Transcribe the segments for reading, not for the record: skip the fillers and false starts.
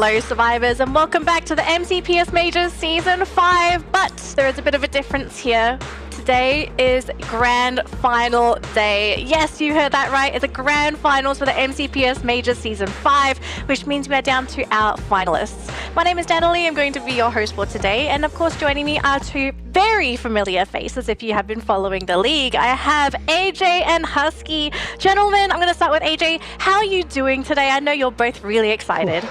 Hello survivors, and welcome back to the MCPS Majors Season 5, but there is a bit of a difference here. Today is grand final day. Yes, you heard that right. It's a grand finals for the MCPS Majors Season 5, which means we are down to our finalists. My name is Natalie. I'm going to be your host for today, and of course joining me are two very familiar faces if you have been following the league. I have AJ and Husky. Gentlemen, I'm going to start with AJ. How are you doing today? I know you're both really excited.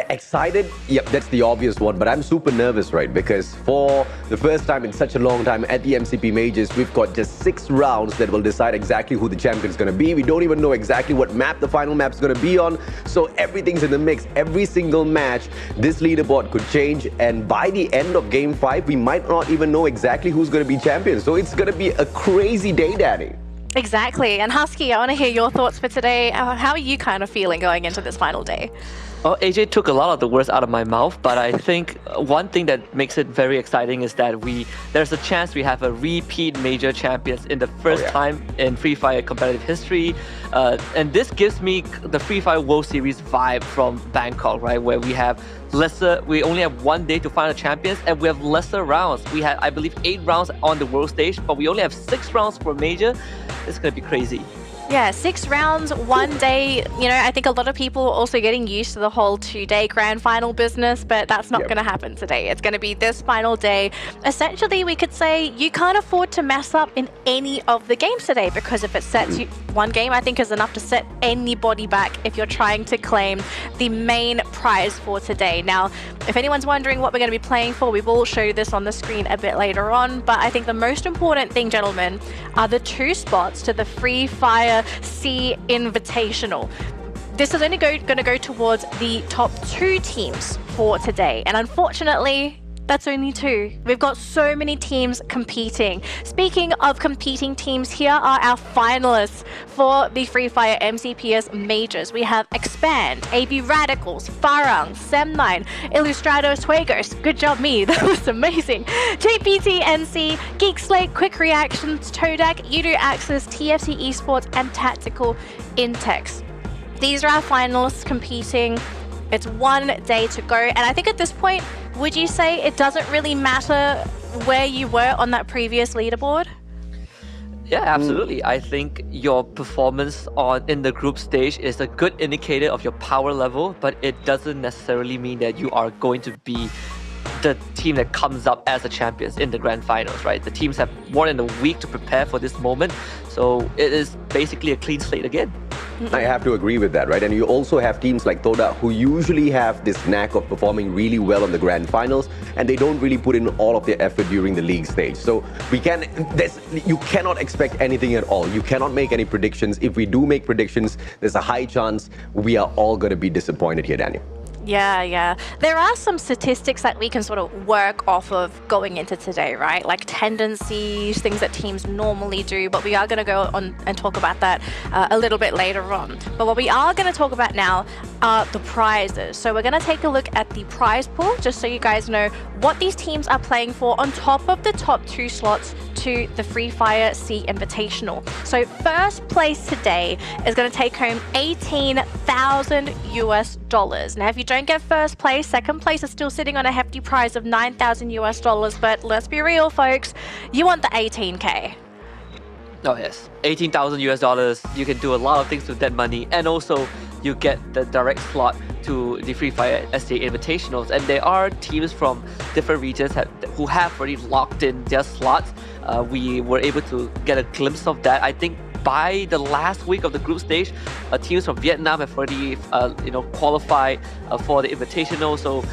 Excited? Yep, that's the obvious one, but I'm super nervous, right? Because for the first time in such a long time at the MCP Majors, we've got just 6 rounds that will decide exactly who the champion is going to be. We don't even know exactly what map the final map is going to be on, so everything's in the mix. Every single match, this leaderboard could change, and by the end of Game 5, we might not even know exactly who's going to be champion. So it's going to be a crazy day, Danny. Exactly. And Husky, I want to hear your thoughts for today. How are you kind of feeling going into this final day? Well, AJ took a lot of the words out of my mouth, but I think one thing that makes it very exciting is that there's a chance we have a repeat major champions in the first time in Free Fire competitive history. And this gives me the Free Fire World Series vibe from Bangkok, right? Where we only have 1 day to find the champions, and we have lesser rounds. We had, I believe, 8 rounds on the world stage, but we only have 6 rounds for major. It's going to be crazy. Yeah, 6 rounds, 1 day. You know, I think a lot of people are also getting used to the whole 2-day grand final business, but that's not going to happen today. It's going to be this final day. Essentially, we could say you can't afford to mess up in any of the games today, because if it sets you, 1 game I think is enough to set anybody back if you're trying to claim the main prize for today. Now, if anyone's wondering what we're going to be playing for, we will show you this on the screen a bit later on, but I think the most important thing, gentlemen, are the 2 spots to the Free Fire Sea Invitational. This is only going to go towards the top 2 teams for today, and unfortunately that's only 2. We've got so many teams competing. Speaking of competing teams, here are our finalists for the Free Fire MCPS Majors. We have Expand, AB Radicals, Farang, Sem9, Illustrados, Twagos. Good job, me. That was amazing. JPT NC, Geek Slate, Quick Reactions, Todak, Udo Axis, TFC Esports, and Tactical Intex. These are our finalists competing. It's 1 day to go, and I think at this point, would you say it doesn't really matter where you were on that previous leaderboard? Yeah, absolutely. I think your performance in the group stage is a good indicator of your power level, but it doesn't necessarily mean that you are going to be the team that comes up as the champions in the grand finals, right? The teams have more than a week to prepare for this moment, so it is basically a clean slate again. I have to agree with that, right? And you also have teams like Toda who usually have this knack of performing really well on the grand finals, and they don't really put in all of their effort during the league stage. So you cannot expect anything at all. You cannot make any predictions. If we do make predictions, there's a high chance we are all going to be disappointed here, Daniel. Yeah. There are some statistics that we can sort of work off of going into today, right? Like tendencies, things that teams normally do, but we are going to go on and talk about that a little bit later on. But what we are going to talk about now are the prizes. So we're going to take a look at the prize pool, just so you guys know what these teams are playing for on top of the top 2 slots to the Free Fire Sea Invitational. So first place today is going to take home $18,000 US. Now, if you don't get first place, second place is still sitting on a hefty prize of $9,000 US, but let's be real, folks, you want the 18K. Oh yes, $18,000 US. You can do a lot of things with that money, and also you get the direct slot to the Free Fire SA Invitationals. And there are teams from different regions who have already locked in their slots. We were able to get a glimpse of that. I think by the last week of the group stage, teams from Vietnam have already qualified for the Invitational. So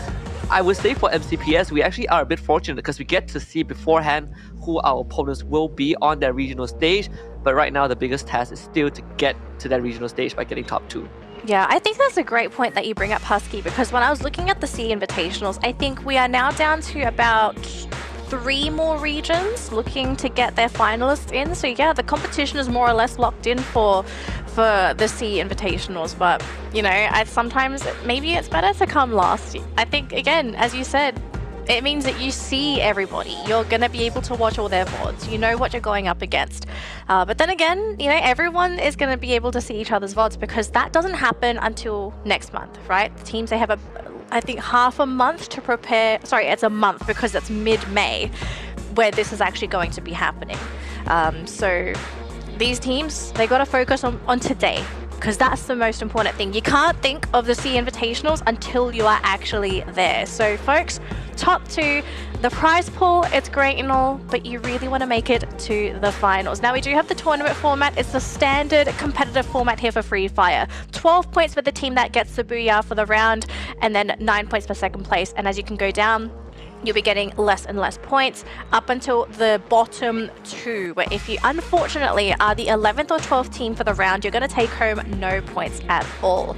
I would say for MCPS, we actually are a bit fortunate because we get to see beforehand who our opponents will be on that regional stage. But right now, the biggest task is still to get to that regional stage by getting top 2. Yeah, I think that's a great point that you bring up, Husky, because when I was looking at the Sea Invitationals, I think we are now down to about 3 more regions looking to get their finalists in. So yeah, the competition is more or less locked in for the Sea Invitationals. But, you know, sometimes maybe it's better to come last. I think, again, as you said, It means that you see everybody. You're going to be able to watch all their VODs. You know what you're going up against. But then again, everyone is going to be able to see each other's VODs because that doesn't happen until next month, right? The teams, they have I think half a month to prepare. Sorry, it's a month because it's mid-May where this is actually going to be happening. So these teams, they got to focus on today, because that's the most important thing. You can't think of the Sea Invitationals until you are actually there. So folks, top 2, the prize pool, it's great and all, but you really want to make it to the finals. Now we do have the tournament format. It's the standard competitive format here for Free Fire. 12 points for the team that gets the booyah for the round, and then 9 points for second place. And as you can go down, you'll be getting less and less points up until the bottom 2, where if you unfortunately are the 11th or 12th team for the round, you're going to take home no points at all.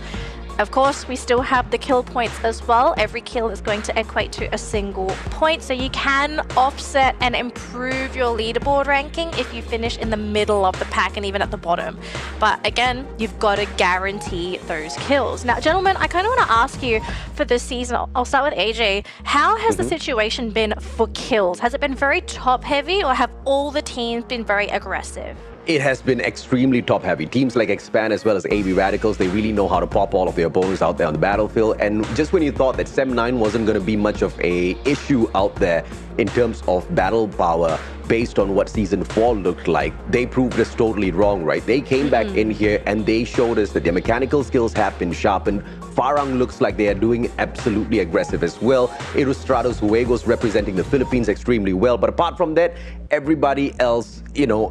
Of course, we still have the kill points as well. Every kill is going to equate to a single point, so you can offset and improve your leaderboard ranking if you finish in the middle of the pack and even at the bottom. But again, you've got to guarantee those kills. Now, gentlemen, I kind of want to ask you for this season, I'll start with AJ, how has the situation been for kills? Has it been very top heavy, or have all the teams been very aggressive? It has been extremely top-heavy. Teams like Expand as well as AB Radicals, they really know how to pop all of their opponents out there on the battlefield. And just when you thought that Sem9 wasn't going to be much of a issue out there in terms of battle power based on what Season 4 looked like, they proved us totally wrong, right? They came back in here and they showed us that their mechanical skills have been sharpened. Farang looks like they are doing absolutely aggressive as well. Ilustrados Juegos representing the Philippines extremely well. But apart from that, everybody else,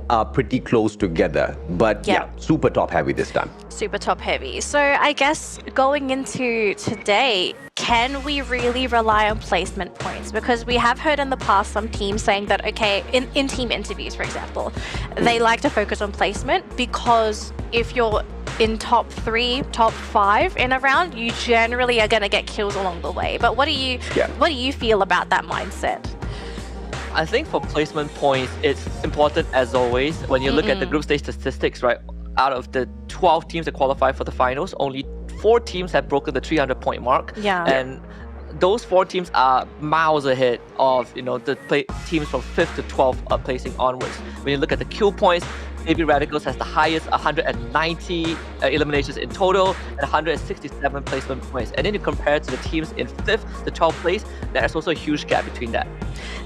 are pretty close together. But yeah, super top heavy this time. Super top heavy. So I guess going into today, can we really rely on placement points? Because we have heard in the past some teams saying that, okay, in team interviews, for example, they like to focus on placement because if you're in top 3, top 5 in a round, you generally are going to get kills along the way. But what do you feel about that mindset? I think for placement points, it's important as always. When you look at the group stage statistics, right, out of the 12 teams that qualify for the finals, only 4 teams have broken the 300-point mark. Yeah. And those 4 teams are miles ahead of the teams from 5th to 12th placing onwards. When you look at the kill points, AB Radicals has the highest 190 eliminations in total and 167 placement points. And then you compare it to the teams in 5th to 12th place, there's also a huge gap between that.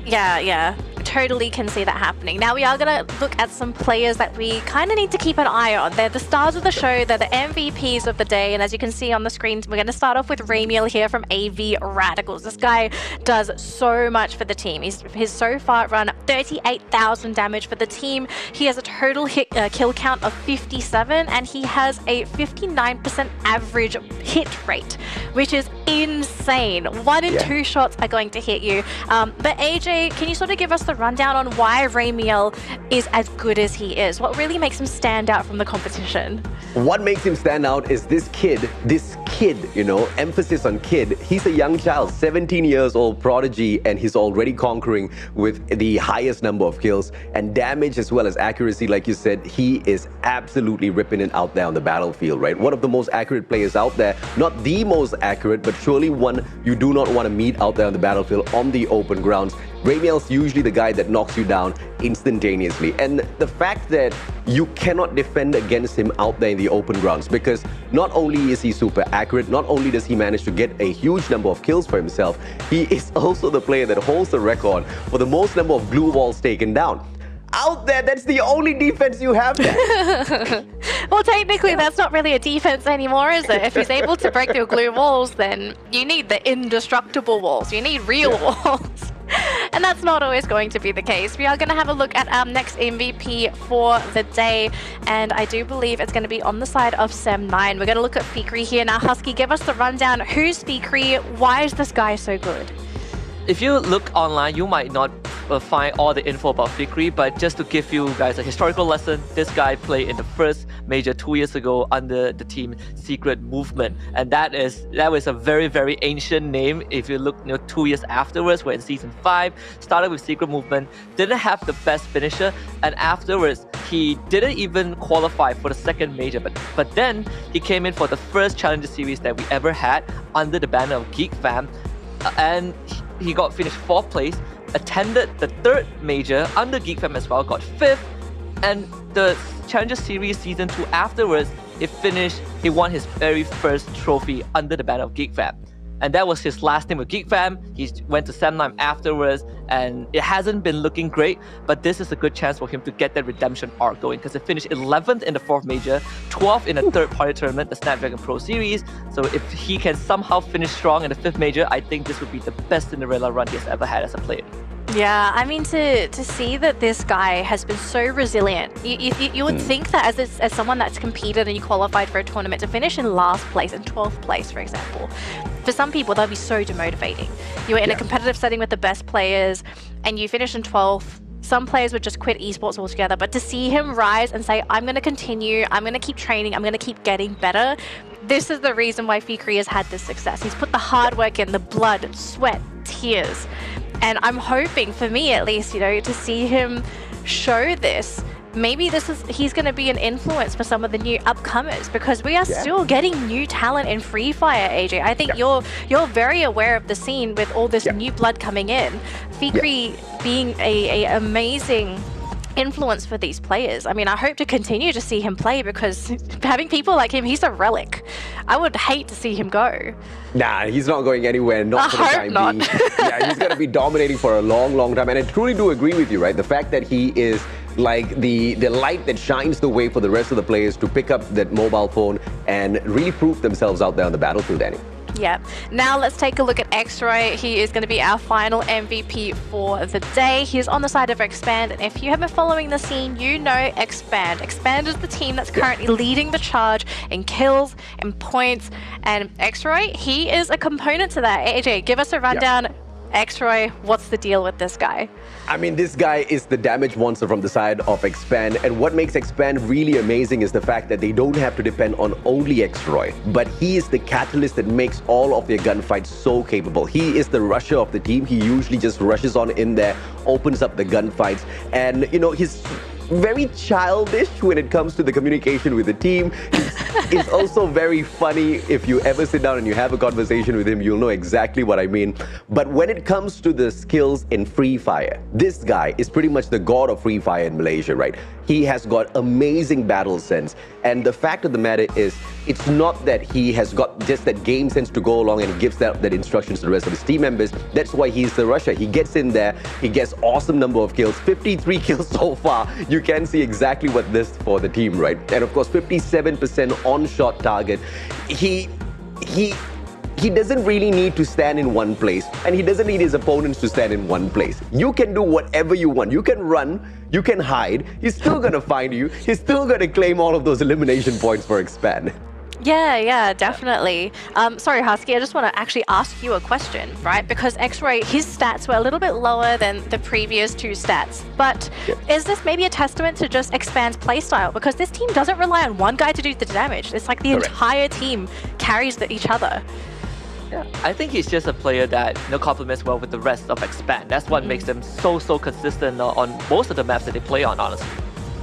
Yeah, totally can see that happening. Now we are going to look at some players that we kind of need to keep an eye on. They're the stars of the show, they're the MVPs of the day, and as you can see on the screen, we're going to start off with Ramiel here from AV Radicals. This guy does so much for the team. He's so far run 38,000 damage for the team. He has a total kill count of 57, and he has a 59% average hit rate, which is insane. 1 in 2 shots are going to hit you. But AJ, can you sort of give us the rundown on why Ramiel is as good as he is? What really makes him stand out from the competition? What makes him stand out is this kid, emphasis on kid. He's a young child, 17 years old, prodigy, and he's already conquering with the highest number of kills and damage as well as accuracy. Like you said, he is absolutely ripping it out there on the battlefield, right? One of the most accurate players out there, not the most accurate, but surely one you do not want to meet out there on the battlefield on the open grounds. Ramiel's usually the guy that knocks you down instantaneously. And the fact that you cannot defend against him out there in the open grounds, because not only is he super accurate, not only does he manage to get a huge number of kills for himself, he is also the player that holds the record for the most number of glue walls taken down. Out there, that's the only defense you have there. Well, technically, that's not really a defense anymore, is it? If he's able to break through glue walls, then you need the indestructible walls. You need real walls. And that's not always going to be the case. We are going to have a look at our next MVP for the day, and I do believe it's going to be on the side of Sem9. We're going to look at Fikri here. Now, Husky, give us the rundown. Who's Fikri? Why is this guy so good? If you look online, you might not find all the info about Fikri, but just to give you guys a historical lesson, this guy played in the first major 2 years ago under the team Secret Movement, and that was a very, very ancient name. If you look 2 years afterwards, we're in season 5, started with Secret Movement, didn't have the best finisher, and afterwards he didn't even qualify for the second major, but then he came in for the first Challenger Series that we ever had under the banner of Geek Fam. and he got finished 4th place, attended the 3rd major under GeekFam as well, got 5th, and the Challenger Series Season 2 afterwards, he won his very first trophy under the banner of GeekFam. And that was his last name with GeekFam. He went to Samnime afterwards, and it hasn't been looking great, but this is a good chance for him to get that redemption arc going, because he finished 11th in the 4th major, 12th in the 3rd-party tournament, the Snapdragon Pro Series. So if he can somehow finish strong in the 5th major, I think this would be the best Cinderella run he's ever had as a player. Yeah, I mean, to see that this guy has been so resilient, you would think that as someone that's competed and you qualified for a tournament, to finish in last place, in 12th place, for example, for some people, that'd be so demotivating. You're in a competitive setting with the best players and you finish in 12th. Some players would just quit esports altogether, but to see him rise and say, I'm going to continue, I'm going to keep training, I'm going to keep getting better, this is the reason why Fikri has had this success. He's put the hard work in, the blood, sweat, tears. And I'm hoping, for me at least, to see him show this. Maybe he's going to be an influence for some of the new upcomers, because we are still getting new talent in Free Fire, AJ. I think you're very aware of the scene with all this new blood coming in. Fikri being a amazing influence for these players. I mean, I hope to continue to see him play, because having people like him, he's a relic. I would hate to see him go. Nah, he's not going anywhere, not for the time being. Yeah, he's going to be dominating for a long, long time. And I truly do agree with you, right? The fact that he is like the light that shines the way for the rest of the players to pick up that mobile phone and really prove themselves out there on the battlefield, Danny. Yeah. Now let's take a look at X-Ray. He is going to be our final MVP for the day. He's on the side of Expand, and if you have been following the scene, you know Expand. Expand is the team that's currently leading the charge in kills, in points, and X-Ray, he is a component to that. AJ, give us a rundown. X-Ray, what's the deal with this guy? I mean, this guy is the damage monster from the side of Expand, and what makes Expand really amazing is the fact that they don't have to depend on only X-Roy, but he is the catalyst that makes all of their gunfights so capable. He is the rusher of the team. He usually just rushes on in there, opens up the gunfights, and he's very childish when it comes to the communication with the team. He's also very funny. If you ever sit down and you have a conversation with him, you'll know exactly what I mean. But when it comes to the skills in Free Fire, this guy is pretty much the god of Free Fire in Malaysia, right? He has got amazing battle sense. And the fact of the matter is, it's not that he has got just that game sense to go along and he gives that instructions to the rest of his team members. That's why he's the rusher. He gets in there, he gets awesome number of kills, 53 kills so far. You can see exactly what this for the team, right? And of course, 57% on-shot target. He doesn't really need to stand in one place, and he doesn't need his opponents to stand in one place. You can do whatever you want. You can run, you can hide. He's still going to find you. He's still going to claim all of those elimination points for Expand. Yeah, definitely. Sorry, Husky, I just want to actually ask you a question, right? Because X-Ray, his stats were a little bit lower than the previous two stats. But is this maybe a testament to just Expand's playstyle? Because this team doesn't rely on one guy to do the damage. It's like the entire team carries each other. Yeah, I think he's just a player that complements well with the rest of Expand. That's what makes them so consistent on most of the maps that they play on, honestly.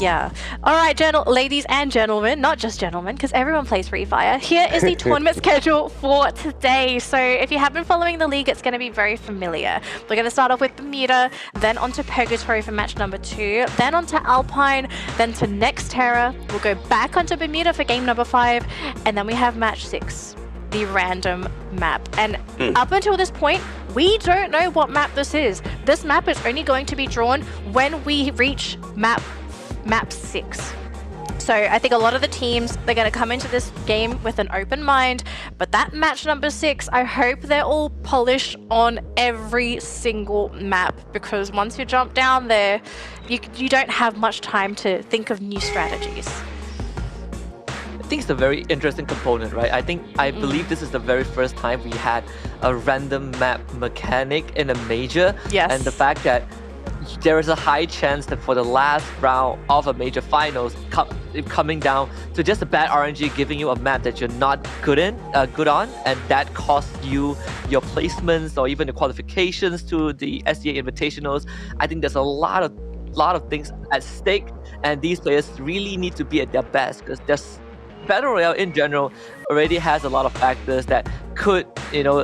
Yeah. All right, ladies and gentlemen, not just gentlemen, because everyone plays Free Fire. Here is the tournament schedule for today. So if you have been following the league, it's going to be very familiar. We're going to start off with Bermuda, then onto Purgatory for match number 2, then onto Alpine, then to Nexterra. We'll go back onto Bermuda for game number 5, and then we have match 6. The random map. And up until this point, we don't know what map this is. This map is only going to be drawn when we reach map 6. So I think a lot of the teams, they're going to come into this game with an open mind, but that match number 6, I hope they're all polished on every single map, because once you jump down there, you don't have much time to think of new strategies. I think it's a very interesting component, right? I believe this is the very first time we had a random map mechanic in a major. Yes. And the fact that there is a high chance that for the last round of a major finals, coming down to just a bad RNG, giving you a map that you're not good on, and that costs you your placements or even the qualifications to the SEA Invitationals. I think there's a lot of things at stake, and these players really need to be at their best, because Battle Royale in general already has a lot of factors that could,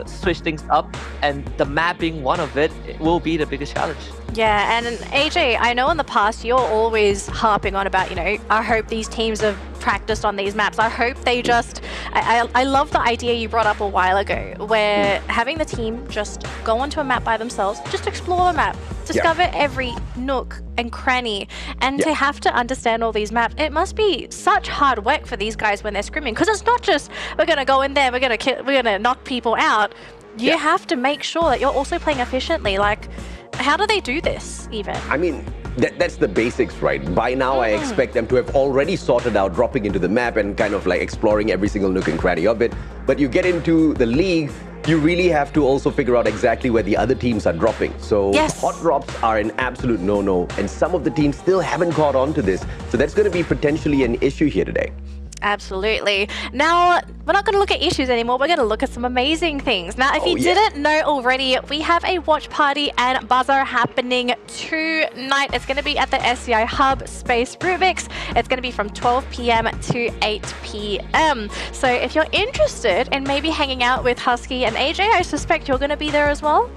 switch things up, and the map being one of it will be the biggest challenge. Yeah, and AJ, I know in the past you're always harping on about, I hope these teams have practiced on these maps. I hope they just, I love the idea you brought up a while ago, where having the team just go onto a map by themselves, just explore the map, discover every nook and cranny, and to have to understand all these maps, it must be such hard work for these guys when they're scrimming, because it's not just, we're going to go in there, we're going to knock people out. You have to make sure that you're also playing efficiently. Like, how do they do this even? I mean, that's the basics, right? By now, I expect them to have already sorted out dropping into the map and kind of like exploring every single nook and cranny of it. But you get into the league, you really have to also figure out exactly where the other teams are dropping. So hot drops are an absolute no-no, and some of the teams still haven't caught on to this. So that's going to be potentially an issue here today. Absolutely. Now, we're not going to look at issues anymore. We're going to look at some amazing things. Now, if you didn't know already, we have a watch party and bazaar happening tonight. It's going to be at the SCI Hub Space Rubik's. It's going to be from 12 p.m. to 8 p.m. So if you're interested in maybe hanging out with Husky and AJ, I suspect you're going to be there as well.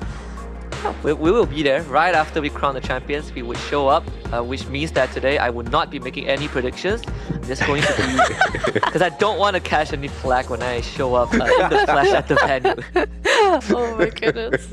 We will be there right after we crown the champions. We would show up, which means that today I would not be making any predictions. I'm just going to be, because I don't want to catch any flack when I show up in the flesh at the venue. Oh my goodness.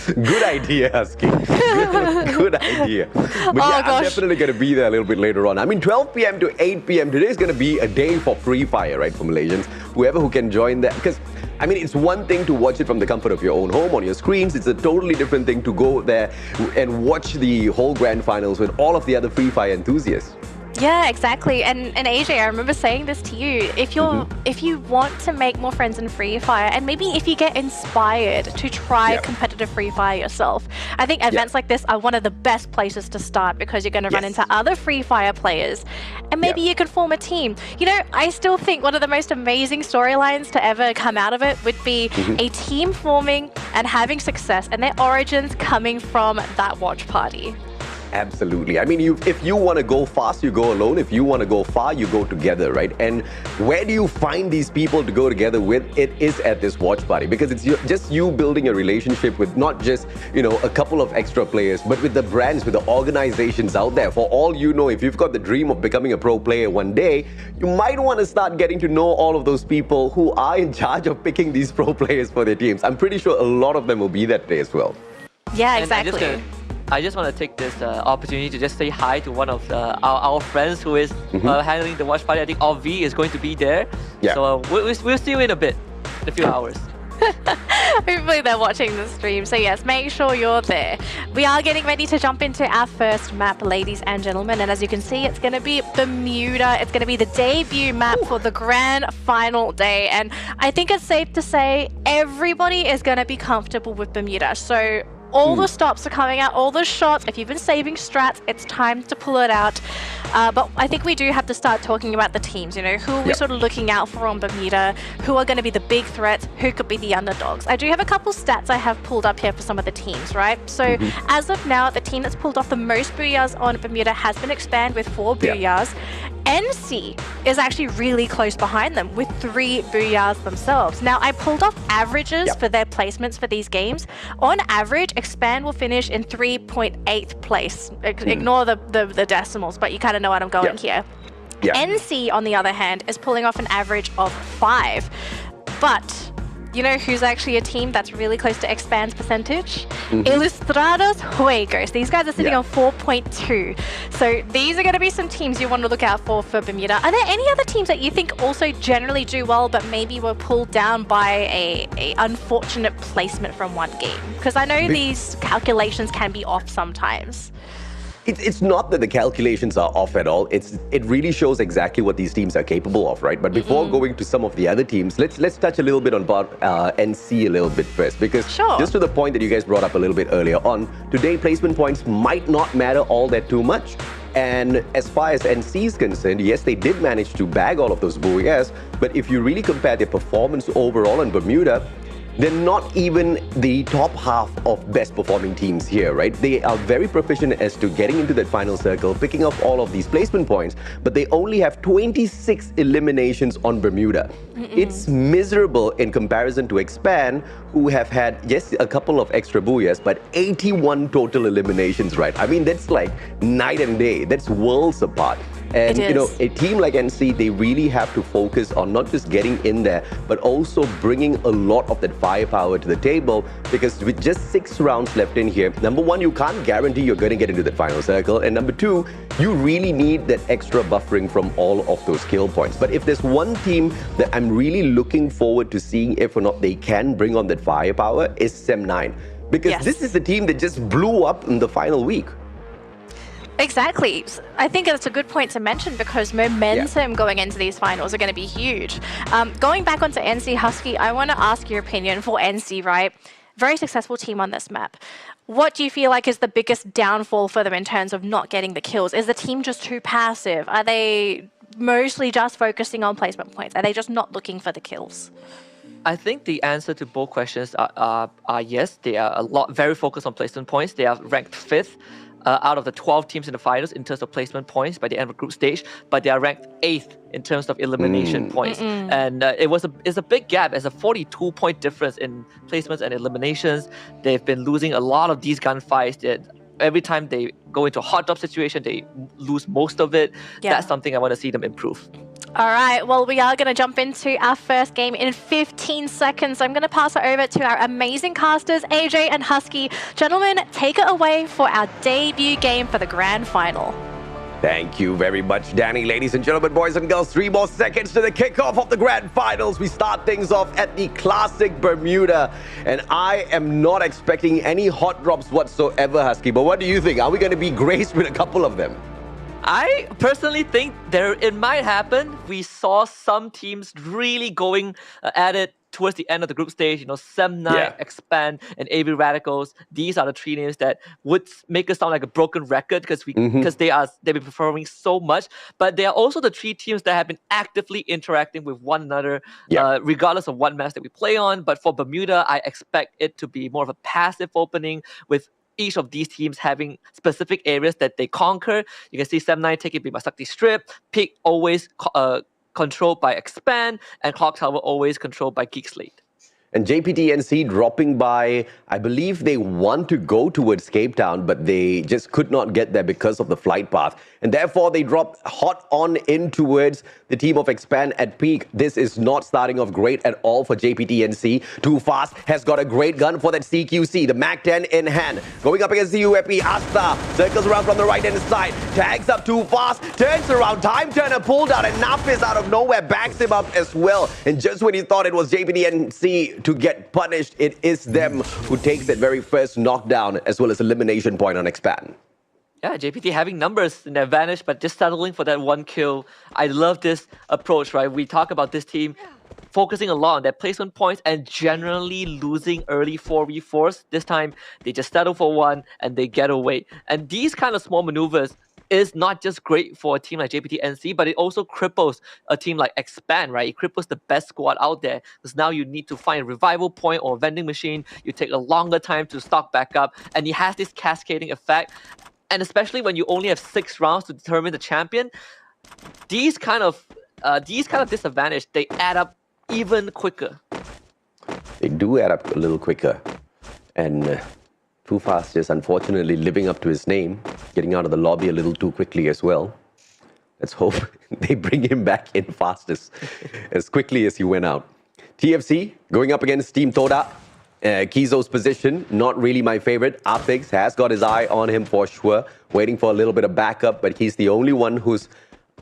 Good idea, Husky. Good idea. But I'm definitely going to be there a little bit later on. I mean, 12 p.m. to 8 p.m. today is going to be a day for Free Fire, right, for Malaysians. Whoever who can join that, because I mean, it's one thing to watch it from the comfort of your own home on your screens. It's a totally different thing to go there and watch the whole grand finals with all of the other Free Fire enthusiasts. Yeah, exactly. And AJ, I remember saying this to you. If you want to make more friends in Free Fire, and maybe if you get inspired to try competitive Free Fire yourself, I think events like this are one of the best places to start, because you're going to run into other Free Fire players, and maybe you can form a team. I still think one of the most amazing storylines to ever come out of it would be a team forming and having success, and their origins coming from that watch party. Absolutely. I mean, if you want to go fast, you go alone. If you want to go far, you go together, right? And where do you find these people to go together with? It is at this watch party, because it's just you building a relationship with not just, a couple of extra players, but with the brands, with the organizations out there. For all you know, if you've got the dream of becoming a pro player one day, you might want to start getting to know all of those people who are in charge of picking these pro players for their teams. I'm pretty sure a lot of them will be that day as well. Yeah, exactly. I just want to take this opportunity to just say hi to one of our friends who is handling the watch party. I think Ovi is going to be there. Yeah. So we'll see you in a few hours. Hopefully they're watching the stream. So yes, make sure you're there. We are getting ready to jump into our first map, ladies and gentlemen. And as you can see, it's going to be Bermuda. It's going to be the debut map for the grand final day. And I think it's safe to say everybody is going to be comfortable with Bermuda. So all the stops are coming out, all the shots. If you've been saving strats, it's time to pull it out. But I think we do have to start talking about the teams. Who are we sort of looking out for on Bermuda? Who are going to be the big threats? Who could be the underdogs? I do have a couple stats I have pulled up here for some of the teams, right? So as of now, the team that's pulled off the most booyahs on Bermuda has been Expand with 4 booyahs. NC is actually really close behind them with 3 booyahs themselves. Now, I pulled off averages for their placements for these games. On average, Expand will finish in 3.8th place. Ignore the decimals, but you kind of know what I'm going here. NC, on the other hand, is pulling off an average of 5. But you know who's actually a team that's really close to Expand's percentage? Ilustrados Juegos. These guys are sitting on 4.2. So these are going to be some teams you want to look out for Bermuda. Are there any other teams that you think also generally do well, but maybe were pulled down by a unfortunate placement from one game? Because I know these calculations can be off sometimes. It's not that the calculations are off at all. It really shows exactly what these teams are capable of, right? But before going to some of the other teams, let's touch a little bit on NC a little bit first, because just to the point that you guys brought up a little bit earlier on, today placement points might not matter all that too much. And as far as NC is concerned, yes, they did manage to bag all of those booyahs, but if you really compare their performance overall in Bermuda, they're not even the top half of best performing teams here, right? They are very proficient as to getting into that final circle, picking up all of these placement points, but they only have 26 eliminations on Bermuda. It's miserable in comparison to Expand, who have had, yes, a couple of extra booyahs, but 81 total eliminations, right? I mean, that's like night and day. That's worlds apart. And, you know, a team like NC, they really have to focus on not just getting in there, but also bringing a lot of that firepower to the table, because with just 6 rounds left in here, number one, you can't guarantee you're going to get into that final circle. And number two, you really need that extra buffering from all of those skill points. But if there's one team that I'm really looking forward to seeing if or not they can bring on that firepower, is Sem9. Because this is the team that just blew up in the final week. Exactly. I think it's a good point to mention, because momentum going into these finals are going to be huge. Going back onto NC, Husky, I want to ask your opinion for NC, right? Very successful team on this map. What do you feel like is the biggest downfall for them in terms of not getting the kills? Is the team just too passive? Are they mostly just focusing on placement points? Are they just not looking for the kills? I think the answer to both questions are yes. They are very focused on placement points. They are ranked 5th. Out of the 12 teams in the finals in terms of placement points by the end of the group stage, but they are ranked 8th in terms of elimination points. And it's a big gap. It's a 42-point difference in placements and eliminations. They've been losing a lot of these gunfights. Every time they go into a hot drop situation, they lose most of it. That's something I want to see them improve. All right, well, we are going to jump into our first game in 15 seconds. I'm going to pass it over to our amazing casters, AJ and Husky. Gentlemen, take it away for our debut game for the grand final. Thank you very much, Danny. Ladies and gentlemen, boys and girls, 3 more seconds to the kickoff of the grand finals. We start things off at the classic Bermuda, and I am not expecting any hot drops whatsoever, Husky. But what do you think? Are we going to be graced with a couple of them? I personally think it might happen. We saw some teams really going at it towards the end of the group stage. You know, Sem9, Expand, and AV Radicals. These are the 3 names that would make us sound like a broken record, because they've been performing so much. But they are also the 3 teams that have been actively interacting with one another, regardless of what match that we play on. But for Bermuda, I expect it to be more of a passive opening, with each of these teams having specific areas that they conquer. You can see Sem9 taking Bimasakti Strip, Peak always controlled by Expand, and Clock Tower always controlled by Geek Slate. And JPTNC dropping by, I believe they want to go towards Cape Town, but they just could not get there because of the flight path. And therefore, they dropped hot on in towards the team of Expand at Peak. This is not starting off great at all for JPTNC. Too Fast has got a great gun for that CQC. The MAC-10 in hand. Going up against the UAP, Asta circles around from the right-hand side. Tags up Too Fast, turns around. Time Turner pulled out, and Nafis out of nowhere backs him up as well. And just when he thought it was JPTNC to get punished, it is them who takes that very first knockdown as well as elimination point on Expand. Yeah, JPT having numbers in their advantage, but just settling for that 1 kill. I love this approach, right? We talk about this team focusing a lot on their placement points and generally losing early 4v4s. This time, they just settle for 1 and they get away. And these kind of small maneuvers is not just great for a team like JPT NC, but it also cripples a team like Expand, right? It cripples the best squad out there, because now you need to find a revival point or a vending machine. You take a longer time to stock back up, and it has this cascading effect. And especially when you only have 6 rounds to determine the champion, these kind of disadvantage, they add up even quicker. They do add up a little quicker. And Too Fast is unfortunately living up to his name, getting out of the lobby a little too quickly as well. Let's hope they bring him back in fastest as quickly as he went out. TFC going up against Team Toda. Kizo's position, not really my favorite. Apix has got his eye on him for sure, waiting for a little bit of backup, but he's the only one who's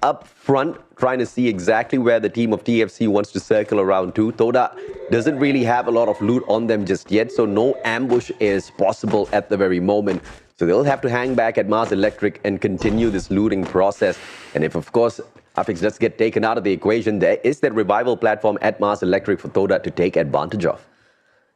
up front, trying to see exactly where the team of TFC wants to circle around to. Toda doesn't really have a lot of loot on them just yet, so no ambush is possible at the very moment. So they'll have to hang back at Mars Electric and continue this looting process. And if, of course, Apix does get taken out of the equation, there is that revival platform at Mars Electric for Toda to take advantage of.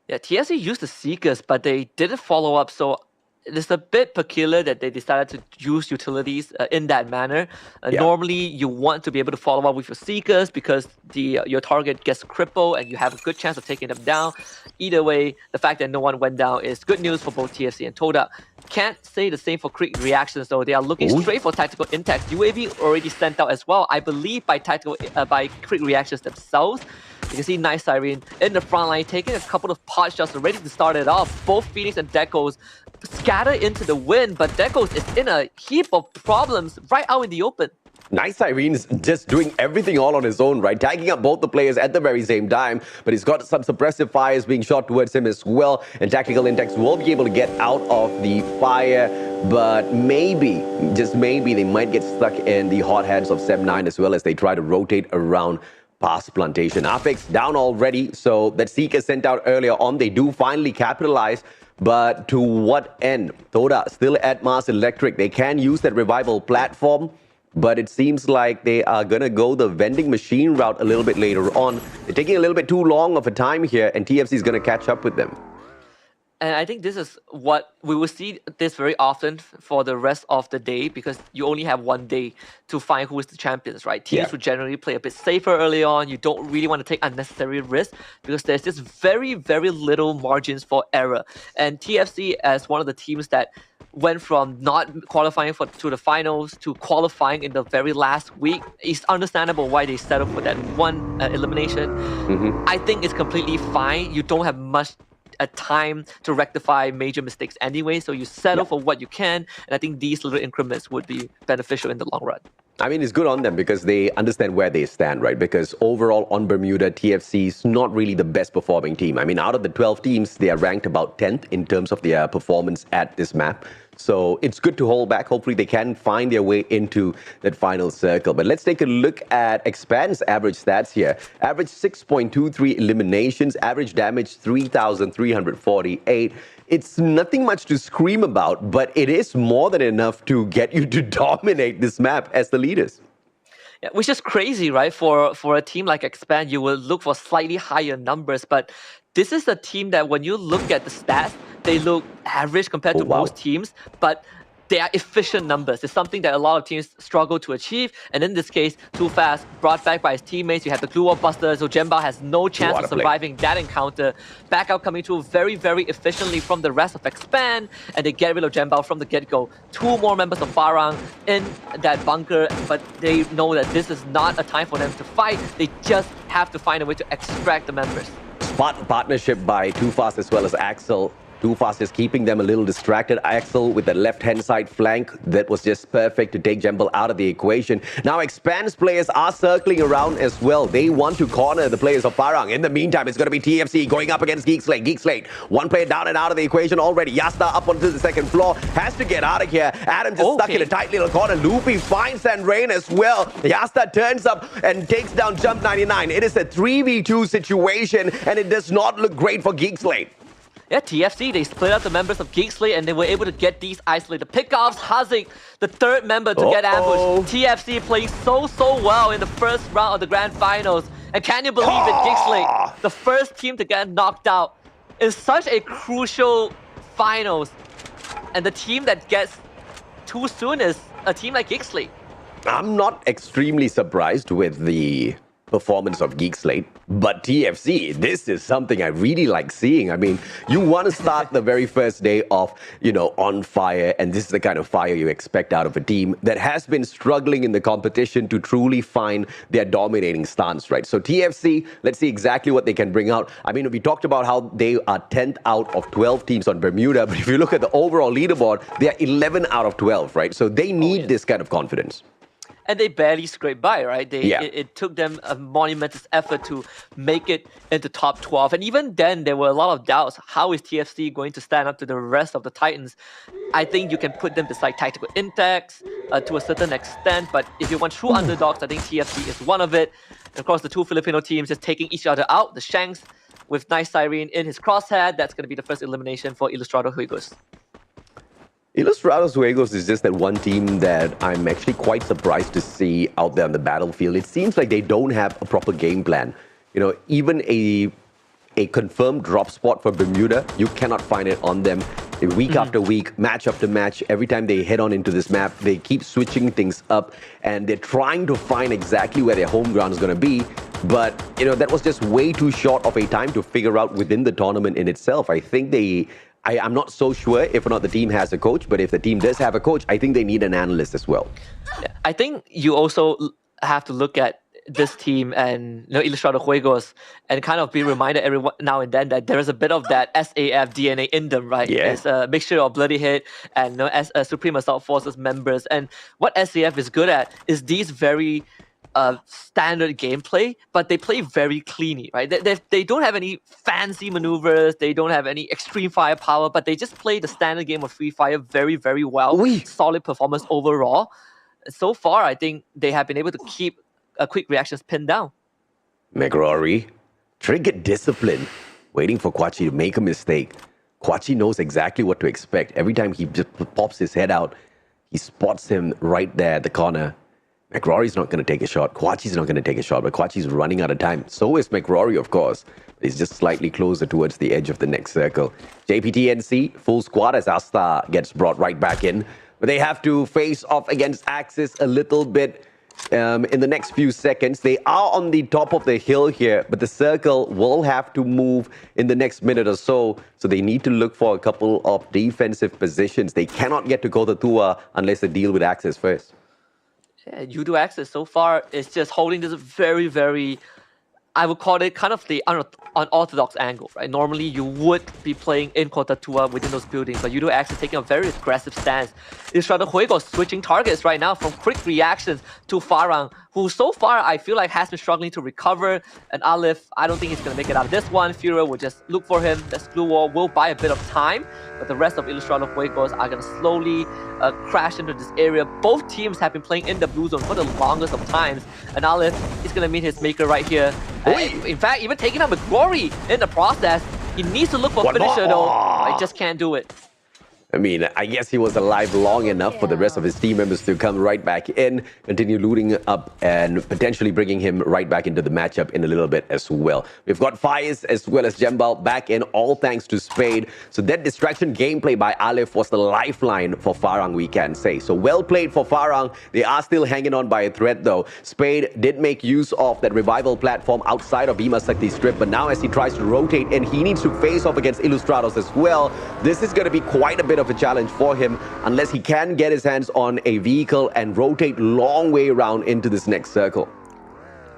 Yeah, TFC used the Seekers, but they didn't follow up, so it's a bit peculiar that they decided to use utilities in that manner. Normally, you want to be able to follow up with your Seekers because your target gets crippled and you have a good chance of taking them down. Either way, the fact that no one went down is good news for both TFC and Toda. Can't say the same for Quick Reactions though. They are looking straight for tactical intact. UAV already sent out as well, I believe by Quick Reactions themselves. You can see Nice Siren in the front line, taking a couple of pot shots ready to start it off. Both Phoenix and Dekos scatter into the wind, but Dekos is in a heap of problems right out in the open. Nice Irene's just doing everything all on his own, right? Tagging up both the players at the very same time, but he's got some suppressive fires being shot towards him as well, and Tactical Index will be able to get out of the fire, but maybe, just maybe, they might get stuck in the hot hands of Seb9 as well as they try to rotate around past Plantation. Apex down already, so that Seeker sent out earlier on, they do finally capitalize. But to what end? Toda still at Mars Electric. They can use that revival platform, but it seems like they are going to go the vending machine route a little bit later on. They're taking a little bit too long of a time here, and TFC is going to catch up with them. And I think this is what we will see this very often for the rest of the day because you only have one day to find who is the champions, right? Teams would generally play a bit safer early on. You don't really want to take unnecessary risks because there's just very, very little margins for error. And TFC, as one of the teams that went from not qualifying to the finals to qualifying in the very last week, it's understandable why they settled for that one elimination. I think it's completely fine. You don't have much time to rectify major mistakes anyway, so you settle for what you can, and I think these little increments would be beneficial in the long run. I mean, it's good on them because they understand where they stand, right? Because overall on Bermuda, TFC is not really the best performing team. I mean, out of the 12 teams, they are ranked about 10th in terms of their performance at this map. So it's good to hold back. Hopefully they can find their way into that final circle. But let's take a look at Expand's average stats here. Average 6.23 eliminations, average damage 3,348. It's nothing much to scream about, but it is more than enough to get you to dominate this map as the leaders. Yeah, which is crazy, right? For a team like Expand, you will look for slightly higher numbers, but this is a team that when you look at the stats, they look average compared to most teams, but they are efficient numbers. It's something that a lot of teams struggle to achieve. And in this case, Too Fast, brought back by his teammates. You have the Glue Wall Buster, so Jembao has no chance of surviving that encounter. Backup coming through very, very efficiently from the rest of Expand, and they get rid of Jembao from the get-go. 2 more members of Farang in that bunker, but they know that this is not a time for them to fight. They just have to find a way to extract the members. Smart partnership by Too Fast as well as Axel. Too Fast is keeping them a little distracted. Axel with the left-hand side flank, that was just perfect to take Jembal out of the equation. Now Expand's players are circling around as well. They want to corner the players of Farang. In the meantime, it's going to be TFC going up against Geek Slate. Geek Slate, one player down and out of the equation already. Yasta up onto the second floor, has to get out of here. Adam just stuck in a tight little corner. Loopy finds Sandrain as well. Yasta turns up and takes down Jump 99. It is a 3v2 situation, and it does not look great for Geek Slate. Yeah, TFC, they split up the members of Geek Slate and they were able to get these isolated pickoffs. Hazik, the third member to get ambushed. TFC playing so well in the first round of the grand finals. And can you believe it, Geek Slate, the first team to get knocked out in such a crucial finals. And the team that gets too soon is a team like Geek Slate. I'm not extremely surprised with the performance of Geek Slate, but TFC, this is something I really like seeing. I mean, you want to start the very first day off, on fire, and this is the kind of fire you expect out of a team that has been struggling in the competition to truly find their dominating stance, right? So TFC, let's see exactly what they can bring out. I mean, we talked about how they are 10th out of 12 teams on Bermuda, but if you look at the overall leaderboard, they are 11 out of 12, right? So they need this kind of confidence. And they barely scraped by, right? It took them a monumentous effort to make it into top 12. And even then, there were a lot of doubts. How is TFC going to stand up to the rest of the Titans? I think you can put them beside Tactical Index to a certain extent. But if you want true underdogs, I think TFC is one of it. And of course, the two Filipino teams just taking each other out. The Shanks with Nice Siren in his crosshair. That's going to be the first elimination for Ilustrado Juegos. Ilustrados Juegos is just that one team that I'm actually quite surprised to see out there on the battlefield. It seems like they don't have a proper game plan. Even a confirmed drop spot for Bermuda, you cannot find it on them. Week after week, match after match, every time they head on into this map, they keep switching things up and they're trying to find exactly where their home ground is going to be. But, that was just way too short of a time to figure out within the tournament in itself. I think I'm not so sure if or not the team has a coach, but if the team does have a coach, I think they need an analyst as well. I think you also have to look at this team and Ilustrados Juegos and kind of be reminded every now and then that there is a bit of that SAF DNA in them, right? Yeah. It's a mixture of Bloody Hit and as Supreme Assault Forces members. And what SAF is good at is these very standard gameplay, but they play very cleanly, right? They don't have any fancy maneuvers, they don't have any extreme firepower, but they just play the standard game of Free Fire very, very well. Solid performance overall. So far, I think they have been able to keep quick reactions pinned down. McRory, triggered discipline, waiting for Kwachi to make a mistake. Kwachi knows exactly what to expect. Every time he just pops his head out, he spots him right there at the corner. McRory's not going to take a shot. Kwachi's not going to take a shot, but Kwachi's running out of time. So is McRory, of course. He's just slightly closer towards the edge of the next circle. JPTNC, full squad as Asta gets brought right back in. But they have to face off against Axis a little bit in the next few seconds. They are on the top of the hill here, but the circle will have to move in the next minute or so. So they need to look for a couple of defensive positions. They cannot get to Kota Tua unless they deal with Axis first. Yeah, Yudu Axis so far is just holding this very, very, I would call it kind of the unorthodox angle, right? Normally you would be playing in Kota Tua within those buildings, but Yudu Axis taking a very aggressive stance. Ilustrados Juegos switching targets right now from quick reactions to Farang, who so far I feel like has been struggling to recover. And Aleph, I don't think he's going to make it out of this one. Fura will just look for him. The glue wall will buy a bit of time, but the rest of Ilustrados Juegos are going to slowly crash into this area. Both teams have been playing in the blue zone for the longest of times, and Aleph is going to meet his maker right here. In fact, even taking out McRory in the process. He needs to look for a finisher though. I just can't do it. I mean, I guess he was alive long enough for the rest of his team members to come right back in, continue looting up, and potentially bringing him right back into the matchup in a little bit as well. We've got Fires as well as Jembal back in, all thanks to Spade. So that distraction gameplay by Aleph was the lifeline for Farang, we can say. So well played for Farang. They are still hanging on by a thread though. Spade did make use of that revival platform outside of Bhima Sakti strip, but now as he tries to rotate in, he needs to face off against Ilustrados as well. This is going to be quite a bit of a challenge for him unless he can get his hands on a vehicle and rotate long way around into this next circle.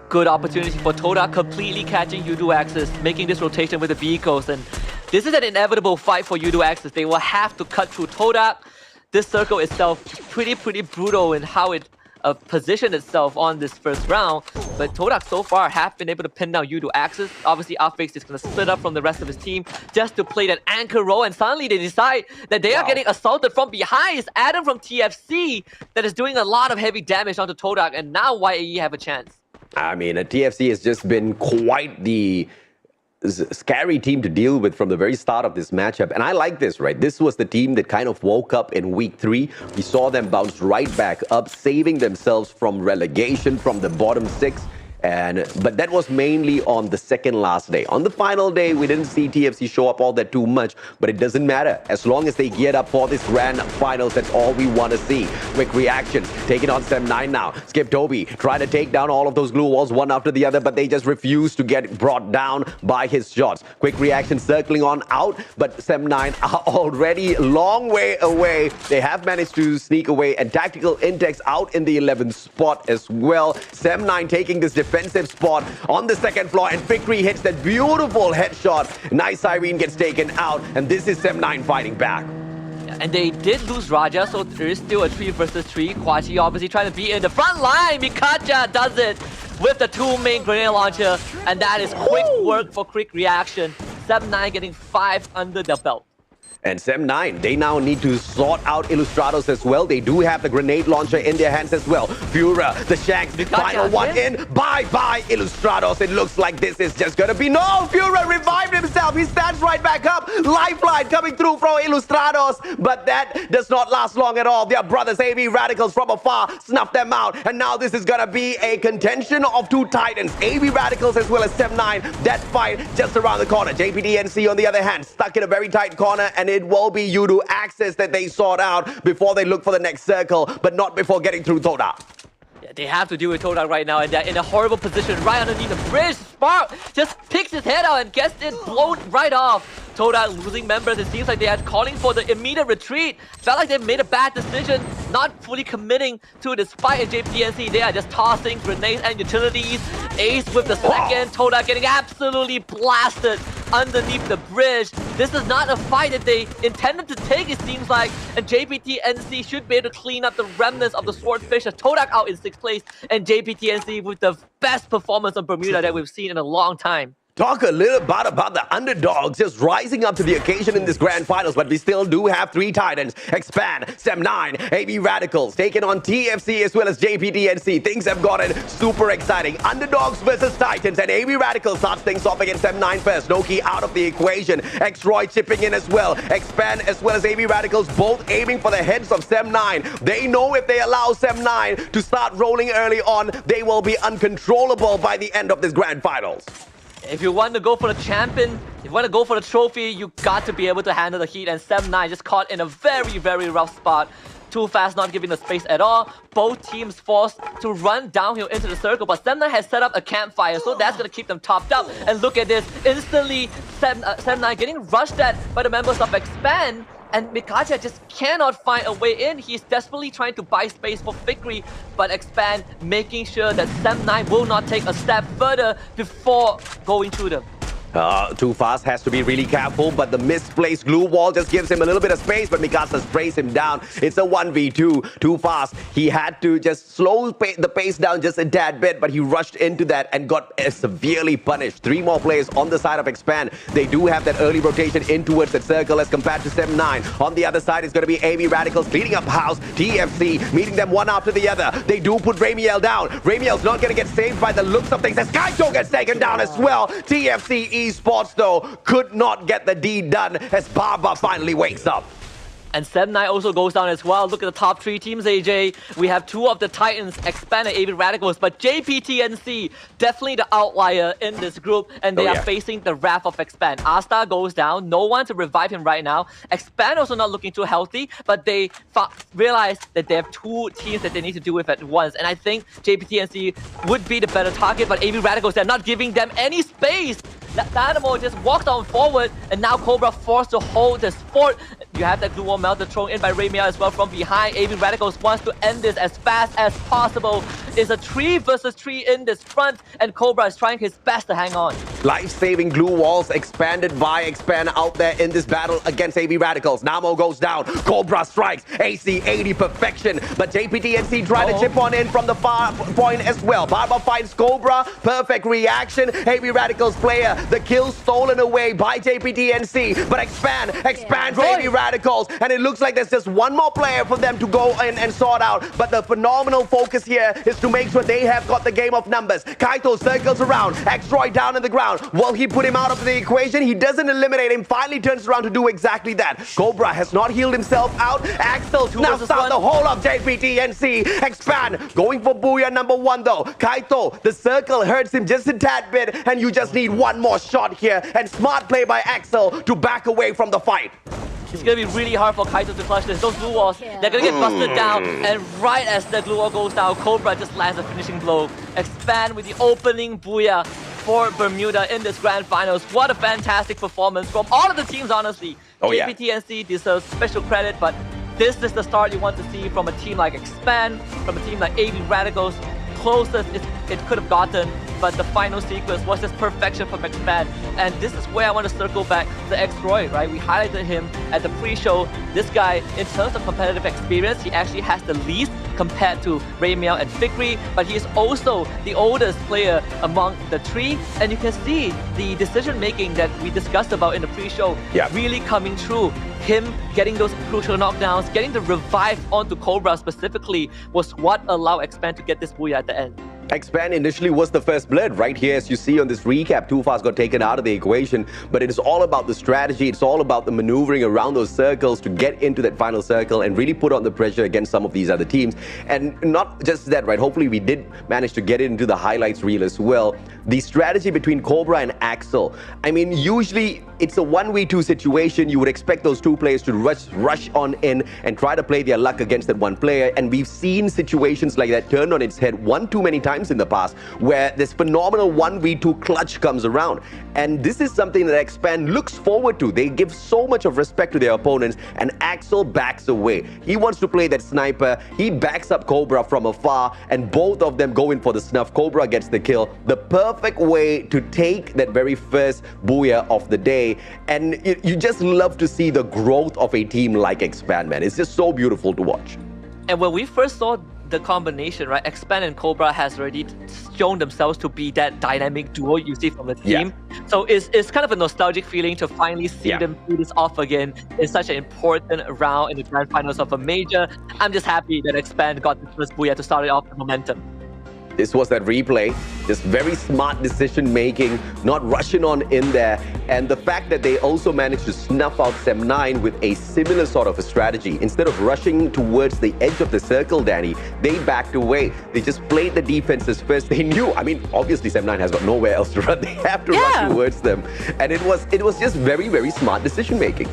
Good opportunity for Toda completely catching Yudu Axis, making this rotation with the vehicles, and this is an inevitable fight for Yudu Axis. They will have to cut through Toda. This circle itself is pretty brutal in how it positioned itself on this first round, but Todak so far have been able to pin down Yudu Axis. Obviously, Affix is going to split up from the rest of his team just to play that anchor role, and suddenly they decide that they are getting assaulted from behind. It's Adam from TFC that is doing a lot of heavy damage onto Todak, and now YAE have a chance. I mean, TFC has just been quite the scary team to deal with from the very start of this matchup. And I like this, right? This was the team that kind of woke up in week 3. We saw them bounce right back up, saving themselves from relegation from the bottom 6. But that was mainly on the second last day. On the final day, we didn't see TFC show up all that too much, but it doesn't matter. As long as they geared up for this grand finals, that's all we want to see. Quick reactions, taking on Sem9 now. Skip Toby, trying to take down all of those glue walls one after the other, but they just refuse to get brought down by his shots. Quick reaction circling on out, but Sem9 are already a long way away. They have managed to sneak away, and Tactical Intex out in the 11th spot as well. Sem9 taking this defensive spot on the second floor, and Fikri hits that beautiful headshot. Nice Irene gets taken out, and this is Sem9 fighting back. And they did lose Raja, so there is still a 3 versus 3. Kwachi obviously trying to be in the front line. Mikacha does it with the 2 main grenade launcher, and that is quick work for quick reaction. Sem9 getting 5 under the belt. And Sem9, they now need to sort out Ilustrados as well. They do have the grenade launcher in their hands as well. Fura, the Shanks, final one in. Bye-bye, Ilustrados. It looks like this is just gonna be... No! Fura revived himself. He stands right back up. Lifeline coming through from Ilustrados. But that does not last long at all. Their brothers, AV Radicals from afar, snuff them out. And now this is gonna be a contention of 2 titans. AV Radicals as well as Sem9. That fight just around the corner. JPDNC on the other hand, stuck in a very tight corner, and and it will be you to access that they sort out before they look for the next circle, but not before getting through Toda. Yeah, they have to deal with Todak right now, and they're in a horrible position right underneath the bridge. Spark just picks his head out and gets it blown right off. Todak losing members. It seems like they are calling for the immediate retreat. Felt like they made a bad decision, not fully committing to this fight at JPTNC. They are just tossing grenades and utilities. Ace with the second. Todak getting absolutely blasted underneath the bridge. This is not a fight that they intended to take, it seems like. And JPTNC should be able to clean up the remnants of the Swordfish. Todak out in 6th place, and JPTNC with the best performance on Bermuda that we've seen in a long time. Talk a little bit about the underdogs just rising up to the occasion in this grand finals, but we still do have 3 titans. Expand, Sem9, AB Radicals taking on TFC as well as JPTNC. Things have gotten super exciting. Underdogs versus titans, and AB Radicals starts things off against Sem9 first. Noki out of the equation. X-Roy chipping in as well. Expand as well as AB Radicals both aiming for the heads of Sem9. They know if they allow Sem9 to start rolling early on, they will be uncontrollable by the end of this grand finals. If you want to go for the champion, if you want to go for the trophy, you got to be able to handle the heat, and Sem9 just caught in a very, very rough spot. Too fast, not giving the space at all. Both teams forced to run downhill into the circle, but Sem9 has set up a campfire, so that's going to keep them topped up. And look at this, instantly Sem9 getting rushed at by the members of Expand, and Mikacha just cannot find a way in. He's desperately trying to buy space for Victory, but Expand making sure that Sem9 will not take a step further before going through them. Too Fast has to be really careful, but the misplaced glue wall just gives him a little bit of space, but Mikasa sprays him down. It's a 1v2. Too Fast, he had to just slow the pace down just a tad bit, but he rushed into that and got severely punished. 3 more players on the side of Expand. They do have that early rotation in towards that circle as compared to Sem9. On the other side is going to be AB Radicals cleaning up house. TFC meeting them one after the other. They do put Ramiel down. Ramiel's not going to get saved by the looks of things as Kaito gets taken down as well. TFC Esports, though, could not get the deed done as Barba finally wakes up. And Sem9 also goes down as well. Look at the top 3 teams, AJ. We have 2 of the Titans, Expand and AB Radicals, but JPTNC, definitely the outlier in this group, and they are facing the wrath of Expand. Asta goes down, no one to revive him right now. Expand also not looking too healthy, but they realize that they have 2 teams that they need to deal with at once, and I think JPTNC would be the better target, but AB Radicals, they're not giving them any space. Dynamo just walked on forward, and now Cobra forced to hold the fort. You have that glue wall melter thrown in by Ramiel as well from behind. AB Radicals wants to end this as fast as possible. It's a 3 versus 3 in this front, and Cobra is trying his best to hang on. Life-saving glue walls expanded by Expand out there in this battle against AB Radicals. Namo goes down. Cobra strikes. AC-80 perfection. But JPTNC trying to chip on in from the far point as well. Barba finds Cobra. Perfect reaction. AB Radicals player. The kill stolen away by JPTNC. But Expand AB Radicals. And it looks like there's just one more player for them to go in and sort out. But the phenomenal focus here is to make sure they have got the game of numbers. Kaito circles around. X-Roy down in the ground. Will he put him out of the equation? He doesn't eliminate him. Finally turns around to do exactly that. Cobra has not healed himself out. Axel now start the whole of JPTNC. Expand going for Booyah number 1 though. Kaito, the circle hurts him just a tad bit, and you just need one more shot here. And smart play by Axel to back away from the fight. It's going to be really hard for Kaito to clutch this. Those glue walls, they're going to get busted down. And right as the glue wall goes down, Cobra just lands a finishing blow. Expand with the opening Booyah for Bermuda in this grand finals. What a fantastic performance from all of the teams, honestly. JPTNC deserves special credit, but this is the start you want to see from a team like Expand, from a team like AB Radicals. Closest it could have gotten, but the final sequence was just perfection from Expand. And this is where I want to circle back to X-Roy, right? We highlighted him at the pre-show. This guy, in terms of competitive experience, he actually has the least compared to Ramiel and Victory, but he is also the oldest player among the 3. And you can see the decision-making that we discussed about in the pre-show really coming true. Him getting those crucial knockdowns, getting the revive onto Cobra specifically was what allowed Expand to get this Booyah at the end. Expand initially was the first blood right here, as you see on this recap. Too Fast got taken out of the equation, but it is all about the strategy. It's all about the maneuvering around those circles to get into that final circle and really put on the pressure against some of these other teams. And not just that, right? Hopefully we did manage to get it into the highlights reel as well. The strategy between Cobra and Axel. I mean, usually it's a 1v2 situation. You would expect those two players to rush on in and try to play their luck against that one player. And we've seen situations like that turned on its head one too many times in the past, where this phenomenal 1v2 clutch comes around. And this is something that Expand looks forward to. They give so much of respect to their opponents, and Axel backs away. He wants to play that sniper. He backs up Cobra from afar, and both of them go in for the snuff. Cobra gets the kill. The perfect way to take that very first booyah of the day. And you just love to see the growth of a team like Expand, man. It's just so beautiful to watch. And when we first saw the combination, right, Expand and Cobra has already shown themselves to be that dynamic duo you see from the team. So it's kind of a nostalgic feeling to finally see them do this off again in such an important round in the grand finals of a major. I'm just happy that Expand got the first booyah to start it off the momentum. This was that replay, just very smart decision making, not rushing on in there. And the fact that they also managed to snuff out Sem9 with a similar sort of a strategy. Instead of rushing towards the edge of the circle, Danny, they backed away. They just played the defenses first. They knew, I mean, obviously Sem9 has got nowhere else to run. They have to run towards them. And it was just very, very smart decision making.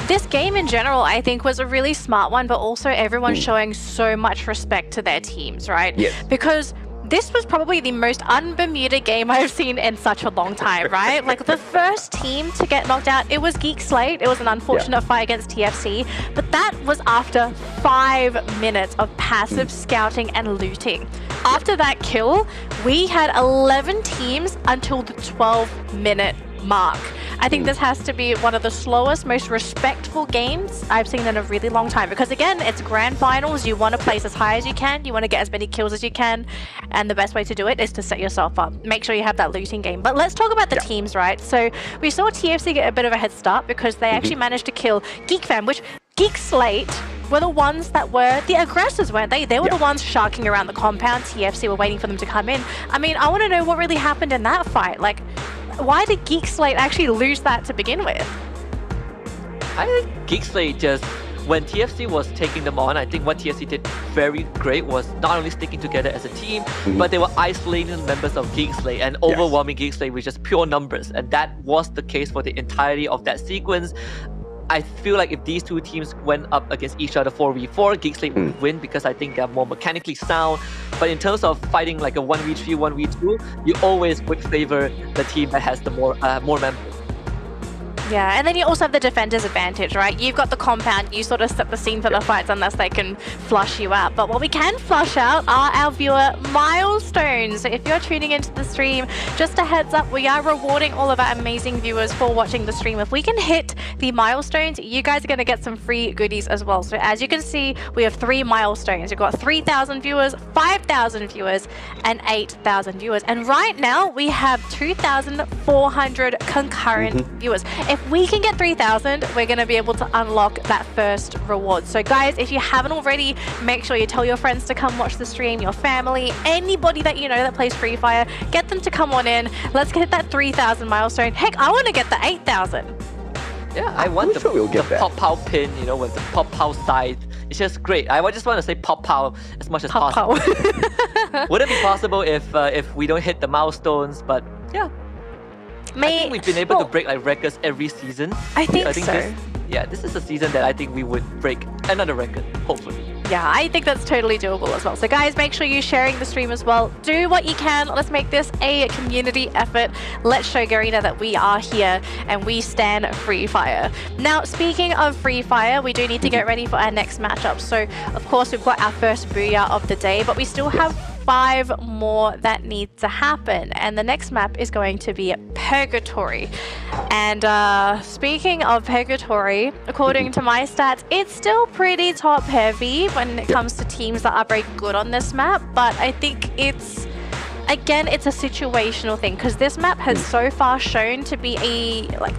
This game in general, I think, was a really smart one, but also everyone showing so much respect to their teams, right? Yes. Because this was probably the most un-Bermuda game I've seen in such a long time, right? Like, the first team to get knocked out, it was Geek Slate. It was an unfortunate fight against TFC, but that was after 5 minutes of passive scouting and looting. After that kill, we had 11 teams until the 12-minute mark. I think this has to be one of the slowest, most respectful games I've seen in a really long time, because again, it's grand finals. You want to place as high as you can, you want to get as many kills as you can, and the best way to do it is to set yourself up. Make sure you have that looting game. But let's talk about the teams, right? So we saw TFC get a bit of a head start because they actually managed to kill Geek Fam, which Geek Slate were the ones that were the aggressors, weren't they? They were the ones sharking around the compound. TFC were waiting for them to come in. I mean, I want to know what really happened in that fight. Like, why did Geek Slate actually lose that to begin with? I think Geek Slate just, when TFC was taking them on, I think what TFC did very great was not only sticking together as a team, but they were isolating members of Geek Slate and overwhelming Geek Slate with just pure numbers. And that was the case for the entirety of that sequence. I feel like if these two teams went up against each other 4v4, Geek Slate would win because I think they're more mechanically sound. But in terms of fighting like a 1v3, 1v2, you always would favor the team that has the more members. Yeah, and then you also have the defender's advantage, right? You've got the compound, you sort of set the scene for the fights unless they can flush you out. But what we can flush out are our viewer milestones. So if you're tuning into the stream, just a heads up, we are rewarding all of our amazing viewers for watching the stream. If we can hit the milestones, you guys are going to get some free goodies as well. So as you can see, we have 3 milestones. We've got 3,000 viewers, 5,000 viewers, and 8,000 viewers. And right now, we have 2,400 concurrent viewers. If we can get 3,000, we're going to be able to unlock that first reward. So guys, if you haven't already, make sure you tell your friends to come watch the stream, your family, anybody that you know that plays Free Fire, get them to come on in. Let's get that 3,000 milestone. Heck, I want to get the 8,000. Yeah, I want the Pop-Pow pin, you know, with the Pop-Pow scythe. It's just great. I just want to say Pop-Pow as much as possible. Would it be possible if we don't hit the milestones? But yeah. I think we've been able to break like records every season. I think so. This is a season that I think we would break another record, hopefully. Yeah, I think that's totally doable as well. So guys, make sure you're sharing the stream as well. Do what you can. Let's make this a community effort. Let's show Garena that we are here and we stand Free Fire. Now, speaking of Free Fire, we do need to get ready for our next matchup. So, of course, we've got our first booyah of the day, but we still have 5 more that need to happen. And the next map is going to be Purgatory. And speaking of Purgatory, according to my stats, it's still pretty top heavy when it comes to teams that are very good on this map. But I think it's, again, it's a situational thing because this map has so far shown to be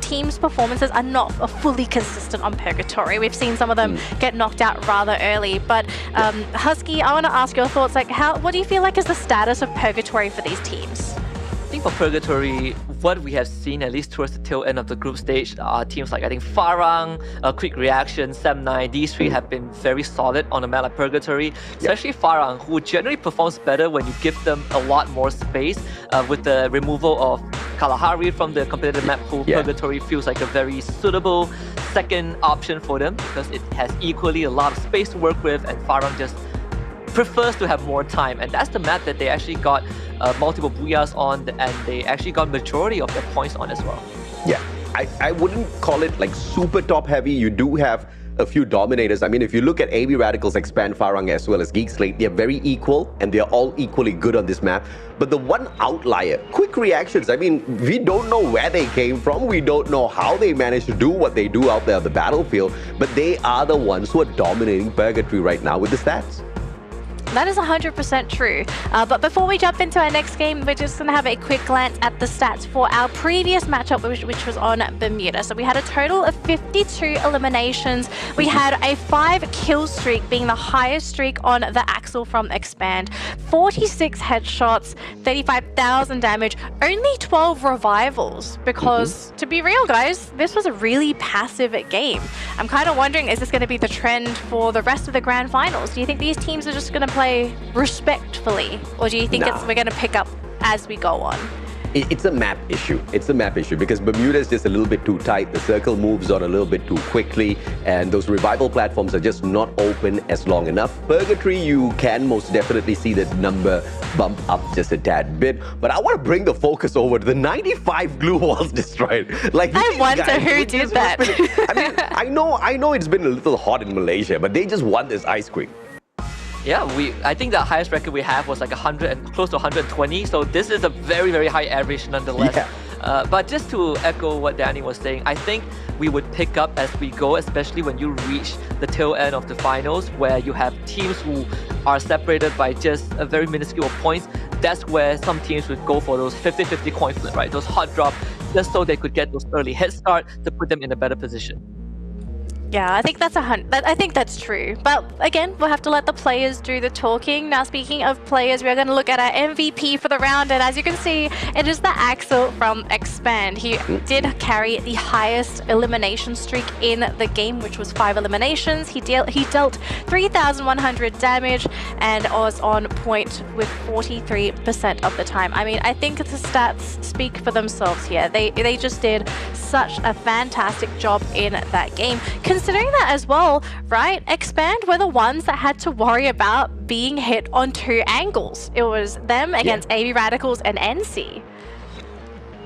teams' performances are not fully consistent on Purgatory. We've seen some of them get knocked out rather early. But Husky, I want to ask your thoughts. Like, what do you feel like is the status of Purgatory for these teams? I think for Purgatory, what we have seen, at least towards the tail end of the group stage, are teams like, I think, Farang, Quick Reaction, Sem9, these three have been very solid on a map like Purgatory, especially Farang, who generally performs better when you give them a lot more space. With the removal of Kalahari from the competitive map pool, Purgatory feels like a very suitable second option for them because it has equally a lot of space to work with, and Farang just prefers to have more time, and that's the map that they actually got multiple booyahs on, and they actually got majority of their points on as well. Yeah, I wouldn't call it like super top heavy. You do have a few dominators. I mean, if you look at AB Radicals, Expand, Farang, as well as Geek Slate, they're very equal and they're all equally good on this map. But the one outlier, Quick Reactions, I mean, we don't know where they came from. We don't know how they managed to do what they do out there on the battlefield, but they are the ones who are dominating Purgatory right now with the stats. That is 100% true. But before we jump into our next game, we're just going to have a quick glance at the stats for our previous matchup, which was on Bermuda. So we had a total of 52 eliminations. We had a 5 kill streak, being the highest streak on the Axel from Expand. 46 headshots, 35,000 damage, only 12 revivals. Because, to be real, guys, this was a really passive game. I'm kind of wondering, is this going to be the trend for the rest of the grand finals? Do you think these teams are just going to play respectfully, or do you think we're going to pick up as we go on? It's a map issue. It's a map issue because Bermuda is just a little bit too tight. The circle moves on a little bit too quickly, and those revival platforms are just not open as long enough. Purgatory, you can most definitely see that number bump up just a tad bit. But I want to bring the focus over to the 95 glue walls destroyed. Like, I wonder who did that. I mean, I know it's been a little hot in Malaysia, but they just won this ice cream. Yeah, I think the highest record we have was like 100 and close to 120. So this is a very, very high average nonetheless. Yeah. But just to echo what Danny was saying, I think we would pick up as we go, especially when you reach the tail end of the finals, where you have teams who are separated by just a very minuscule points. That's where some teams would go for those 50-50 coin flip, right? Those hot drops, just so they could get those early head start to put them in a better position. Yeah, I think that's true. But again, we'll have to let the players do the talking. Now, speaking of players, we're going to look at our MVP for the round, and as you can see, it is the Axel from Expand. He did carry the highest elimination streak in the game, which was 5 eliminations. He dealt 3,100 damage and was on point with 43% of the time. I mean, I think the stats speak for themselves here. They just did such a fantastic job in that game. Considering that as well, right? Expand were the ones that had to worry about being hit on 2 angles. It was them against AB Radicals and NC.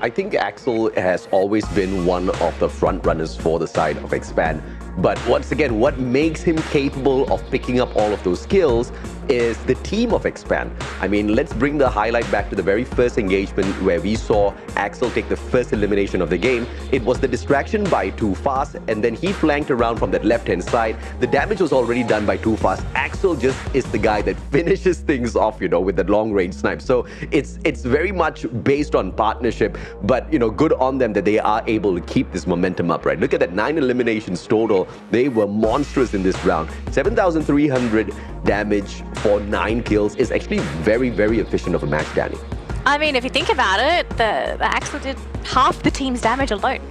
I think Axel has always been one of the front runners for the side of Expand. But once again, what makes him capable of picking up all of those skills is the team of Expand. I mean, let's bring the highlight back to the very first engagement where we saw Axel take the first elimination of the game. It was the distraction by Too Fast, and then he flanked around from that left-hand side. The damage was already done by Too Fast. Axel just is the guy that finishes things off, you know, with that long-range snipe. So it's very much based on partnership, but, you know, good on them that they are able to keep this momentum up, right? Look at that, 9 eliminations total. They were monstrous in this round. 7,300 damage for 9 kills is actually very, very efficient of a match, Danny. I mean, if you think about it, the Axel did half the team's damage alone.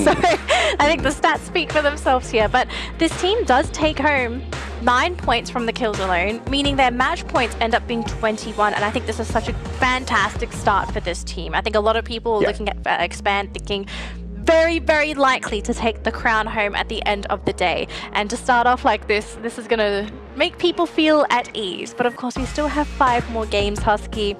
So I think the stats speak for themselves here. But this team does take home 9 points from the kills alone, meaning their match points end up being 21. And I think this is such a fantastic start for this team. I think a lot of people are looking at Expand thinking, very, very likely to take the crown home at the end of the day. And to start off like this is going to make people feel at ease. But of course, we still have 5 more games, Husky.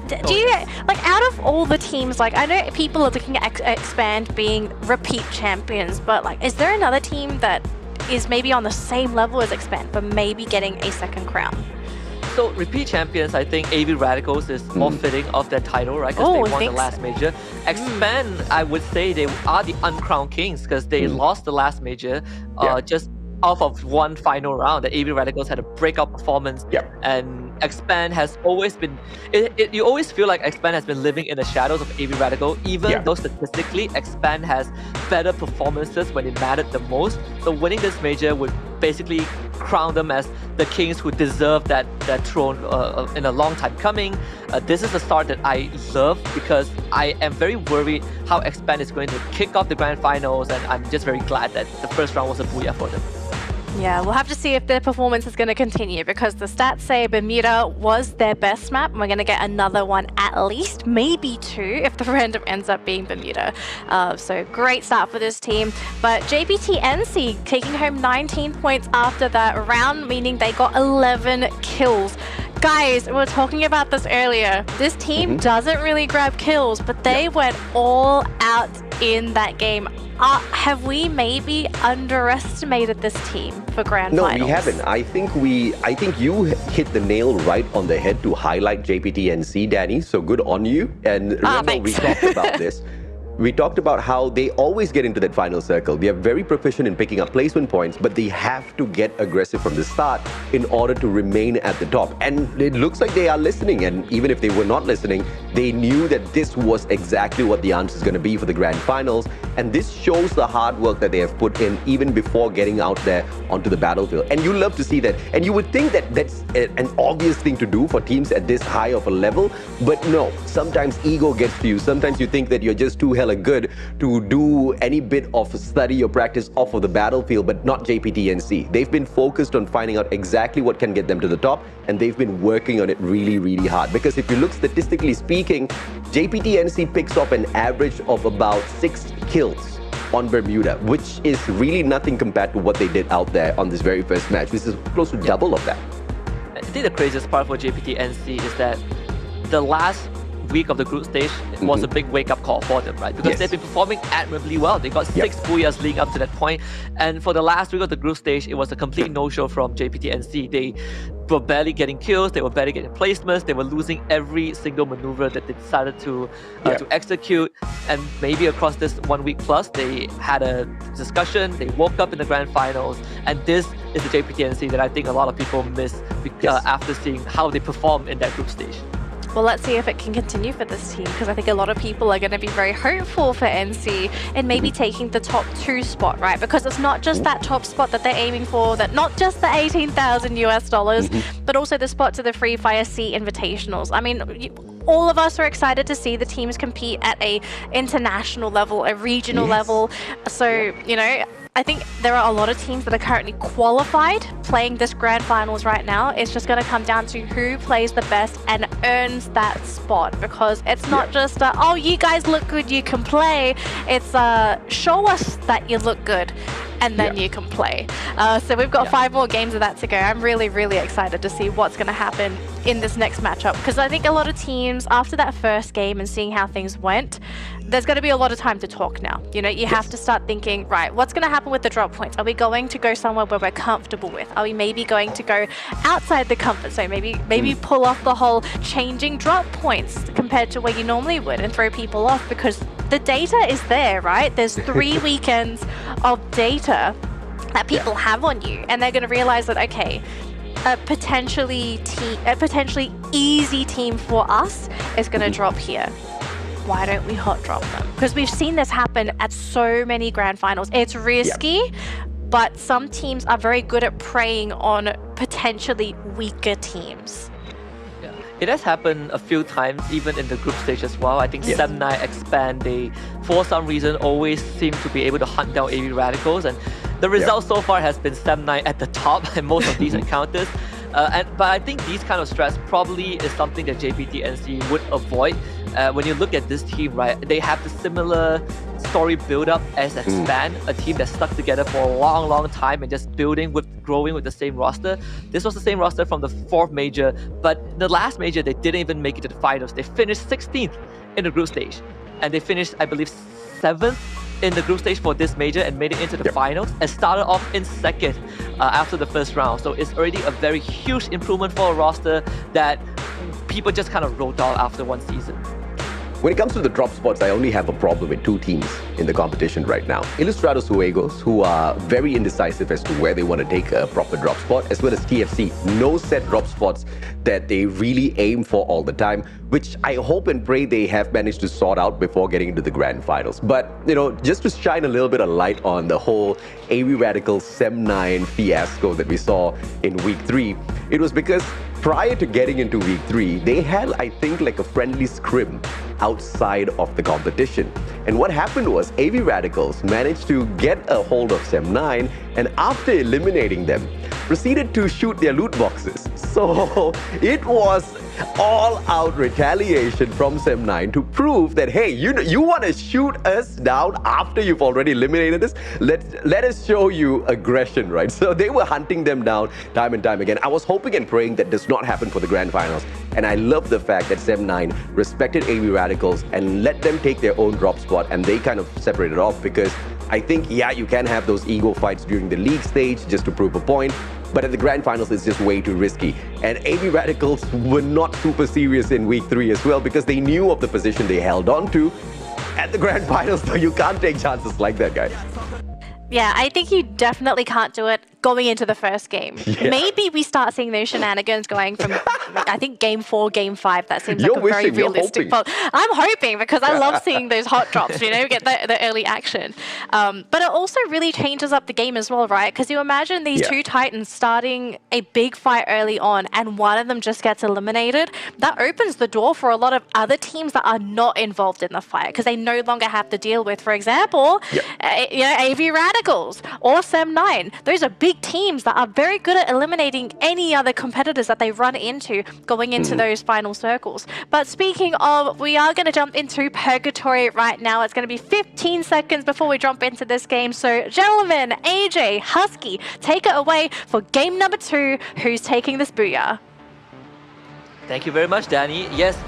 Do you, like, out of all the teams, like, I know people are looking at Expand being repeat champions, but, like, is there another team that is maybe on the same level as Expand, but maybe getting a second crown? So repeat champions, I think AB Radicals is more fitting of their title, right? Because they won the last major. Expand, I would say they are the uncrowned kings because they lost the last major just off of one final round. The AB Radicals had a breakout performance, and Expand has always been. You always feel like Expand has been living in the shadows of AB Radical, even though statistically Expand has better performances when it mattered the most. So winning this major would basically crown them as the kings who deserve that throne in a long time coming. This is a start that I love because I am very worried how Expand is going to kick off the grand finals, and I'm just very glad that the first round was a booyah for them. Yeah, we'll have to see if their performance is going to continue, because the stats say Bermuda was their best map, and we're going to get another one at least, maybe two, if the random ends up being Bermuda. So great start for this team. But JPT NC taking home 19 points after that round, meaning they got 11 kills. Guys, we were talking about this earlier. This team doesn't really grab kills, but they went all out in that game. Have we maybe underestimated this team for grand finals? No, we haven't. I think you hit the nail right on the head to highlight JPT-NC, Danny. So good on you. And remember, we talked about this. We talked about how they always get into that final circle. They are very proficient in picking up placement points, but they have to get aggressive from the start in order to remain at the top. And it looks like they are listening. And even if they were not listening, they knew that this was exactly what the answer is going to be for the grand finals. And this shows the hard work that they have put in even before getting out there onto the battlefield. And you love to see that. And you would think that that's an obvious thing to do for teams at this high of a level. But no, sometimes ego gets to you. Sometimes you think that you're just too hella good to do any bit of study or practice off of the battlefield, but not JPT-NC. They've been focused on finding out exactly what can get them to the top, and they've been working on it really, really hard. Because if you look statistically speaking, JPT-NC picks up an average of about 6 kills on Bermuda, which is really nothing compared to what they did out there on this very first match. This is close to double of that. I think the craziest part for JPT-NC is that the last week of the group stage was a big wake-up call for them, right? Because they've been performing admirably well. They got 6 booyahs leading up to that point. And for the last week of the group stage, it was a complete no-show from JPT-NC. They were barely getting kills, they were barely getting placements, they were losing every single maneuver that they decided to execute. And maybe across this 1 week plus, they had a discussion, they woke up in the grand finals, and this is the JPT-NC that I think a lot of people miss after seeing how they perform in that group stage. Well, let's see if it can continue for this team, because I think a lot of people are going to be very hopeful for NC and maybe taking the top 2 spot, right? Because it's not just that top spot that they're aiming for, that not just the $18,000 but also the spot to the free Fire Sea Invitationals. I mean, all of us are excited to see the teams compete at a international level, a regional level. So, you know, I think there are a lot of teams that are currently qualified playing this grand finals right now. It's just going to come down to who plays the best and earns that spot, because it's not just, oh, you guys look good, you can play. It's show us that you look good, and then you can play. So we've got 5 more games of that to go. I'm really, really excited to see what's going to happen in this next matchup, because I think a lot of teams, after that first game and seeing how things went, there's going to be a lot of time to talk now. You know, you have to start thinking, right, what's going to happen with the drop points? Are we going to go somewhere where we're comfortable with? Are we maybe going to go outside the comfort zone? Maybe pull off the whole changing drop points compared to where you normally would and throw people off, because the data is there, right? There's 3 weekends of data that people have on you, and they're going to realize that, okay, a potentially easy team for us is going to drop here. Why don't we hot drop them? Because we've seen this happen at so many grand finals. It's risky, but some teams are very good at preying on potentially weaker teams. It has happened a few times, even in the group stage as well. I think Semnai, Expand, they, for some reason, always seem to be able to hunt down AV Radicals. And the result so far has been Semnai at the top in most of these encounters. But I think these kind of strats probably is something that JPT-NC would avoid. When you look at this team, right, they have the similar story build-up as Expand, a team that stuck together for a long, long time and just growing with the same roster. This was the same roster from the 4th major, but the last major, they didn't even make it to the finals. They finished 16th in the group stage, and they finished, I believe, 7th in the group stage for this major and made it into the finals and started off in 2nd after the first round. So it's already a very huge improvement for a roster that people just kind of wrote off after 1 season. When it comes to the drop spots, I only have a problem with two teams in the competition right now. Ilustrados Juegos, who are very indecisive as to where they want to take a proper drop spot, as well as TFC. No set drop spots that they really aim for all the time, which I hope and pray they have managed to sort out before getting into the grand finals. But, just to shine a little bit of light on the whole AV Radical Sem9 fiasco that we saw in week 3, it was because prior to getting into week 3, they had, I think, like a friendly scrim outside of the competition. And what happened was AV Radicals managed to get a hold of Sem9, and after eliminating them, proceeded to shoot their loot boxes. So it was all-out retaliation from Sem9 to prove that, hey, you want to shoot us down after you've already eliminated us? Let us show you aggression, right? So they were hunting them down time and time again. I was hoping and praying that does not happen for the grand finals. And I love the fact that Sem9 respected AV Radicals and let them take their own drop spot, and they kind of separated off, because I think, yeah, you can have those ego fights during the league stage just to prove a point, but at the grand finals, it's just way too risky. And AV Radicals were not super serious in week 3 as well, because they knew of the position they held on to. At the grand finals, though, you can't take chances like that, guys. Yeah, I think you definitely can't do it going into the first game. Yeah. Maybe we start seeing those shenanigans going from, I think, game 4, game 5. That seems like You're a very wishing, you're realistic. I'm hoping, because I love seeing those hot drops, get the early action. But it also really changes up the game as well, right? Because you imagine these two Titans starting a big fight early on, and one of them just gets eliminated. That opens the door for a lot of other teams that are not involved in the fight, because they no longer have to deal with, for example, AV Radicals or Sem9. Those are big teams that are very good at eliminating any other competitors that they run into going into those final circles. But speaking of, we are going to jump into Purgatory right now. It's going to be 15 seconds before we jump into this game. So, gentlemen, AJ, Husky, take it away for game number 2. Who's taking this booyah? Thank you very much, Danny. Yes,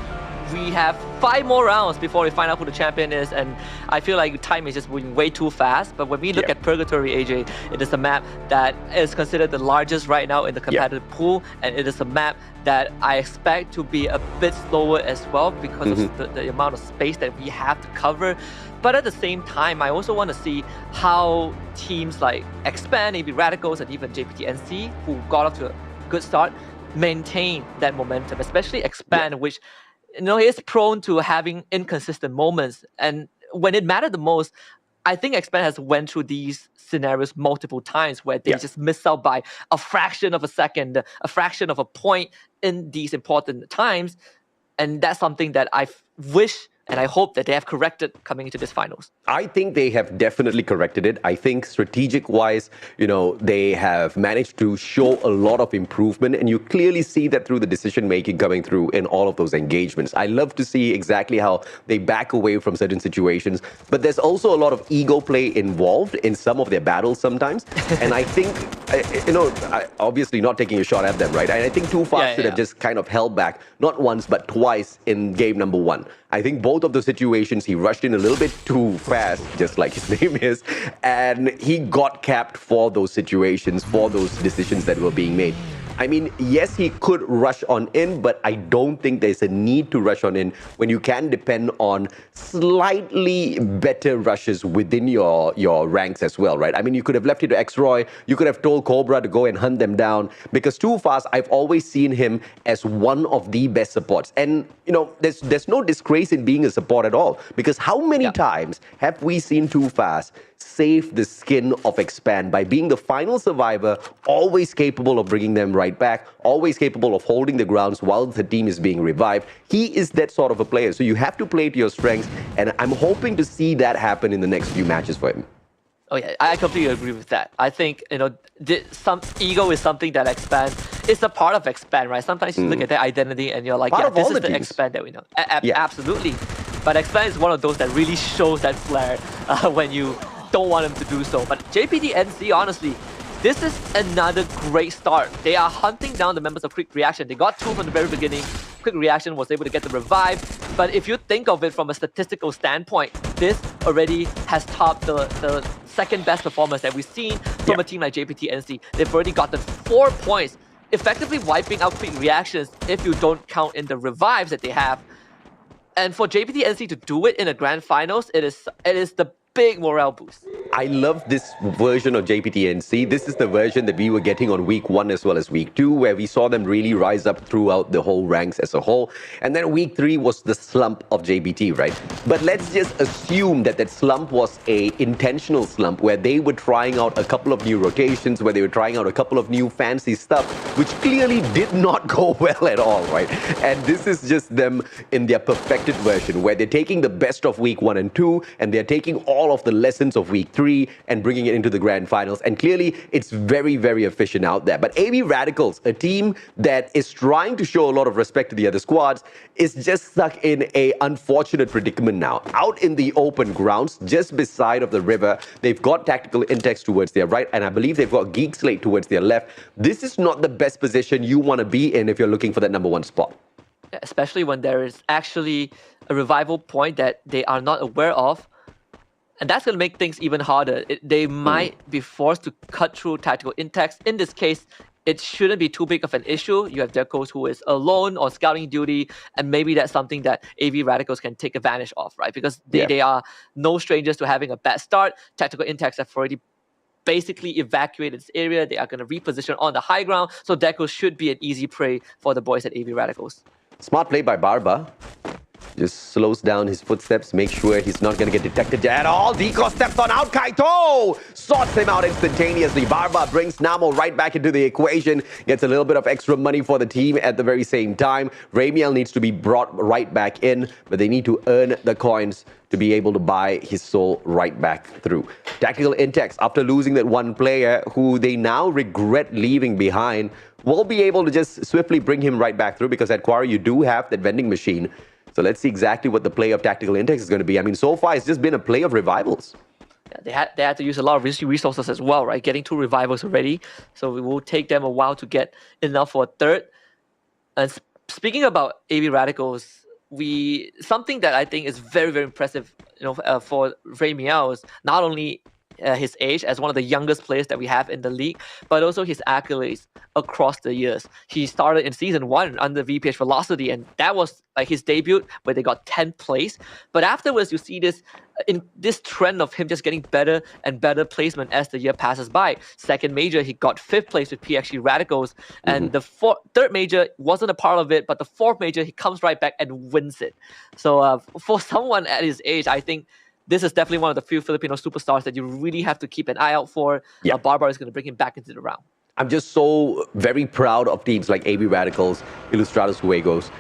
we have 5 more rounds before we find out who the champion is, and I feel like time is just moving way too fast. But when we look at Purgatory, AJ, it is a map that is considered the largest right now in the competitive pool, and it is a map that I expect to be a bit slower as well, because of the amount of space that we have to cover. But at the same time, I also want to see how teams like Expand, AV Radicals, and even JPT-NC, who got off to a good start, maintain that momentum, especially Expand, which is prone to having inconsistent moments. And when it mattered the most, I think Expand has went through these scenarios multiple times where they just miss out by a fraction of a second, a fraction of a point in these important times. And that's something that I wish and I hope that they have corrected coming into this finals. I think they have definitely corrected it. I think strategic-wise, they have managed to show a lot of improvement, and you clearly see that through the decision-making coming through in all of those engagements. I love to see exactly how they back away from certain situations, but there's also a lot of ego play involved in some of their battles sometimes. And I think, obviously not taking a shot at them, right? And I think Too Fast should have just kind of held back, not once, but twice in game number 1. I think both of the situations, he rushed in a little bit too fast, just like his name is, and he got capped for those situations, for those decisions that were being made. I mean, yes, he could rush on in, but I don't think there's a need to rush on in when you can depend on slightly better rushes within your ranks as well, right? I mean, you could have left it to X-Roy, you could have told Cobra to go and hunt them down, because Too Fast, I've always seen him as one of the best supports. And, there's no disgrace in being a support at all, because how many times have we seen Too Fast save the skin of Expand by being the final survivor, always capable of bringing them right back, always capable of holding the grounds while the team is being revived. He is that sort of a player. So you have to play to your strengths, and I'm hoping to see that happen in the next few matches for him. Oh yeah, I completely agree with that. I think, some ego is something that Expand is a part of Expand, right? Sometimes you look at their identity and you're like, this is the Expand that we know. Absolutely. But Expand is one of those that really shows that flair when you don't want him to do so. But JPT-NC, honestly, this is another great start. They are hunting down the members of Quick Reaction. They got 2 from the very beginning. Quick Reaction was able to get the revive. But if you think of it from a statistical standpoint, this already has topped the second best performance that we've seen from a team like JPT-NC. They've already gotten 4 points, effectively wiping out Quick Reactions if you don't count in the revives that they have. And for JPT-NC to do it in the grand finals, it is the big morale boost. I love this version of JPT-NC. This is the version that we were getting on week 1 as well as week 2, where we saw them really rise up throughout the whole ranks as a whole. And then week 3 was the slump of JPT, right? But let's just assume that that slump was a intentional slump where they were trying out a couple of new rotations, where they were trying out a couple of new fancy stuff, which clearly did not go well at all, right? And this is just them in their perfected version, where they're taking the best of week 1 and 2, and they're taking all of the lessons of week 3 and bringing it into the grand finals. And clearly, it's very, very efficient out there. But AB Radicals, a team that is trying to show a lot of respect to the other squads, is just stuck in an unfortunate predicament now. Out in the open grounds, just beside of the river, they've got Tactical Intex towards their right, and I believe they've got Geek Slate towards their left. This is not the best position you want to be in if you're looking for that number 1 spot. Especially when there is actually a revival point that they are not aware of. And that's going to make things even harder. They might be forced to cut through Tactical Intex. In this case, it shouldn't be too big of an issue. You have Decos who is alone on scouting duty, and maybe that's something that AV Radicals can take advantage of, right? Because they are no strangers to having a bad start. Tactical Intex have already basically evacuated this area. They are going to reposition on the high ground, so Decos should be an easy prey for the boys at AV Radicals. Smart play by Barba. Just slows down his footsteps, make sure he's not going to get detected at all. Deco steps on out. Kaito sorts him out instantaneously. Barba brings Namo right back into the equation, gets a little bit of extra money for the team at the very same time. Ramiel needs to be brought right back in, but they need to earn the coins to be able to buy his soul right back through. Tactical Intex, after losing that one player who they now regret leaving behind, will be able to just swiftly bring him right back through, because at Quarry you do have that vending machine. So let's see exactly what the play of Tactical Intex is going to be. I mean, so far, it's just been a play of revivals. Yeah, they had to use a lot of resources as well, right? Getting 2 revivals already. So it will take them a while to get enough for a third. And speaking about AV Radicals, something that I think is very, very impressive, for Ramiel is not only his age as one of the youngest players that we have in the league, but also his accolades across the years. He started in season 1 under VPH Velocity, and that was like his debut where they got 10th place. But afterwards, you see this trend of him just getting better and better placement as the year passes by. Second major, he got 5th place with PXG Radicals, and the third major wasn't a part of it, but the 4th major, he comes right back and wins it. So for someone at his age, I think this is definitely one of the few Filipino superstars that you really have to keep an eye out for. Barbar is going to bring him back into the round. I'm just so very proud of teams like AB Radicals, Ilustrados Juegos,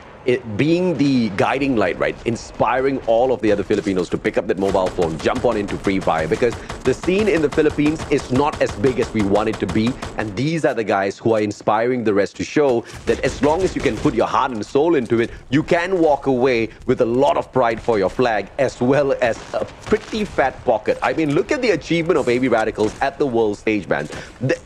being the guiding light, right? Inspiring all of the other Filipinos to pick up that mobile phone, jump on into Free Fire, because the scene in the Philippines is not as big as we want it to be. And these are the guys who are inspiring the rest to show that as long as you can put your heart and soul into it, you can walk away with a lot of pride for your flag, as well as a pretty fat pocket. I mean, look at the achievement of AB Radicals at the world stage, man.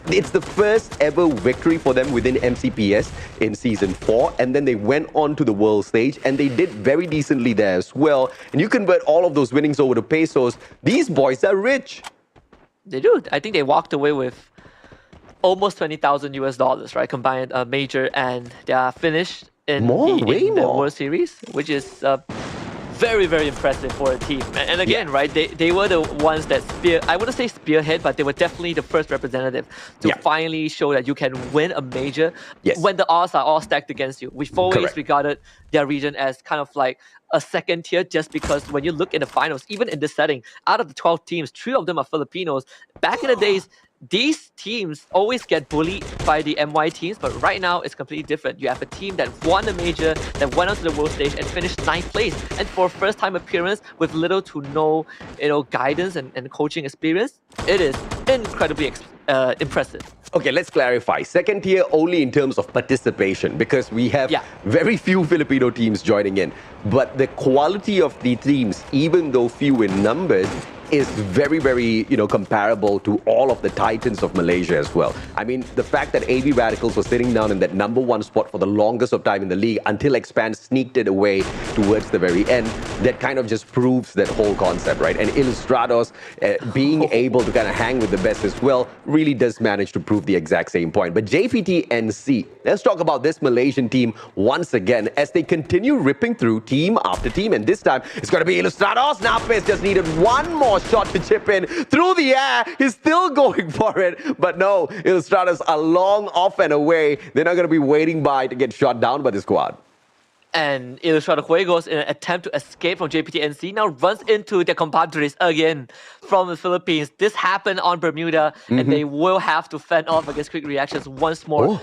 It's the first ever victory for them within MCPS in season 4, and then they went on to the world stage, and they did very decently there as well. And you convert all of those winnings over to pesos. These boys are rich. They do. I think they walked away with almost $20,000 right? Combined major, and they are finished in the World Series, which is very, very impressive for a team. And again, right, they were the ones that I wouldn't say spearhead, but they were definitely the first representative to finally show that you can win a major when the odds are all stacked against you. We've always regarded their region as kind of like a second tier, just because when you look in the finals, even in this setting, out of the 12 teams, 3 of them are Filipinos. Back in the days, these teams always get bullied by the MY teams, but right now it's completely different. You have a team that won the major, that went onto the world stage and finished 9th place. And for a first-time appearance with little to no, guidance and coaching experience, it is incredibly impressive. Okay, let's clarify. Second tier only in terms of participation, because we have very few Filipino teams joining in. But the quality of the teams, even though few in numbers, is very, very, comparable to all of the titans of Malaysia as well. I mean, the fact that AB Radicals was sitting down in that #1 spot for the longest of time in the league until Expand sneaked it away towards the very end, that kind of just proves that whole concept, right? And Illustrados being able to kind of hang with the best as well really does manage to prove the exact same point. But JPTNC, let's talk about this Malaysian team once again as they continue ripping through team after team. And this time, it's going to be Illustrados. Nafis just needed one more shot to chip in through the air. He's still going for it. But no, Illustrados are long off and away. They're not going to be waiting by to get shot down by the squad. And Ilustrado Juegos, in an attempt to escape from JPTNC, now runs into their compadres again from the Philippines. This happened on Bermuda, and they will have to fend off against Quick Reactions once more.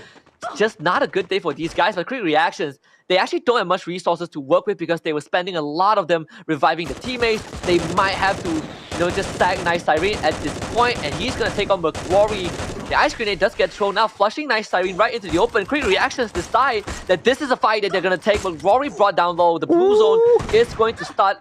It's just not a good day for these guys. But Quick Reactions, they actually don't have much resources to work with because they were spending a lot of them reviving the teammates. They might have to, just stack Nice Siren at this point, and he's going to take on McRory. The ice grenade does get thrown now, flushing Nice Siren right into the open. Quick Reactions decide that this is a fight that they're going to take, but Rory brought down low. The blue zone is going to start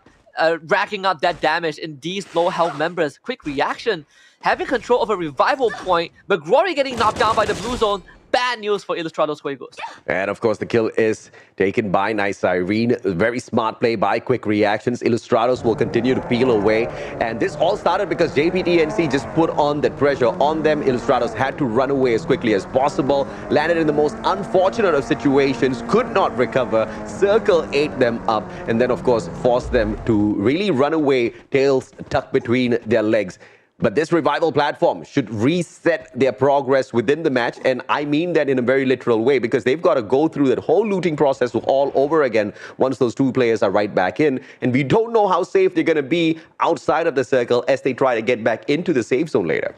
racking up that damage in these low health members. Quick Reaction having control of a revival point, but Rory getting knocked down by the blue zone. Bad news for Ilustrados Juegos. And of course, the kill is taken by Nice Siren. Very smart play by Quick Reactions. Illustrados will continue to peel away. And this all started because JPTNC just put on that pressure on them. Illustrados had to run away as quickly as possible. Landed in the most unfortunate of situations. Could not recover. Circle ate them up. And then, of course, forced them to really run away, tails tucked between their legs. But this revival platform should reset their progress within the match. And I mean that in a very literal way because they've got to go through that whole looting process all over again once those two players are right back in. And we don't know how safe they're going to be outside of the circle as they try to get back into the safe zone later.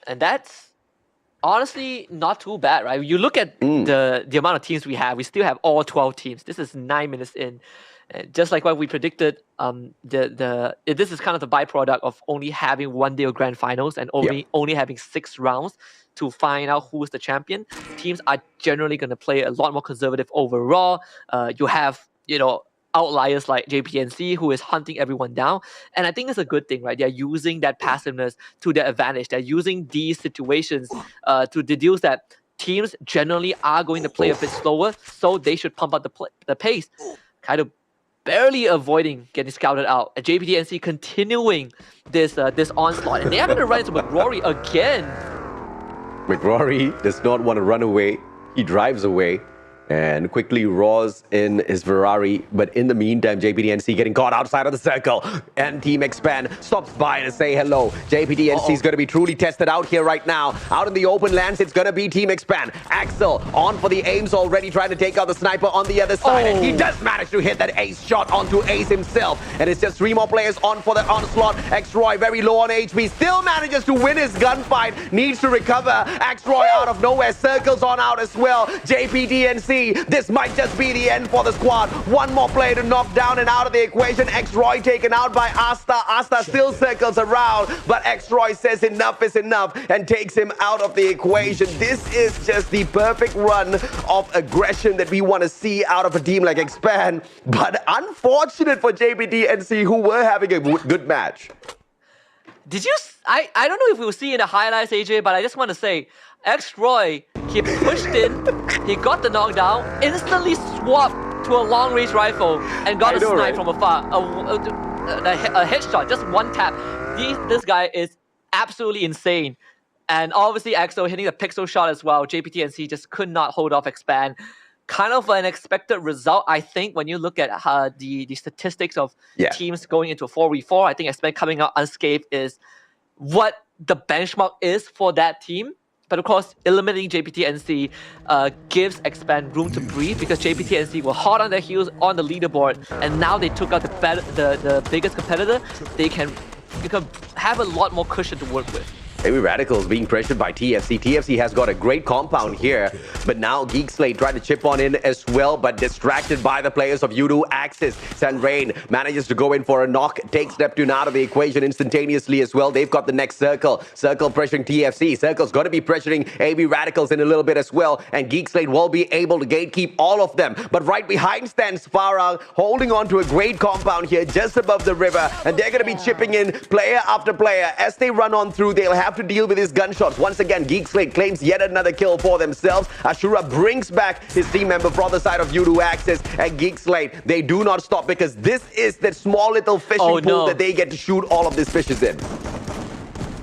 And that's honestly not too bad, right? You look at the amount of teams we have. We still have all 12 teams. This is 9 minutes in. Just like what we predicted, this is kind of the byproduct of only having one day of grand finals and only having 6 rounds to find out who's the champion. Teams are generally going to play a lot more conservative overall. You have, outliers like JPNC who is hunting everyone down. And I think it's a good thing, right? They're using that passiveness to their advantage. They're using these situations to deduce that teams generally are going to play a bit slower, so they should pump up the pace. Kind of barely avoiding getting scouted out. And JPTNC continuing this onslaught. And they are going to run into McRory again. McRory does not want to run away. He drives away and quickly roars in his Ferrari. But in the meantime, JPTNC getting caught outside of the circle. And Team Expand stops by to say hello. JPTNC is going to be truly tested out here right now. Out in the open lands, it's going to be Team Expand. Axel on for the aims already, trying to take out the sniper on the other side. And he does manage to hit that ace shot onto Ace himself. And it's just 3 more players on for that onslaught. X-Roy very low on HP. Still manages to win his gunfight. Needs to recover. X-Roy out of nowhere. Circles on out as well. JPTNC. This might just be the end for the squad. 1 more player to knock down and out of the equation. X-Roy taken out by Asta. Asta still circles around, but X-Roy says enough is enough and takes him out of the equation. This is just the perfect run of aggression that we want to see out of a team like Expand. But unfortunate for JPTNC, who were having a good match. Did you... I don't know if we'll see in the highlights, AJ, but I just want to say, X-Roy, he pushed in, he got the knockdown, instantly swapped to a long-range rifle, and got a snipe from afar. A headshot, just 1 tap. This guy is absolutely insane. And obviously, Axel hitting the pixel shot as well. JPTNC just could not hold off Expand. Kind of an expected result, I think, when you look at the statistics of teams going into a 4v4. I think Expand coming out unscathed is what the benchmark is for that team. But of course, eliminating JPTNC gives Expand room to breathe because JPTNC were hot on their heels on the leaderboard, and now they took out the biggest competitor. They can have a lot more cushion to work with. Heavy Radicals being pressured by TFC. TFC has got a great compound here, but now Geek Slate trying to chip on in as well, but distracted by the players of Udo Axis. Sanrain manages to go in for a knock, takes Neptune out of the equation instantaneously as well. They've got the next Circle. Circle pressuring TFC. Circle's going to be pressuring AB Radicals in a little bit as well, and Geek Slate will be able to gatekeep all of them. But right behind stands Farang, holding on to a great compound here just above the river, and they're going to be chipping in player after player. As they run on through, they'll have to deal with his gunshots. Once again, Geek Slate claims yet another kill for themselves. Ashura brings back his team member from the side of Udo Axis, and Geek Slate, they do not stop because this is that small little fishing pool that they get to shoot all of these fishes in.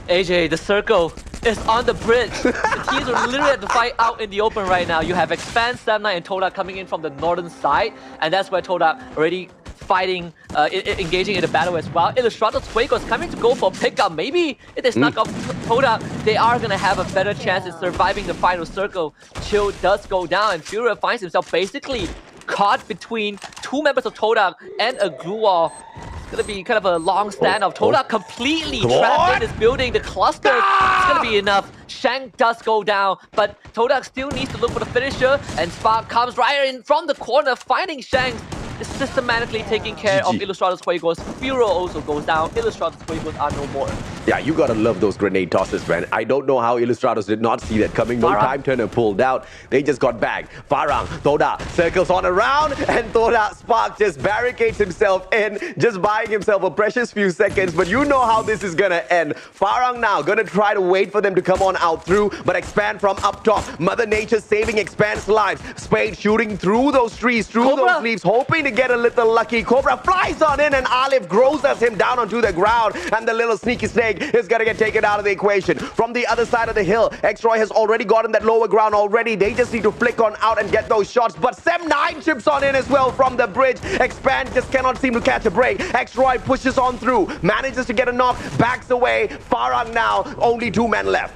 AJ, the Circle is on the bridge. The teams are literally at the fight out in the open right now. You have Expand, Stamina, and Todak coming in from the northern side, and that's where Todak already fighting, engaging in the battle as well. Illustrator's Fuegos coming to go for pickup. Maybe if they snuck off Todak, they are going to have a better chance in surviving the final Circle. Chill does go down, and Furia finds himself basically caught between two members of Todak and a glue wall. It's going to be kind of a long standoff. Todak completely trapped in this building. The cluster is going to be enough. Shank does go down, but Todak still needs to look for the finisher, and Spark comes right in from the corner, finding Shank. Is systematically taking care of Illustrator's Fuegos. Furo also goes down. Illustrator's Fuegos are no more. Yeah, you gotta love those grenade tosses, man. I don't know how Illustrators did not see that coming. No time turner pulled out. They just got bagged. Farang, Toda circles on around, and Toda Spark just barricades himself in, just buying himself a precious few seconds. But you know how this is gonna end. Farang now gonna try to wait for them to come on out through, but Expand from up top. Mother Nature saving Expand's lives. Spade shooting through those trees, through those leaves, hoping to get a little lucky. Cobra flies on in, and Alif grosses him down onto the ground, and the little sneaky snake is going to get taken out of the equation. From the other side of the hill, X-Roy has already gotten that lower ground already. They just need to flick on out and get those shots, but Sem9 chips on in as well from the bridge. Expand just cannot seem to catch a break. X-Roy pushes on through, manages to get a knock, backs away. Farang now, only 2 men left.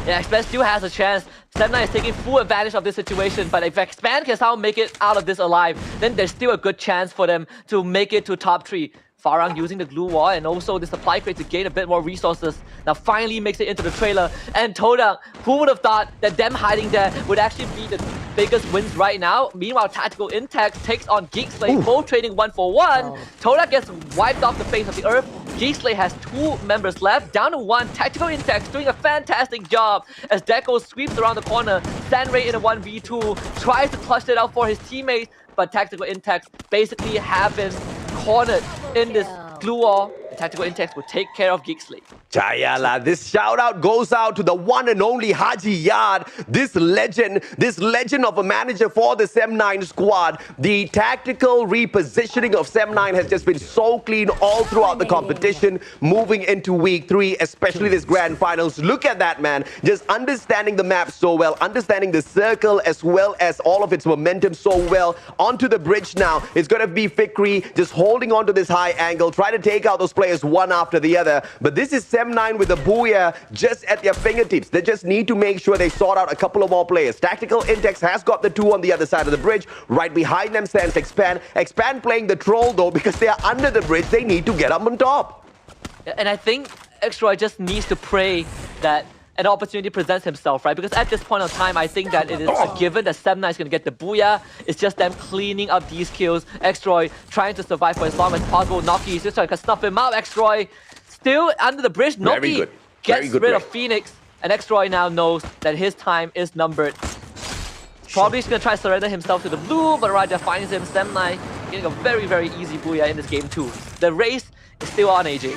Yeah, Expand still has a chance. Sem9 is taking full advantage of this situation, but if Expand can somehow make it out of this alive, then there's still a good chance for them to make it to top 3. Farang using the glue wall and also the supply crate to gain a bit more resources. Now finally makes it into the trailer. And Todak, who would have thought that them hiding there would actually be the biggest wins right now? Meanwhile, Tactical Intact takes on Geek Slate, both trading 1-for-1. Todak gets wiped off the face of the earth. Geek Slate has 2 members left, down to 1. Tactical Intact doing a fantastic job as Deco sweeps around the corner. Sandray in a 1v2, tries to clutch it out for his teammates, but Tactical Intact basically have been cornered in this glue wall. Tactical Intact will take care of Geek Slate. Chayala, this shout out goes out to the one and only Haji Yard, this legend of a manager for the Sem9 squad. The tactical repositioning of Sem9 has just been so clean all throughout the competition, moving into week 3, especially this grand finals. Look at that, man. Just understanding the map so well, understanding the circle as well as all of its momentum so well. Onto the bridge now. It's going to be Fikri just holding on to this high angle, try to take out those players one after the other. But this is Sem9 with the Booyah just at their fingertips. They just need to make sure they sort out a couple of more players. Tactical Intex has got the 2 on the other side of the bridge. Right behind them stands Expand. Expand playing the troll though, because they are under the bridge. They need to get up on top. And I think X-Roy just needs to pray that an opportunity presents himself, right? Because at this point of time, I think that it is a given that Sem9 is going to get the Booyah. It's just them cleaning up these kills. X-Roy trying to survive for as long as possible. Noki is just trying to snuff him out. X-Roy still under the bridge. Noki gets rid of Phoenix. And X-Roy now knows that his time is numbered. Probably he's going to try to surrender himself to the blue, but right there finds him. Sem9 getting a very, very easy Booyah in this game too. The race is still on, AJ.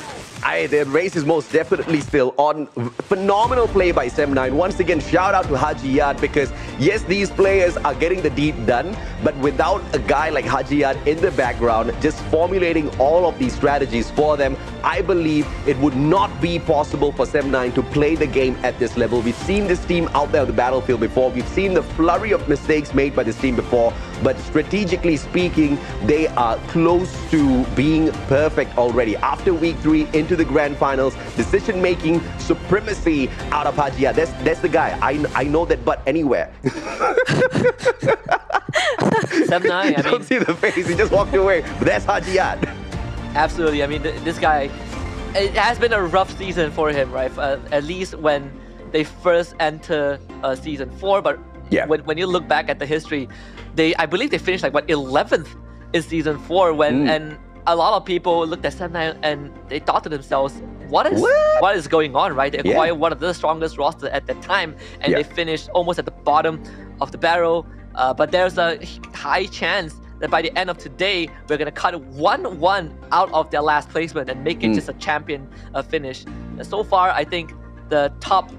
The race is most definitely still on. Phenomenal play by Sem9. Once again, shout out to Haji Yard, because yes, these players are getting the deed done, but without a guy like Haji Yard in the background, just formulating all of these strategies for them, I believe it would not be possible for Sem9 to play the game at this level. We've seen this team out there on the battlefield before. We've seen the flurry of mistakes made by this team before, but strategically speaking, they are close to being perfect already. After week 3, into the grand finals, decision-making supremacy out of Hajia. That's the guy. I know that butt anywhere. Sem9, I don't see the face. He just walked away. But that's Hajiyat. Absolutely. I mean, this guy it has been a rough season for him, right? At least when they first enter season 4, but when you look back at the history, I believe they finished like 11th in season 4 and a lot of people looked at Sem9 and they thought to themselves, what is going on, right? They acquired one of the strongest rosters at that time, and they finished almost at the bottom of the barrel. But there's a high chance that by the end of today, we're going to cut 1-1 out of their last placement and make it just a champion finish. And so far, I think the top,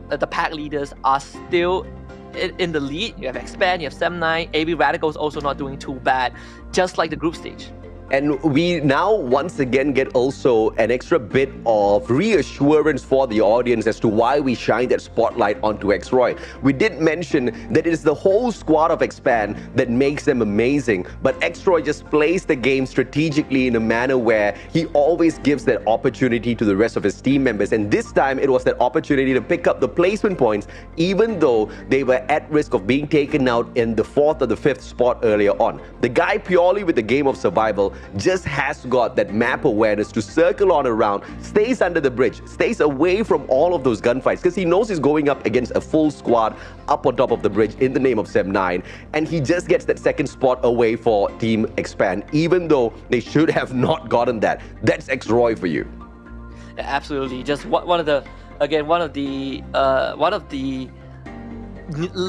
the pack leaders are still in the lead. You have Expand, you have Sem9, AB Radical's also not doing too bad, just like the group stage. And we now once again get also an extra bit of reassurance for the audience as to why we shine that spotlight onto Xroy. We did mention that it is the whole squad of Expand that makes them amazing, but Xroy just plays the game strategically in a manner where he always gives that opportunity to the rest of his team members. And this time it was that opportunity to pick up the placement points, even though they were at risk of being taken out in the 4th or the 5th spot earlier on. The guy, purely with the game of survival, just has got that map awareness to circle on around, stays under the bridge, stays away from all of those gunfights, because he knows he's going up against a full squad up on top of the bridge in the name of Sem9, and he just gets that second spot away for Team Expand, even though they should have not gotten that. That's Xroy for you. Yeah, absolutely. Just one of the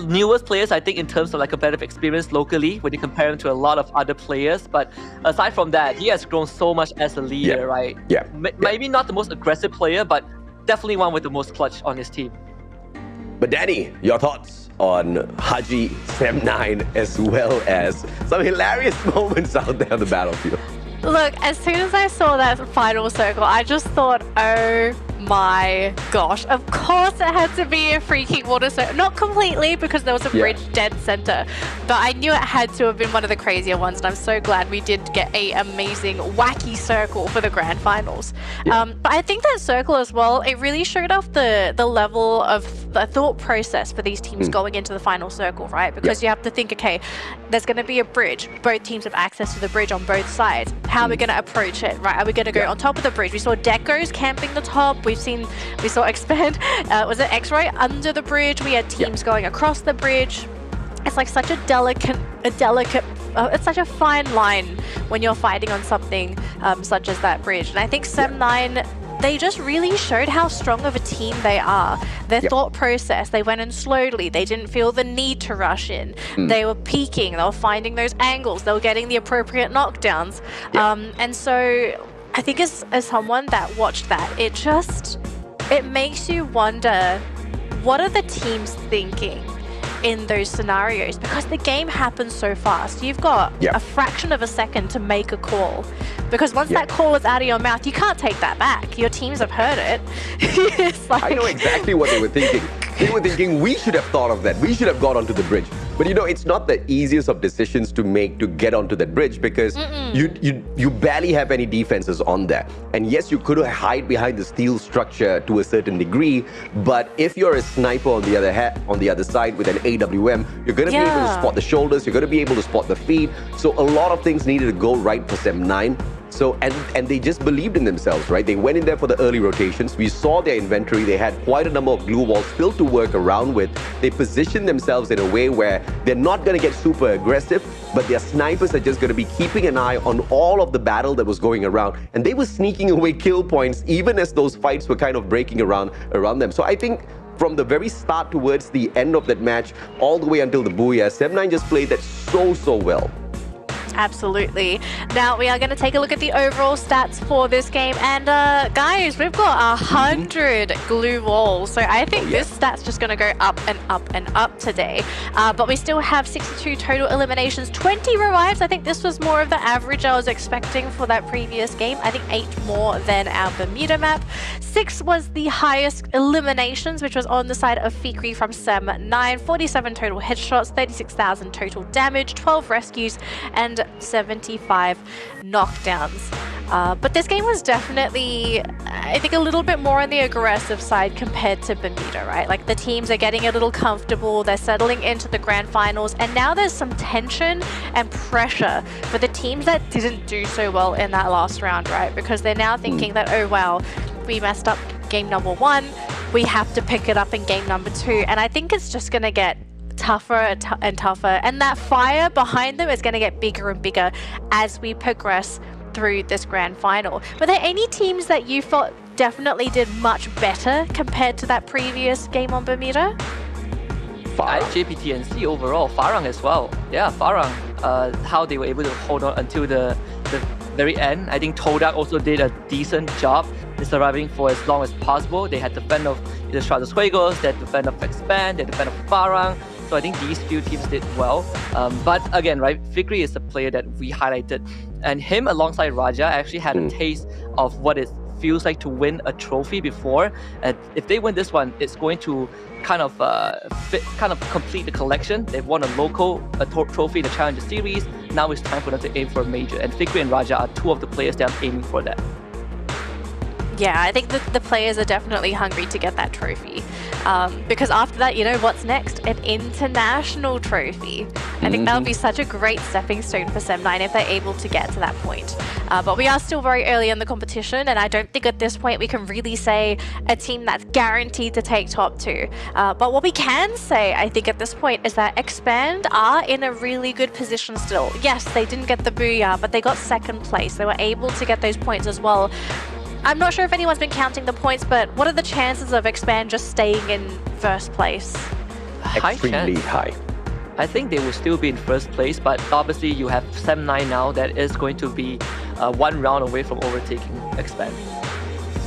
newest players, I think, in terms of like competitive experience locally when you compare him to a lot of other players. But aside from that, he has grown so much as a leader, right? Maybe not the most aggressive player, but definitely one with the most clutch on his team. But Danny, your thoughts on Haji, Sem9, as well as some hilarious moments out there on the battlefield? Look, as soon as I saw that final circle, I just thought, oh my gosh, of course it had to be a freaking water circle. Not completely, because there was a bridge dead center, but I knew it had to have been one of the crazier ones, and I'm so glad we did get a amazing wacky circle for the grand finals. But I think that circle as well, it really showed off the level of the thought process for these teams going into the final circle, right? Because you have to think, okay, there's going to be a bridge. Both teams have access to the bridge on both sides. How are we going to approach it, right? Are we going to go on top of the bridge? We saw Decos camping the top. We saw Expand, was it Xroy under the bridge? We had teams going across the bridge. It's like such a delicate, it's such a fine line when you're fighting on something such as that bridge. And I think Sem9, they just really showed how strong of a team they are. Their thought process, they went in slowly. They didn't feel the need to rush in. They were peeking, they were finding those angles, they were getting the appropriate knockdowns. And so I think as someone that watched that, it makes you wonder, what are the teams thinking in those scenarios? Because the game happens so fast. You've got a fraction of a second to make a call, because once that call is out of your mouth, you can't take that back. Your teams have heard it. It's like... I know exactly what they were thinking. They were thinking, we should have thought of that. We should have got onto the bridge. But you know, it's not the easiest of decisions to make to get onto that bridge, because you barely have any defenses on there. And yes, you could hide behind the steel structure to a certain degree, but if you're a sniper on the other side with an AWM, you're going to be able to spot the shoulders, you're going to be able to spot the feet. So a lot of things needed to go right for Sem9. So, and they just believed in themselves, right? They went in there for the early rotations. We saw their inventory. They had quite a number of glue walls still to work around with. They positioned themselves in a way where they're not going to get super aggressive, but their snipers are just going to be keeping an eye on all of the battle that was going around. And they were sneaking away kill points even as those fights were kind of breaking around them. So I think from the very start towards the end of that match, all the way until the Booyah, Sem9 just played that so well. Absolutely. Now we are going to take a look at the overall stats for this game, and guys, we've got 100 glue walls, so I think this stat's just going to go up and up and up today. But we still have 62 total eliminations, 20 revives. I think this was more of the average I was expecting for that previous game. I think 8 more than our Bermuda map. 6 was the highest eliminations, which was on the side of Fikri from Sem9. 47 total headshots, 36,000 total damage, 12 rescues, and 75 knockdowns. But this game was definitely, I think, a little bit more on the aggressive side compared to Bermuda, right? Like the teams are getting a little comfortable, they're settling into the grand finals, and now there's some tension and pressure for the teams that didn't do so well in that last round, right? Because they're now thinking that, oh wow, we messed up game number 1, we have to pick it up in game number 2, and I think it's just gonna get tougher and tougher, and that fire behind them is gonna get bigger and bigger as we progress through this grand final. Were there any teams that you thought definitely did much better compared to that previous game on Bermuda? JPTNC overall, Farang as well. Yeah, Farang, how they were able to hold on until the very end. I think Todak also did a decent job in surviving for as long as possible. They had the fend of the Stratos Fuegos, they had the fend of Expand, they had the fend of Farang. So I think these few teams did well. But again, right, Fikri is the player that we highlighted. And him alongside Raja actually had a taste of what it feels like to win a trophy before. And if they win this one, it's going to kind of complete the collection. They've won a local trophy in the Challenger Series. Now it's time for them to aim for a major. And Fikri and Raja are two of the players that are aiming for that. Yeah, I think that the players are definitely hungry to get that trophy. Because after that, you know what's next? An international trophy. I think that would be such a great stepping stone for Sem9 if they're able to get to that point. But we are still very early in the competition, and I don't think at this point we can really say a team that's guaranteed to take top 2. But what we can say, I think at this point, is that Expand are in a really good position still. Yes, they didn't get the booyah, but they got 2nd place. They were able to get those points as well. I'm not sure if anyone's been counting the points, but what are the chances of Expand just staying in 1st place? Extremely high. I think they will still be in 1st place, but obviously you have Sem9 now that is going to be 1 round away from overtaking Expand.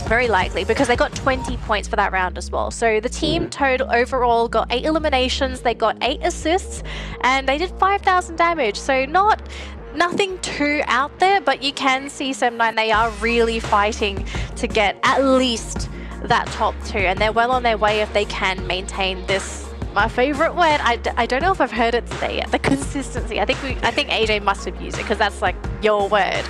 Very likely, because they got 20 points for that round as well. So the team total overall got 8 eliminations, they got 8 assists, and they did 5,000 damage. So nothing too out there, but you can see Sem9, they are really fighting to get at least that top 2, and they're well on their way if they can maintain this, my favorite word, I don't know if I've heard it today yet, the consistency. I think AJ must have used it because that's like your word.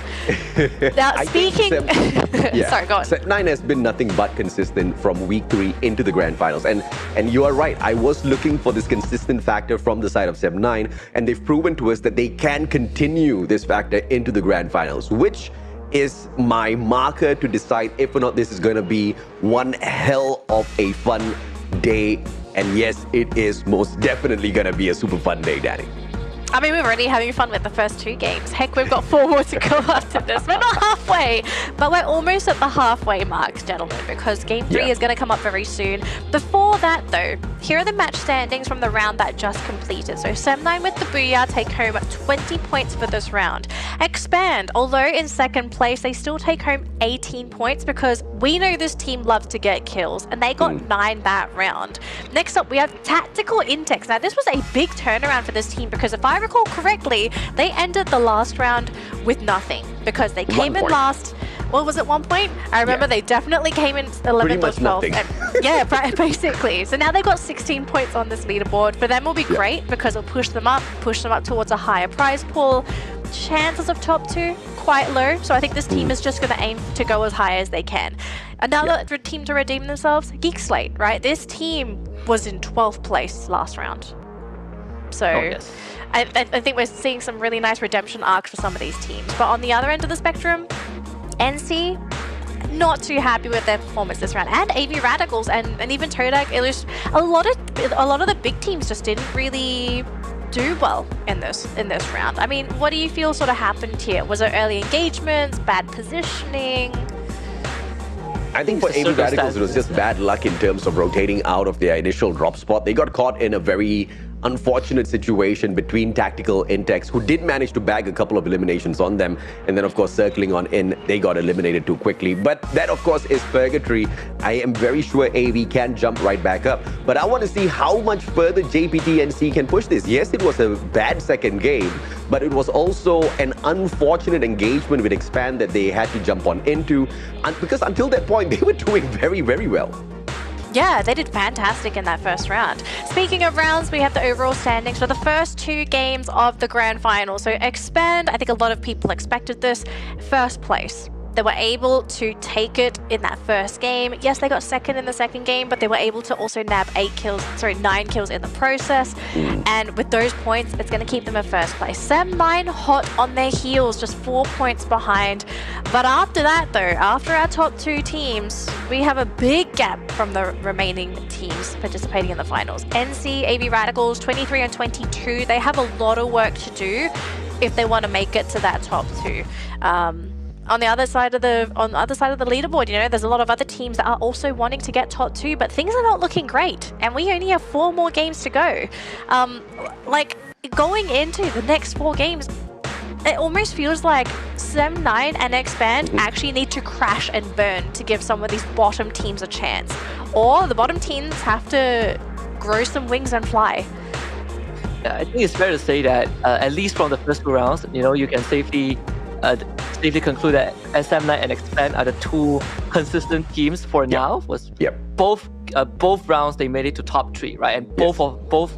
Now speaking sorry, go on. Sem9 has been nothing but consistent from week 3 into the grand finals, and you are right, I was looking for this consistent factor from the side of Sem9, and they've proven to us that they can continue this factor into the grand finals, which is my marker to decide if or not this is going to be one hell of a fun day. And yes, it is most definitely going to be a super fun day, Danny. I mean, we're already having fun with the first 2 games. Heck, we've got 4 more to go after this. We're not halfway, but we're almost at the halfway mark, gentlemen, because game 3 is going to come up very soon. Before that, though, here are the match standings from the round that just completed. So Sem9 with the booyah take home 20 points for this round. Expand, although in 2nd place, they still take home 18 points because we know this team loves to get kills, and they got 9 that round. Next up, we have Tactical Intex. Now, this was a big turnaround for this team because if I recall correctly, they ended the last round with nothing because they came in last. What was it, 1 point? I remember they definitely came in 11th or 12th. Yeah, basically. So now they've got 16 points on this leaderboard. For them will be great because it'll push them up towards a higher prize pool. Chances of top 2, quite low. So I think this team is just going to aim to go as high as they can. Another team to redeem themselves, Geek Slate, right? This team was in 12th place last round. So I think we're seeing some really nice redemption arcs for some of these teams. But on the other end of the spectrum, NC, not too happy with their performance this round, and AV Radicals and even Todak. It was a lot of the big teams just didn't really do well in this round. I mean, what do you feel sort of happened here? Was it early engagements, bad positioning? I think for AV Radicals, it was just bad luck in terms of rotating out of their initial drop spot. They got caught in a very unfortunate situation between Tactical Intex, who did manage to bag a couple of eliminations on them, and then of course circling on in, they got eliminated too quickly. But that of course is purgatory. I am very sure AV can jump right back up, but I want to see how much further JPTNC can push this. Yes, it was a bad 2nd game, but it was also an unfortunate engagement with Expand that they had to jump on into, because until that point they were doing very, very well. Yeah, they did fantastic in that first round. Speaking of rounds, we have the overall standings for the first 2 games of the grand final. So Expand, I think a lot of people expected this, 1st place. They were able to take it in that first game. Yes, they got second in the second game, but they were able to also nab 9 kills in the process. And with those points, it's going to keep them in first place. Sem9 hot on their heels, just 4 points behind. But after that, though, after our top 2 teams, we have a big gap from the remaining teams participating in the finals. NC, AB Radicals, 23 and 22. They have a lot of work to do if they want to make it to that top 2. On the other side of the leaderboard, you know, there's a lot of other teams that are also wanting to get top 2, but things are not looking great, and we only have 4 more games to go. Like going into the next 4 games, it almost feels like Sem9 and Expand actually need to crash and burn to give some of these bottom teams a chance, or the bottom teams have to grow some wings and fly. Yeah, I think it's fair to say that at least from the first 2 rounds, you know, you can safely conclude that Sem9 and Expand are the 2 consistent teams for now. Both rounds they made it to top 3, right? And both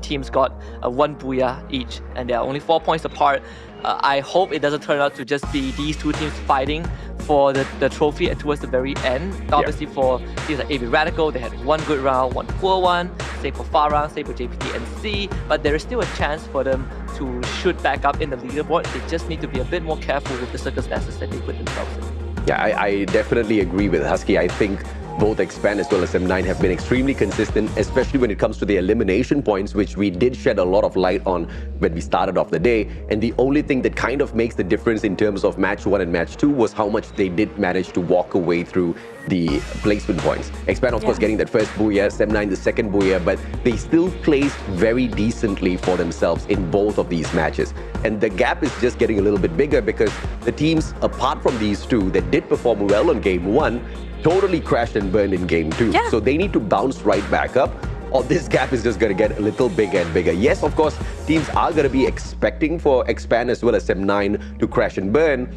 teams got 1 booyah each, and they are only 4 points apart. I hope it doesn't turn out to just be these 2 teams fighting for the trophy towards the very end. Obviously, for teams like AB Radical, they had 1 good round, 1 poor one. Same for Farah, same for JPT and C. But there is still a chance for them to shoot back up in the leaderboard. They just need to be a bit more careful with the circumstances that they put themselves in. Yeah, I definitely agree with Husky. I think both Expand as well as Sem9 have been extremely consistent, especially when it comes to the elimination points, which we did shed a lot of light on when we started off the day. And the only thing that kind of makes the difference in terms of match 1 and match 2 was how much they did manage to walk away through the placement points. Expand, of course, getting that first booyah, Sem9 the second booyah, but they still placed very decently for themselves in both of these matches. And the gap is just getting a little bit bigger because the teams, apart from these 2 that did perform well on game 1, totally crashed and burned in game 2. So they need to bounce right back up, or this gap is just going to get a little bigger and bigger. Yes, of course, teams are going to be expecting for Expand as well as Sem9 to crash and burn,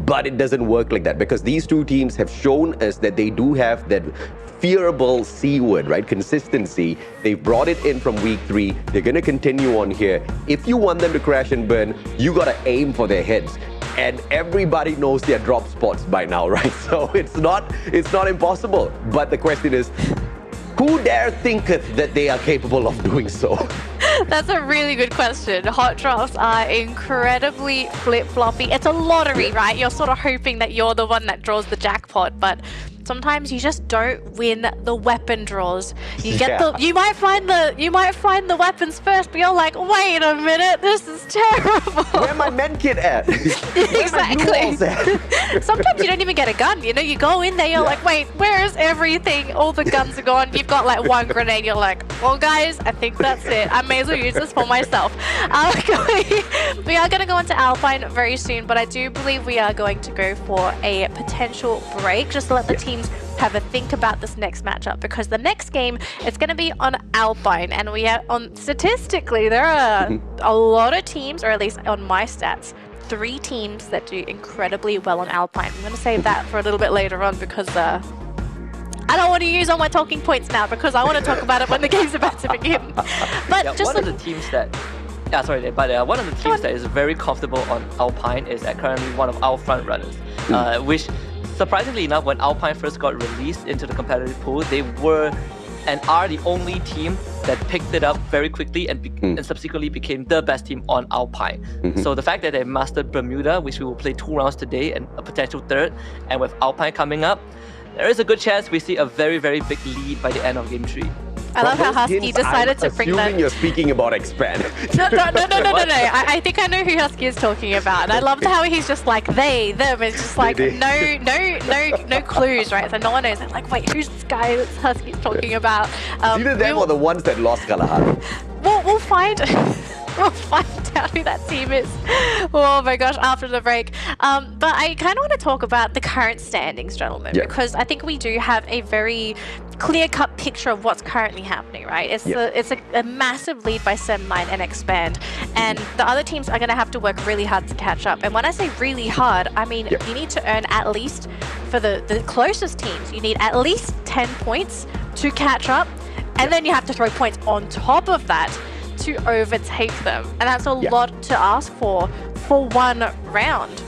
but it doesn't work like that because these 2 teams have shown us that they do have that fearable C word, right? Consistency. They've brought it in from week 3. They're going to continue on here. If you want them to crash and burn, you got to aim for their heads. And everybody knows their drop spots by now, right? So it's not impossible. But the question is, who dare thinketh that they are capable of doing so? That's a really good question. Hot drops are incredibly flip-floppy. It's a lottery, right? You're sort of hoping that you're the one that draws the jackpot, but sometimes you just don't win the weapon draws. You get you might find the weapons first, but you're like, wait a minute, this is terrible. Where my med kit at? Exactly. Sometimes you don't even get a gun. You know, you go in there, you're like, wait, where is everything? All the guns are gone. You've got like 1 grenade. You're like, well, guys, I think that's it. I may as well use this for myself. We are going to go into Alpine very soon, but I do believe we are going to go for a potential break just to let the teams have a think about this next matchup, because the next game it's going to be on Alpine, and we are on statistically there are a lot of teams, or at least on my stats, 3 teams that do incredibly well on Alpine. I'm going to save that for a little bit later on because I don't want to use all my talking points now because I want to talk about it when the game's about to begin. But just one of the teams that one of the teams that is very comfortable on Alpine is currently one of our front runners, which surprisingly enough, when Alpine first got released into the competitive pool, they were and are the only team that picked it up very quickly and subsequently became the best team on Alpine. So the fact that they mastered Bermuda, which we will play 2 rounds today and a potential 3rd, and with Alpine coming up, there is a good chance we see a very, very big lead by the end of game 3. I love how Husky decided to bring that. Assuming you're speaking about Expand. No. I think I know who Husky is talking about. And I loved how he's just like they, them. It's just like no clues, right? So no one knows. I'm like, wait, who's this guy that Husky's talking about? Either them or the ones that lost Kalahari. We'll find. We'll find out who that team is. Oh my gosh, after the break. But I kind of want to talk about the current standings, gentlemen, because I think we do have a very clear-cut picture of what's currently happening, right? It's a massive lead by Sem9 and Expand, and the other teams are going to have to work really hard to catch up. And when I say really hard, I mean you need to earn at least, for the closest teams, you need at least 10 points to catch up, and then you have to throw points on top of that to overtake them, and that's a lot to ask for 1 round.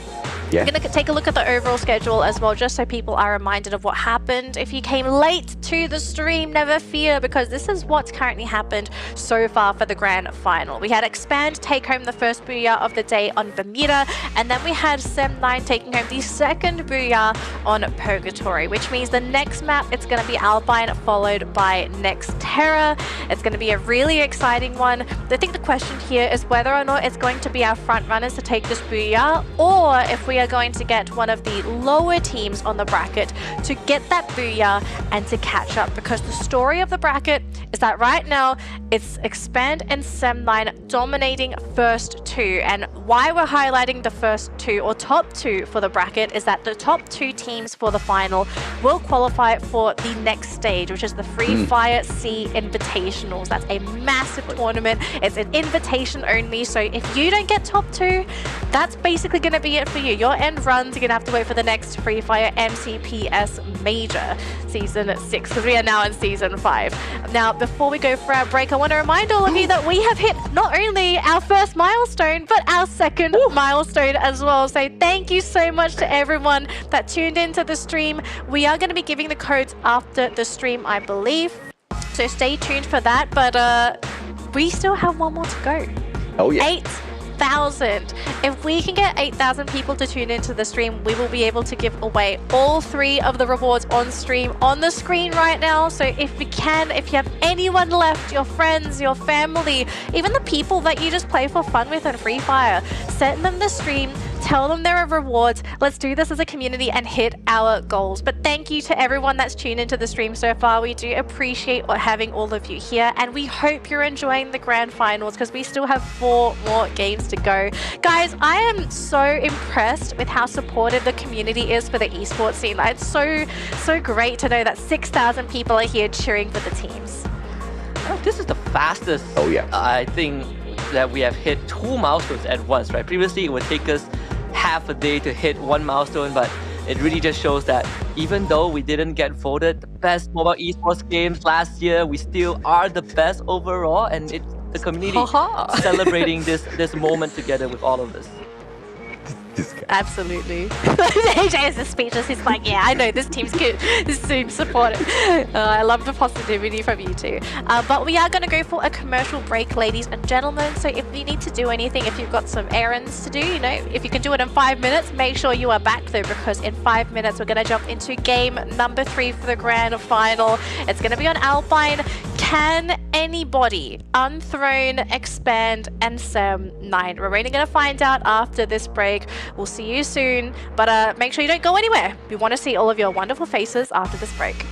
Yeah. We're going to take a look at the overall schedule as well, just so people are reminded of what happened. If you came late to the stream, never fear, because this is what's currently happened so far for the grand final. We had Expand take home the first booyah of the day on Bermuda, and then we had Sem9 taking home the second booyah on Purgatory, which means the next map, it's going to be Alpine, followed by Next Terra. It's going to be a really exciting one. I think the question here is whether or not it's going to be our front runners to take this booyah, or if we are going to get one of the lower teams on the bracket to get that booyah and to catch up, because the story of the bracket is that right now it's Expand and Sem9 dominating first two. And why we're highlighting the first two or top two for the bracket is that the top two teams for the final will qualify for the next stage, which is the free Fire Sea Invitationals. That's a massive tournament. It's an invitation only, so if you don't get top two, that's basically going to be it for you. Your end runs, you're going to have to wait for the next Free Fire MCPS Major Season 6, because we are now in Season 5. Now, before we go for our break, I want to remind all of you that we have hit not only our first milestone, but our second milestone as well. So thank you so much to everyone that tuned into the stream. We are going to be giving the codes after the stream, I believe. So stay tuned for that. But we still have one more to go. Oh, yeah. 8,000. If we can get 8,000 people to tune into the stream, we will be able to give away all 3 of the rewards on stream on the screen right now. So if you can, if you have anyone left, your friends, your family, even the people that you just play for fun with on Free Fire, send them the stream. Tell them there are rewards. Let's do this as a community and hit our goals. But thank you to everyone that's tuned into the stream so far. We do appreciate having all of you here, and we hope you're enjoying the grand finals, because we still have 4 more games to go. Guys, I am so impressed with how supportive the community is for the esports scene. It's so great to know that 6,000 people are here cheering for the teams. Oh, this is the fastest, I think, that we have hit 2 milestones at once, right? Previously, it would take us half a day to hit 1 milestone, but it really just shows that even though we didn't get voted the best mobile esports games last year, we still are the best overall, and it's the community celebrating this moment together with all of us. Absolutely. AJ is just speechless. He's like, yeah, I know this team's good. This team's supportive. I love the positivity from you two. But we are going to go for a commercial break, ladies and gentlemen. So if you need to do anything, if you've got some errands to do, you know, if you can do it in 5 minutes, make sure you are back though, because in 5 minutes we're going to jump into game number 3 for the grand final. It's going to be on Alpine. Can anybody unthrone, Expand, and Sem9? We're really going to find out after this break. We'll see you soon, but make sure you don't go anywhere. We want to see all of your wonderful faces after this break.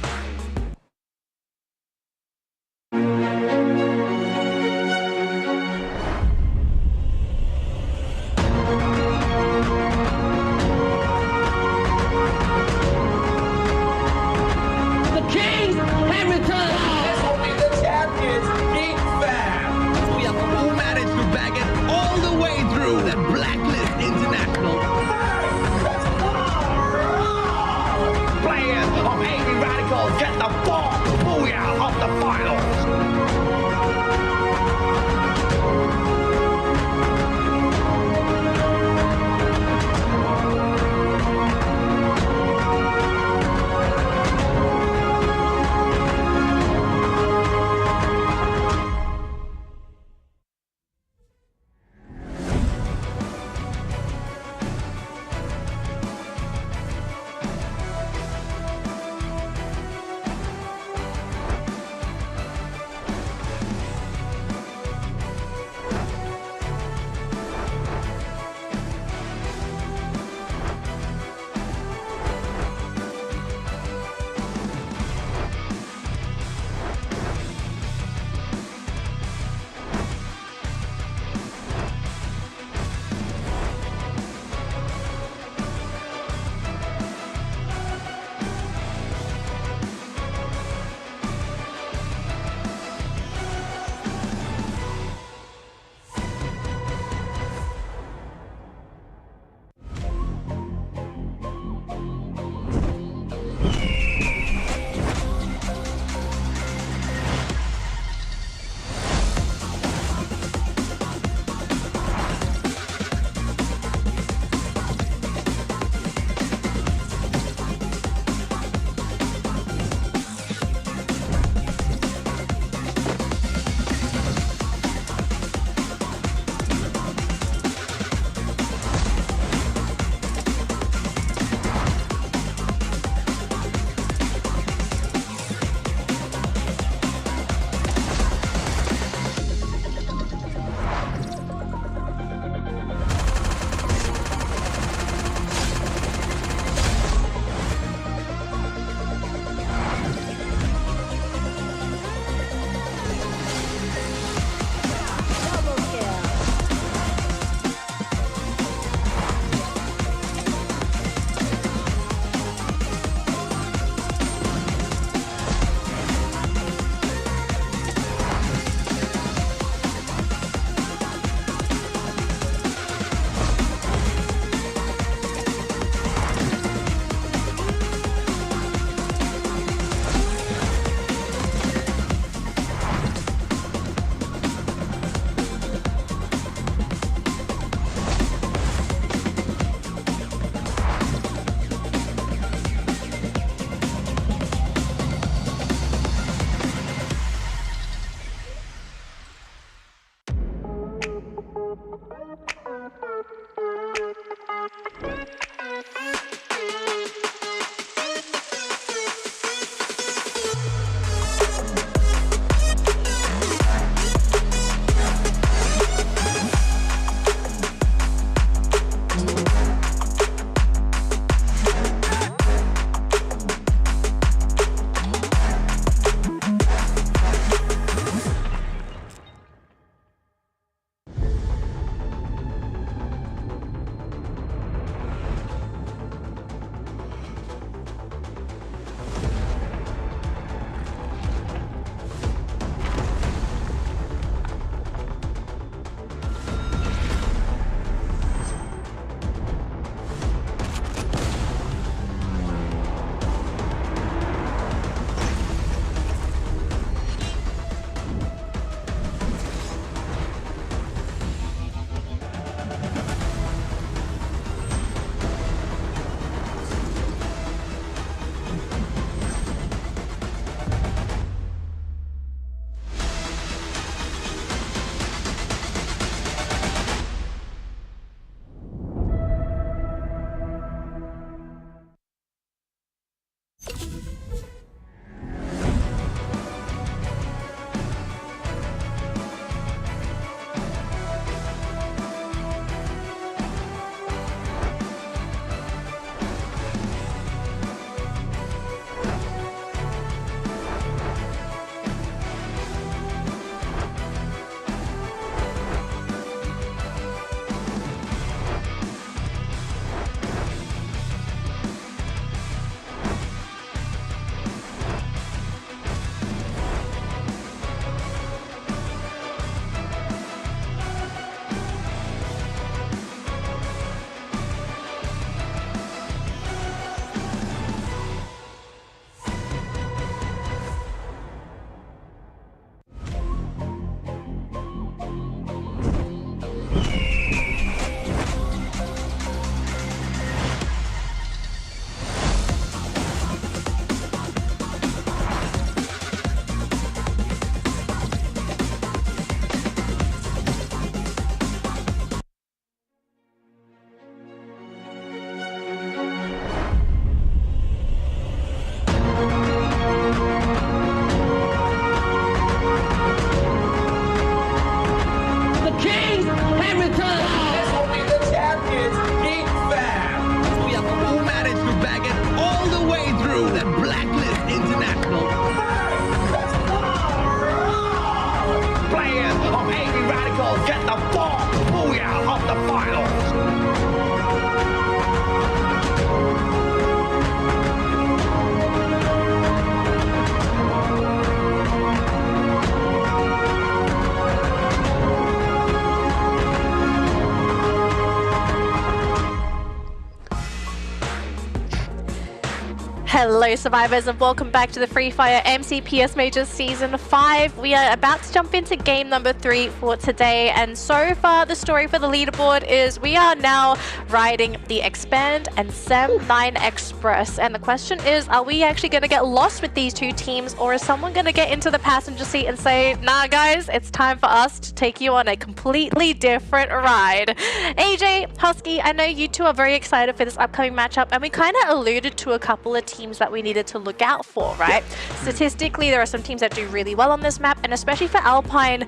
Hello survivors and welcome back to the Free Fire MCPS Majors Season 5. We are about to jump into game number 3 for today, and so far the story for the leaderboard is we are now riding the Expand and Sem 9 Express, and the question is, are we actually going to get lost with these two teams, or is someone going to get into the passenger seat and say, nah guys, it's time for us to take you on a completely different ride? AJ, Husky, I know you two are very excited for this upcoming matchup, and we kind of alluded to a couple of teams that we needed to look out for, right? Statistically, there are some teams that do really well on this map, and especially for Alpine,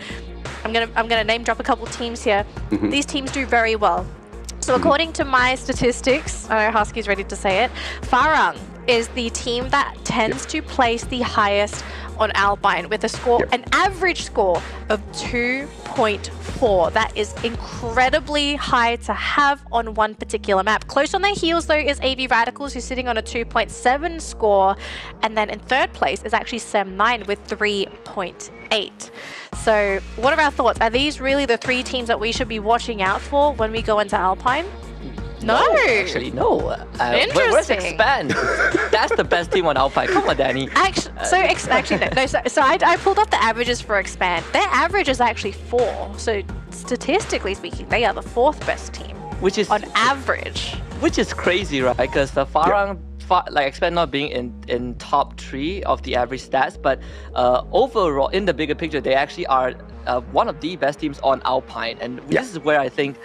I'm gonna name drop a couple teams here. These teams do very well. So according to my statistics, I know Husky's ready to say it, Farang is the team that tends to place the highest on Alpine with a score, an average score of 2.4. That is incredibly high to have on one particular map. Close on their heels though is AV Radicals, who's sitting on a 2.7 score, and then in third place is actually Sem 9 with 3.8. So what are our thoughts? Are these really the three teams that we should be watching out for when we go into Alpine? No. Actually, no. Interesting. Where's Expand? That's the best team on Alpine. Come on, Danny. So I pulled up the averages for Expand. Their average is actually 4. So statistically speaking, they are the 4th best team. Which is on average. Which is crazy, right? Because the Farang, like Expand not being in top 3 of the average stats, but overall in the bigger picture, they actually are one of the best teams on Alpine, and this is where I think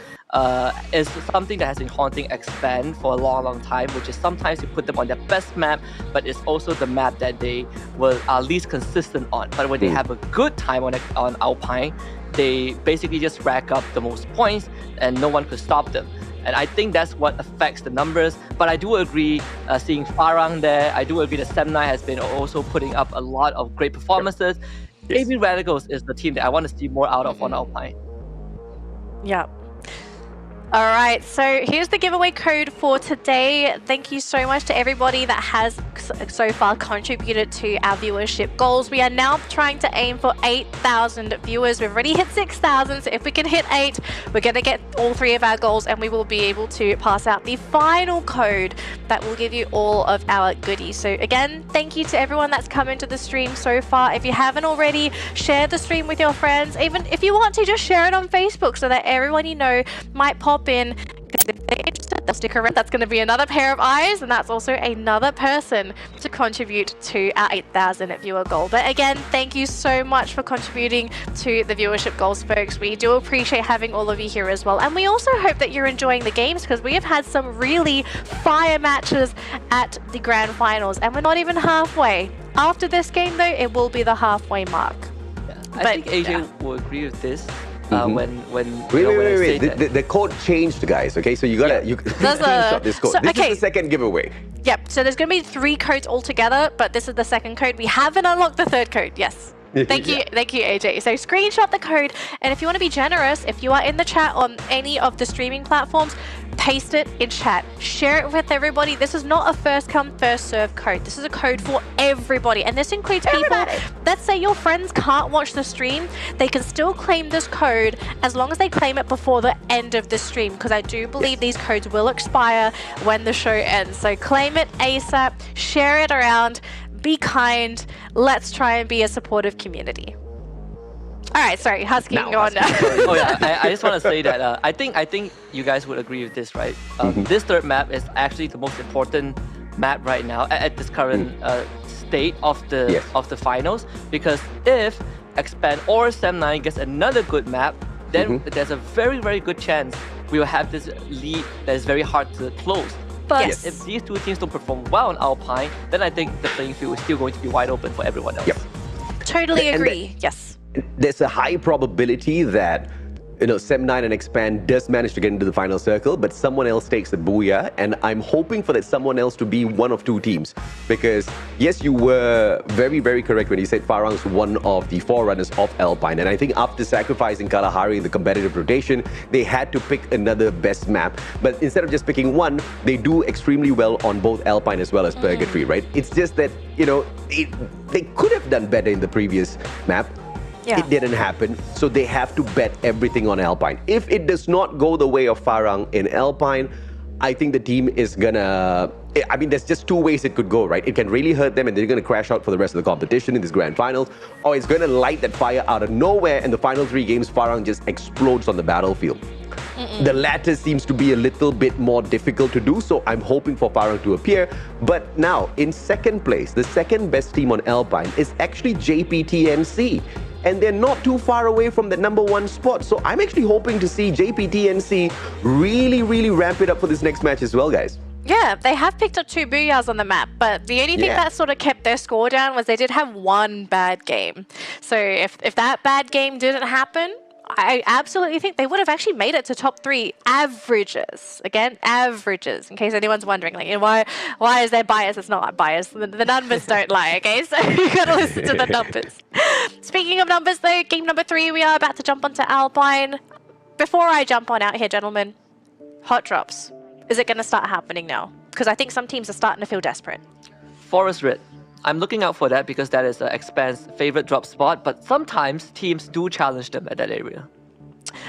is something that has been haunting Expand for a long time, which is sometimes you put them on their best map, but it's also the map that they are least consistent on. But when they have a good time on Alpine, they basically just rack up the most points and no one could stop them. And I think that's what affects the numbers. But I do agree, seeing Farang there, I do agree that Semnai has been also putting up a lot of great performances. AB Radicals is the team that I want to see more out of on Alpine. Yeah. All right, so here's the giveaway code for today. Thank you so much to everybody that has so far contributed to our viewership goals. We are now trying to aim for 8,000 viewers. We've already hit 6,000, so if we can hit 8, we're going to get all 3 of our goals, and we will be able to pass out the final code that will give you all of our goodies. So again, thank you to everyone that's come into the stream so far. If you haven't already, share the stream with your friends. Even if you want to, just share it on Facebook so that everyone you know might pop in. If they're interested, they'll stick around. That's going to be another pair of eyes, and that's also another person to contribute to our 8,000 viewer goal. But again, thank you so much for contributing to the viewership goals, folks. We do appreciate having all of you here as well, and we also hope that you're enjoying the games, because we have had some really fire matches at the grand finals, and we're not even halfway. After this game, though, it will be the halfway mark. I think AJ will agree with this. When wait. The code changed, guys. Okay, so you gotta screenshot this code. This is the second giveaway. Yep. So there's gonna be 3 codes altogether, but this is the second code. We haven't unlocked the third code. Yes. Thank you, AJ. So screenshot the code, and if you want to be generous, if you are in the chat on any of the streaming platforms, paste it in chat. Share it with everybody. This is not a first come, first serve code. This is a code for everybody, and this includes people. Let's say your friends can't watch the stream, they can still claim this code as long as they claim it before the end of the stream, because I do believe these codes will expire when the show ends. So claim it ASAP, share it around, be kind. Let's try and be a supportive community. All right, sorry, Husky, go on now. Oh yeah, I just want to say that I think you guys would agree with this, right? This third map is actually the most important map right now at this current state of the finals, because if Expand or Sem9 gets another good map, then there's a very good chance we will have this lead that is very hard to close. But if these 2 teams don't perform well on Alpine, then I think the playing field is still going to be wide open for everyone else. Totally agree. Yes. There's a high probability that Sem9 and Expand does manage to get into the final circle, but someone else takes the booyah, and I'm hoping for that someone else to be one of 2 teams. Because yes, you were very correct when you said Farang's one of the forerunners of Alpine, and I think after sacrificing Kalahari in the competitive rotation, they had to pick another best map. But instead of just picking one, they do extremely well on both Alpine as well as Purgatory, right? It's just that, they could have done better in the previous map. It didn't happen, so they have to bet everything on Alpine. If it does not go the way of Farang in Alpine, I think the team is gonna... I mean, there's just 2 ways it could go, right? It can really hurt them and they're gonna crash out for the rest of the competition in this grand finals, or it's gonna light that fire out of nowhere, and the final 3 games, Farang just explodes on the battlefield. The latter seems to be a little bit more difficult to do, so I'm hoping for Farang to appear. But now, in second place, the second best team on Alpine is actually JPTNC. And they're not too far away from the #1 spot. So I'm actually hoping to see JPTNC really ramp it up for this next match as well, guys. Yeah, they have picked up 2 booyahs on the map, but the only thing that sort of kept their score down was they did have 1 bad game. So if that bad game didn't happen, I absolutely think they would have actually made it to top 3 averages. Again, averages, in case anyone's wondering, like, why is there bias? It's not bias. The numbers don't lie, okay? So you got to listen to the numbers. Speaking of numbers, though, game number 3, we are about to jump onto Alpine. Before I jump on out here, gentlemen, hot drops. Is it going to start happening now? Because I think some teams are starting to feel desperate. Forest Red. I'm looking out for that because that is Expand's favorite drop spot, but sometimes teams do challenge them at that area.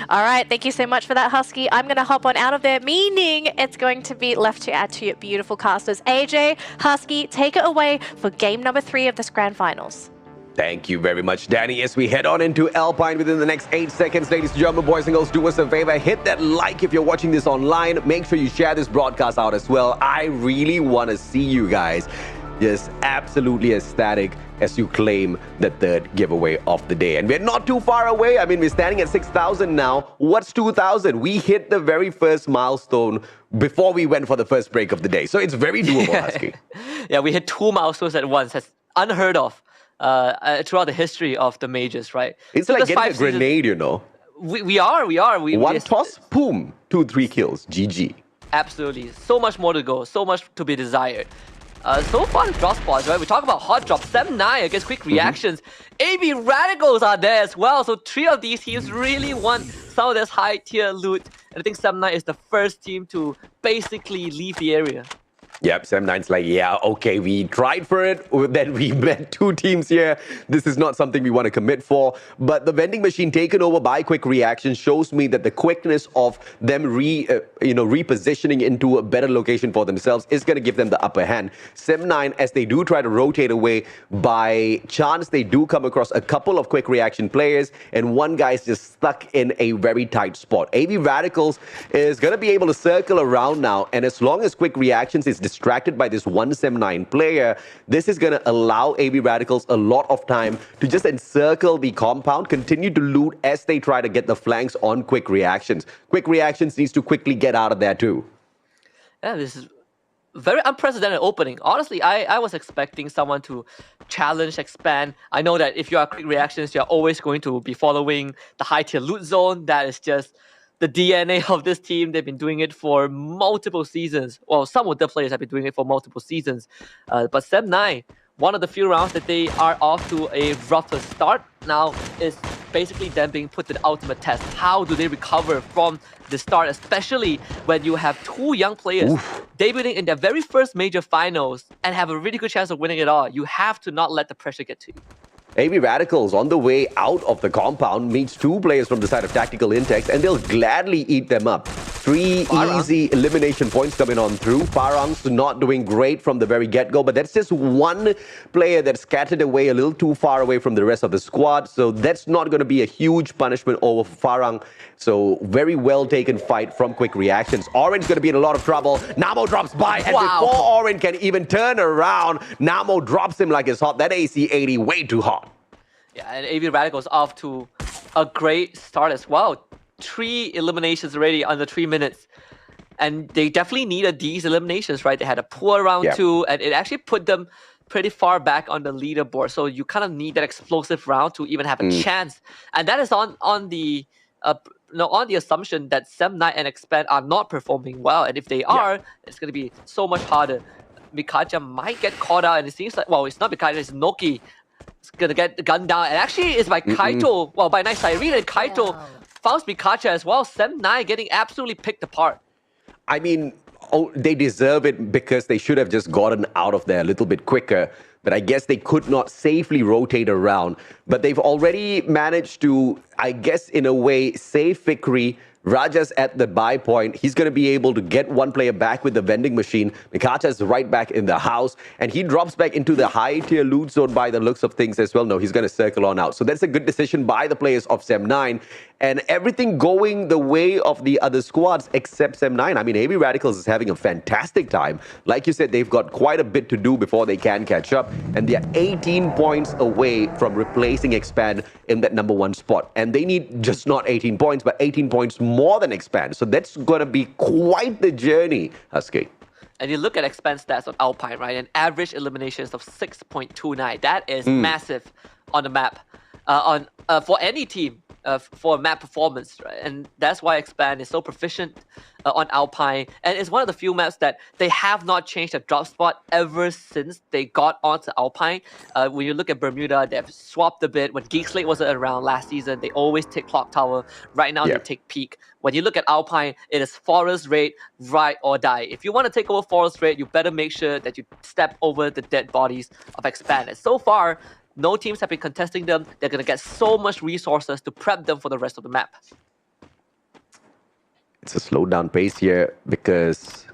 All right, thank you so much for that, Husky. I'm going to hop on out of there, meaning it's going to be left to add to your beautiful casters. AJ, Husky, take it away for game number 3 of this grand finals. Thank you very much, Danny. As we head on into Alpine within the next 8 seconds, ladies and gentlemen, boys and girls, do us a favor. Hit that like if you're watching this online. Make sure you share this broadcast out as well. I really want to see you guys just absolutely ecstatic as you claim the third giveaway of the day. And we're not too far away. I mean, we're standing at 6,000 now. What's 2,000? We hit the very first milestone before we went for the first break of the day. So it's very doable, Husky. Yeah, we hit 2 milestones at once. That's unheard of throughout the history of the majors, right? It's like getting a grenade, you know. We are. One toss, boom, 2-3 kills. GG. Absolutely. So much more to go. So much to be desired. So far the drop spots, right? We talk about hot drop, 7-9 against quick reactions. AB Radicals are there as well. So 3 of these teams really want some of this high tier loot. And I think 7-9 is the first team to basically leave the area. Yep, 7-9's like, yeah, okay, we tried for it, then we met 2 teams here. This is not something we want to commit for. But the vending machine taken over by Quick Reaction shows me that the quickness of them repositioning into a better location for themselves is going to give them the upper hand. 7-9, as they do try to rotate away, by chance they do come across a couple of Quick Reaction players, and one guy's just stuck in a very tight spot. AB Radicals is going to be able to circle around now, and as long as Quick Reactions is distracted by this 179 player, this is going to allow AB Radicals a lot of time to just encircle the compound, continue to loot as they try to get the flanks on Quick Reactions. Quick Reactions needs to quickly get out of there too. Yeah, this is very unprecedented opening. Honestly, I was expecting someone to challenge, expand. I know that if you are Quick Reactions, you're always going to be following the high tier loot zone. That is just the DNA of this team. They've been doing it for multiple seasons. Well, some of the players have been doing it for multiple seasons. But 7-9, one of the few rounds that they are off to a rougher start now is basically them being put to the ultimate test. How do they recover from the start, especially when you have 2 young players debuting in their very first major finals and have a really good chance of winning it all? You have to not let the pressure get to you. AB Radicals on the way out of the compound meets 2 players from the side of Tactical Intex, and they'll gladly eat them up. 3 easy elimination points coming on through. Farang's not doing great from the very get-go, but that's just one player that's scattered away a little too far away from the rest of the squad, so that's not going to be a huge punishment over Farang. So very well taken fight from Quick Reactions. Orange going to be in a lot of trouble. Namo drops by, and before Orange can even turn around, Namo drops him like it's hot. That AC-80 way too hot. Yeah, and AB Radicals off to a great start as well. 3 eliminations already under 3 minutes. And they definitely needed these eliminations, right? They had a poor round 2, and it actually put them pretty far back on the leaderboard. So you kind of need that explosive round to even have a chance. And that is on the assumption that 7-9 and Expand are not performing well. And if they are, it's going to be so much harder. Mikaja might get caught out, and it seems like, well, it's not Mikaja, it's Noki. It's gonna get gunned down, and actually it's by Kaito. Well, by Nice Irene, and Kaito found Mikacha as well. 7-9 getting absolutely picked apart. I mean, they deserve it because they should have just gotten out of there a little bit quicker. But I guess they could not safely rotate around. But they've already managed to, I guess, in a way, save Fikri. Raja's at the buy point. He's going to be able to get one player back with the vending machine. Mikacha's right back in the house, and he drops back into the high-tier loot zone by the looks of things as well. No, he's going to circle on out. So that's a good decision by the players of 7-9. And everything going the way of the other squads except 7-9. I mean, AB Radicals is having a fantastic time. Like you said, they've got quite a bit to do before they can catch up. And they're 18 points away from replacing Expand in that #1 spot. And they need just not 18 points, but 18 points more than Expand. So that's going to be quite the journey, Husky. And you look at Expand stats on Alpine, right? An average eliminations of 6.29. That is massive on the map. For any team. For map performance, right? And that's why Expand is so proficient on Alpine, and it's one of the few maps that they have not changed the drop spot ever since they got onto Alpine. When you look at Bermuda, they've swapped a bit. When Geek Slate wasn't around last season, they always take Clock Tower. Right now, they take Peak. When you look at Alpine, it is Forest Raid, ride or die. If you want to take over Forest Raid, you better make sure that you step over the dead bodies of Expand. And so far, no teams have been contesting them. They're going to get so much resources to prep them for the rest of the map. It's a slowed down pace here because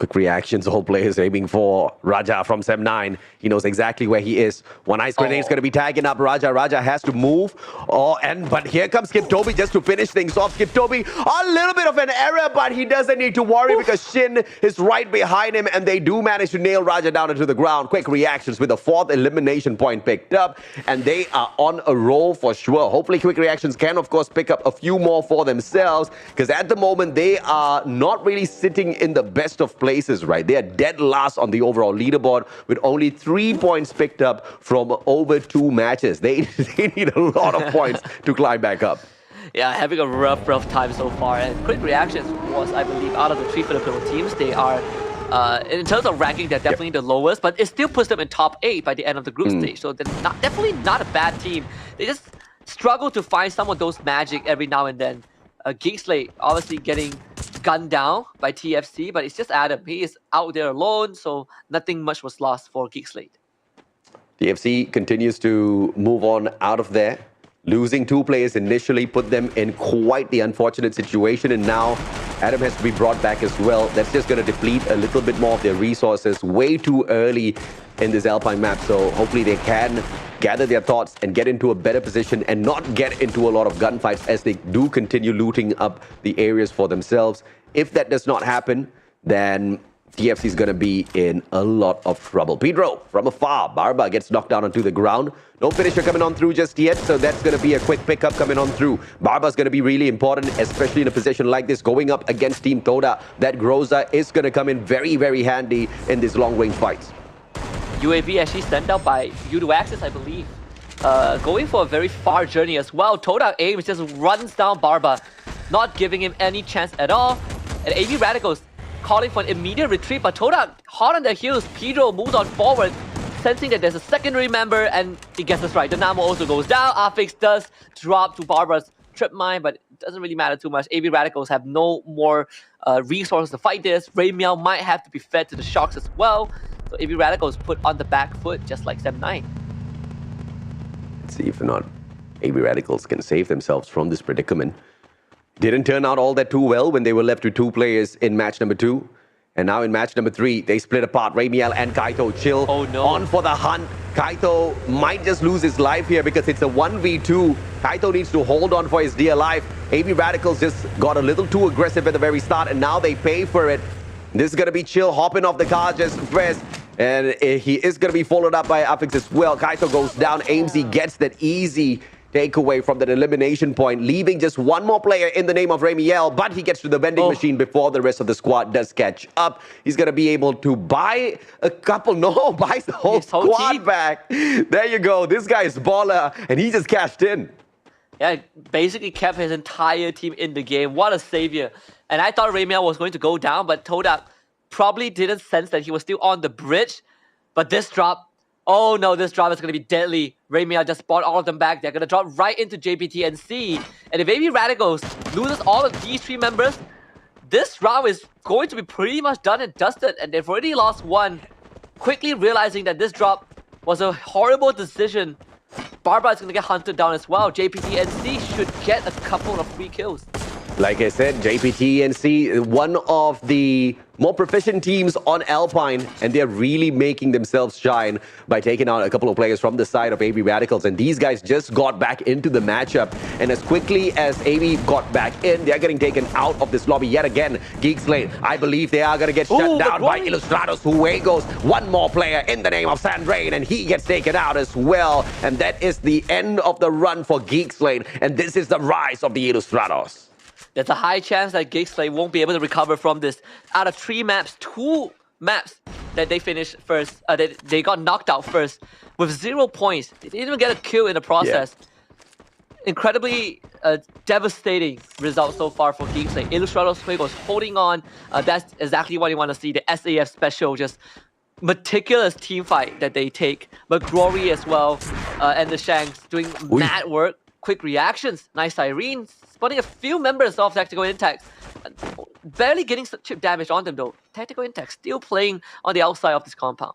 Quick reactions, all players aiming for Raja from Sem9. He knows exactly where he is. One ice grenade is going to be tagging up Raja. Raja has to move. But here comes Skip Toby just to finish things off. Skip Toby, a little bit of an error, but he doesn't need to worry because Shin is right behind him and they do manage to nail Raja down into the ground. Quick reactions with the 4th elimination point picked up and they are on a roll for sure. Hopefully quick reactions can of course pick up a few more for themselves because at the moment they are not really sitting in the best of places. Right, they are dead last on the overall leaderboard with only 3 points picked up from over 2 matches. They need a lot of points to climb back up. Yeah, having a rough time so far. And Quick Reactions was, I believe, out of the 3 Filipino teams, they are, in terms of ranking, they're definitely the lowest, but it still puts them in top 8 by the end of the group stage. So they're definitely not a bad team. They just struggle to find some of those magic every now and then. Geekslate obviously getting gunned down by TFC, but it's just Adam. He is out there alone, so nothing much was lost for Geekslate. TFC continues to move on out of there. Losing 2 players initially put them in quite the unfortunate situation, and now Adam has to be brought back as well. That's just going to deplete a little bit more of their resources way too early in this Alpine map, so hopefully they can gather their thoughts and get into a better position and not get into a lot of gunfights as they do continue looting up the areas for themselves. If that does not happen, then TFC is going to be in a lot of trouble. Pedro from afar. Barba gets knocked down onto the ground. No finisher coming on through just yet, so that's going to be a quick pickup coming on through. Barba's going to be really important, especially in a position like this, going up against Team Toda. That Groza is going to come in very, very handy in these long-range fights. UAV actually sent out by U2Axis, I believe. Going for a very far journey as well. Toda aims, just runs down Barba, not giving him any chance at all. And AV Radicals calling for an immediate retreat, but Toda hot on their heels. Pedro moves on forward, sensing that there's a secondary member, and he gets us right. The Namo also goes down. Afix does drop to Barba's trip mine, but it doesn't really matter too much. AV Radicals have no more resources to fight this. Ray Meow might have to be fed to the Sharks as well. So AV Radicals put on the back foot, just like Sem9. Let's see if not AV Radicals can save themselves from this predicament. Didn't turn out all that too well when they were left with 2 players in match number 2. And now in match number 3, they split apart. Ramiel and Kaito Chill on for the hunt. Kaito might just lose his life here because it's a 1v2. Kaito needs to hold on for his dear life. AV Radicals just got a little too aggressive at the very start, and now they pay for it. This is going to be Chill hopping off the car just first. And he is going to be followed up by Afix as well. Kaito goes down. Amesy gets that easy takeaway from that elimination point, leaving just 1 more player in the name of Ramiel, but he gets to the vending machine before the rest of the squad does catch up. He's going to be able to buy a couple, buys the whole squad back. There you go. This guy is baller, and he just cashed in. Yeah, basically kept his entire team in the game. What a savior. And I thought Ramiel was going to go down, but Toda probably didn't sense that he was still on the bridge. But this drop, oh no, this drop is going to be deadly. Ramiel just brought all of them back. They're going to drop right into JPTNC. And if AV Radicals loses all of these 3 members, this round is going to be pretty much done and dusted. And they've already lost 1. Quickly realizing that this drop was a horrible decision, Barba is going to get hunted down as well. JPTNC should get a couple of free kills. Like I said, JPTNC, one of the more proficient teams on Alpine, and they're really making themselves shine by taking out a couple of players from the side of AV Radicals. And these guys just got back into the matchup. And as quickly as AV got back in, they're getting taken out of this lobby yet again. Geekslate, I believe they are going to get shut down by Ilustrados Juegos. 1 more player in the name of Sandrain, and he gets taken out as well. And that is the end of the run for Geekslate. And this is the rise of the Ilustrados. There's a high chance that Geekslate won't be able to recover from this. Out of 3 maps, 2 maps that they finished first, they got knocked out first with 0 points. They didn't even get a kill in the process. Yeah. Incredibly devastating result so far for Geekslate. Ilustrados Juegos holding on. That's exactly what you want to see. The SAF special, just meticulous team fight that they take. But Glory as well, and the Shanks doing mad work. Quick reactions. Nice Irene. Spotting a few members of Tactical Intact. Barely getting some chip damage on them though. Tactical Intact still playing on the outside of this compound.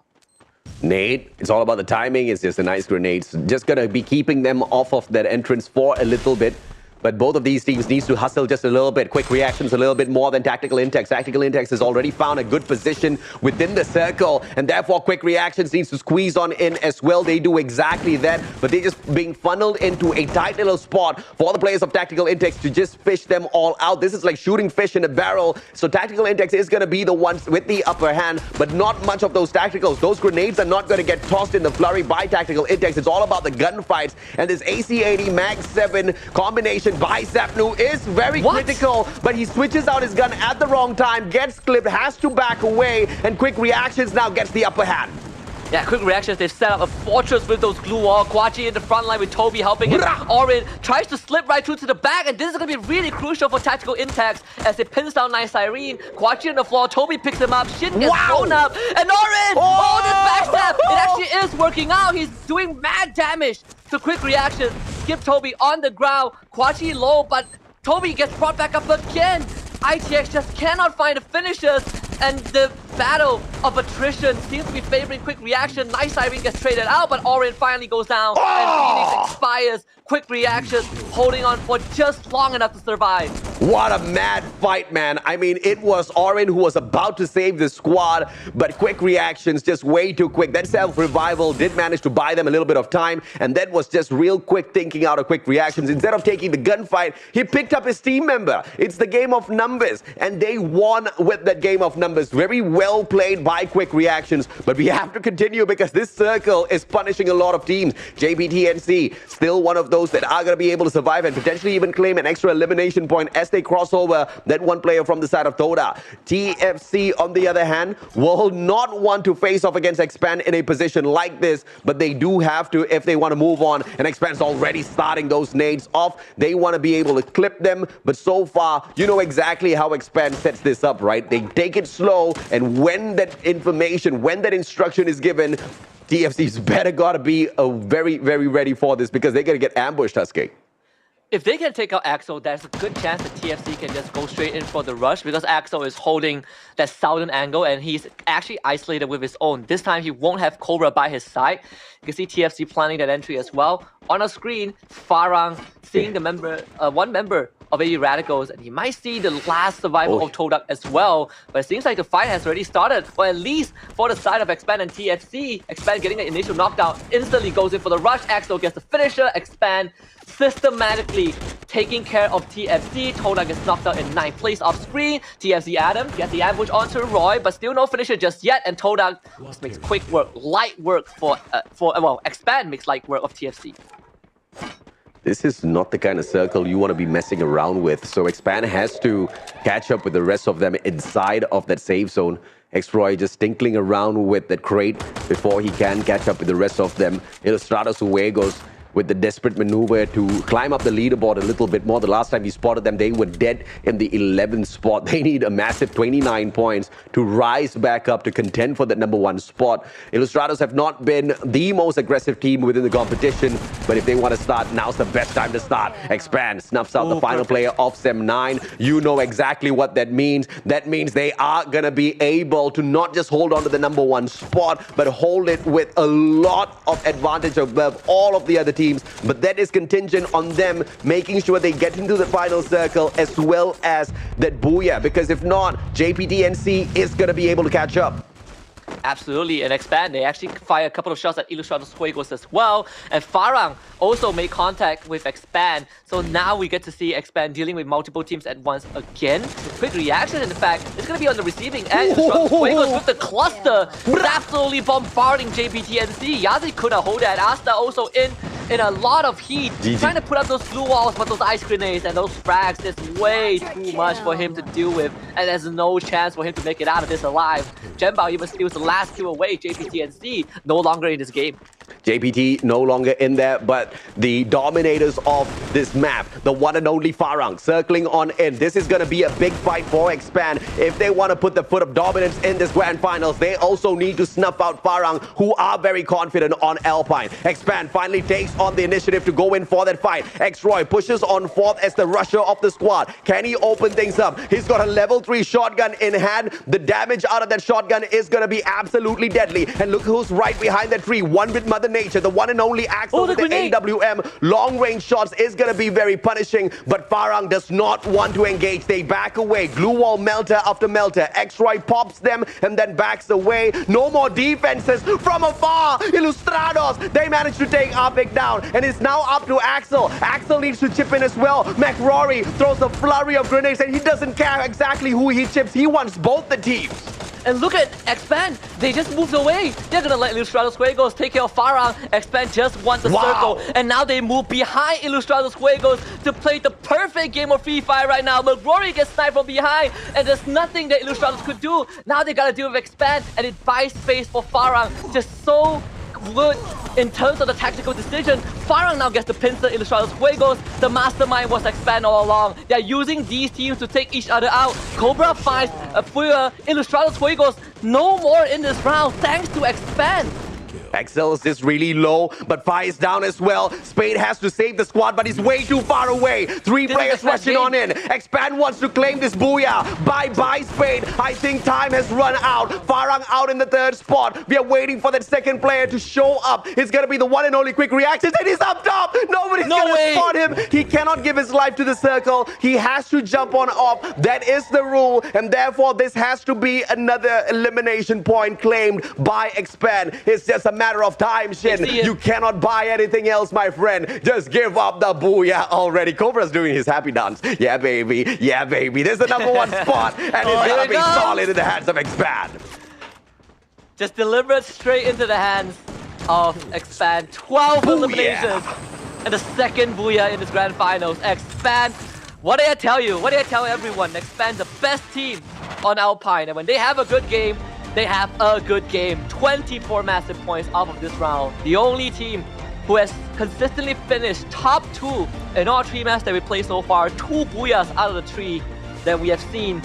Nade, it's all about the timing. It's just a nice grenade. Just going to be keeping them off of that entrance for a little bit. But both of these teams needs to hustle just a little bit. Quick reactions a little bit more than Tactical Intex. Tactical Intex has already found a good position within the circle, and therefore Quick Reactions needs to squeeze on in as well. They do exactly that, but they're just being funneled into a tight little spot for the players of Tactical Intex to just fish them all out. This is like shooting fish in a barrel. So Tactical Intex is going to be the ones with the upper hand, but not much of those tacticals. Those grenades are not going to get tossed in the flurry by Tactical Intex. It's all about the gunfights, and this AC-80 Mag 7 combination by Zapnu is very critical, but he switches out his gun at the wrong time, gets clipped, has to back away, and Quick Reactions now gets the upper hand. Yeah, Quick Reactions, they've set up a fortress with those glue wall. Kwachi in the front line with Toby helping him. Orin tries to slip right through to the back, and this is going to be really crucial for Tactical Intex as it pins down Nice Irene. Kwachi on the floor, Toby picks him up, Shin gets thrown up, and Orin! Oh, this backstab! It actually is working out. He's doing mad damage to Quick Reactions. Skip Toby on the ground, Kwachi low, but Toby gets brought back up again. ITX just cannot find the finishers, and the battle of attrition seems to be favoring Quick Reaction. Nice Irene gets traded out, but Orin finally goes down, and Phoenix expires. Quick Reactions holding on for just long enough to survive. What a mad fight, man. I mean, it was Orin who was about to save the squad, but Quick Reactions just way too quick. That self-revival did manage to buy them a little bit of time, and that was just real quick thinking out of Quick Reactions. Instead of taking the gunfight, he picked up his team member. It's the game of numbers, and they won with that game of numbers. Very well played by Quick Reactions, but we have to continue because this circle is punishing a lot of teams. JPTNC, still one of those that are going to be able to survive and potentially even claim an extra elimination point as they cross over that one player from the side of Toda. TFC, on the other hand, will not want to face off against Expand in a position like this, but they do have to if they want to move on, and Expand's already starting those nades off. They want to be able to clip them, but so far, you know exactly how Expand sets this up, right? They take it slow, and when that information, when that instruction is given, TFC's better gotta be very, very ready for this because they're gonna get ambushed, Husky. If they can take out Axel, there's a good chance that TFC can just go straight in for the rush because Axel is holding that southern angle and he's actually isolated with his own. This time he won't have Cobra by his side. You can see TFC planning that entry as well. On a screen, Farang seeing the one member of AE Radicals, and he might see the last survival of Todak as well. But it seems like the fight has already started, or at least for the side of Expand and TFC. Expand getting the initial knockdown, instantly goes in for the rush. Axel gets the finisher. Expand systematically taking care of TFC. Todak gets knocked out in 9th place off screen. TFC Adam gets the ambush onto Roy, but still no finisher just yet. And Todak just makes quick work, light work for Expand makes light work of TFC. This is not the kind of circle you want to be messing around with. So Expand has to catch up with the rest of them inside of that safe zone. X-Roy just tinkling around with that crate before he can catch up with the rest of them. Illustrados Uegos with the desperate maneuver to climb up the leaderboard a little bit more. The last time we spotted them, they were dead in the 11th spot. They need a massive 29 points to rise back up to contend for that #1 spot. Illustrados have not been the most aggressive team within the competition, but if they want to start, now's the best time to start. Expand snuffs out the final player of Sem 9. You know exactly what that means. That means they are going to be able to not just hold on to the #1 spot, but hold it with a lot of advantage above all of the other teams. But that is contingent on them making sure they get into the final circle as well as that booyah, because if not, JPTNC is going to be able to catch up. Absolutely, and Expand, they actually fire a couple of shots at Illustrados Juegos as well. And Farang also made contact with Expand. So now we get to see Expand dealing with multiple teams at once again. Quick Reaction, in fact, is going to be on the receiving end. Illustrados Juegos with the cluster, absolutely bombarding JPTNC. Yazi couldn't hold that. Asta also in a lot of heat, trying to put up those blue walls, but those ice grenades and those frags is way too much for him to deal with, and there's no chance for him to make it out of this alive. Zhenbao even steals the last kill away. JPTNC no longer in this game. JPT no longer in there, but the dominators of this map, the one and only Farang, circling on in. This is going to be a big fight for Expand. If they want to put the foot of dominance in this grand finals, they also need to snuff out Farang, who are very confident on Alpine. Expand finally takes on the initiative to go in for that fight. X-Roy pushes on fourth as the rusher of the squad. Can he open things up? He's got a level 3 shotgun in hand. The damage out of that shotgun is going to be absolutely deadly. And look who's right behind that tree. One with Mother Nature. The one and only Axel Oh, the with the grenade. AWM long-range shots is going to be very punishing, but Farang does not want to engage. They back away. Glue wall melter after melter. X-Roy pops them and then backs away. No more defenses from afar. Illustrados, they managed to take Arpic down, and it's now up to Axel. Axel needs to chip in as well. McRory throws a flurry of grenades, and he doesn't care exactly who he chips. He wants both the teams. And look at Expand. They just moved away. They're gonna let Ilustrados Juegos take care of Farang. Expand just wants a circle. And now they move behind Ilustrados Juegos to play the perfect game of Free Fire right now. But Rory gets sniped from behind, and there's nothing that Ilustrados could do. Now they gotta deal with Expand, and it buys space for Farang. Just so good in terms of the tactical decision. Farang now gets the pincer Ilustrados Juegos. The mastermind was Expand all along. They're using these teams to take each other out. Cobra finds a Fire, Ilustrados Juegos no more in this round thanks to Expand. Axel is just really low, but Fire is down as well. Spade has to save the squad, but he's way too far away. Three players rushing on in. Expand wants to claim this booyah. Bye-bye, Spade. I think time has run out. Farang out in the third spot. We are waiting for that second player to show up. It's going to be the one and only Quick Reactions, and he's up top. Nobody's going to spot him. He cannot give his life to the circle. He has to jump on off. That is the rule, and therefore this has to be another elimination point claimed by Expand. It's just a matter of time, Shin. You cannot buy anything else, my friend. Just give up the booyah already. Cobra's doing his happy dance. Yeah, baby. Yeah, baby. There's the number one spot, and it's gonna be solid in the hands of Expand. Just deliver it straight into the hands of Expand. 12 eliminations. And the second booyah in this grand finals. Expand. What did I tell you? What did I tell everyone? Expand's the best team on Alpine. And when they have a good game, they have a good game. 24 massive points off of this round. The only team who has consistently finished top 2 in all 3 matches that we played so far. 2 booyahs out of the 3 that we have seen.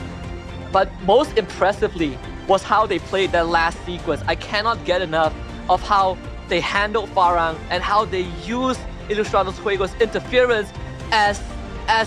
But most impressively was how they played their last sequence. I cannot get enough of how they handled Farang and how they used Ilustrados Juegos interference as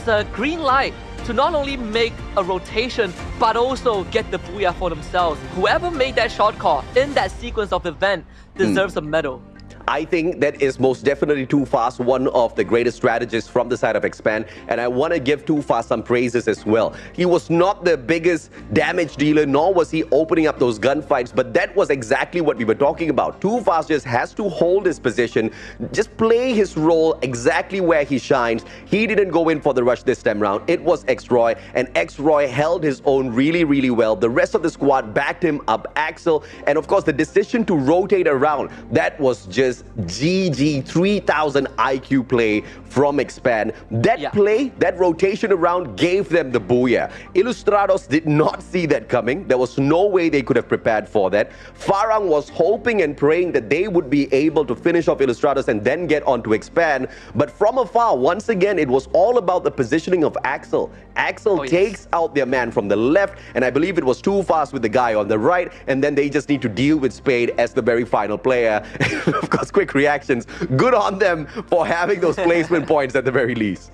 a green light to not only make a rotation, but also get the booyah for themselves. Whoever made that shot call in that sequence of event deserves a medal. I think that is most definitely Too Fast, one of the greatest strategists from the side of Expand, and I want to give Too Fast some praises as well. He was not the biggest damage dealer, nor was he opening up those gunfights, but that was exactly what we were talking about. Too Fast just has to hold his position, just play his role exactly where he shines. He didn't go in for the rush this time round. It was X-Roy, and X-Roy held his own really, really well. The rest of the squad backed him up. Axel, and of course the decision to rotate around, that was just GG, 3000 IQ play from Expand. That play, that rotation around gave them the booyah. Ilustrados did not see that coming. There was no way they could have prepared for that. Farang was hoping and praying that they would be able to finish off Ilustrados and then get on to Expand. But from afar, once again, it was all about the positioning of Axel. Axel takes out their man from the left, and I believe it was Too Fast with the guy on the right, and then they just need to deal with Spade as the very final player. Of course, Quick Reactions, good on them for having those placement points at the very least.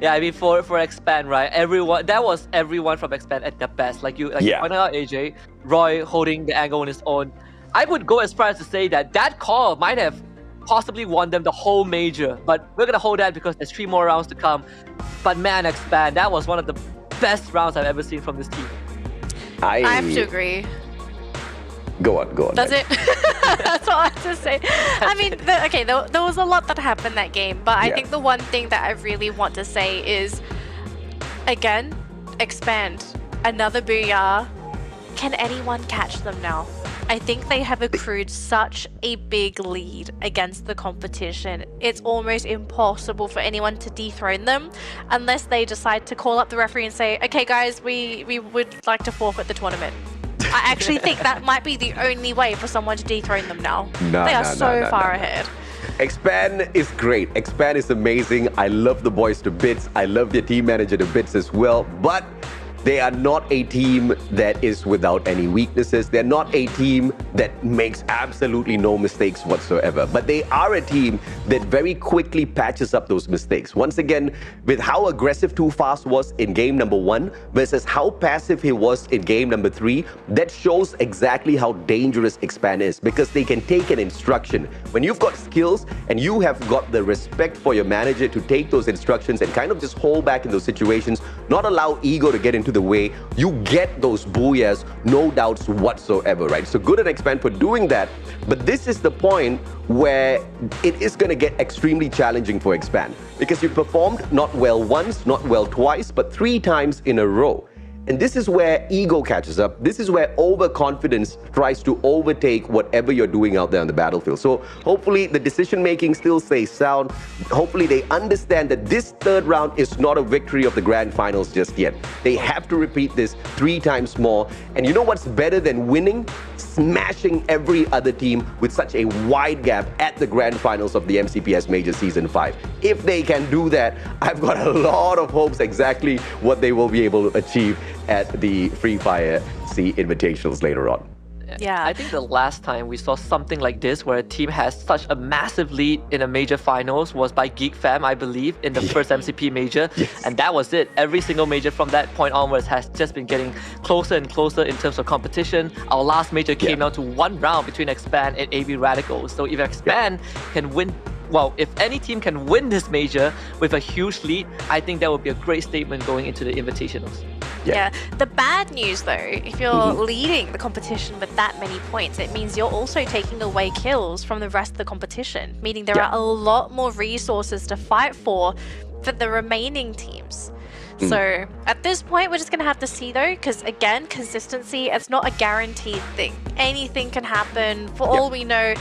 Yeah, I mean, for Expand, right? That was everyone from Expand at their best. Like you pointed out, AJ, Roy holding the angle on his own. I would go as far as to say that that call might have possibly won them the whole major, but we're gonna hold that because there's 3 more rounds to come. But man, Expand, that was one of the best rounds I've ever seen from this team. I have to agree. Go on. That's it. That's all I have to say. I mean, there was a lot that happened that game, but I think the one thing that I really want to say is, again, Expand. Another booyah. Can anyone catch them now? I think they have accrued such a big lead against the competition. It's almost impossible for anyone to dethrone them unless they decide to call up the referee and say, okay guys, we would like to forfeit the tournament. I actually think that might be the only way for someone to dethrone them now. They are so far ahead. Expand is great. Expand is amazing. I love the boys to bits. I love their team manager to bits as well. But They are not a team that is without any weaknesses. They're not a team that makes absolutely no mistakes whatsoever. But they are a team that very quickly patches up those mistakes. Once again, with how aggressive Too Fast was in game number 1 versus how passive he was in game number 3, that shows exactly how dangerous Expand is, because they can take an instruction. When you've got skills and you have got the respect for your manager to take those instructions and kind of just hold back in those situations, not allow ego to get into the way, you get those booyahs, no doubts whatsoever, right? So good at Expand for doing that, but this is the point where it is going to get extremely challenging for Expand, because you performed not well once, not well twice, but 3 times in a row. And this is where ego catches up. This is where overconfidence tries to overtake whatever you're doing out there on the battlefield. So hopefully the decision-making still stays sound. Hopefully they understand that this 3rd round is not a victory of the grand finals just yet. They have to repeat this 3 times more. And you know what's better than winning? Smashing every other team with such a wide gap at the grand finals of the MCPS Majors Season 5. If they can do that, I've got a lot of hopes exactly what they will be able to achieve at the Fire Sea Invitationals later on. Yeah. I think the last time we saw something like this where a team has such a massive lead in a major finals was by Geek Fam, I believe, in the first MCP major. Yes. And that was it. Every single major from that point onwards has just been getting closer and closer in terms of competition. Our last major came down to 1 round between Expand and AB Radicals. So if Expand can win, well, if any team can win this major with a huge lead, I think that would be a great statement going into the Invitationals. Yeah. The bad news though, if you're leading the competition with that many points, it means you're also taking away kills from the rest of the competition, meaning there are a lot more resources to fight for the remaining teams. So at this point, we're just going to have to see though, because again, consistency, it's not a guaranteed thing. Anything can happen. For all we know,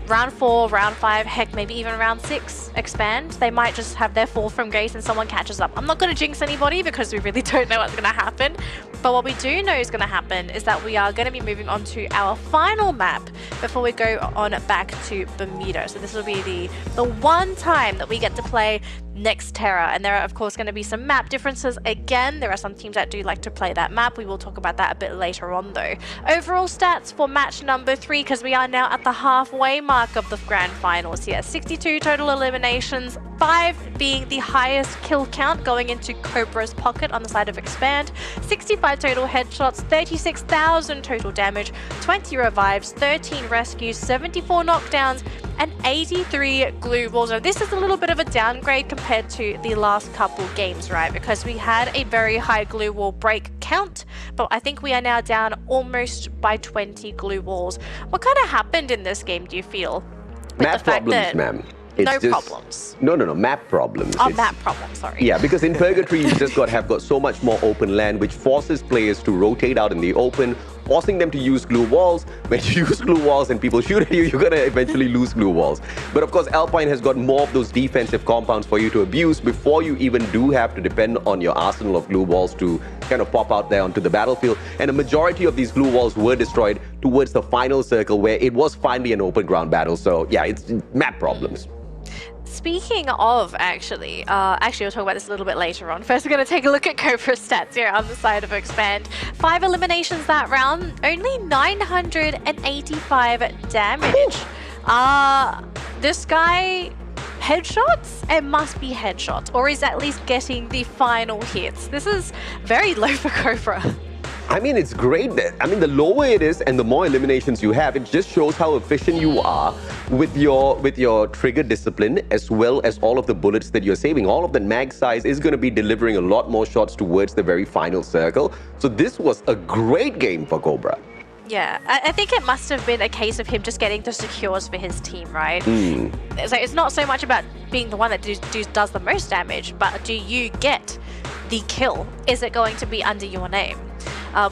round 4, round 5, heck, maybe even round 6, Expand, they might just have their fall from grace and someone catches up. I'm not going to jinx anybody because we really don't know what's going to happen. But what we do know is going to happen is that we are going to be moving on to our final map before we go on back to Bermuda. So this will be the one time that we get to play next Terra, and there are of course going to be some map differences. Again, there are some teams that do like to play that map. We will talk about that a bit later on though. Overall stats for match number 3, because we are now at the halfway mark of the grand finals here. 62 total eliminations, 5 being the highest kill count going into Cobra's pocket on the side of Expand, 65 total headshots, 36,000 total damage, 20 revives, 13 rescues, 74 knockdowns, and 83 glue balls. Now this is a little bit of a downgrade compared to the last couple games, right? Because we had a very high glue wall break count, but I think we are now down almost by 20 glue walls. What kind of happened in this game, do you feel? Map problems, ma'am. No problems. No, map problems. Oh, map problems, sorry. Yeah, because in Purgatory, you just have got so much more open land, which forces players to rotate out in the open, forcing them to use glue walls. When you use glue walls and people shoot at you, you're going to eventually lose glue walls. But of course, Alpine has got more of those defensive compounds for you to abuse before you even do have to depend on your arsenal of glue walls to kind of pop out there onto the battlefield. And a majority of these glue walls were destroyed towards the final circle, where it was finally an open ground battle. So yeah, it's map problems. Speaking of, actually, we'll talk about this a little bit later on. First, we're going to take a look at Cobra's stats here on the side of Expand. 5 eliminations that round, only 985 damage. This guy, headshots? It must be headshots, or is at least getting the final hits. This is very low for Cobra. I mean, it's great that, the lower it is and the more eliminations you have, it just shows how efficient you are with your trigger discipline, as well as all of the bullets that you're saving. All of the mag size is going to be delivering a lot more shots towards the very final circle. So this was a great game for Cobra. Yeah, I think it must have been a case of him just getting the secures for his team, right? So it's not so much about being the one that does the most damage, but do you get the kill? Is it going to be under your name?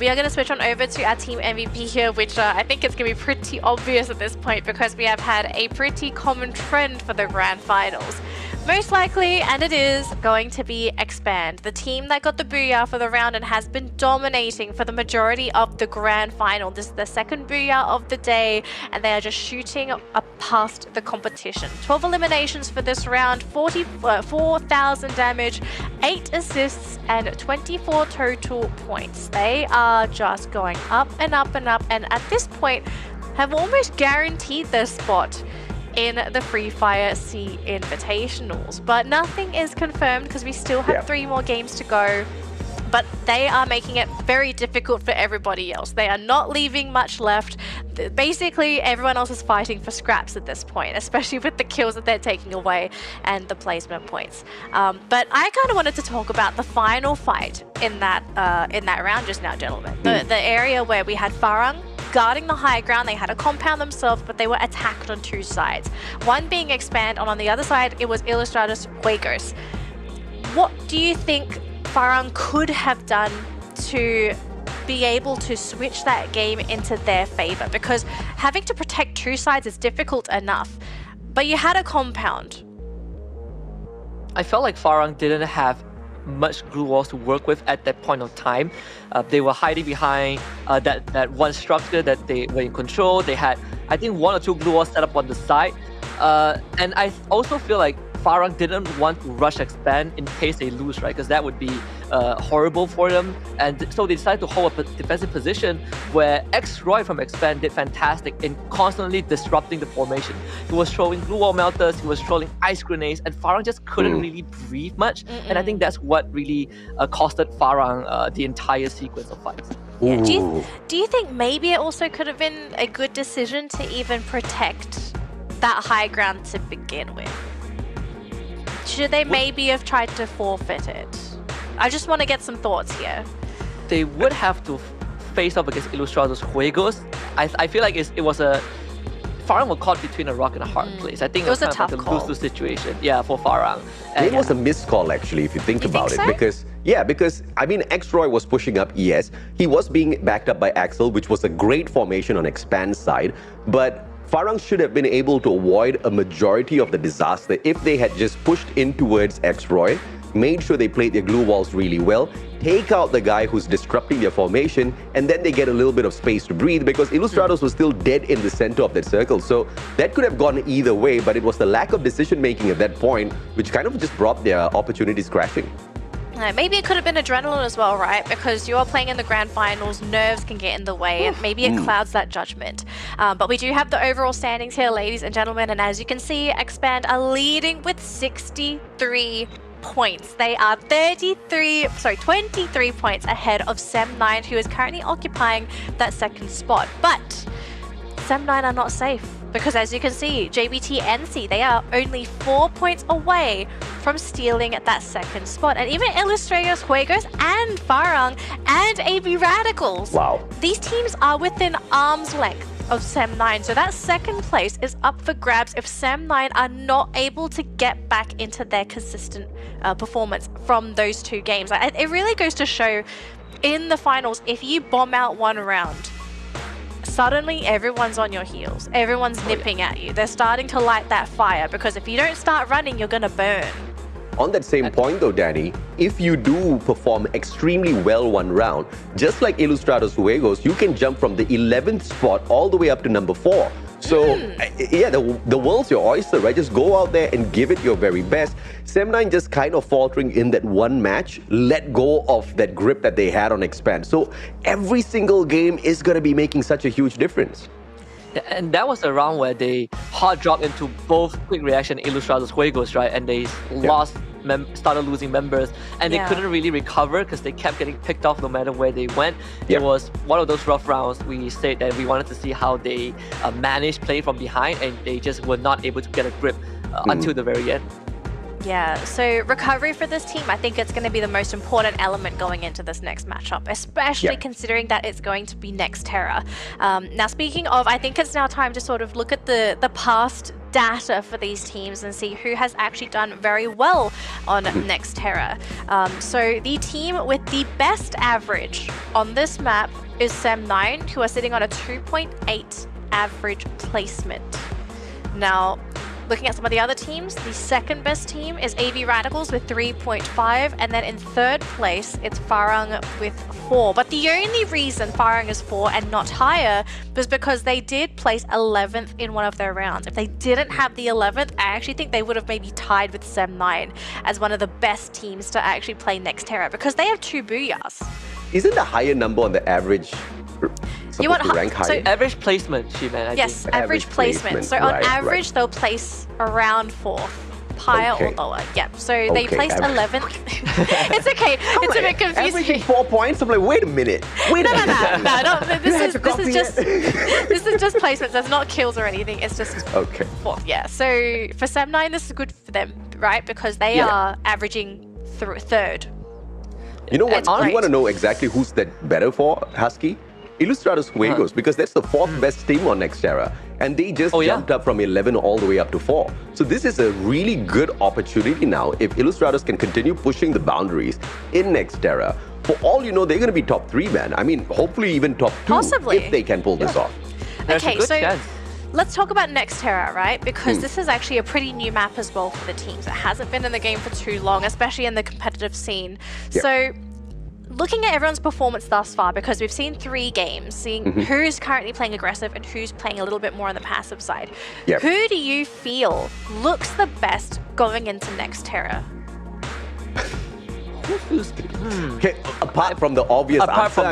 We are going to switch on over to our team MVP here, which I think it's going to be pretty obvious at this point, because we have had a pretty common trend for the grand finals. Most likely, and it is, going to be Expand, the team that got the booyah for the round and has been dominating for the majority of the grand final. This is the second booyah of the day, and they are just shooting past the competition. 12 eliminations for this round, 4,000 damage, 8 assists, and 24 total points. They are just going up and up and up, and at this point have almost guaranteed their spot in the Fire Sea Invitationals. But nothing is confirmed because we still have 3 more games to go. But they are making it very difficult for everybody else. They are not leaving much left. Basically, everyone else is fighting for scraps at this point, especially with the kills that they're taking away and the placement points. But I kind of wanted to talk about the final fight in that round just now, gentlemen. The area where we had Farang guarding the high ground. They had a compound themselves, but they were attacked on 2 sides. One being Expand, and on the other side, it was Illustratus Juegos. What do you think Farang could have done to be able to switch that game into their favor? Because having to protect 2 sides is difficult enough, but you had a compound. I felt like Farang didn't have much glue walls to work with at that point of time. They were hiding behind that one structure that they were in control. They had, I think, 1 or 2 glue walls set up on the side. And I also feel like Farang didn't want to rush Expand in case they lose, right? Because that would be horrible for them. And so they decided to hold a defensive position where X-Roy from Expand did fantastic in constantly disrupting the formation. He was throwing glue wall melters, he was throwing ice grenades, and Farang just couldn't really breathe much. And I think that's what really costed Farang the entire sequence of fights. Yeah. Do you think maybe it also could have been a good decision to even protect that high ground to begin with? Should they maybe have tried to forfeit it? I just want to get some thoughts here. They would have to face off against Illustrados Juegos. I feel like it was a... Farang was caught between a rock and a hard place. I think it was kind of like a lose-lose situation. Yeah, for Farang. It was a missed call, actually, if you think about it. Because I mean, X-Roy was pushing up, yes. He was being backed up by Axel, which was a great formation on Expand's side. But Farang should have been able to avoid a majority of the disaster if they had just pushed in towards X-Roy, made sure they played their glue walls really well, take out the guy who's disrupting their formation, and then they get a little bit of space to breathe because Illustrados was still dead in the center of that circle. So that could have gone either way, but it was the lack of decision-making at that point which kind of just brought their opportunities crashing. Maybe it could have been adrenaline as well, right? Because you're playing in the grand finals, nerves can get in the way, and maybe it clouds that judgment. But we do have the overall standings here, ladies and gentlemen, and as you can see, Expand are leading with 63 points. They are 23 points ahead of Sem9, who is currently occupying that 2nd spot. But Sem9 are not safe, because as you can see, JBT NC, they are only 4 points away from stealing that 2nd spot. And even Illustrados Juegos and Farang and AB Radicals. Wow. These teams are within arm's length of Sem9. So that 2nd place is up for grabs if Sem9 are not able to get back into their consistent performance from those 2 games. It really goes to show in the finals, if you bomb out 1 round, suddenly everyone's on your heels. Everyone's nipping at you. They're starting to light that fire, because if you don't start running, you're gonna burn. On that same point though, Danny, if you do perform extremely well 1 round, just like Illustrados Juegos, you can jump from the 11th spot all the way up to number 4. So, yeah, the world's your oyster, right? Just go out there and give it your very best. Sem9 just kind of faltering in that 1 match, let go of that grip that they had on Expand. So every single game is going to be making such a huge difference. And that was a round where they hard dropped into both Quick Reaction and Illustrados Juegos, right? And they started losing members, and they couldn't really recover because they kept getting picked off no matter where they went. It was one of those rough rounds. We said that we wanted to see how they managed playing from behind, and they just were not able to get a grip until the very end. Yeah, so recovery for this team, I think it's going to be the most important element going into this next matchup, especially considering that it's going to be Nextera. Now, speaking of, I think it's now time to sort of look at the past data for these teams and see who has actually done very well on Nextera. So the team with the best average on this map is Sem9, who are sitting on a 2.8 average placement. Now, looking at some of the other teams, the second best team is AV Radicals with 3.5, and then in third place, it's Farang with 4. But the only reason Farang is 4 and not higher was because they did place 11th in one of their rounds. If they didn't have the 11th, I actually think they would have maybe tied with Sem9 as one of the best teams to actually play Nextera, because they have 2 booyahs. Isn't the higher number on the average You want rank higher? so Average placement, she meant. yes, average placement. So on average, they'll place around 4th, higher or lower. Yep. So they placed 11th. It's okay. It's a bit confusing. Averaging 4 points. I'm like, wait a minute. No. This is just placements. There's not kills or anything. It's just 4th. Yeah. So for Sem9, this is good for them, right? Because they are averaging third. You know what? You want to know exactly who's that better for, Husky? Illustrados Juegos, because that's the 4th best team on Nextera. And they just jumped up from 11 all the way up to 4. So this is a really good opportunity now. If Illustrados can continue pushing the boundaries in Nextera, for all you know, they're going to be top 3, man. I mean, hopefully even top 2 if they can pull this off. Okay, so let's talk about Nextera, right? Because this is actually a pretty new map as well for the teams. It hasn't been in the game for too long, especially in the competitive scene. So looking at everyone's performance thus far, because we've seen 3 games, seeing who's currently playing aggressive and who's playing a little bit more on the passive side. Who do you feel looks the best going into Nextera? Okay, apart from the obvious apart from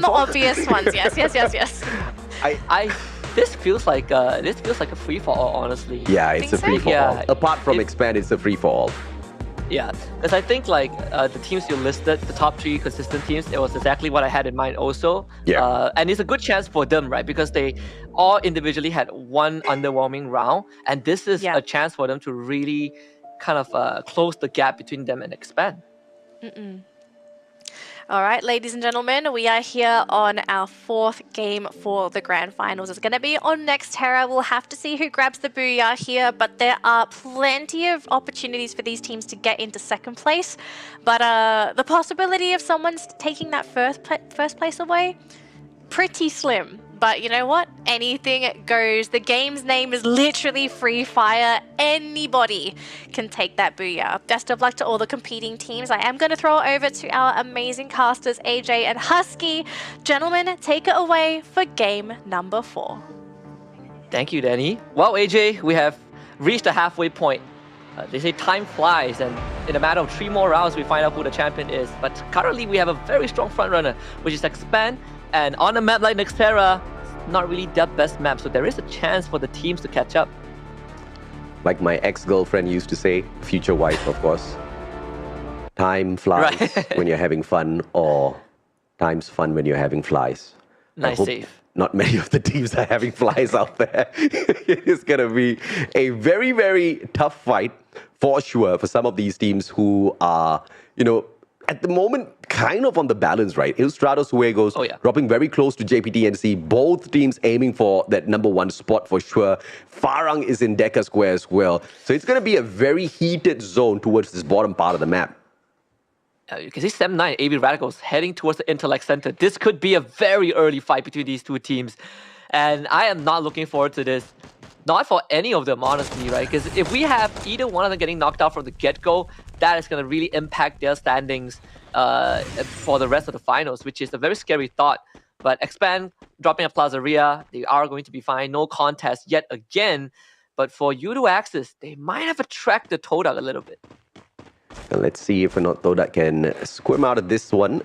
the obvious ones, yes. This feels like a free for all, honestly. Yeah, it's a free for all. Apart from Expand, it's a free for all. Yeah, because I think like the teams you listed, the top 3 consistent teams, it was exactly what I had in mind also. And it's a good chance for them, right? Because they all individually had one underwhelming round, and this is a chance for them to really kind of close the gap between them and Expand. All right, ladies and gentlemen, we are here on our 4th game for the Grand Finals. It's going to be on Nextera. We'll have to see who grabs the booyah here, but there are plenty of opportunities for these teams to get into 2nd place. But the possibility of someone's taking that first place away, pretty slim. But you know what? Anything goes. The game's name is literally Free Fire. Anybody can take that booyah. Best of luck to all the competing teams. I am going to throw it over to our amazing casters, AJ and Husky. Gentlemen, take it away for game number 4. Thank you, Danny. Well, AJ, we have reached the halfway point. They say time flies, and in a matter of 3 more rounds, we find out who the champion is. But currently, we have a very strong frontrunner, which is Expand. And on a map like Nextera, it's not really the best map, so there is a chance for the teams to catch up. Like my ex-girlfriend used to say, future wife, of course. Time flies when you're having fun, or time's fun when you're having flies. Nice save. Not many of the teams are having flies out there. It is going to be a very, very tough fight for sure for some of these teams who are, you know, at the moment, kind of on the balance, right? Illustrados Juegos dropping very close to JPTNC. Both teams aiming for that number 1 spot for sure. Farang is in Deca Square as well. So it's going to be a very heated zone towards this bottom part of the map. You can see Sem9, AV Radicals heading towards the Intellect Center. This could be a very early fight between these 2 teams. And I am not looking forward to this. Not for any of them, honestly, right? Because if we have either one of them getting knocked out from the get-go, that is going to really impact their standings for the rest of the finals, which is a very scary thought. But Expand dropping a Plazaria, they are going to be fine. No contest yet again. But for U2 Axis, they might have attracted Todak a little bit. And let's see if or not Todak can squirm out of this one.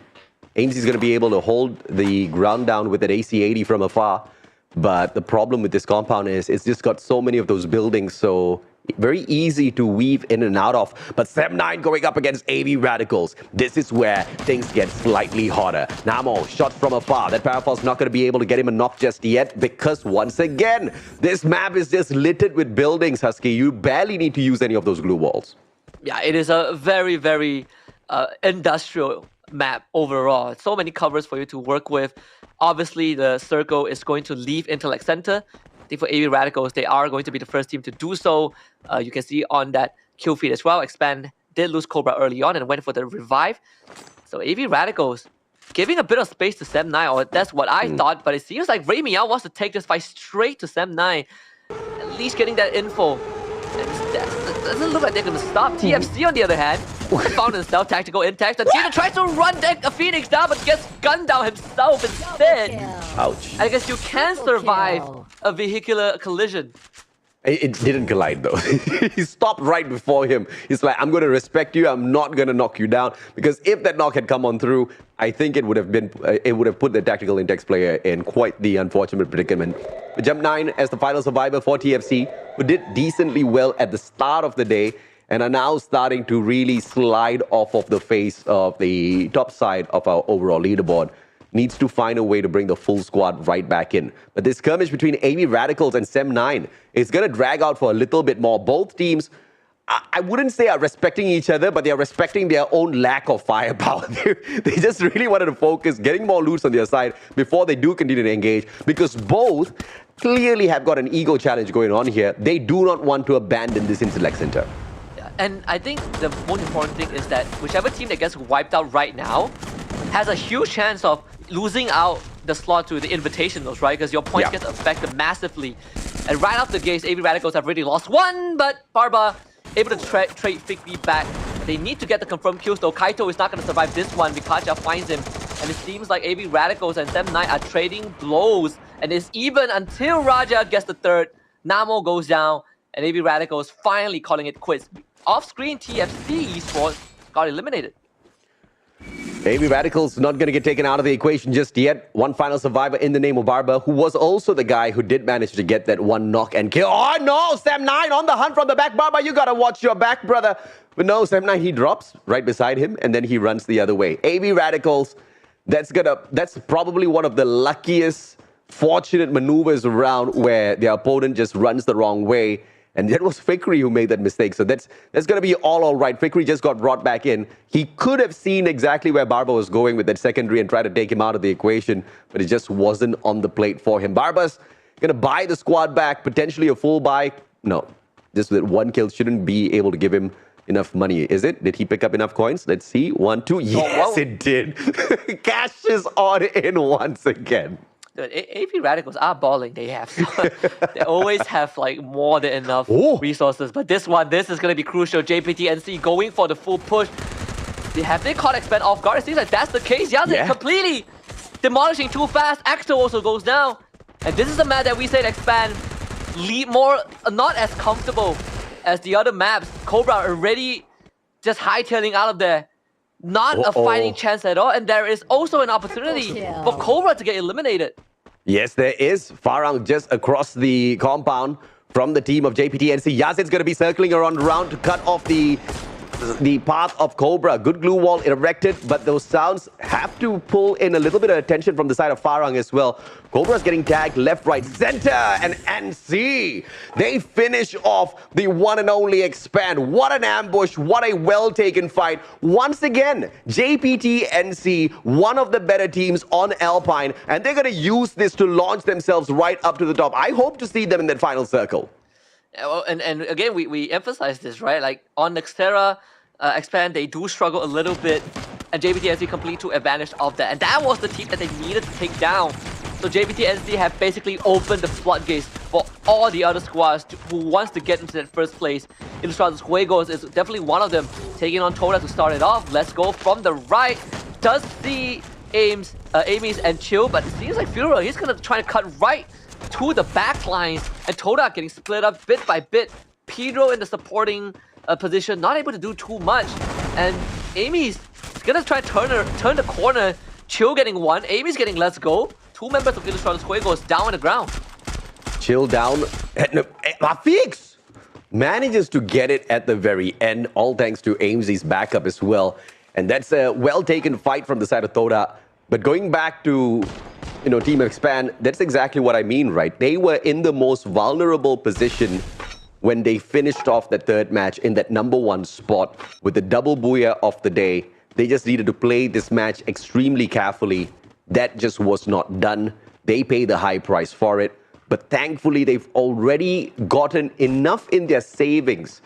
Ainsley's going to be able to hold the ground down with an AC-80 from afar. But the problem with this compound is it's just got so many of those buildings, so very easy to weave in and out of. But Sem9 going up against AV Radicals. This is where things get slightly hotter. Namo, shot from afar. That Parafal's not going to be able to get him a knock just yet because, once again, this map is just littered with buildings, Husky. You barely need to use any of those glue walls. Yeah, it is a very, very industrial map overall. So many covers for you to work with. Obviously, the circle is going to leave Intellect Center. I think for AV Radicals, they are going to be the first team to do so. You can see on that kill feed as well, Expand did lose Cobra early on and went for the revive. So AV Radicals giving a bit of space to Sem9, or that's what I thought, but it seems like Ray Meow wants to take this fight straight to Sem9. At least getting that info It doesn't look like they're going to stop. TFC, on the other hand, found himself tactical intact. And Tina tries to run a Phoenix down, but gets gunned down himself instead. Ouch. I guess you can survive a vehicular collision. It didn't collide though. He stopped right before him. He's like, I'm going to respect you. I'm not going to knock you down. Because if that knock had come on through, I think it would have put the tactical index player in quite the unfortunate predicament. But Jump 9 as the final survivor for TFC, who did decently well at the start of the day and are now starting to really slide off of the face of the top side of our overall leaderboard. Needs to find a way to bring the full squad right back in. But this skirmish between AB Radicals and Sem9 is going to drag out for a little bit more. Both teams, I wouldn't say are respecting each other, but they are respecting their own lack of firepower. They just really wanted to focus, getting more loots on their side before they do continue to engage, because both clearly have got an ego challenge going on here. They do not want to abandon this intellect center. And I think the most important thing is that whichever team that gets wiped out right now has a huge chance of losing out the slot to the Invitationals, right? Because your points get affected massively. And right off the gates, AB Radicals have already lost one, but Barba able to trade Figby back. They need to get the confirmed kills, though. Kaito is not going to survive this one. Vikacha finds him. And it seems like AB Radicals and Sem9 are trading blows. And it's even until Raja gets the third. Namo goes down, and AB Radicals finally calling it quits. Off-screen, TFC Esports got eliminated. AB Radicals not going to get taken out of the equation just yet. One final survivor in the name of Barba, who was also the guy who did manage to get that one knock and kill. Oh no, Sem9 on the hunt from the back. Barba, you got to watch your back, brother. But no, Sem9, he drops right beside him, and then he runs the other way. AB Radicals, that's probably one of the luckiest, fortunate maneuvers around where the opponent just runs the wrong way. And that was Fikri who made that mistake. So that's going to be all right. Fikri just got brought back in. He could have seen exactly where Barba was going with that secondary and try to take him out of the equation, but it just wasn't on the plate for him. Barba's going to buy the squad back, potentially a full buy. No, just that one kill shouldn't be able to give him enough money, is it? Did he pick up enough coins? Let's see. 1, 2. Yes, it did. Cash is on in once again. Dude, AP Radicals are balling. They always have like more than enough resources. But this is going to be crucial. JPT NC going for the full push. Have they caught Expand off guard? It seems like that's the case. Yazid completely demolishing too fast. Axel also goes down. And this is the map that we said Expand lead more, not as comfortable as the other maps. Cobra already just hightailing out of there. Not a fighting chance at all. And there is also an opportunity for Cobra to get eliminated. Yes, there is. Farang just across the compound from the team of JPTNC. Yazid's going to be circling around to cut off the path of Cobra. Good glue wall erected, but those sounds have to pull in a little bit of attention from the side of Farang as well. Cobra's getting tagged left, right, center, and NC. They finish off the one and only Expand. What an ambush. What a well-taken fight. Once again, JPTNC, one of the better teams on Alpine, and they're going to use this to launch themselves right up to the top. I hope to see them in that final circle. And again, we emphasize this, right? Like on Nextera, Expand, they do struggle a little bit, and JPTNC completely took advantage of that. And that was the team that they needed to take down. So JPTNC have basically opened the floodgates for all the other squads who wants to get into that first place. Ilustrados Juegos is definitely one of them, taking on Toda to start it off. Let's go from the right. Does see Ames and Chill, but it seems like Furo, he's going to try to cut right to the back lines, and Toda getting split up bit by bit. Pedro in the supporting position, not able to do too much, and Amy's gonna try to turn the corner. Chill getting one, Amy's getting let's go. Two members of Ilustrados Juegos down on the ground. Chill down. Fix manages to get it at the very end, all thanks to Amesy's backup as well. And that's a well-taken fight from the side of Toda. But going back to Team Expand, that's exactly what I mean, right? They were in the most vulnerable position when they finished off that third match in that #1 spot with the double booyah of the day. They just needed to play this match extremely carefully. That just was not done. They pay the high price for it. But thankfully, they've already gotten enough in their savings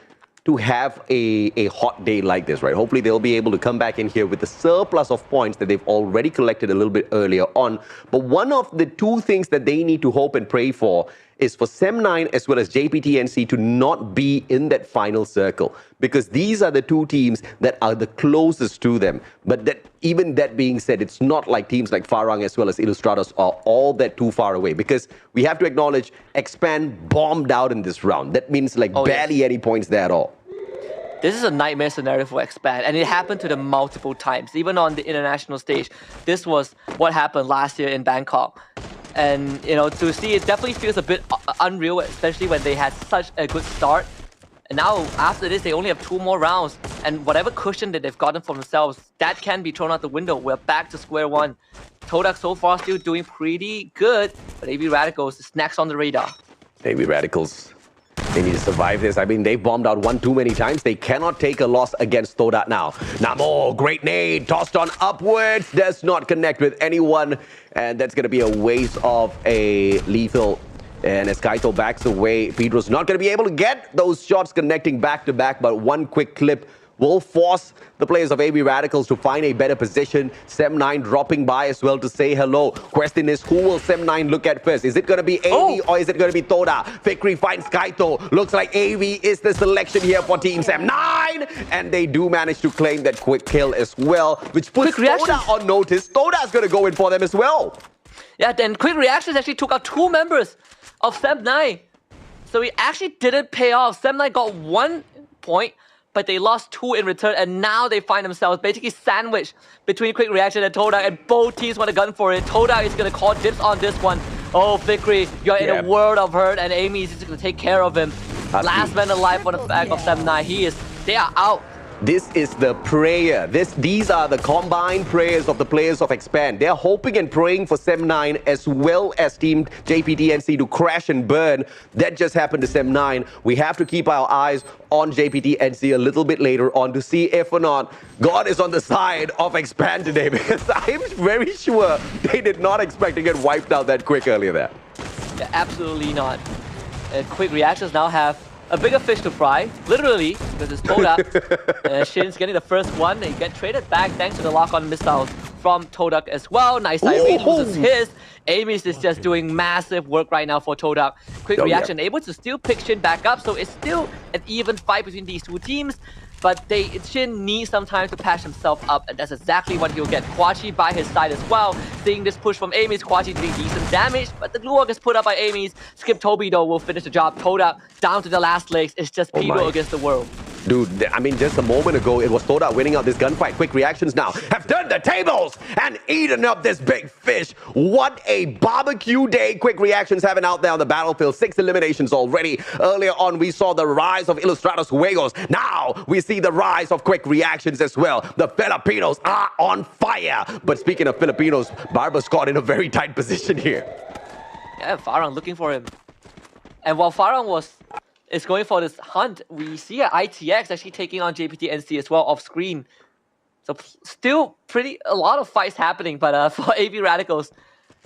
to have a hot day like this, right? Hopefully they'll be able to come back in here with the surplus of points that they've already collected a little bit earlier on. But one of the two things that they need to hope and pray for is for Sem9 as well as JPTNC to not be in that final circle, because these are the two teams that are the closest to them. But even that being said, it's not like teams like Farang as well as Illustrados are all that too far away, because we have to acknowledge Expand bombed out in this round. That means like barely any points there at all. This is a nightmare scenario for Expand, and it happened to them multiple times, even on the international stage. This was what happened last year in Bangkok. And, you know, to see it definitely feels a bit unreal, especially when they had such a good start. And now, after this, they only have 2 more rounds. And whatever cushion that they've gotten for themselves, that can be thrown out the window. We're back to square one. Todak so far still doing pretty good, but AB Radicals is next on the radar. AB Radicals, they need to survive this. I mean, they've bombed out one too many times. They cannot take a loss against Todak now. Namo, great nade, tossed on upwards, does not connect with anyone. And that's going to be a waste of a lethal. And as Kaito backs away, Pedro's not going to be able to get those shots connecting back to back, but one quick clip will force the players of AB Radicals to find a better position. Sem9 dropping by as well to say hello. Question is, who will Sem9 look at first? Is it going to be AB or is it going to be Toda? Fikri finds Kaito. Looks like AB is the selection here for Team Sem9. And they do manage to claim that quick kill as well, which puts Toda on notice. Toda's going to go in for them as well. Yeah, then Quick Reactions actually took out 2 members of Sem9. So it actually didn't pay off. Sem9 got 1 point, but they lost 2 in return, and now they find themselves basically sandwiched between Quick Reaction and Todak, and both teams want to gun for it. Todak is going to call dibs on this one. Oh, Fikri, you're in a world of hurt, and Amy is just going to take care of him. Last man alive on the back of Sem9. They are out. This is the prayer. These are the combined prayers of the players of Expand. They're hoping and praying for Sem9 as well as Team JPTNC to crash and burn. That just happened to Sem9. We have to keep our eyes on JPTNC a little bit later on to see if or not God is on the side of Expand today, because I'm very sure they did not expect to get wiped out that quick earlier there. Yeah, absolutely not. And Quick Reactions now have a bigger fish to fry, literally, because it's Todak. Shin's getting the first one. They get traded back thanks to the lock-on missiles from Todak as well. Nice Irene loses his. Amy's is just doing massive work right now for Todak. Quick Reaction able to still pick Shin back up, so it's still an even fight between these two teams. But Shin needs some time to patch himself up, and that's exactly what he'll get. Kwachi by his side as well. Seeing this push from Amy's, Kwachi doing decent damage, but the glue work is put up by Amy's. Skip Toby though will finish the job. Todak down to the last legs. It's just people against the world. Dude, I mean, just a moment ago, it was Toda winning out this gunfight. Quick Reactions now have turned the tables and eaten up this big fish. What a barbecue day Quick Reactions having out there on the battlefield. 6 eliminations already. Earlier on, we saw the rise of Illustrados Juegos. Now, we see the rise of Quick Reactions as well. The Filipinos are on fire. But speaking of Filipinos, Barba's caught in a very tight position here. Yeah, Farang looking for him. And while Farang is going for this hunt, we see ITX actually taking on JPTNC as well off screen. So still a lot of fights happening, but for AB Radicals,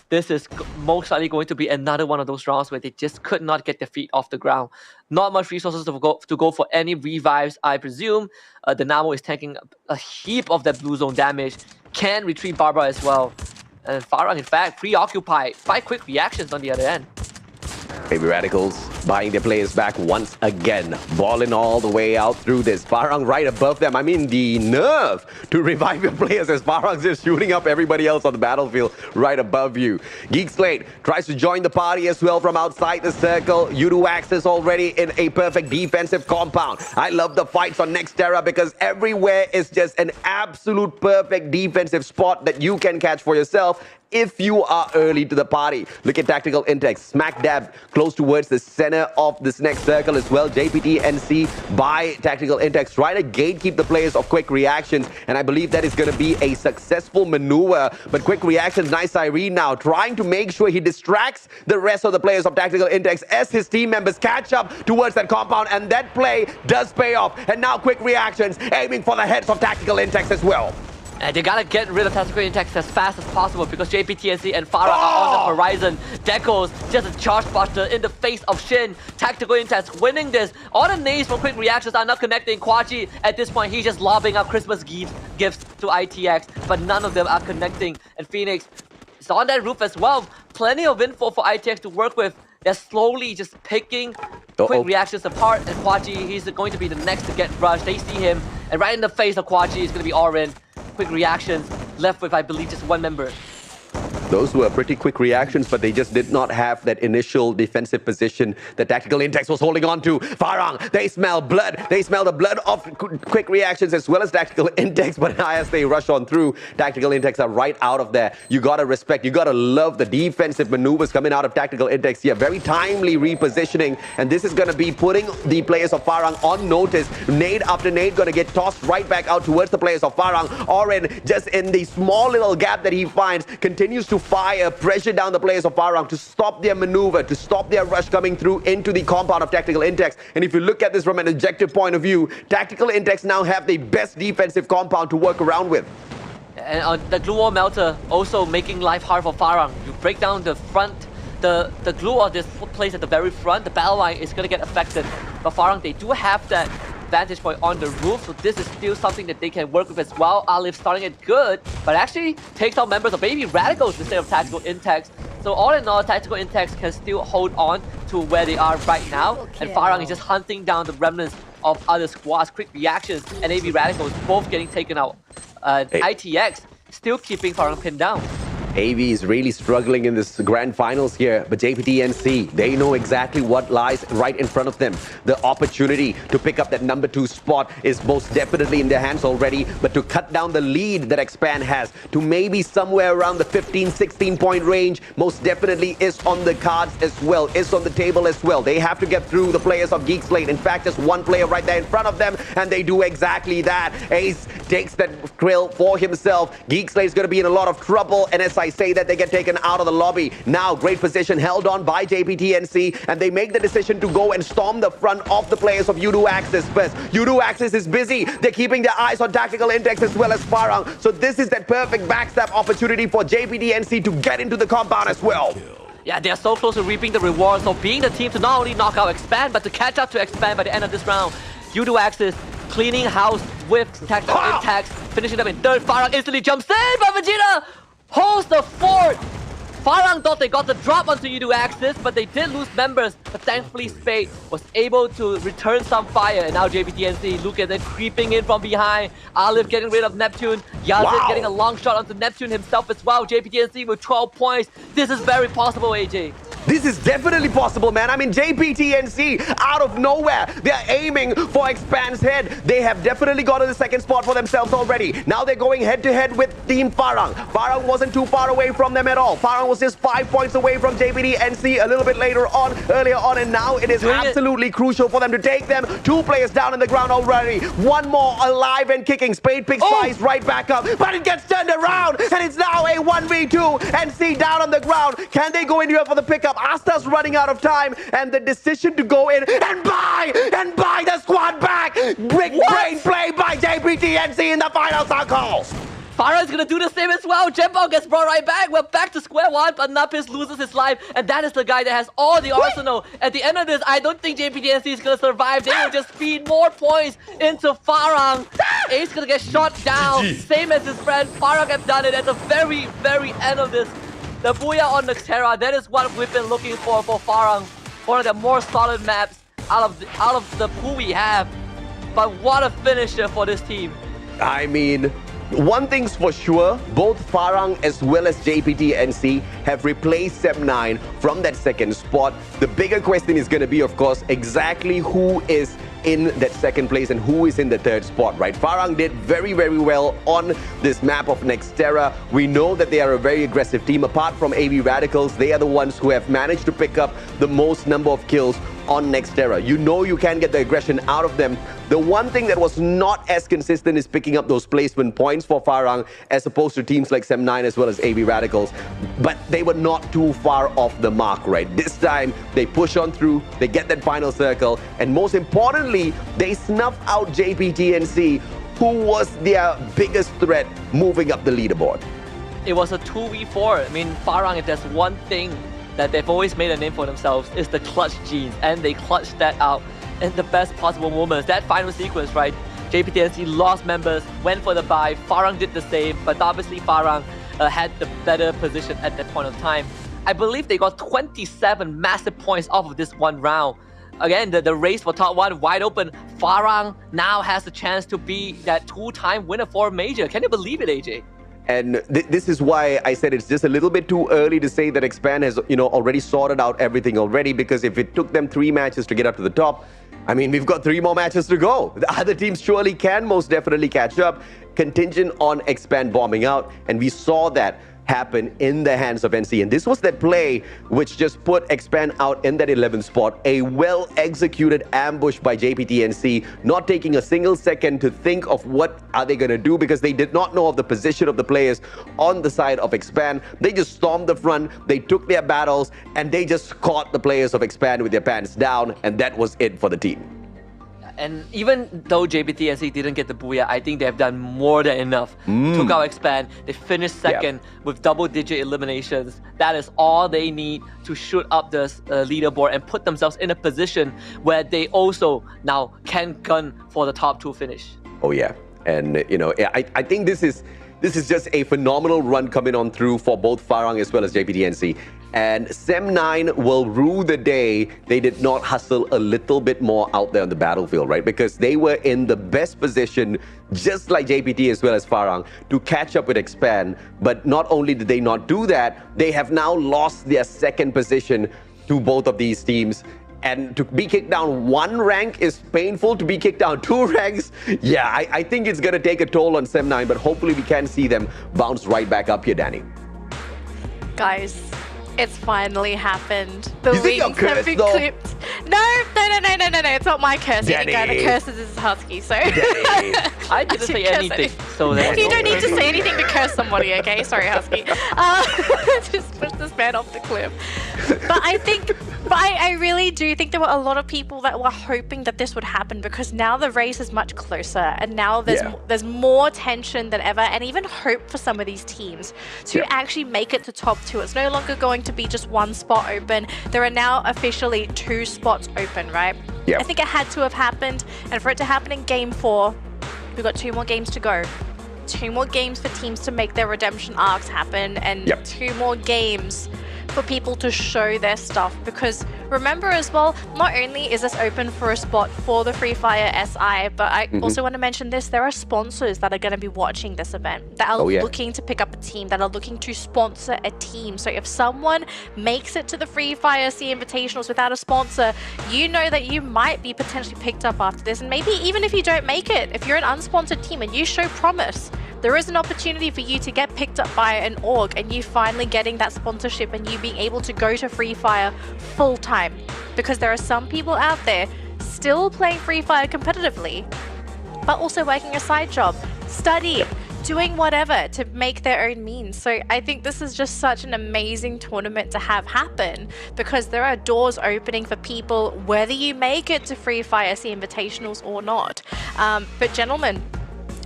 this is most likely going to be another one of those rounds where they just could not get their feet off the ground. Not much resources to go for any revives, I presume. Dynamo is tanking a heap of that blue zone damage. Can retrieve Barbara as well. And Farang, in fact, preoccupied by Quick Reactions on the other end. AB Radicals buying their players back once again. Balling all the way out through this. Farang right above them. I mean, the nerve to revive your players as Farang's just shooting up everybody else on the battlefield right above you. Geek Slate tries to join the party as well from outside the circle. Uduax is already in a perfect defensive compound. I love the fights on Nextera because everywhere is just an absolute perfect defensive spot that you can catch for yourself if you are early to the party. Look at Tactical Intex, smack dab close towards the center of this next circle as well. JPTNC by Tactical Intex trying to gatekeep the players of Quick Reactions, and I believe that is going to be a successful maneuver. But Quick Reactions, nice Irene now, trying to make sure he distracts the rest of the players of Tactical Intex as his team members catch up towards that compound, and that play does pay off. And now Quick Reactions aiming for the heads of Tactical Intex as well. And they gotta get rid of Tactical Intex as fast as possible because JPTNC and Farah are on the horizon. Deco's just a charge buster in the face of Shin. Tactical Intex winning this. All the nades from Quick Reactions are not connecting. Kwachi, at this point, he's just lobbing up Christmas gifts to ITX, but none of them are connecting. And Phoenix is on that roof as well. Plenty of info for ITX to work with. They're slowly just picking quick reactions apart, and Kwaji, he's going to be the next to get rushed. They see him, and right in the face of Kwaji is going to be Orin. Quick reactions, left with, I believe, just one member. Those were pretty quick reactions, but they just did not have that initial defensive position that Tactical Intex was holding on to. Farang, they smell blood. They smell the blood of quick reactions as well as Tactical Intex, but as they rush on through, Tactical Intex are right out of there. You gotta respect, you gotta love the defensive maneuvers coming out of Tactical Intex here. Very timely repositioning, and this is gonna be putting the players of Farang on notice. Nade after nade gonna get tossed right back out towards the players of Farang. Orin, just in the small little gap that he finds, continues to fire pressure down the players of Farang to stop their maneuver, to stop their rush coming through into the compound of Tactical Intex. And if you look at this from an objective point of view, Tactical Intex now have the best defensive compound to work around with. And on the glue wall melter also making life hard for Farang. You break down the front, the glue wall is placed at the very front, the battle line is going to get affected. But Farang, they do have that vantage point on the roof, so this is still something that they can work with as well. Alif starting it good, but actually takes out members of Baby Radicals instead of Tactical Intex. So all in all, Tactical Intex can still hold on to where they are right now, and Farang is just hunting down the remnants of other squads. Quick reactions and AB Radicals both getting taken out. ITX still keeping Farang pinned down. AV is really struggling in this grand finals here, but JPTNC, they know exactly what lies right in front of them. The opportunity to pick up that number 2 spot is most definitely in their hands already, but to cut down the lead that Expand has to maybe somewhere around the 15-16 point range most definitely is on the cards as well, is on the table as well. They have to get through the players of Geek Slate. In fact, there's one player right there in front of them, and they do exactly that. Ace takes that grill for himself. Geek Slate is going to be in a lot of trouble, and as I say that, they get taken out of the lobby. Now, great position held on by JPTNC, and they make the decision to go and storm the front of the players of Udo Axis first. Udo Axis is busy. They're keeping their eyes on Tactical Intex as well as Farang. So this is that perfect backstab opportunity for JPTNC to get into the compound as well. Yeah, they're so close to reaping the rewards of being the team to not only knock out Expand, but to catch up to Expand by the end of this round. Udo Axis cleaning house with Tactical Intex, finishing up in third. Farang instantly jumps in, but Vegeta holds the fort. Farang thought they got the drop onto Udo Axis, but they did lose members. But thankfully, Spade was able to return some fire. And now JPTNC, look at them creeping in from behind. Alif getting rid of Neptune. Yazid getting a long shot onto Neptune himself as well. JPTNC with 12 points. This is very possible, AJ. This is definitely possible, man. I mean, JPTNC, out of nowhere, they're aiming for Expand's head. They have definitely gotten the second spot for themselves already. Now they're going head-to-head with Team Farang. Farang wasn't too far away from them at all. Farang was just 5 points away from JPTNC a little bit earlier on, and now it is absolutely crucial for them to take them. 2 players down on the ground already. 1 more alive and kicking. Spade picks Spice right back up, but it gets turned around, and it's now a 1v2. NC down on the ground. Can they go in here for the pickup? Asta's running out of time, and the decision to go in and buy the squad back. Big brain play by JPTNC in the final circle. Farah's gonna do the same as well. Jempo gets brought right back. We're back to square one, but Napis loses his life, and that is the guy that has all the arsenal. At the end of this, I don't think JPTNC is gonna survive. They will just feed more points into Farang. Ace gonna get shot down, same as his friend. Farang have done it at the very, very end of this. The Booyah on Nextera, that is what we've been looking for Farang. One of the more solid maps out of the pool we have. But what a finisher for this team. I mean, one thing's for sure, both Farang as well as JPTNC have replaced Sep9 from that second spot. The bigger question is going to be, of course, exactly who is in that second place and who is in the third spot, right? Farang did very, very well on this map of Nextera. We know that they are a very aggressive team. Apart from AB Radicals, they are the ones who have managed to pick up the most number of kills on Nextera. You know you can get the aggression out of them. The one thing that was not as consistent is picking up those placement points for Farang as opposed to teams like Sem9 as well as AB Radicals. But they were not too far off the mark, right? This time, they push on through, they get that final circle, and most importantly, they snuff out JPTNC, who was their biggest threat moving up the leaderboard. It was a 2v4. I mean, Farang, if there's one thing that they've always made a name for themselves, is the clutch genes, and they clutched that out in the best possible moments. That final sequence, right? JPTNC lost members, went for the buy. Farang did the same, but obviously Farang had the better position at that point of time. I believe they got 27 massive points off of this one round. Again, the race for top 1 wide open. Farang now has the chance to be that 2-time winner for a major. Can you believe it, AJ? And this is why I said it's just a little bit too early to say that Expand has, already sorted out everything already, because if it took them 3 matches to get up to the top, I mean, we've got 3 more matches to go. The other teams surely can most definitely catch up, contingent on Expand bombing out, and we saw that happen in the hands of NC. And this was that play which just put Expand out in that 11th spot. A well-executed ambush by JPT-NC, not taking a single second to think of what are they going to do, because they did not know of the position of the players on the side of Expand. They just stormed the front, they took their battles, and they just caught the players of Expand with their pants down, and that was it for the team. And even though JPT-NC didn't get the booyah, I think they have done more than enough. Took out Expand, they finished second with double-digit eliminations. That is all they need to shoot up the leaderboard and put themselves in a position where they also now can gun for the top 2 finish. Oh yeah, and I think this is just a phenomenal run coming on through for both Farang as well as JPT-NC. And Sem9 will rue the day they did not hustle a little bit more out there on the battlefield, right? Because they were in the best position, just like JPT as well as Farang, to catch up with Expand. But not only did they not do that, they have now lost their second position to both of these teams. And to be kicked down 1 rank is painful. To be kicked down 2 ranks, yeah, I think it's going to take a toll on Sem9, but hopefully we can see them bounce right back up here, Danny. Guys, it's finally happened. The You think wings you're have cursed, been though? clipped. No. It's not my curse. Danny. The curse is Husky, so... I didn't say anything, so there You don't need to say anything to curse somebody, okay? Sorry, Husky. Just push this man off the cliff. But I really do think there were a lot of people that were hoping that this would happen, because now the race is much closer, and now there's more tension than ever, and even hope for some of these teams to actually make it to top 2. It's no longer going to be just 1 spot open. There are now officially 2 spots open, right? I think it had to have happened, and for it to happen in game 4, we've got 2 more games to go. 2 more games for teams to make their redemption arcs happen, and 2 more games for people to show their stuff. Because remember as well, not only is this open for a spot for the Free Fire SI, but I also want to mention this, there are sponsors that are going to be watching this event, that are looking to pick up a team, that are looking to sponsor a team. So if someone makes it to the Free Fire Sea Invitationals without a sponsor, you know that you might be potentially picked up after this. And maybe even if you don't make it, if you're an unsponsored team and you show promise, there is an opportunity for you to get picked up by an org, and you finally getting that sponsorship and you being able to go to Free Fire full time. Because there are some people out there still playing Free Fire competitively, but also working a side job, studying, doing whatever to make their own means. So I think this is just such an amazing tournament to have happen, because there are doors opening for people, whether you make it to Free Fire Sea Invitationals or not. But gentlemen,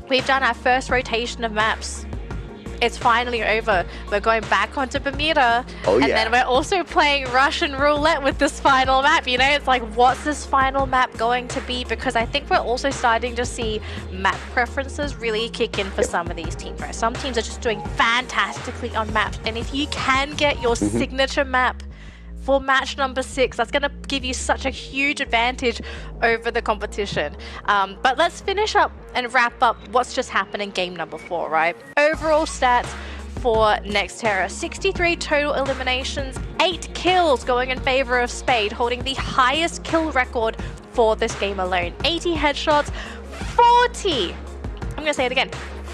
we've done our first rotation of maps. It's finally over. We're going back onto Bermuda. And then we're also playing Russian roulette with this final map. It's like, what's this final map going to be? Because I think we're also starting to see map preferences really kick in for some of these teams, right? Some teams are just doing fantastically on maps. And if you can get your signature map for match number 6, that's going to give you such a huge advantage over the competition. But let's finish up and wrap up what's just happened in game number 4, right? Overall stats for Nexterra: 63 total eliminations, 8 kills going in favor of Spade, holding the highest kill record for this game alone. 80 headshots, 40, I'm going to say it again,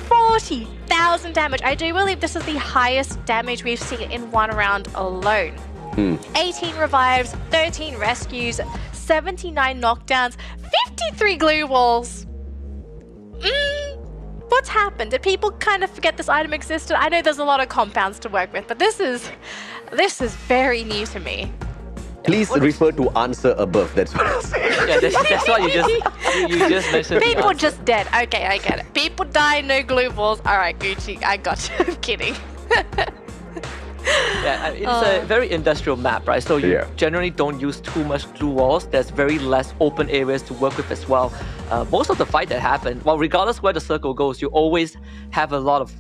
40,000 damage. I do believe this is the highest damage we've seen in 1 round alone. 18 revives, 13 rescues, 79 knockdowns, 53 glue walls. What's happened? Did people kind of forget this item existed? I know there's a lot of compounds to work with, but this is very new to me. Please refer to answer above. That's what I'll say. Yeah, that's what you just mentioned. People just dead. Okay, I get it. People die, no glue balls. All right, Gucci, I got you. I'm kidding. Yeah, it's a very industrial map, right? So you generally don't use too much glue walls. There's very less open areas to work with as well. Most of the fight that happen, well, regardless where the circle goes, you always have a lot of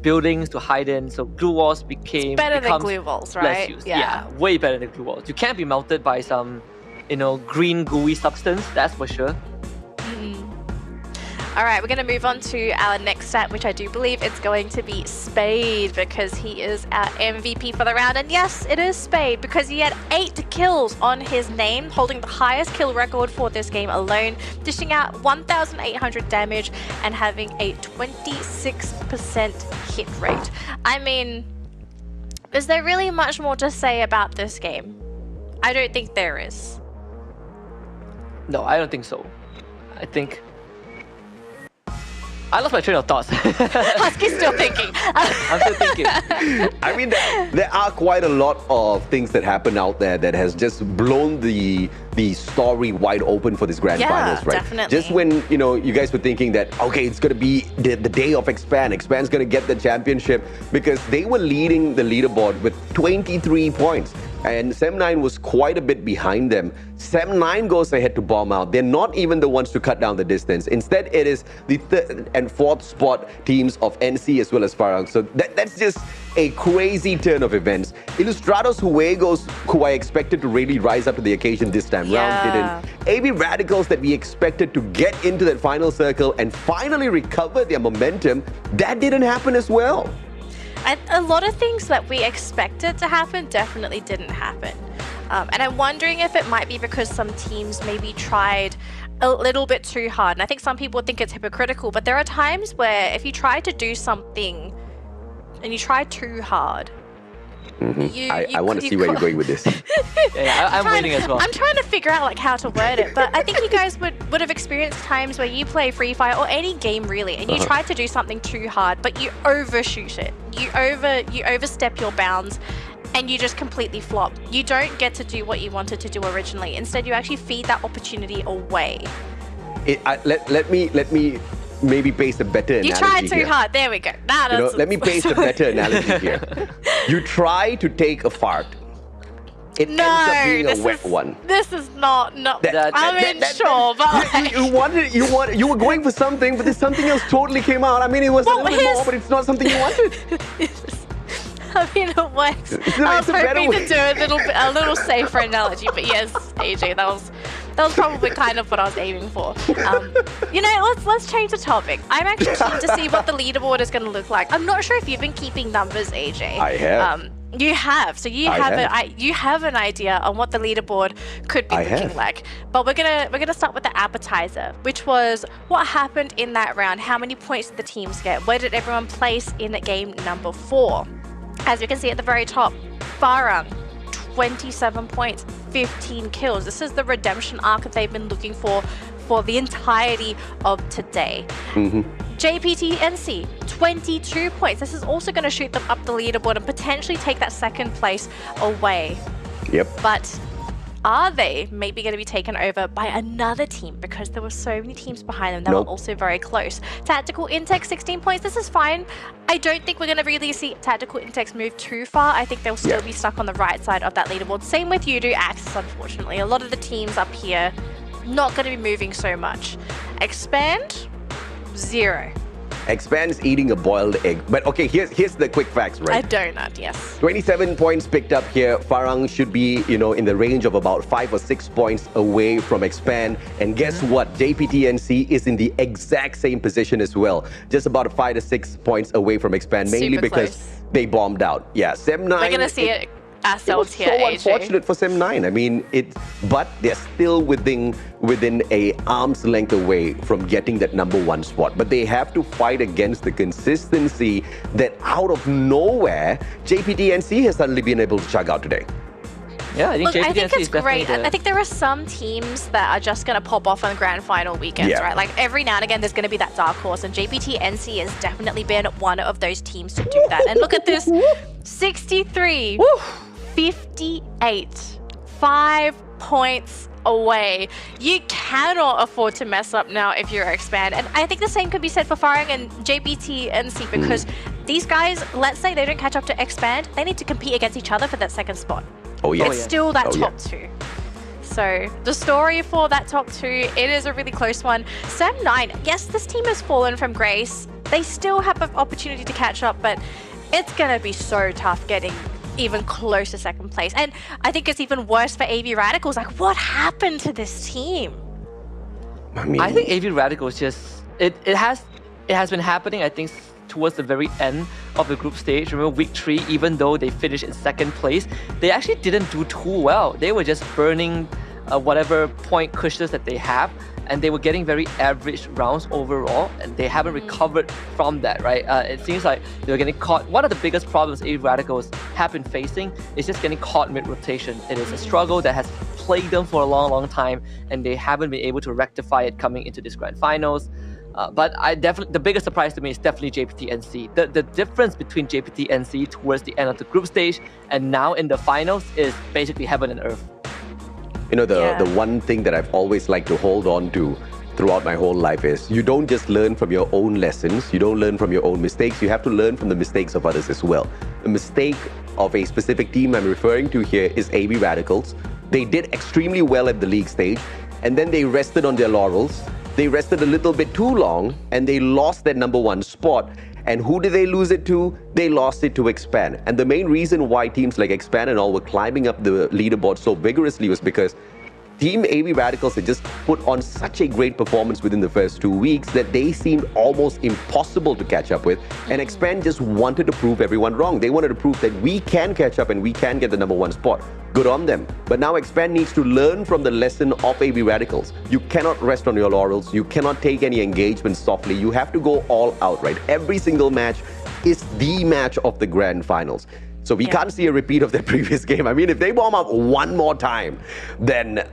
buildings to hide in. So glue walls becomes better than glue walls, right? less used. Yeah, way better than glue walls. You can't be melted by some, green gooey substance. That's for sure. All right, we're going to move on to our next stat, which I do believe it's going to be Spade, because he is our MVP for the round. And yes, it is Spade, because he had 8 kills on his name, holding the highest kill record for this game alone, dishing out 1,800 damage and having a 26% hit rate. I mean, is there really much more to say about this game? I don't think there is. No, I don't think so. I lost my train of thoughts. Husky's still thinking. I'm still thinking. I mean, there are quite a lot of things that happen out there that has just blown the story wide open for this grand finals, right? Definitely. Just when, you guys were thinking that, okay, it's going to be the day of Expand. Expand's going to get the championship, because they were leading the leaderboard with 23 points. And Sem9 was quite a bit behind them. Sem9 goes ahead to bomb out. They're not even the ones to cut down the distance. Instead, it is the 3rd and 4th spot teams of NC as well as Farang. So that's just a crazy turn of events. Ilustrados Juegos, who I expected to really rise up to the occasion this time round, didn't. AB Radicals, that we expected to get into that final circle and finally recover their momentum, that didn't happen as well. A lot of things that we expected to happen definitely didn't happen. And I'm wondering if it might be because some teams maybe tried a little bit too hard. And I think some people think it's hypocritical, but there are times where if you try to do something and you try too hard, I want to see where you're going with this. I'm waiting as well. I'm trying to figure out how to word it, but I think you guys would have experienced times where you play Free Fire or any game really, and you try to do something too hard, but you overshoot it. You overstep your bounds, and you just completely flop. You don't get to do what you wanted to do originally. Instead, you actually feed that opportunity away. Let me maybe paste a better analogy. You tried too here. hard. There we go. Let me paste a better analogy here. You try to take a fart. It ends up being a wet one. This is not. Sure, but you were going for something, but then something else totally came out. I mean, it was a little bit more, but it's not something you wanted. I mean, it works. I was hoping to do a little safer analogy, but yes, AJ, that was probably kind of what I was aiming for. Let's change the topic. I'm actually keen to see what the leaderboard is going to look like. I'm not sure if you've been keeping numbers, AJ. I have. You have. So you have an idea on what the leaderboard could be looking like. But we're gonna start with the appetizer, which was what happened in that round. How many points did the teams get? Where did everyone place in game number 4? As you can see at the very top, Farang, 27 points, 15 kills. This is the redemption arc that they've been looking for the entirety of today. JPT NC, 22 points. This is also going to shoot them up the leaderboard and potentially take that 2nd place away. Yep. But are they maybe going to be taken over by another team, because there were so many teams behind them that were also very close? Tactical Intex, 16 points. This is fine. I don't think we're going to really see Tactical Intex move too far. I think they'll still be stuck on the right side of that leaderboard. Same with Udo Axis, unfortunately. A lot of the teams up here not going to be moving so much. Expand, 0. Expand's eating a boiled egg. But okay, here's the quick facts, right? A donut, yes. 27 points picked up here. Farang should be, in the range of about 5 or 6 points away from Expand. And guess what? JPTNC is in the exact same position as well. Just about 5 to 6 points away from Expand, mainly because they bombed out. Yeah, Sem9. We're going to see it ourselves here, so unfortunate for Sem9. I mean, but they're still within a arm's length away from getting that number 1 spot. But they have to fight against the consistency that out of nowhere, JPTNC has suddenly been able to chug out today. Yeah, I think I think it's great. I think there are some teams that are just going to pop off on grand final weekends, right? Like every now and again, there's going to be that dark horse, and JPTNC has definitely been one of those teams to do that. And look at this, 63, 58, 5 points away. You cannot afford to mess up now if you're Expand. And I think the same could be said for Farang and JPTNC, because these guys, let's say they don't catch up to Expand, they need to compete against each other for that 2nd spot. Oh yeah. It's still that top 2. So the story for that top 2, it is a really close one. Sem9, yes, this team has fallen from grace. They still have an opportunity to catch up, but it's going to be so tough getting even close to second place. And I think it's even worse for AV Radicals. Like, what happened to this team? I think AV Radicals just, it has been happening, I think, towards the very end of the group stage. Remember week 3, even though they finished in second place, they actually didn't do too well. They were just burning whatever point cushions that they have, and they were getting very average rounds overall, and they haven't recovered from that, right? It seems like they were getting caught. One of the biggest problems AV Radicals have been facing is just getting caught mid-rotation. It is a struggle that has plagued them for a long, long time, and they haven't been able to rectify it coming into this grand finals. But the biggest surprise to me is definitely JPT NC. The difference between JPT NC towards the end of the group stage and now in the finals is basically heaven and earth. You know, the one thing that I've always liked to hold on to throughout my whole life is you don't just learn from your own lessons, you don't learn from your own mistakes, you have to learn from the mistakes of others as well. The mistake of a specific team I'm referring to here is AV Radicals. They did extremely well at the league stage, and then they rested on their laurels. They rested a little bit too long, and they lost their #1 spot. And who did they lose it to? They lost it to Expand. And the main reason why teams like Expand and all were climbing up the leaderboard so vigorously was because Team AV Radicals had just put on such a great performance within the first 2 weeks that they seemed almost impossible to catch up with. And Expand just wanted to prove everyone wrong. They wanted to prove that we can catch up and we can get the #1 spot. Good on them. But now Expand needs to learn from the lesson of AV Radicals. You cannot rest on your laurels. You cannot take any engagement softly. You have to go all out, right? Every single match is the match of the grand finals. So we can't see a repeat of their previous game. I mean, if they warm up one more time, then...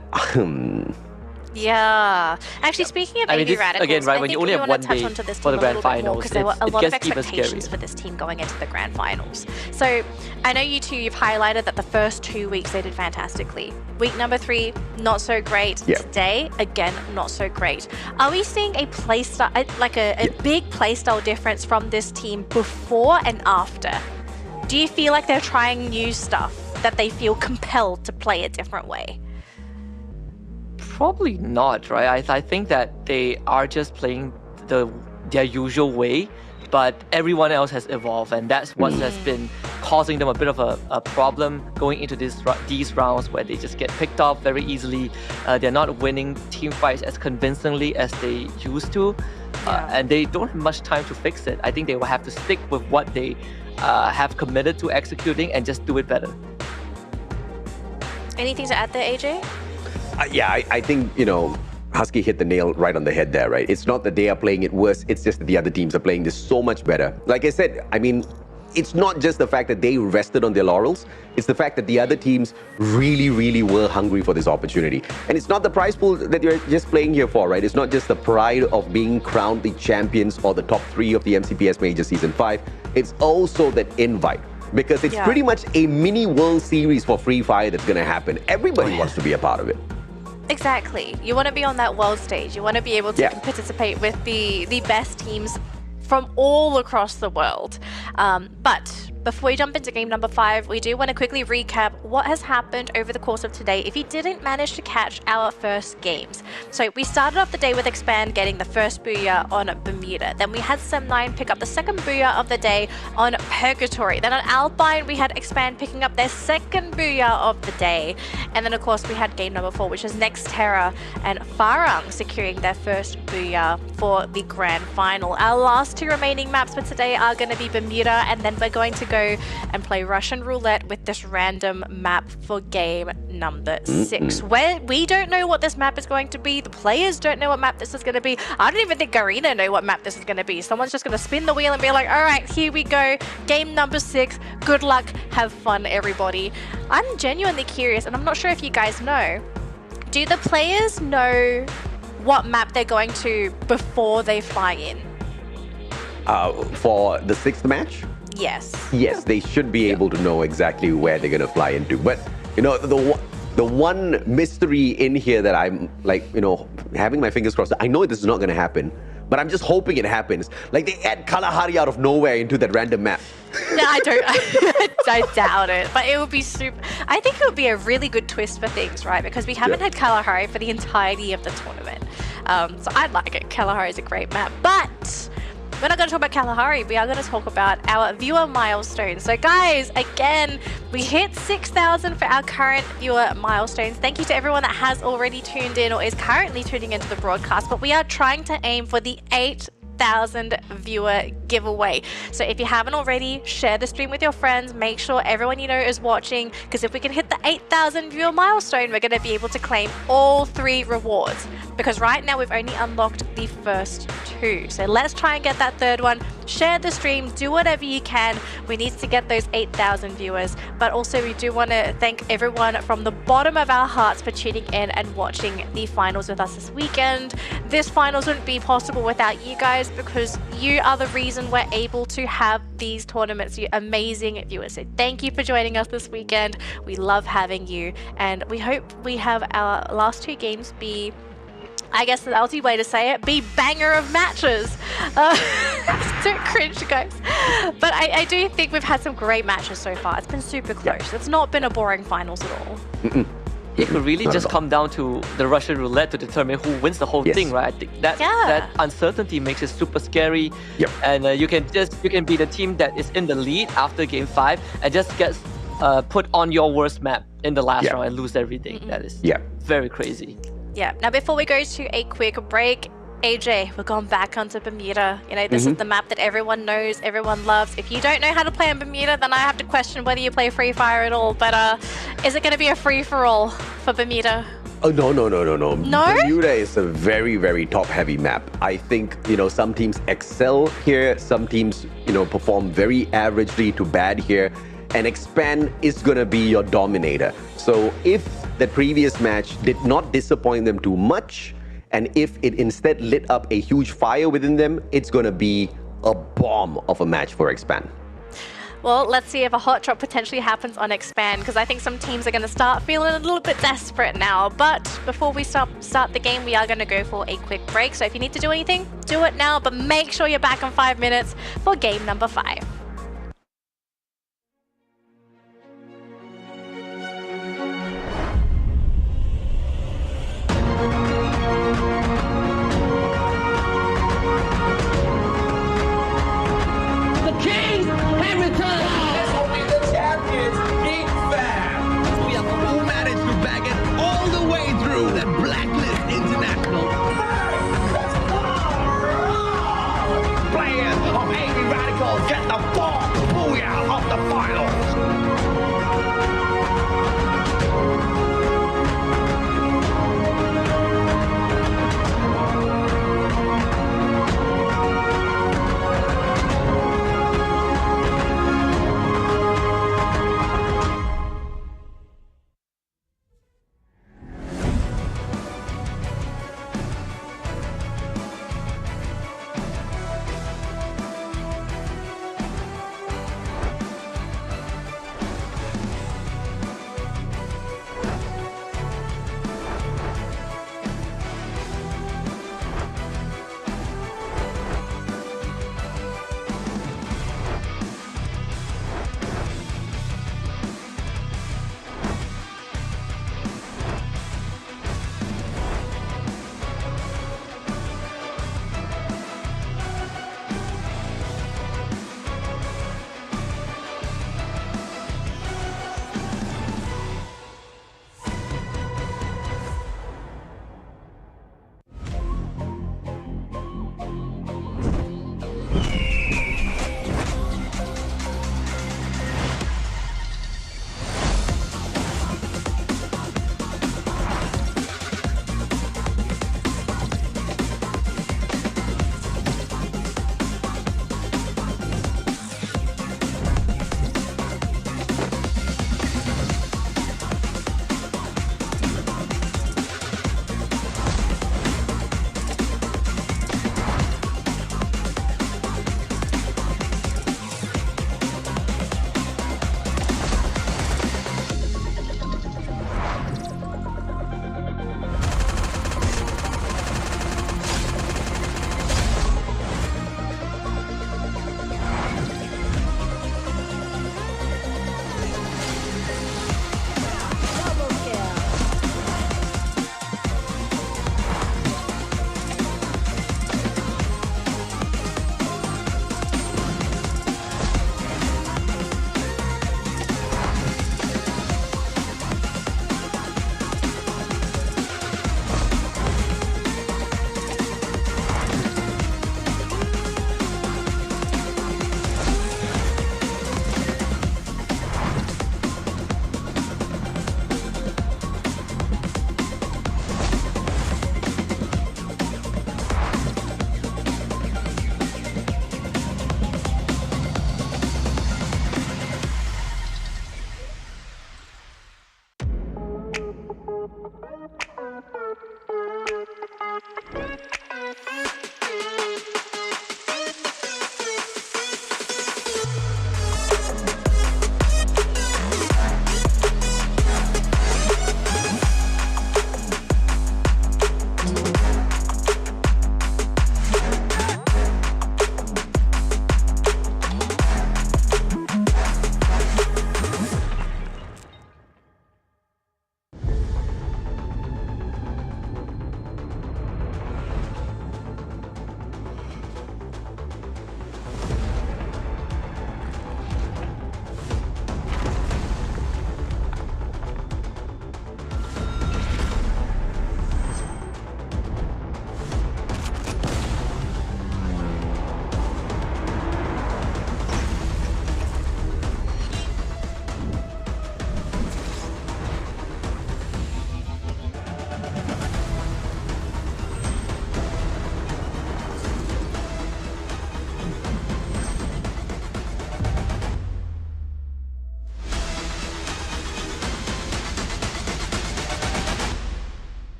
Yeah. Actually, speaking of AV Radicals, again, right, I when think you only we have want to one touch day onto this for team the a grand little bit more finals, because there were a it lot of gets even expectations scarier for this team going into the grand finals. So I know you two, you've highlighted that the first 2 weeks they did fantastically. Week number 3, not so great. Yeah. Today, again, not so great. Are we seeing a playstyle, like a big playstyle difference from this team before and after? Do you feel like they're trying new stuff that they feel compelled to play a different way? Probably not, right? I think that they are just playing their usual way, but everyone else has evolved, and that's what has been causing them a bit of a problem going into these rounds where they just get picked off very easily. They're not winning team fights as convincingly as they used to, and they don't have much time to fix it. I think they will have to stick with what they have committed to executing and just do it better. Anything to add there, AJ? Yeah, I think, you know, Husky hit the nail right on the head there, right? It's not that they are playing it worse, it's just that the other teams are playing this so much better. Like I said, I mean, it's not just the fact that they rested on their laurels, it's the fact that the other teams really, really were hungry for this opportunity. And it's not the prize pool that you're just playing here for, right? It's not just the pride of being crowned the champions or the top 3 of the MCPS Majors Season 5. It's also that invite. Because it's pretty much a mini World Series for Free Fire that's going to happen. Everybody wants to be a part of it. Exactly. You want to be on that world stage. You want to be able to participate with the best teams from all across the world. But before we jump into game number 5, we do want to quickly recap what has happened over the course of today if you didn't manage to catch our first games. So we started off the day with Expand getting the first booyah on Bermuda. Then we had Sem9 pick up the second booyah of the day on Purgatory. Then on Alpine, we had Expand picking up their second booyah of the day. And then, of course, we had game number 4, which is Next Terra and Farang securing their first booyah for the grand final. Our last 2 remaining maps for today are going to be Bermuda, and then we're going to go and play Russian roulette with this random map for game number 6. Where we don't know what this map is going to be. The players don't know what map this is going to be. I don't even think Garena know what map this is going to be. Someone's just going to spin the wheel and be like, all right, here we go. Game number 6. Good luck. Have fun, everybody. I'm genuinely curious, and I'm not sure if you guys know. Do the players know what map they're going to before they fly in? For the 6th match? Yes. Yes, they should be able to know exactly where they're going to fly into. But, you know, the one mystery in here that I'm, like, you know, having my fingers crossed, I know this is not going to happen, but I'm just hoping it happens. Like, they add Kalahari out of nowhere into that random map. No, I don't. I doubt it. But it would be super. I think it would be a really good twist for things, right? Because we haven't had Kalahari for the entirety of the tournament. So I'd like it. Kalahari is a great map. But we're not going to talk about Kalahari. We are going to talk about our viewer milestones. So guys, again, we hit 6,000 for our current viewer milestones. Thank you to everyone that has already tuned in or is currently tuning into the broadcast. But we are trying to aim for the 8,000 viewer giveaway. So if you haven't already, share the stream with your friends. Make sure everyone you know is watching, because if we can hit the 8,000 viewer milestone, we're going to be able to claim all 3 rewards. Because right now we've only unlocked the first 2. So let's try and get that third one. Share the stream, do whatever you can. We need to get those 8,000 viewers. But also we do want to thank everyone from the bottom of our hearts for tuning in and watching the finals with us this weekend. This finals wouldn't be possible without you guys, because you are the reason we're able to have these tournaments, you amazing viewers. So thank you for joining us this weekend. We love having you, and we hope we have our last 2 games be, I guess the Aussie way to say it, be banger of matches. Don't cringe, guys. But I do think we've had some great matches so far. It's been super close. It's not been a boring finals at all. It could really just come down to the Russian roulette to determine who wins the whole thing, right? I think that uncertainty makes it super scary. And you can be the team that is in the lead after game 5 and just get put on your worst map in the last round and lose everything. That is very crazy. Now before we go to a quick break, AJ, we're going back onto Bermuda. You know, this is the map that everyone knows, everyone loves. If you don't know how to play on Bermuda, then I have to question whether you play Free Fire at all. But is it going to be a free-for-all for Bermuda? Oh, no. No? Bermuda is a very, very top-heavy map. I think, some teams excel here. Some teams, perform very averagely to bad here. And Expand is going to be your dominator. So if the previous match did not disappoint them too much, and if it instead lit up a huge fire within them, it's going to be a bomb of a match for Expand. Well, let's see if a hot drop potentially happens on Expand, because I think some teams are going to start feeling a little bit desperate now. But before we start the game, we are going to go for a quick break. So if you need to do anything, do it now, but make sure you're back in 5 minutes for game number 5. Get the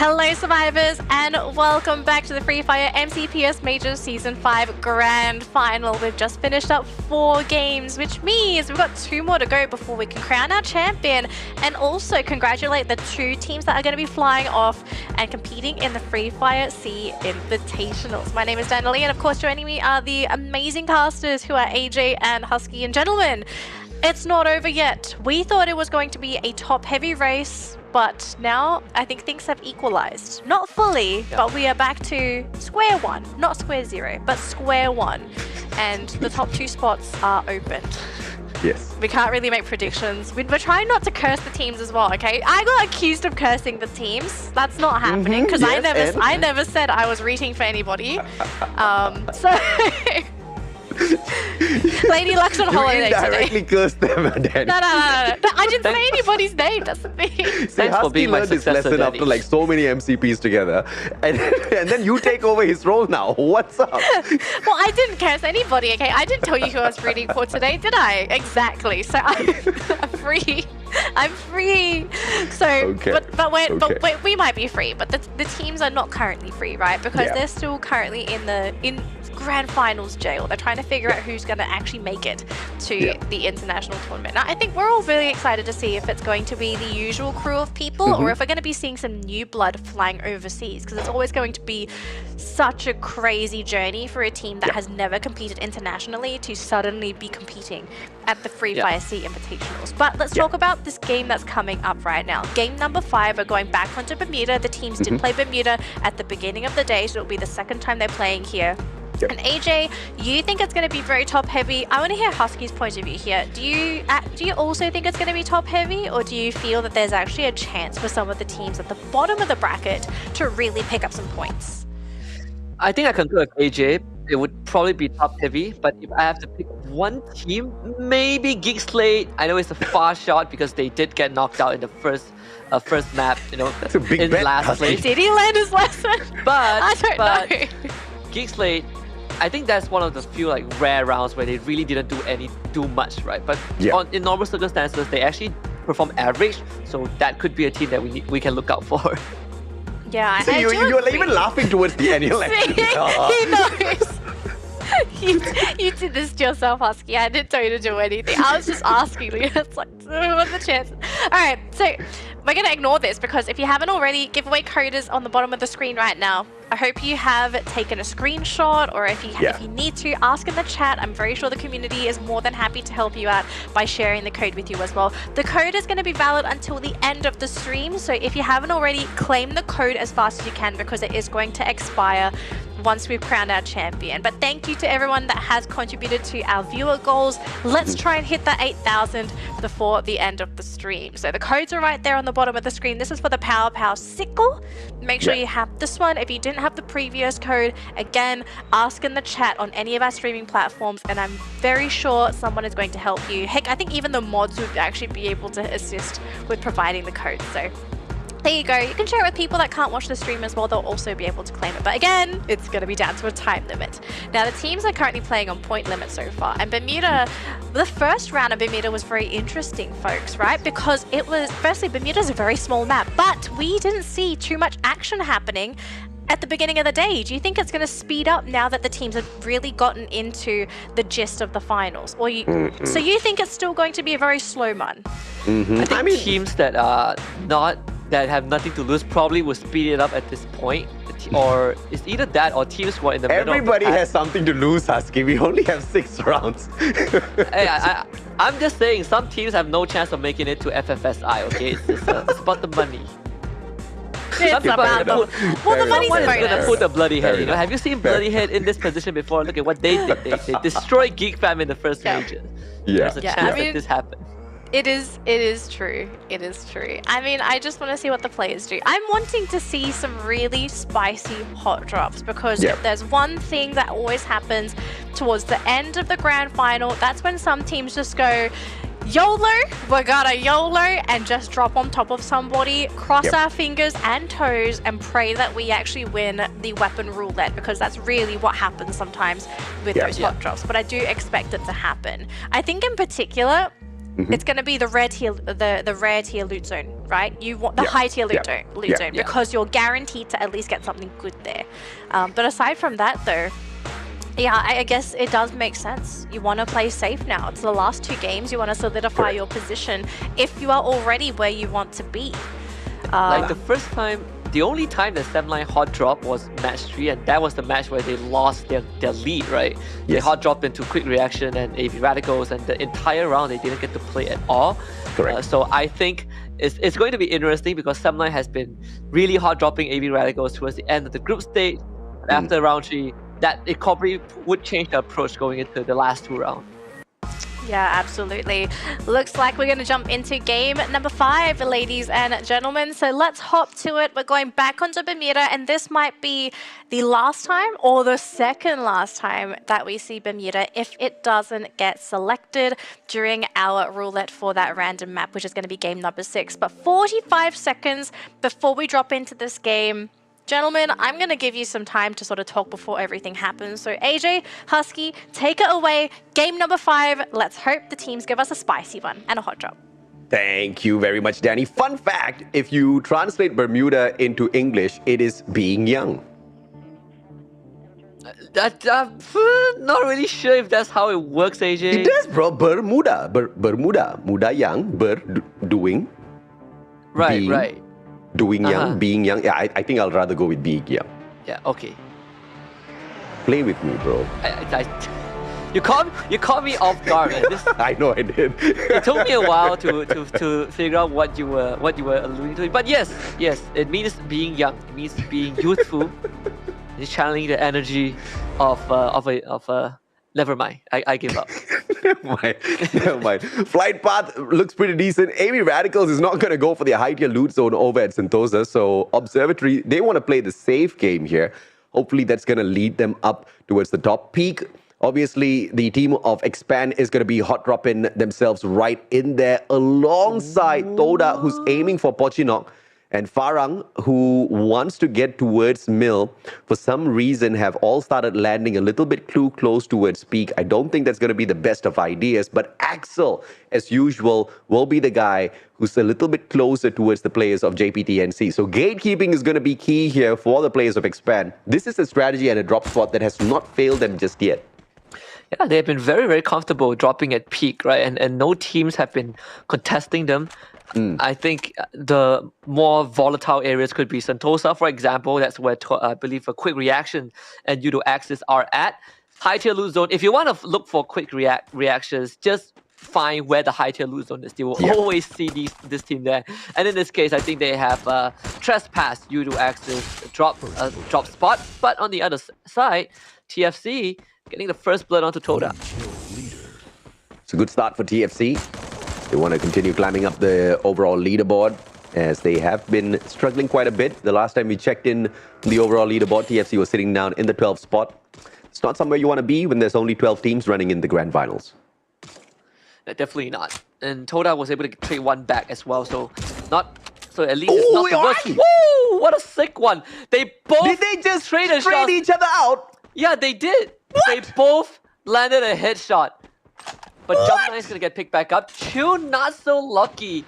Hello survivors and welcome back to the Free Fire MCPS Majors Season 5 Grand Final. We've just finished up 4 games, which means we've got 2 more to go before we can crown our champion and also congratulate the 2 teams that are going to be flying off and competing in the Free Fire Sea Invitationals. My name is Finaly and of course joining me are the amazing casters who are AJ and Husky. And gentlemen, it's not over yet. We thought it was going to be a top-heavy race, but now I think things have equalized. Not fully, but we are back to square one. Not square zero, but square one. And the top 2 spots are open. Yes. We can't really make predictions. We're trying not to curse the teams as well, okay? I got accused of cursing the teams. That's not happening because I never said I was rooting for anybody. So... Lady Luck's on holiday today. You indirectly cursed them, Danny. No. I didn't say anybody's name. That's the thing. Thanks for being my successor, lesson after like so many MCPs together, and then you take over his role now. What's up? Well, I didn't curse anybody. Okay, I didn't tell you who I was rooting for today, did I? Exactly. So I'm free. I'm free. So, okay. but we might be free, but the teams are not currently free, right? Because they're still currently in grand finals jail. They're trying to figure out who's going to actually make it to the international tournament. Now, I think we're all really excited to see if it's going to be the usual crew of people or if we're going to be seeing some new blood flying overseas, because it's always going to be such a crazy journey for a team that has never competed internationally to suddenly be competing at the Fire Sea Invitationals. But let's talk about this game that's coming up right now. Game number 5, we're going back onto Bermuda. The teams did play Bermuda at the beginning of the day, so it'll be the second time they're playing here. And AJ, you think it's going to be very top heavy. I want to hear Husky's point of view here. Do you also think it's going to be top heavy, or do you feel that there's actually a chance for some of the teams at the bottom of the bracket to really pick up some points? I think I concur with AJ. It would probably be top heavy, but if I have to pick one team, maybe Geek Slate. I know it's a far shot because they did get knocked out in the first map, you know, That's a big in bet, last place. Did he land his lesson? But I don't know. Geek Slate, I think that's one of the few like rare rounds where they really didn't do much, right? But in normal circumstances, they actually perform average, so that could be a team that we can look out for. Yeah, so you're even laughing towards the end. You're like, he knows. You did this to yourself, Husky. I didn't tell you to do anything. I was just asking you. It's like, what's the chances? All right, so we're going to ignore this because if you haven't already, giveaway code is on the bottom of the screen right now. I hope you have taken a screenshot, or if you need to, ask in the chat. I'm very sure the community is more than happy to help you out by sharing the code with you as well. The code is going to be valid until the end of the stream, so if you haven't already, claim the code as fast as you can because it is going to expire once we've crowned our champion. But thank you to everyone that has contributed to our viewer goals. Let's try and hit that 8,000 before the end of the stream. So the codes are right there on the bottom of the screen. This is for the Pop-Pow sickle. Make sure you have this one. If you didn't have the previous code, again, ask in the chat on any of our streaming platforms, and I'm very sure someone is going to help you. Heck, I think even the mods would actually be able to assist with providing the code. So there you go. You can share it with people that can't watch the stream as well. They'll also be able to claim it. But again, it's going to be down to a time limit. Now, the teams are currently playing on point limit so far. And Bermuda, the first round of Bermuda was very interesting, folks, right? Because it was, firstly, Bermuda's a very small map, but we didn't see too much action happening at the beginning of the day. Do you think it's going to speed up now that the teams have really gotten into the gist of the finals? Or so you think it's still going to be a very slow one? I think teams that are that have nothing to lose probably will speed it up at this point, or it's either that or teams who are in the middle. Everybody has something to lose, Husky. We only have 6 rounds. Hey, I'm just saying, some teams have no chance of making it to FFSI. Okay, it's about the money. It's about the money's Someone is bonus. gonna put a bloody head. You know, have you seen bloody head in this position before? Look at what they did. They destroyed Geek Fam in the first major. There's a chance that this happens. It is true. It is true. I mean, I just want to see what the players do. I'm wanting to see some really spicy hot drops because if there's one thing that always happens towards the end of the grand final, that's when some teams just go, YOLO, we're gonna YOLO and just drop on top of somebody, cross our fingers and toes and pray that we actually win the weapon roulette, because that's really what happens sometimes with those hot drops. But I do expect it to happen. I think in particular, it's going to be the rare tier, the rare tier loot zone, right? You want the high tier loot zone because you're guaranteed to at least get something good there. But aside from that, though, I guess it does make sense. You want to play safe now. It's the last 2 games. You want to solidify your position if you are already where you want to be. Like the only time that Stemline hot drop was match 3, and that was the match where they lost their lead, right? They hot dropped into quick reaction and AV radicals, and the entire round they didn't get to play at all. Correct. So I think it's going to be interesting because Stemline has been really hot dropping AV radicals towards the end of the group stage. After round 3, that it probably would change the approach going into the last 2 rounds. Yeah, absolutely. Looks like we're going to jump into game number 5, ladies and gentlemen. So let's hop to it. We're going back onto Bermuda, and this might be the last time or the second last time that we see Bermuda if it doesn't get selected during our roulette for that random map, which is going to be game number 6. But 45 seconds before we drop into this game, gentlemen, I'm going to give you some time to sort of talk before everything happens. So AJ, Husky, take it away. Game number 5. Let's hope the teams give us a spicy one and a hot drop. Thank you very much, Danny. Fun fact, if you translate Bermuda into English, it is being young. Not really sure if that's how it works, AJ. It does, bro. Bermuda. Muda young. Doing. Right, being, right. Doing young, being young. Yeah, I think I'll rather go with being young. Yeah, okay. Play with me, bro. You caught me off guard. This, I know I did. it took me a while to figure out what you were alluding to. But yes, it means being young. It means being youthful. It's channeling the energy of a. Never mind. I give up. Never mind. Flight path looks pretty decent. AB Radicals is not going to go for their high tier loot zone over at Sentosa. So Observatory, they want to play the safe game here. Hopefully that's going to lead them up towards the top peak. Obviously, the team of Expand is going to be hot dropping themselves right in there alongside Toda, who's aiming for Pochinok, and Farang, who wants to get towards Mill, for some reason have all started landing a little bit too close towards peak. I don't think that's going to be the best of ideas, but Axel, as usual, will be the guy who's a little bit closer towards the players of JPTNC. So gatekeeping is going to be key here for the players of Expand. This is a strategy and a drop spot that has not failed them just yet. Yeah, they've been very, very comfortable dropping at peak, right? And no teams have been contesting them. I think the more volatile areas could be Sentosa, for example. That's where I believe a quick reaction and Yudo Axis are at. High tier loot zone. If you want to look for quick reactions, just find where the high tier loot zone is. You will always see this team there. And in this case, I think they have trespassed Yudo Axis drop spot. But on the other side, TFC getting the first blood onto Toda. It's a good start for TFC. They want to continue climbing up the overall leaderboard as they have been struggling quite a bit. The last time we checked in the overall leaderboard, TFC was sitting down in the 12th spot. It's not somewhere you want to be when there's only 12 teams running in the grand finals. Definitely not. And Toda was able to trade one back as well, so at least it's not the worst. Woo! What a sick one! They both did they just trade each other out? Yeah, they did. What? They both landed a headshot. But Jump 9 is going to get picked back up. Chill not so lucky.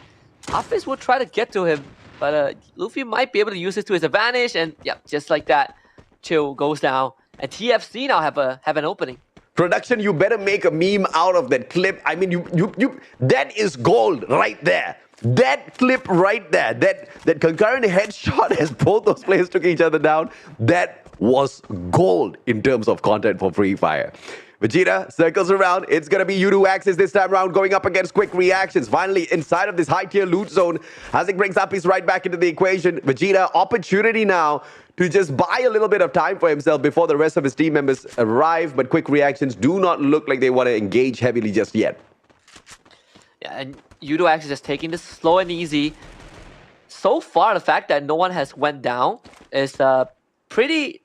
Hafiz will try to get to him, but Luffy might be able to use this to his advantage, and yeah, just like that, Chill goes down. And TFC now have an opening. Production, you better make a meme out of that clip. I mean, you that is gold right there. That clip right there, that concurrent headshot as both those players took each other down, that was gold in terms of content for Free Fire. Vegeta circles around. It's going to be Yudo Axis this time around going up against quick reactions. Finally, inside of this high tier loot zone, Hazik brings Apis right back into the equation. Vegeta, opportunity now to just buy a little bit of time for himself before the rest of his team members arrive. But quick reactions do not look like they want to engage heavily just yet. Yeah, and Yudo Axis is taking this slow and easy. So far, the fact that no one has went down is pretty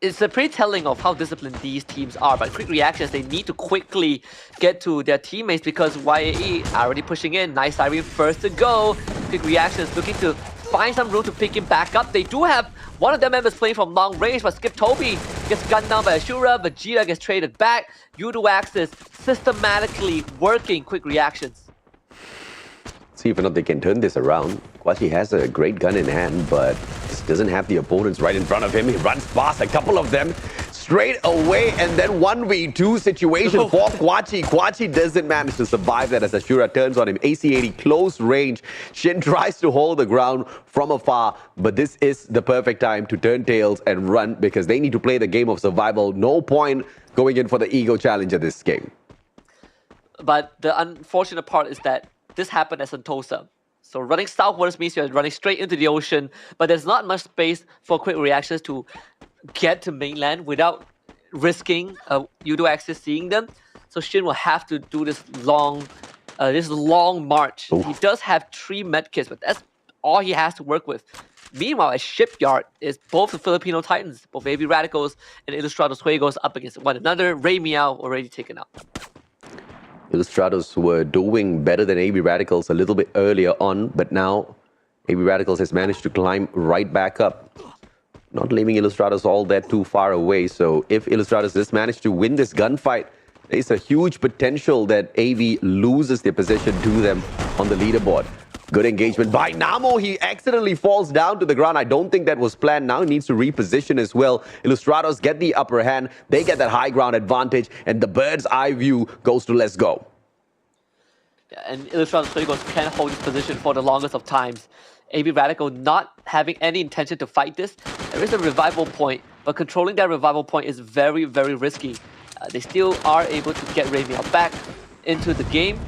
telling of how disciplined these teams are. But quick reactions, they need to quickly get to their teammates because YAE already pushing in. Nice Irene first to go. Quick reactions looking to find some room to pick him back up. They do have one of their members playing from long range, but Skip Toby gets gunned down by Ashura. Vegeta gets traded back. Yudo Axis systematically working quick reactions. See if or not they can turn this around. Kwachi has a great gun in hand, but just doesn't have the opponents right in front of him. He runs past a couple of them straight away, and then 1v2 situation for Kwachi. Kwachi doesn't manage to survive that as Ashura turns on him. AC-80 close range. Shin tries to hold the ground from afar, but this is the perfect time to turn tails and run because they need to play the game of survival. No point going in for the ego challenge of this game. But the unfortunate part is that this happened at Sentosa. So running southwards means you're running straight into the ocean, but there's not much space for quick reactions to get to mainland without risking Yudo Axis seeing them. So Shin will have to do this long march. Ooh. He does have 3 medkits, but that's all he has to work with. Meanwhile, at Shipyard is both the Filipino Titans, both AB Radicals and Ilustrados Juegos up against one another. Ray Meow already taken out. Ilustrados were doing better than AB Radicals a little bit earlier on, but now AB Radicals has managed to climb right back up, not leaving Ilustrados all that too far away. So if Ilustrados does manage to win this gunfight, there's a huge potential that AV loses their position to them on the leaderboard. Good engagement by Namo. He accidentally falls down to the ground. I don't think that was planned. Now he needs to reposition as well. Illustrados get the upper hand. They get that high ground advantage, and the bird's eye view goes to Let's Go. Yeah, and Illustrados can hold this position for the longest of times. AB Radical not having any intention to fight this. There is a revival point, but controlling that revival point is very, very risky. They still are able to get Ramiel back into the game.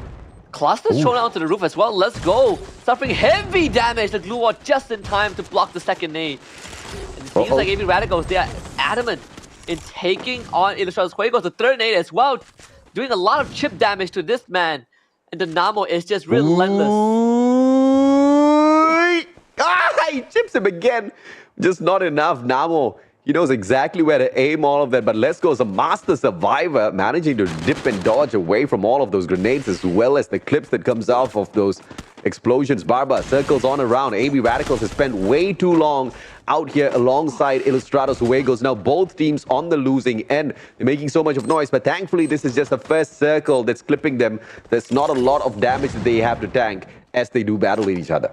Cluster's thrown onto the roof as well. Let's Go. Suffering heavy damage. The glue wall just in time to block the second nade. And it seems like AB Radicals, they are adamant in taking on Ilustrados Juegos. The third nade as well. Doing a lot of chip damage to this man. And the Namo is just relentless. He chips him again. Just not enough. Namo, he knows exactly where to aim all of that, but Let's Go is a master survivor, managing to dip and dodge away from all of those grenades as well as the clips that comes off of those explosions. Barba circles on around. AB Radicals has spent way too long out here alongside Ilustrados Juegos. Now both teams on the losing end. They're making so much of noise, but thankfully this is just the first circle that's clipping them. There's not a lot of damage that they have to tank as they do battle with each other.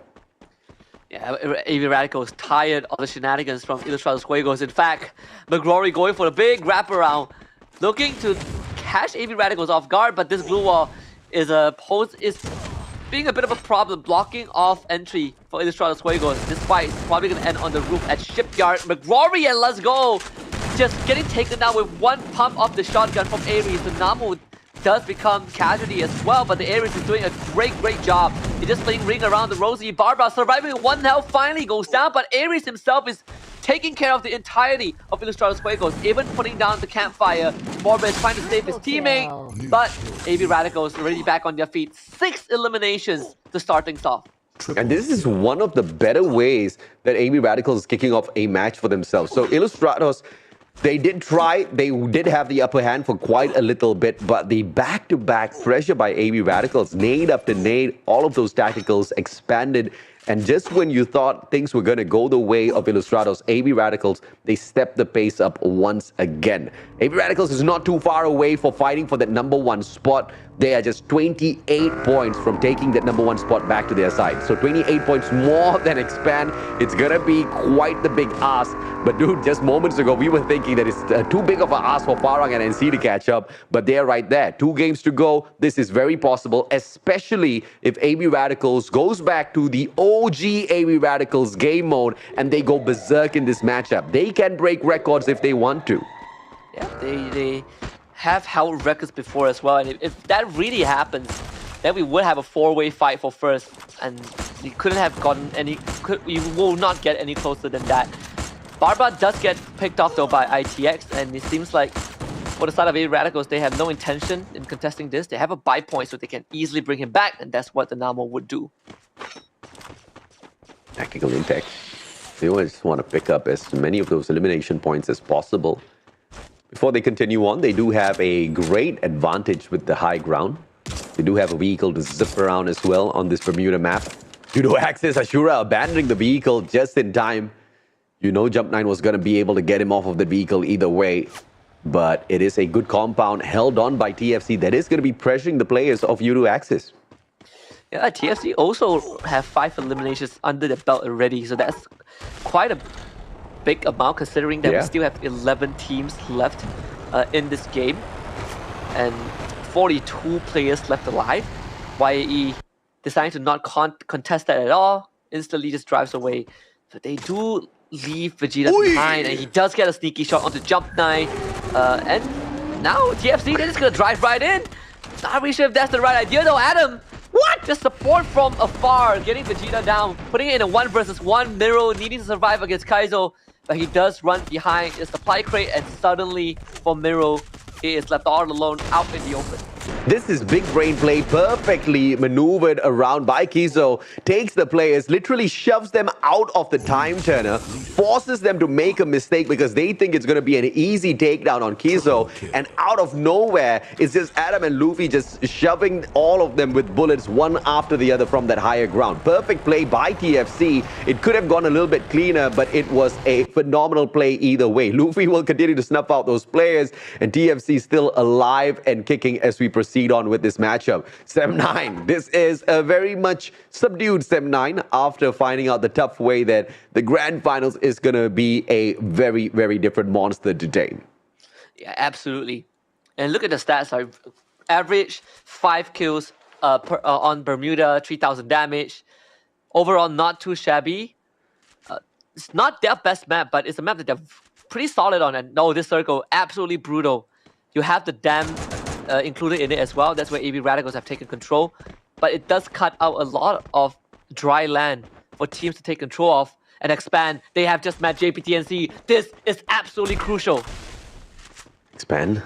Yeah, AB Radical is tired of the shenanigans from Ilustrados Juegos. In fact, McGrory going for a big wraparound, looking to catch AB Radicals off guard, but this glue wall is being a bit of a problem, blocking off entry for Ilustrados Juegos. This fight is probably going to end on the roof at Shipyard. McGrory and Let's Go just getting taken down with one pump of the shotgun from Ares. The Namu does become casualty as well, but the Ares is doing a great job. He's just playing ring around the Rosie. Barbara surviving with 1 health, finally goes down, but Ares himself is taking care of the entirety of Ilustrados Juegos, even putting down the campfire. Morba is trying to save his teammate, but AB Radicals already back on their feet. 6 eliminations to start things off. And this is one of the better ways that AB Radicals is kicking off a match for themselves. So Ilustrados, they did try, they did have the upper hand for quite a little bit, but the back-to-back pressure by AB Radicals, nade after nade, all of those tacticals expanded. And just when you thought things were going to go the way of Ilustrados, AB Radicals, they stepped the pace up once again. AB Radicals is not too far away for fighting for that #1 spot. They are just 28 points from taking that #1 spot back to their side. So 28 points more than Expand. It's going to be quite the big ask. But dude, just moments ago, we were thinking that it's too big of an ask for Farang and NC to catch up. But they're right there. 2 games to go. This is very possible, especially if AB Radicals goes back to the OG AB Radicals game mode and they go berserk in this matchup. They can break records if they want to. Yeah, they have held records before as well, and if that really happens, then we would have a 4-way fight for first, and we couldn't have gotten any, we will not get any closer than that. Barba does get picked off though by ITX, and it seems like for the side of AB Radicals, they have no intention in contesting this. They have a buy point so they can easily bring him back, and that's what the Namo would do. Tactical impact. They always want to pick up as many of those elimination points as possible. Before they continue on, they do have a great advantage with the high ground. They do have a vehicle to zip around as well on this Bermuda map. Judo Axis, Ashura abandoning the vehicle just in time. You know Jump9 was going to be able to get him off of the vehicle either way. But it is a good compound held on by TFC that is going to be pressuring the players of Judo Axis. Yeah, TFC also have 5 eliminations under the belt already, so that's quite a big amount considering that we still have 11 teams left in this game and 42 players left alive. YAE deciding to not contest that at all, instantly just drives away. So they do leave Vegeta behind, and he does get a sneaky shot onto Jump9. And now TFC, they're just gonna drive right in. Not really sure if that's the right idea though, Adam. What? Just support from afar, getting Vegeta down, putting it in a 1 versus 1. Miro needing to survive against Kaizo, but he does run behind the supply crate, and suddenly for Miro, he is left all alone out in the open. This is big brain play, perfectly maneuvered around by Kizo. Takes the players, literally shoves them out of the time turner, forces them to make a mistake because they think it's going to be an easy takedown on Kizo. And out of nowhere, it's just Adam and Luffy just shoving all of them with bullets one after the other from that higher ground. Perfect play by TFC. It could have gone a little bit cleaner, but it was a phenomenal play either way. Luffy will continue to snuff out those players, and TFC still alive and kicking as we proceed on with this matchup. Sem9, this is a very much subdued Sem9 after finding out the tough way that the grand finals is going to be a very, very different monster today. Yeah, absolutely. And look at the stats. Average 5 kills on Bermuda, 3,000 damage. Overall, not too shabby. It's not their best map, but it's a map that they're pretty solid on. And no, this circle, absolutely brutal. You have the dam included in it as well. That's where AB Radicals have taken control. But it does cut out a lot of dry land for teams to take control of and expand. They have just met JPTNC. This is absolutely crucial. Expand.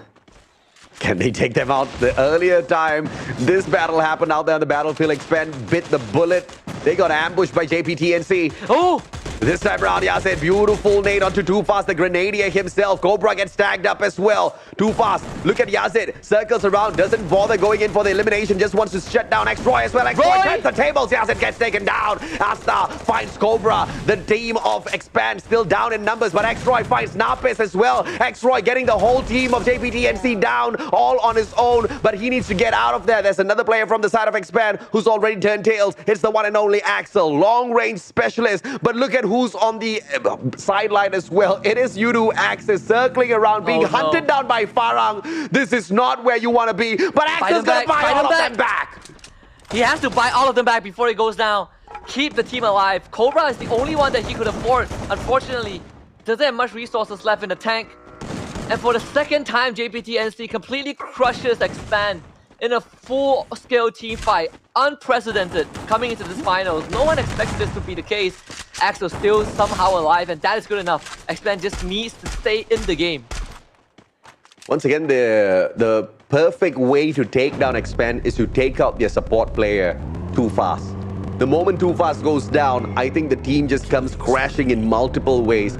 Can they take them out? The earlier time this battle happened out there on the battlefield, Expand bit the bullet. They got ambushed by JPTNC. Oh! This time around, Yazid, beautiful nade onto Too Fast, the Grenadier himself. Cobra gets tagged up as well. Too Fast, look at Yazid, circles around, doesn't bother going in for the elimination, just wants to shut down X-Roy as well. X-Roy turns the tables, Yazid gets taken down. Asta finds Cobra. The team of Expand still down in numbers, but X-Roy finds Napis as well. X-Roy getting the whole team of JPTNC down all on his own, but he needs to get out of there. There's another player from the side of Expand who's already turned tails. It's the one and only Axel, long-range specialist, but look at who's on the sideline as well. It is Yudu Axis circling around, being hunted down by Farang. This is not where you want to be, but Axis gonna buy all of them back. He has to buy all of them back before he goes down. Keep the team alive. Cobra is the only one that he could afford. Unfortunately, doesn't have much resources left in the tank. And for the second time, JPTNC completely crushes Expand in a full-scale team fight. Unprecedented coming into this finals. No one expected this to be the case. Axel still somehow alive, and that is good enough. Expand just needs to stay in the game. Once again, the perfect way to take down Expand is to take out their support player Too Fast. The moment Too Fast goes down, I think the team just comes crashing in multiple ways.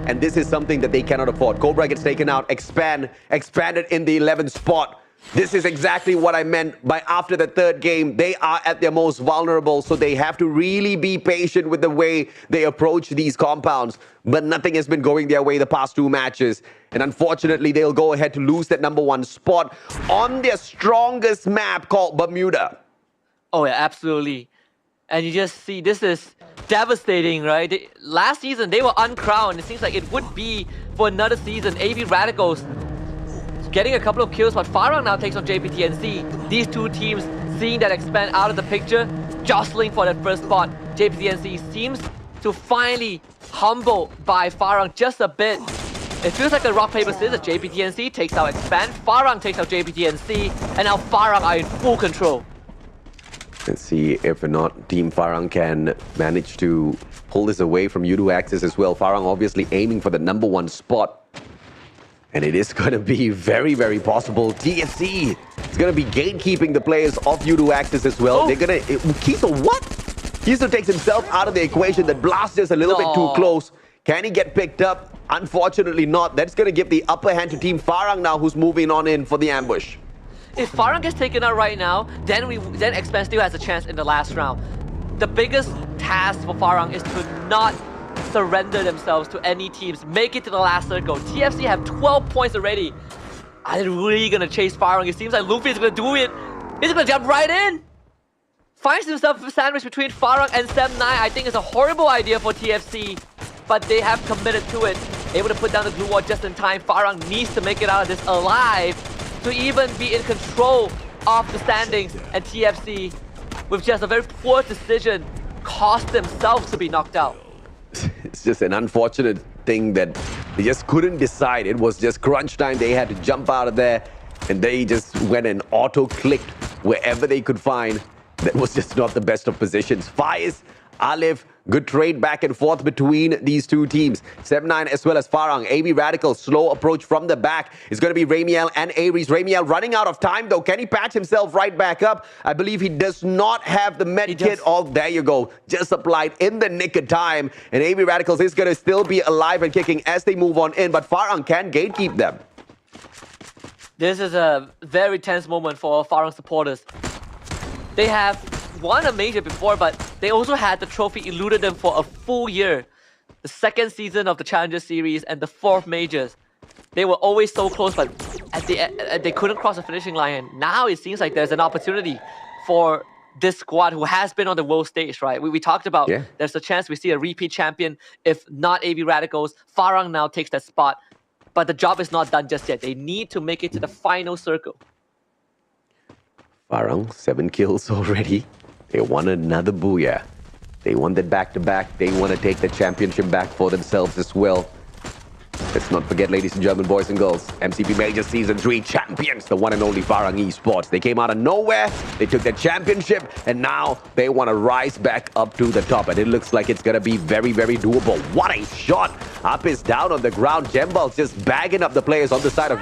And this is something that they cannot afford. Cobra gets taken out, expanded in the 11th spot. This is exactly what I meant by after the third game, they are at their most vulnerable, so they have to really be patient with the way they approach these compounds. But nothing has been going their way the past 2 matches. And unfortunately, they'll go ahead to lose that #1 spot on their strongest map called Bermuda. Oh yeah, absolutely. And you just see, this is devastating, right? Last season, they were uncrowned. It seems like it would be for another season. AB Radicals getting a couple of kills, but Farang now takes on JPTNC. These two teams seeing that Expand out of the picture, jostling for that first spot. JPTNC seems to finally humble by Farang just a bit. It feels like a rock, paper, scissors. JPTNC takes out Expand, Farang takes out JPTNC, and now Farang are in full control. Let's see if or not Team Farang can manage to pull this away from Yudu Axis as well. Farang obviously aiming for the #1 spot. And it is going to be very, very possible. TFC is going to be gatekeeping the players of Yudu Axis as well. They're going to... Kiso, what? Kiso takes himself out of the equation. That blast is a little bit too close. Can he get picked up? Unfortunately not. That's going to give the upper hand to Team Farang now, who's moving on in for the ambush. If Farang gets taken out right now, then Expand still has a chance in the last round. The biggest task for Farang is to not surrender themselves to any teams. Make it to the last circle. TFC have 12 points already. Are they really going to chase Farang? It seems like Luffy is going to do it. He's going to jump right in. Finds himself a sandwich between Farang and Sem9. I think it's a horrible idea for TFC, but they have committed to it. Able to put down the glue wall just in time. Farang needs to make it out of this alive to even be in control of the standings. And TFC, with just a very poor decision, cost themselves to be knocked out. It's just an unfortunate thing that they just couldn't decide. It was just crunch time. They had to jump out of there, and they just went and auto-clicked wherever they could find. That was just not the best of positions. Faiz, Alif, good trade back and forth between these two teams. Sem9 as well as Farang. AB Radical, slow approach from the back. It's going to be Ramiel and Aries. Ramiel running out of time though. Can he patch himself right back up? I believe he does not have the med kit. Oh, there you go. Just applied in the nick of time. And AB Radicals is going to still be alive and kicking as they move on in. But Farang can gatekeep them. This is a very tense moment for Farang supporters. They have won a major before, but they also had the trophy eluded them for a full year. The second season of the Challenger Series and the 4th majors. They were always so close, but at they couldn't cross the finishing line. And now it seems like there's an opportunity for this squad who has been on the world stage, right? We talked about there's a chance we see a repeat champion. If not AV Radicals, Farang now takes that spot. But the job is not done just yet. They need to make it to the final circle. Farang, 7 kills already. They want another booyah. They want that back-to-back. They want to take the championship back for themselves as well. Let's not forget, ladies and gentlemen, boys and girls, MCP Majors Season 3 champions, the one and only Farang Esports. They came out of nowhere, they took the championship, and now they want to rise back up to the top. And it looks like it's going to be very, very doable. What a shot! Up is down on the ground. Jembal's just bagging up the players on the side of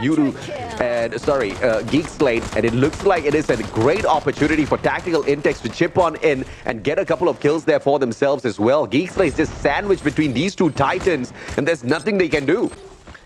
Geek Slate. And it looks like it is a great opportunity for Tactical Intex to chip on in and get a couple of kills there for themselves as well. Geek Slate is just sandwiched between these two titans, and there's nothing they can do.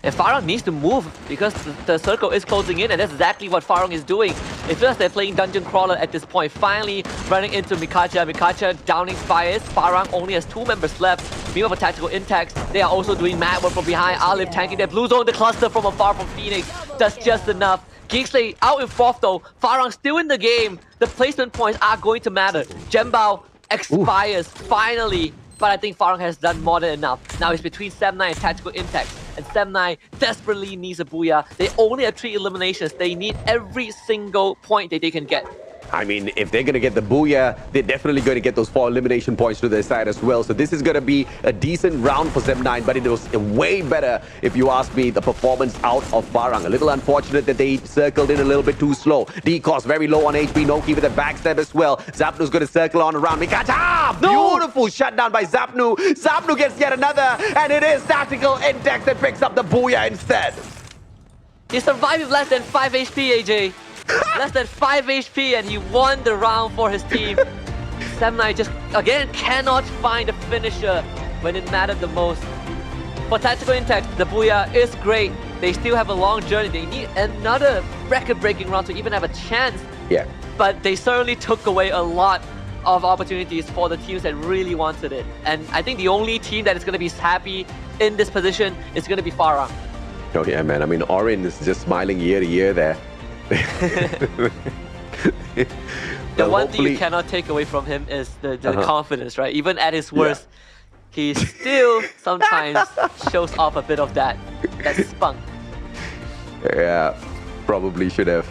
And Farang needs to move because the circle is closing in, and that's exactly what Farang is doing. It feels like they're playing Dungeon Crawler at this point. Finally running into Mikacha. Mikacha downing Spires. Farang only has 2 members left. Meanwhile, for Tactical Intex, they are also doing mad work from behind. Olive tanking their blue zone. The cluster from afar from Phoenix does just enough. Geeksley out in 4th though. Farang still in the game. The placement points are going to matter. Jembao expires finally. But I think Farang has done more than enough. Now it's between Semnai and Tactical Intex. And Semnai desperately needs a booyah. They only have 3 eliminations. They need every single point that they can get. I mean, if they're going to get the booyah, they're definitely going to get those 4 elimination points to their side as well. So this is going to be a decent round for Zem9, but it was way better, if you ask me, the performance out of Farang. A little unfortunate that they circled in a little bit too slow. D-Cost very low on HP, Noki with a backstab as well. Zapnu's going to circle on around. Mikacha! Beautiful shutdown by Zapnu. Zapnu gets yet another, and it is Tactical Intex that picks up the booyah instead. He survived with less than 5 HP, AJ. Less than 5 HP, and he won the round for his team. Semnai just, again, cannot find a finisher when it mattered the most. For Tactical Intex, the booyah is great. They still have a long journey. They need another record-breaking round to even have a chance. Yeah. But they certainly took away a lot of opportunities for the teams that really wanted it. And I think the only team that is going to be happy in this position is going to be Farang. Oh yeah, man. I mean, Orin is just smiling year to year there. The one thing you cannot take away from him is the confidence, right? Even at his worst, he still sometimes shows off a bit of that spunk. Yeah, probably should have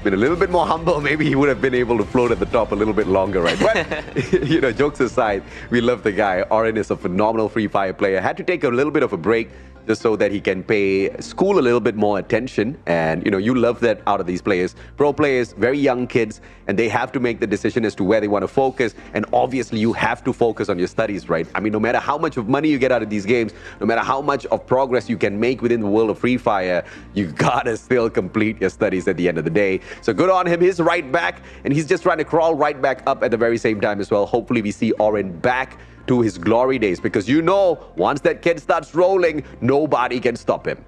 been a little bit more humble. Maybe he would have been able to float at the top a little bit longer, right? But, you know, jokes aside, we love the guy. Orin is a phenomenal Free Fire player. Had to take a little bit of a break just so that he can pay school a little bit more attention. And, you know, you love that out of these players. Pro players, very young kids, and they have to make the decision as to where they want to focus. And obviously, you have to focus on your studies, right? I mean, no matter how much of money you get out of these games, no matter how much of progress you can make within the world of Free Fire, you gotta still complete your studies at the end of the day. So good on him. He's right back, and he's just trying to crawl right back up at the very same time as well. Hopefully, we see Orin back to his glory days, because you know, once that kid starts rolling, nobody can stop him.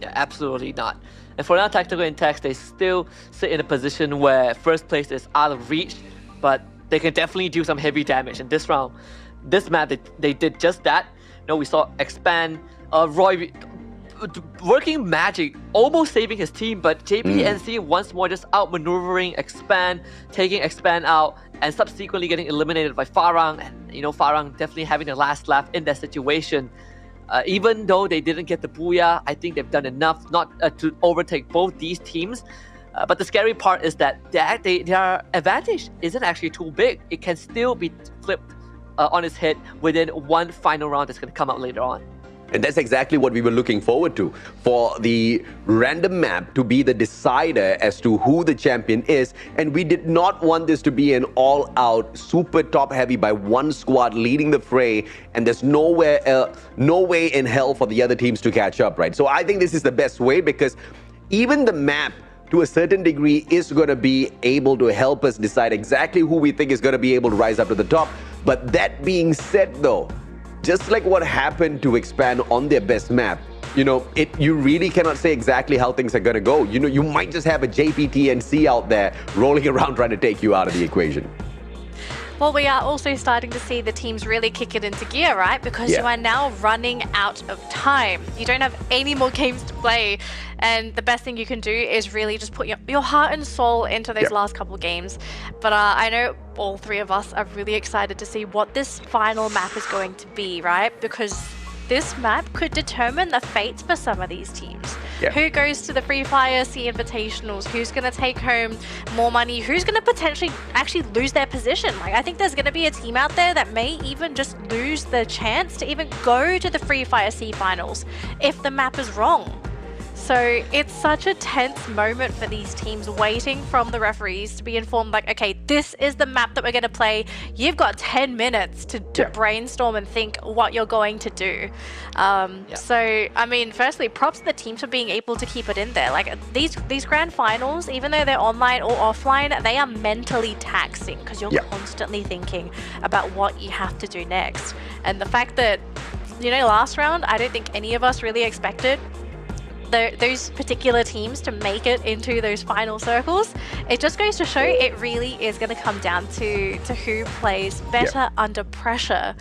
Yeah, absolutely not. And for now, Tactical Intex, they still sit in a position where first place is out of reach, but they can definitely do some heavy damage in this round. This map, they did just that. You know, we saw Expand, Roy working magic, almost saving his team, but JPNC once more just outmaneuvering Expand, taking Expand out, and subsequently getting eliminated by Farang. And, you know, Farang definitely having the last laugh in that situation. Even though they didn't get the booyah, I think they've done enough not to overtake both these teams. But the scary part is that their advantage isn't actually too big. It can still be flipped on its head within one final round that's going to come out later on. And that's exactly what we were looking forward to, for the random map to be the decider as to who the champion is. And we did not want this to be an all-out, super top-heavy by one squad leading the fray, and there's no way in hell for the other teams to catch up, right? So I think this is the best way, because even the map, to a certain degree, is going to be able to help us decide exactly who we think is going to be able to rise up to the top. But that being said, though, just like what happened to Expand on their best map, you know, you really cannot say exactly how things are going to go. You know, you might just have a JPTNC out there rolling around trying to take you out of the equation. Well, we are also starting to see the teams really kick it into gear, right? Because you are now running out of time. You don't have any more games to play. And the best thing you can do is really just put your heart and soul into those last couple of games. But I know all three of us are really excited to see what this final map is going to be, right? Because this map could determine the fates for some of these teams. Who goes to the Fire Sea Invitationals? Who's going to take home more money? Who's going to potentially actually lose their position? Like, I think there's going to be a team out there that may even just lose the chance to even go to the Fire Sea finals if the map is wrong. So it's such a tense moment for these teams, waiting from the referees to be informed, like, okay, this is the map that we're going to play. You've got 10 minutes to brainstorm and think what you're going to do. So, I mean, firstly, props to the teams for being able to keep it in there. Like, these grand finals, even though they're online or offline, they are mentally taxing because you're constantly thinking about what you have to do next. And the fact that, you know, last round, I don't think any of us really expected those particular teams to make it into those final circles. It just goes to show it really is going to come down to who plays better under pressure.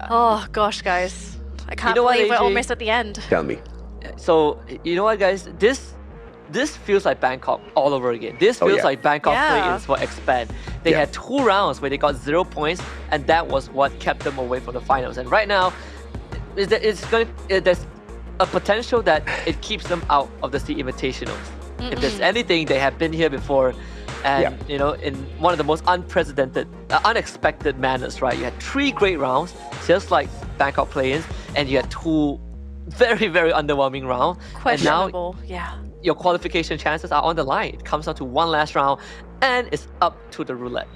Oh gosh, guys, I can't believe we're almost at the end. Tell me. So you know what, guys, this feels like Bangkok all over again. This feels like Bangkok play-ins for Expand. They had 2 rounds where they got 0 points, and that was what kept them away from the finals. And right now, there's a potential that it keeps them out of the Sea Invitationals. If there's anything, they have been here before, and you know, in one of the most unprecedented, unexpected manners, right? You had 3 great rounds, just like Bangkok play-ins, and you had 2 very, very underwhelming rounds. Questionable, and now, your qualification chances are on the line. It comes down to 1 last round, and it's up to the roulette.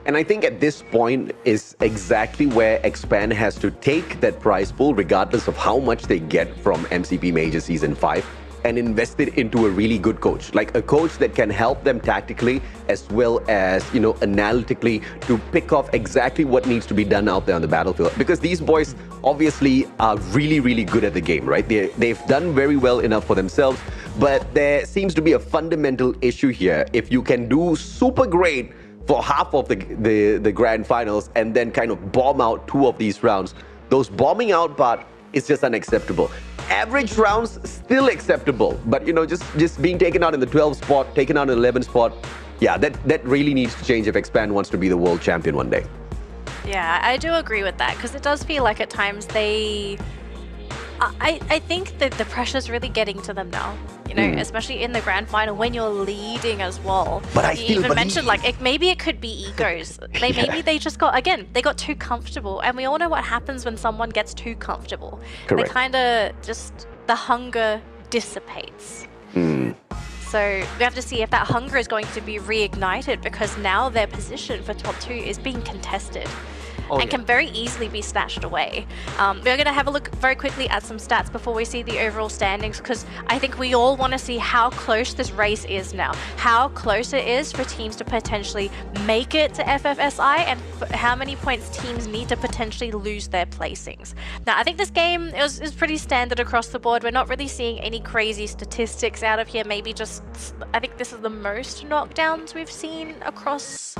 And I think at this point is exactly where Expand has to take that prize pool, regardless of how much they get from MCP Major Season 5, and invest it into a really good coach. Like a coach that can help them tactically as well as, you know, analytically to pick off exactly what needs to be done out there on the battlefield. Because these boys obviously are really, really good at the game, right? They've done very well enough for themselves, but there seems to be a fundamental issue here. If you can do super great for half of the grand finals and then kind of bomb out 2 of these rounds, those bombing out part is just unacceptable. Average rounds still acceptable, but you know, just being taken out in the 12th spot, taken out in the 11th spot, that really needs to change if Expand wants to be the world champion one day. Yeah, I do agree with that, because it does feel like at times I think that the pressure's really getting to them now, you know, especially in the grand final when you're leading as well. But I you still even mentioned, like, maybe it could be egos. Maybe they just got, again, they got too comfortable, and we all know what happens when someone gets too comfortable. Correct. They kind of just, the hunger dissipates. So we have to see if that hunger is going to be reignited, because now their position for top 2 is being contested. Can very easily be snatched away. We're going to have a look very quickly at some stats before we see the overall standings, because I think we all want to see how close this race is now, how close it is for teams to potentially make it to FFSI, and how many points teams need to potentially lose their placings. Now, I think this game is pretty standard across the board. We're not really seeing any crazy statistics out of here. Maybe just, I think this is the most knockdowns we've seen across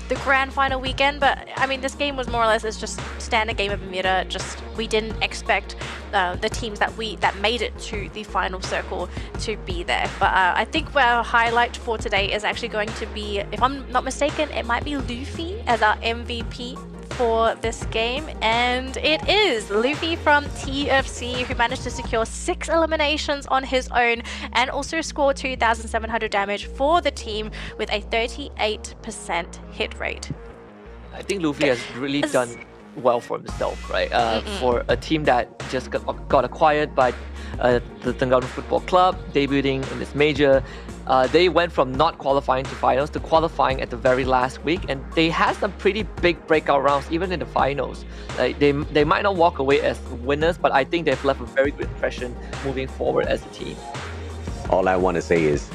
the grand final weekend, but I mean, this game was more or less as just standard game of Bermuda. Just we didn't expect the teams that made it to the final circle to be there. But I think our highlight for today is actually going to be, if I'm not mistaken, it might be Luffy as our MVP for this game, and it is Luffy from TFC, who managed to secure 6 eliminations on his own and also score 2,700 damage for the team with a 38% hit rate. I think Luffy has really done well for himself, right? For a team that just got acquired by the Terengganu Football Club, debuting in this major. They went from not qualifying to finals to qualifying at the very last week, and they had some pretty big breakout rounds even in the finals. Like they might not walk away as winners, but I think they've left a very good impression moving forward as a team. All I want to say is,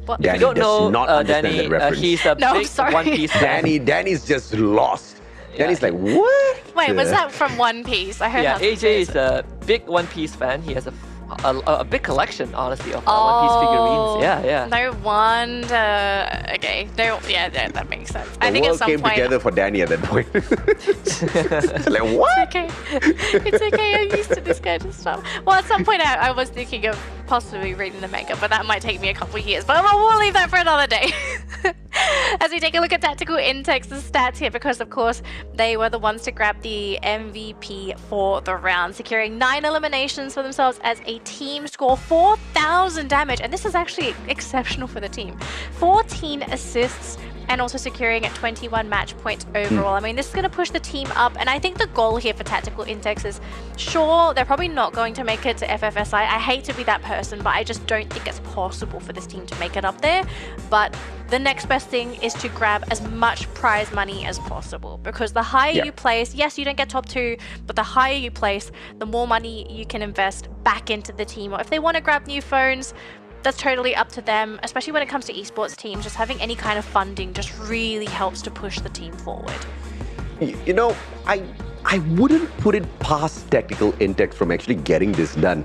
What? Danny If you don't does know not understand Danny, that reference. he's a big One Piece fan. Danny's just lost. Danny's like, what? Wait, was that from One Piece? I heard Yeah, nothing. AJ is a big One Piece fan. He has a big collection, honestly, of One Piece figurines. Yeah. No wonder. Okay. No, yeah, that makes sense. I think the at world some came point. together for Danny at that point. Like, what? It's okay. It's okay. I'm used to this kind of stuff. Well, at some point, I was thinking of possibly reading the manga, but that might take me a couple of years. But we'll leave that for another day. As we take a look at Tactical Intex's stats here, because of course they were the ones to grab the MVP for the round, securing 9 eliminations for themselves as a team, score 4,000 damage, and this is actually exceptional for the team. 14 assists, and also securing at 21 match points overall. I mean, this is going to push the team up, and I think the goal here for Tactical Intex is, sure, they're probably not going to make it to FFSI. I hate to be that person, but I just don't think it's possible for this team to make it up there. But the next best thing is to grab as much prize money as possible, because the higher you place, yes, you don't get top 2, but the higher you place, the more money you can invest back into the team. Or if they want to grab new phones, that's totally up to them, especially when it comes to esports teams. Just having any kind of funding just really helps to push the team forward. You know, I wouldn't put it past Tactical Intex from actually getting this done.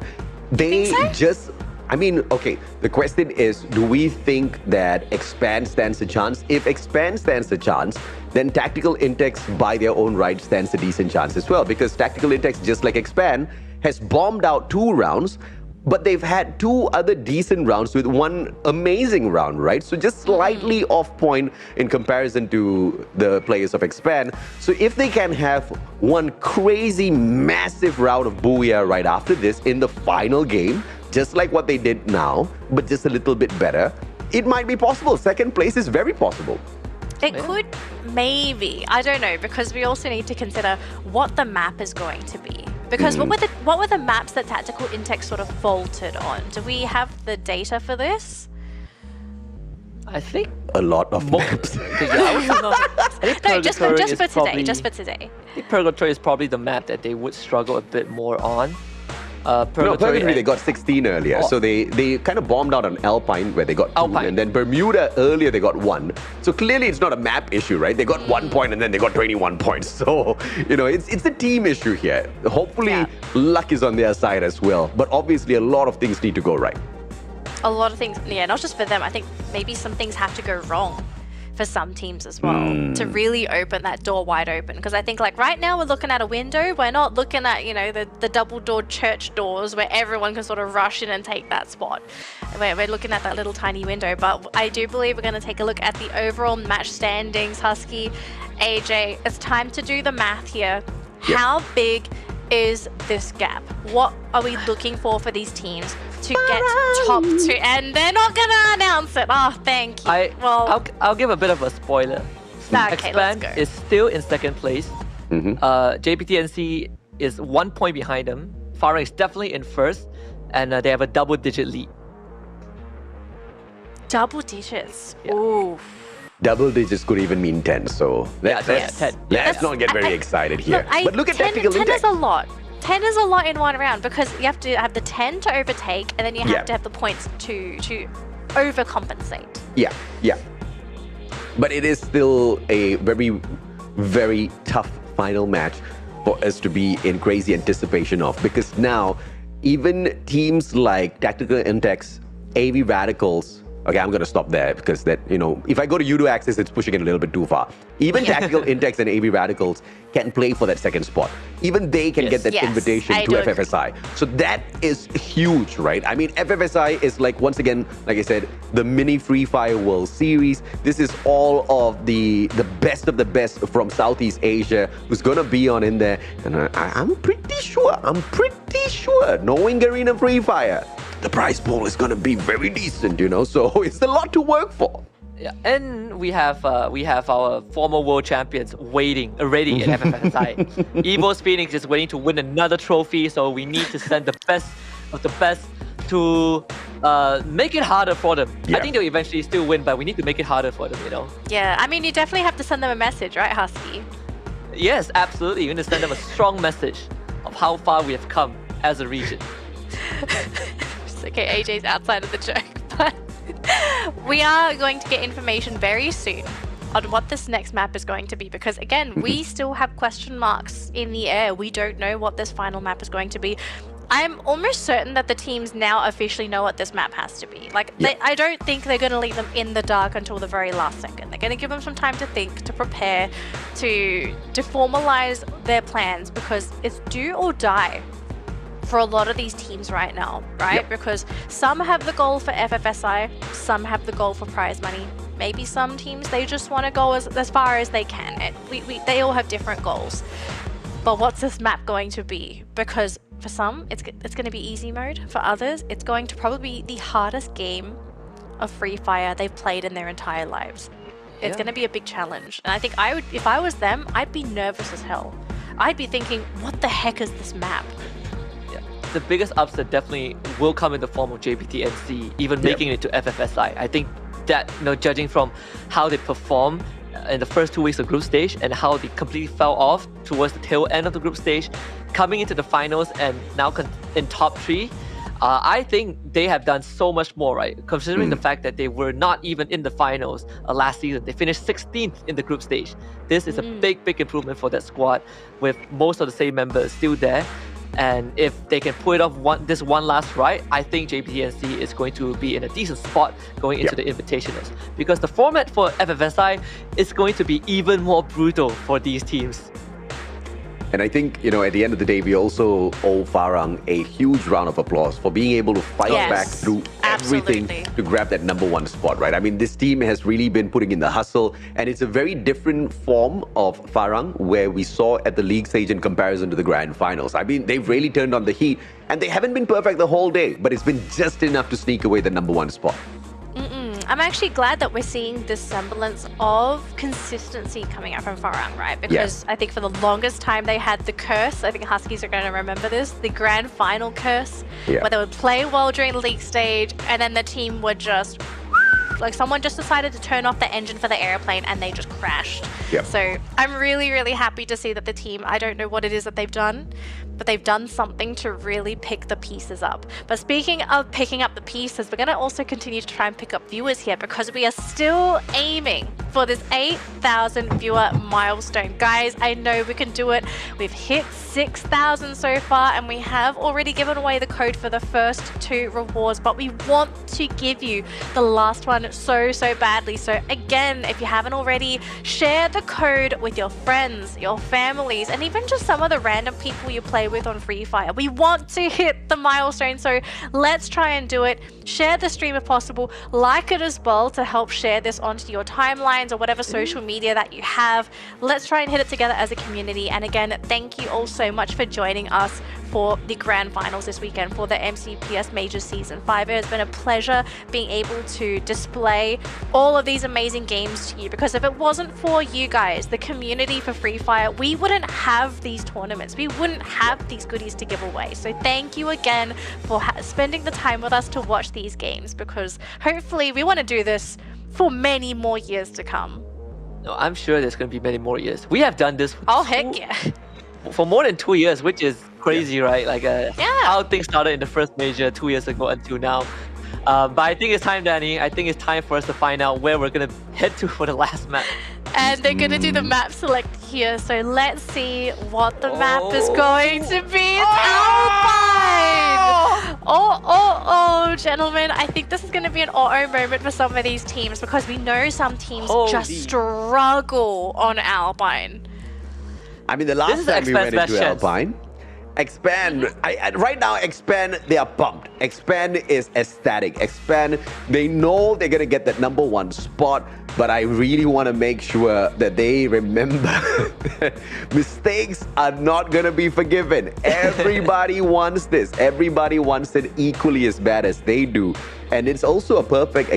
They just, I mean, okay, the question is, do we think that Expand stands a chance? If Expand stands a chance, then Tactical Intex by their own right stands a decent chance as well, because Tactical Intex, just like Expand, has bombed out 2 rounds, but they've had 2 other decent rounds with 1 amazing round, right? So just slightly off point in comparison to the players of Expand. So if they can have 1 crazy, massive round of Booyah right after this in the final game, just like what they did now, but just a little bit better, it might be possible. Second place is very possible. It could, maybe. I don't know, because we also need to consider what the map is going to be. Because what were the maps that Tactical Intex sort of faltered on? Do we have the data for this? I think a lot of maps. No, just for today. Just for today. I think Purgatory is probably the map that they would struggle a bit more on. No, Purgatory, they got 16 earlier. So they kind of bombed out on Alpine, where they got 2. And then Bermuda, earlier, they got 1. So clearly, it's not a map issue, right? They got 1 point, and then they got 21 points. So, you know, it's a team issue here. Hopefully, luck is on their side as well. But obviously, a lot of things need to go right. A lot of things, yeah, not just for them. I think maybe some things have to go wrong for some teams as well to really open that door wide open. Because I think, like, right now we're looking at a window. We're not looking at, you know, the double-doored church doors where everyone can sort of rush in and take that spot. We're looking at that little tiny window. But I do believe we're going to take a look at the overall match standings. Husky, AJ, it's time to do the math here. How big is this gap? What are we looking for these teams to get top 2? And they're not gonna announce it. Oh, thank you. I'll give a bit of a spoiler. Okay, Expand is still in 2nd place. JPTNC is 1 point behind them. Fire is definitely in 1st, and they have a double-digit lead. Double digits. Yeah. Ooh. Double digits could even mean 10. So let's 10. Let's not get very excited here. But look at 10, Tactical Intex. 10 is a lot. 10 is a lot in 1 round, because you have to have the 10 to overtake, and then you have to have the points to overcompensate. Yeah. But it is still a very, very tough final match for us to be in crazy anticipation of, because now even teams like Tactical Intex, AV Radicals, okay, I'm going to stop there, because that, you know, if I go to Udo Access, it's pushing it a little bit too far. Even Tactical Intex and AV Radicals can play for that 2nd spot. Even they can get that invitation to FFSI. So that is huge, right? I mean, FFSI is like, once again, like I said, the mini Free Fire World Series. This is all of the best of the best from Southeast Asia who's going to be on in there. And I'm pretty sure, knowing Garena Free Fire, the prize pool is going to be very decent, you know, so it's a lot to work for. Yeah, and we have our former world champions waiting already at FFSI. Evo's Phoenix is waiting to win another trophy, so we need to send the best of the best to make it harder for them. I think they'll eventually still win, but we need to make it harder for them, you know? Yeah, I mean, you definitely have to send them a message, right, Husky? Yes, absolutely. You need to send them a strong message of how far we have come as a region. Okay, AJ's outside of the joke, but we are going to get information very soon on what this next map is going to be, because again, we still have question marks in the air. We don't know what this final map is going to be. I'm almost certain that the teams now officially know what this map has to be. Like, I don't think they're going to leave them in the dark until the very last second. They're going to give them some time to think, to prepare, to formalize their plans, because it's do or die for a lot of these teams right now, right? Because some have the goal for FFSI, some have the goal for prize money. Maybe some teams, they just want to go as far as they can. They all have different goals. But what's this map going to be? Because for some, it's going to be easy mode. For others, it's going to probably be the hardest game of Free Fire they've played in their entire lives. It's going to be a big challenge. And I think if I was them, I'd be nervous as hell. I'd be thinking, what the heck is this map? The biggest upset definitely will come in the form of JPTNC, even making it to FFSI. I think that, judging from how they perform in the first 2 weeks of group stage and how they completely fell off towards the tail end of the group stage, coming into the finals and now in top 3, I think they have done so much more, right? Considering the fact that they were not even in the finals last season. They finished 16th in the group stage. This is a big improvement for that squad, with most of the same members still there. And if they can pull it off this one last ride, I think JPTNC is going to be in a decent spot going into the Invitationals. Because the format for FFSI is going to be even more brutal for these teams. And I think, at the end of the day, we also owe Farang a huge round of applause for being able to fight back through everything to grab that #1 spot, right? I mean, this team has really been putting in the hustle, and it's a very different form of Farang where we saw at the league stage in comparison to the grand finals. I mean, they've really turned on the heat, and they haven't been perfect the whole day, but it's been just enough to sneak away the #1 spot. I'm actually glad that we're seeing this semblance of consistency coming out from Farang, right? Because I think for the longest time they had the curse. I think Huskies are going to remember this, the grand final curse, where they would play well during the league stage, and then the team would just, like, someone just decided to turn off the engine for the airplane and they just crashed. So I'm really happy to see that the team, I don't know what it is that they've done, but they've done something to really pick the pieces up. But speaking of picking up the pieces, we're going to also continue to try and pick up viewers here, because we are still aiming for this 8,000 viewer milestone. Guys, I know we can do it. We've hit 6,000 so far, and we have already given away the code for the first 2 rewards, but we want to give you the last one so badly. So again, if you haven't already, share the code with your friends, your families, and even just some of the random people you play with on Free Fire. We want to hit the milestone, so let's try and do it. Share the stream if possible, like it as well to help share this onto your timelines or whatever social media that you have. Let's try and hit it together as a community. And again, thank you all so much for joining us for the grand finals this weekend for the MCPS Majors Season 5. It has been a pleasure being able to display all of these amazing games to you, because if it wasn't for you guys, the community for Free Fire, we wouldn't have these tournaments. We wouldn't have these goodies to give away. So thank you again for spending the time with us to watch these games, because hopefully we want to do this for many more years to come. No, I'm sure there's going to be many more years. We have done this for more than 2 years, which is crazy, right? Like how things started in the first major 2 years ago until now. But I think it's time, Danny. I think it's time for us to find out where we're going to head to for the last map. And they're going to do the map select here. So let's see what the map is going to be. It's Alpine! Oh, gentlemen. I think this is going to be an uh-oh moment for some of these teams, because we know some teams just struggle on Alpine. I mean, the last time we went into Alpine, Expand, right now, Expand, they are pumped. Expand is ecstatic. Expand, they know they're going to get that #1 spot, but I really want to make sure that they remember that mistakes are not going to be forgiven. Everybody wants this. Everybody wants it equally as bad as they do. And it's also a perfect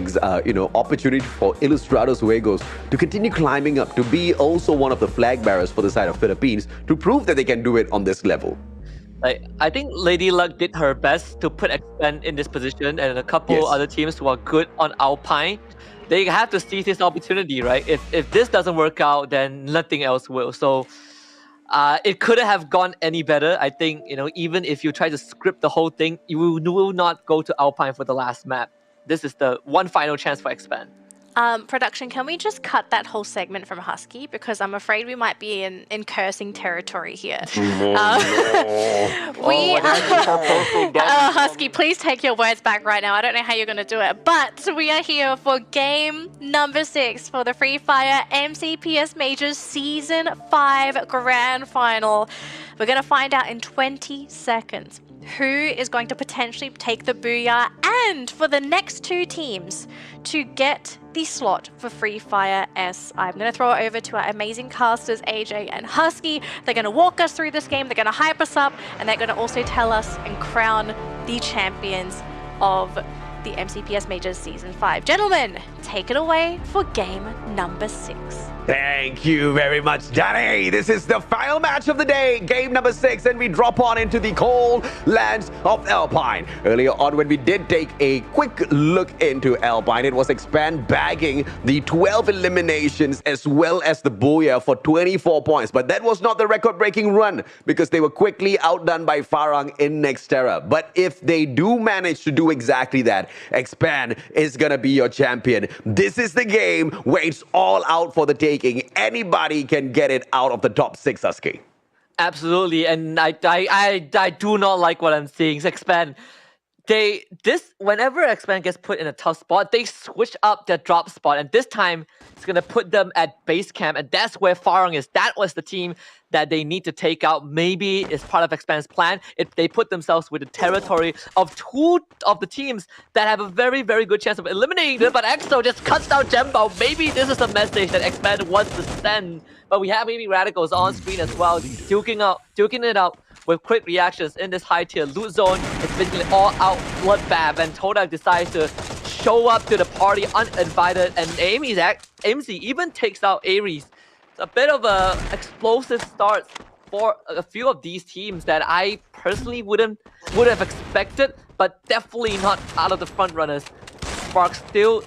opportunity for Ilustrados Juegos to continue climbing up, to be also one of the flag bearers for the side of Philippines, to prove that they can do it on this level. I think Lady Luck did her best to put Expand in this position, and a couple other teams who are good on Alpine, they have to seize this opportunity, right? If this doesn't work out, then nothing else will. So it couldn't have gone any better. I think, even if you try to script the whole thing, you will not go to Alpine for the last map. This is the one final chance for Expand. Production, can we just cut that whole segment from Husky? Because I'm afraid we might be in cursing territory here. Husky, please take your words back right now. I don't know how you're going to do it. But we are here for game number 6 for the Free Fire MCPS Majors Season 5 Grand Final. We're going to find out in 20 seconds who is going to potentially take the booyah, and for the next 2 teams to get the slot for Free Fire S. I'm going to throw it over to our amazing casters, AJ and Husky. They're going to walk us through this game, they're going to hype us up, and they're going to also tell us and crown the champions of the MCPS Majors Season 5. Gentlemen, take it away for game number 6. Thank you very much, Danny. This is the final match of the day, game number 6, and we drop on into the cold lands of Alpine. Earlier on, when we did take a quick look into Alpine, it was Expand bagging the 12 eliminations as well as the booyah for 24 points. But that was not the record-breaking run because they were quickly outdone by Farang in Nextera. But if they do manage to do exactly that, Expand is gonna be your champion. This is the game where it's all out for the taking. Anybody can get it out of the top 6, Husky. Absolutely, and I do not like what I'm seeing. Expand, whenever Expand gets put in a tough spot, they switch up their drop spot, and this time it's gonna put them at base camp, and that's where Farang is. That was the team that they need to take out. Maybe it's part of Expand's plan. They put themselves with the territory of 2 of the teams that have a very, very good chance of eliminating them, but EXO just cuts down Jembo. Maybe this is a message that Expand wants to send, but we have maybe Radicals on screen as well, duking it out with quick reactions in this high-tier loot zone. It's basically all-out bloodbath, and Todak decides to show up to the party uninvited, and AMZ even takes out Ares. It's a bit of a explosive start for a few of these teams that I personally would have expected, but definitely not out of the front runners. Spark still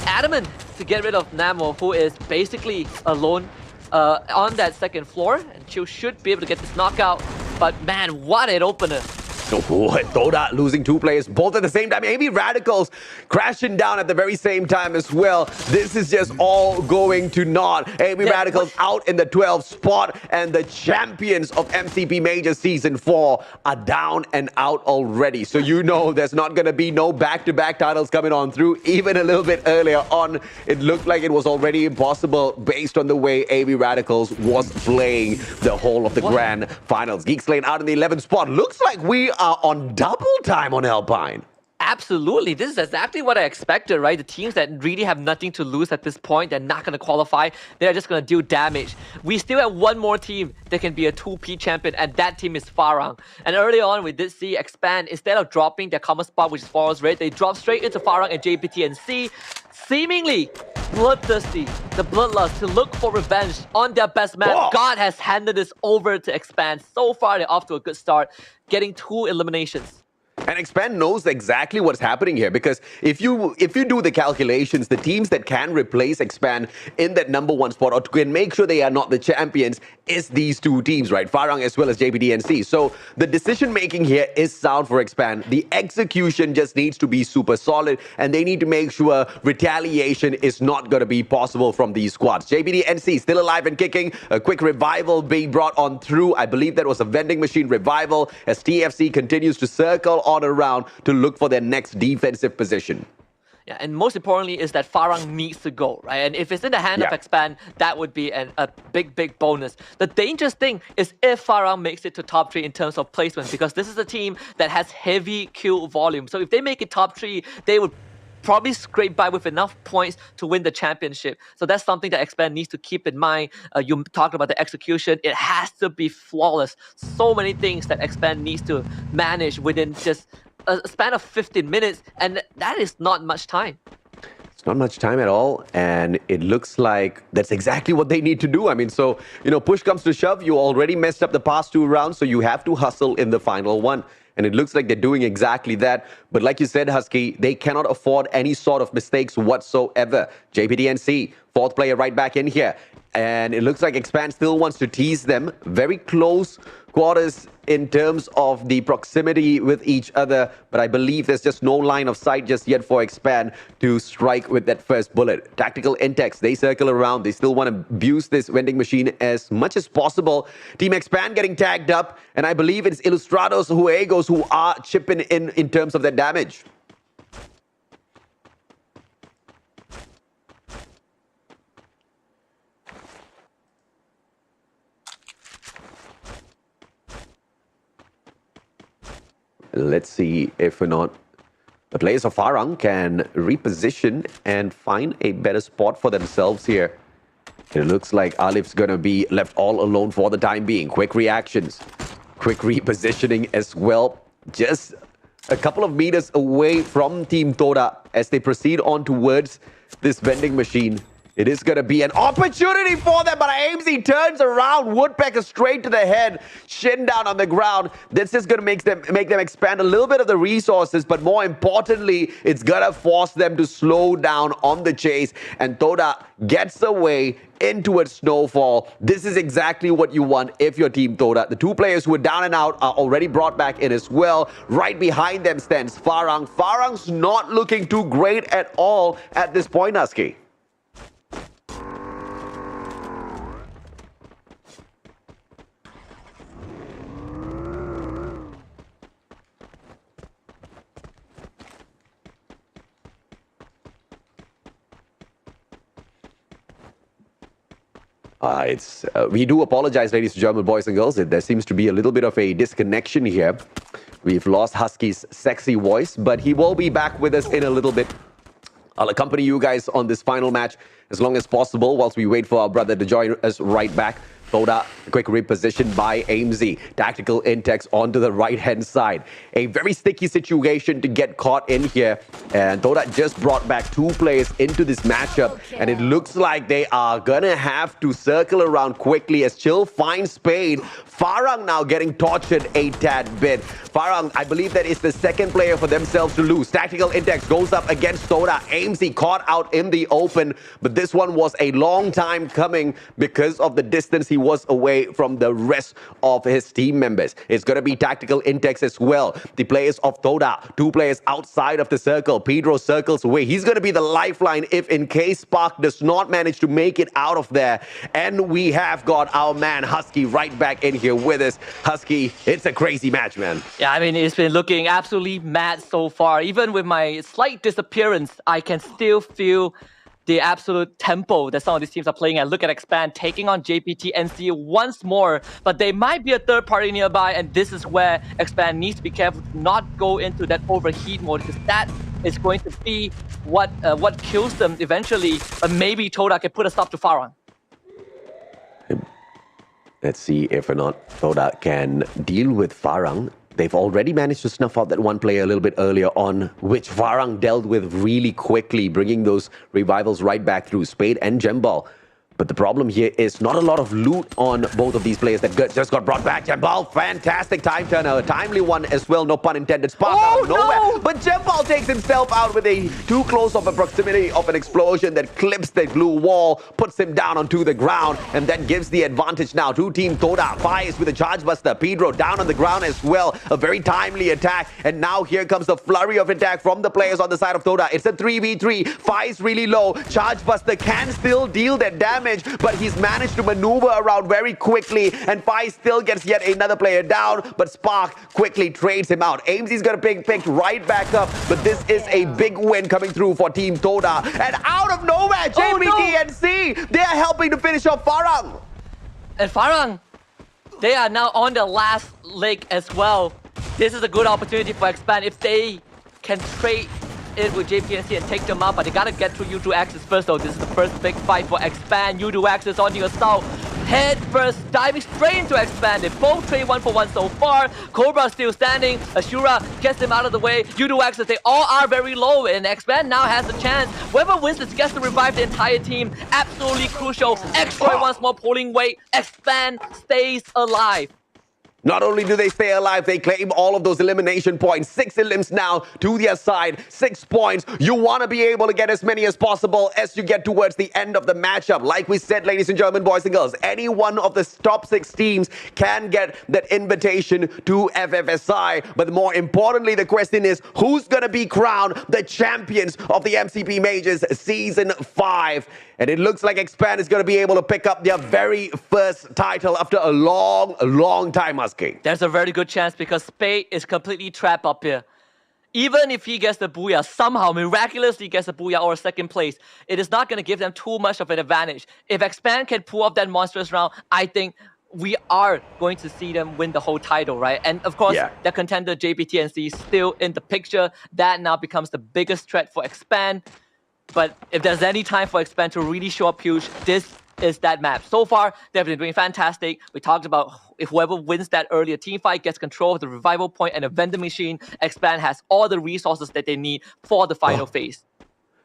adamant to get rid of Namo, who is basically alone on that second floor, and Chill should be able to get this knockout. But man, what an opener! Toda losing 2 players both at the same time. Maybe Radicals crashing down at the very same time as well. This is just all going to naught. Maybe Radicals out in the 12th spot, and the champions of MCP Major Season 4 are down and out already. So you know there's not going to be no back-to-back titles coming on through. Even a little bit earlier on, it looked like it was already impossible based on the way AB Radicals was playing the whole of the Grand Finals. Geeks Lane out in the 11th spot. Looks like we are on double time on Alpine. Absolutely. This is exactly what I expected, right? The teams that really have nothing to lose at this point, they're not going to qualify. They're just going to do damage. We still have one more team that can be a 2P champion, and that team is Farang. And early on, we did see Expand, instead of dropping their common spot, which is Forest Red, they dropped straight into Farang and JPT and C, seemingly bloodthirsty, the bloodlust to look for revenge on their best man. Whoa. God has handed this over to Expand. So far, they're off to a good start, getting 2 eliminations. And Expand knows exactly what's happening here, because if you do the calculations, the teams that can replace Expand in that number 1 spot or can make sure they are not the champions is these 2 teams, right? Farang as well as JBDNC. So the decision making here is sound for Expand. The execution just needs to be super solid, and they need to make sure retaliation is not going to be possible from these squads. JBDNC still alive and kicking. A quick revival being brought on through. I believe that was a vending machine revival as TFC continues to circle on around to look for their next defensive position. Yeah, and most importantly is that Farang needs to go, right? And if it's in the hand of Expand, that would be a big, big bonus. The dangerous thing is if Farang makes it to top 3 in terms of placement, because this is a team that has heavy kill volume. So if they make it top 3, they would probably scrape by with enough points to win the championship. So that's something that Expand needs to keep in mind. You talked about the execution. It has to be flawless. So many things that Expand needs to manage within just a span of 15 minutes, and that is not much time. It's not much time at all, and it looks like that's exactly what they need to do. I mean, so, push comes to shove. You already messed up the past 2 rounds, so you have to hustle in the final one. And it looks like they're doing exactly that. But like you said, Husky, they cannot afford any sort of mistakes whatsoever. JPDNC, 4th player right back in here. And it looks like Expand still wants to tease them. Very close quarters in terms of the proximity with each other, but I believe there's just no line of sight just yet for Expand to strike with that first bullet. Tactical Intex, they circle around. They still want to abuse this vending machine as much as possible. Team Expand getting tagged up, and I believe it's Ilustrados Huegos who are chipping in terms of that damage. Let's see if or not the players of Farang can reposition and find a better spot for themselves here. It looks like Alif's going to be left all alone for the time being. Quick reactions, quick repositioning as well. Just a couple of meters away from Team Toda as they proceed on towards this vending machine. It is going to be an opportunity for them, but AMZ turns around. Woodpecker straight to the head, shin down on the ground. This is going to make them expand a little bit of the resources, but more importantly, it's going to force them to slow down on the chase. And Toda gets away into a snowfall. This is exactly what you want if you're Team Toda. The two players who are down and out are already brought back in as well. Right behind them stands Farang. Farang's not looking too great at all at this point, Husky. We do apologize, ladies and gentlemen, boys and girls. There seems to be a little bit of a disconnection here. We've lost Husky's sexy voice, but he will be back with us in a little bit. I'll accompany you guys on this final match as long as possible whilst we wait for our brother to join us right back. Toda, quick reposition by AMZ. Tactical Intex onto the right-hand side. A very sticky situation to get caught in here. And Toda just brought back two players into this matchup. And it looks like they are going to have to circle around quickly as Chill finds Spade. Farang now getting tortured a tad bit. Farang, I believe that is the second player for themselves to lose. Tactical Intex goes up against Toda. AMZ caught out in the open. But this one was a long time coming because of the distance he was away from the rest of his team members. It's going to be Tactical Intex as well. The players of Toda, two players outside of the circle. Pedro circles away. He's going to be the lifeline if in case Spark does not manage to make it out of there. And we have got our man Husky right back in here with us. Husky, it's a crazy match, man. Yeah, I mean, it's been looking absolutely mad so far. Even with my slight disappearance, I can still feel the absolute tempo that some of these teams are playing at. Look at Expand taking on JPT NC once more, but they might be a third party nearby, and this is where Expand needs to be careful to not go into that overheat mode, because that is going to be what kills them eventually. But maybe Toda can put a stop to Farang. Let's see if or not Toda can deal with Farang. They've already managed to snuff out that one player a little bit earlier on, which Farang dealt with really quickly, bringing those revivals right back through Spade and Jembal. But the problem here is not a lot of loot on both of these players that just got brought back. Jembal, fantastic time turner, a timely one as well, no pun intended. Spark out of nowhere. No. But Jembal takes himself out with a too close of a proximity of an explosion that clips the blue wall, puts him down onto the ground, and that gives the advantage now to Team Toda. Fires with a charge buster. Pedro down on the ground as well. A very timely attack. And now here comes the flurry of attack from the players on the side of Toda. It's a 3v3. Fires really low. Charge buster can still deal that damage, but he's managed to maneuver around very quickly, and Fai still gets yet another player down, but Spark quickly trades him out. AMZ's gonna be picked right back up, but this is a big win coming through for Team Toda. And out of nowhere, JPTNC, they're helping to finish off Farang. And Farang, they are now on the last leg as well. This is a good opportunity for Expand if they can trade it with JPNC and take them out, but they gotta get through U2 Axis first though. This is the first big fight for Expand. U2 Axis on the assault. Head first, diving straight into Expand. They both trade 1-for-1 so far. Cobra still standing. Ashura gets them out of the way. U2 Axis, they all are very low, and Expand now has a chance. Whoever wins this gets to revive the entire team. Absolutely crucial. Extra once more pulling weight. Expand stays alive. Not only do they stay alive, they claim all of those elimination points. 6 elims now to their side, 6 points. You want to be able to get as many as possible as you get towards the end of the matchup. Like we said, ladies and gentlemen, boys and girls, any one of the top 6 teams can get that invitation to FFSI. But more importantly, the question is, who's going to be crowned the champions of the MCP Majors Season 5? And it looks like Expand is going to be able to pick up their very first title after a long time, Husky. There's a very good chance because Spade is completely trapped up here. Even if he gets the booyah, somehow miraculously gets a booyah or a second place, it is not going to give them too much of an advantage. If Expand can pull off that monstrous round, I think we are going to see them win the whole title, right? And of course, the contender JPTNC is still in the picture. That now becomes the biggest threat for Expand. But if there's any time for Expand to really show up huge, this is that map. So far, they've been doing fantastic. We talked about if whoever wins that earlier team fight gets control of the revival point and a vending machine, Expand has all the resources that they need for the final phase.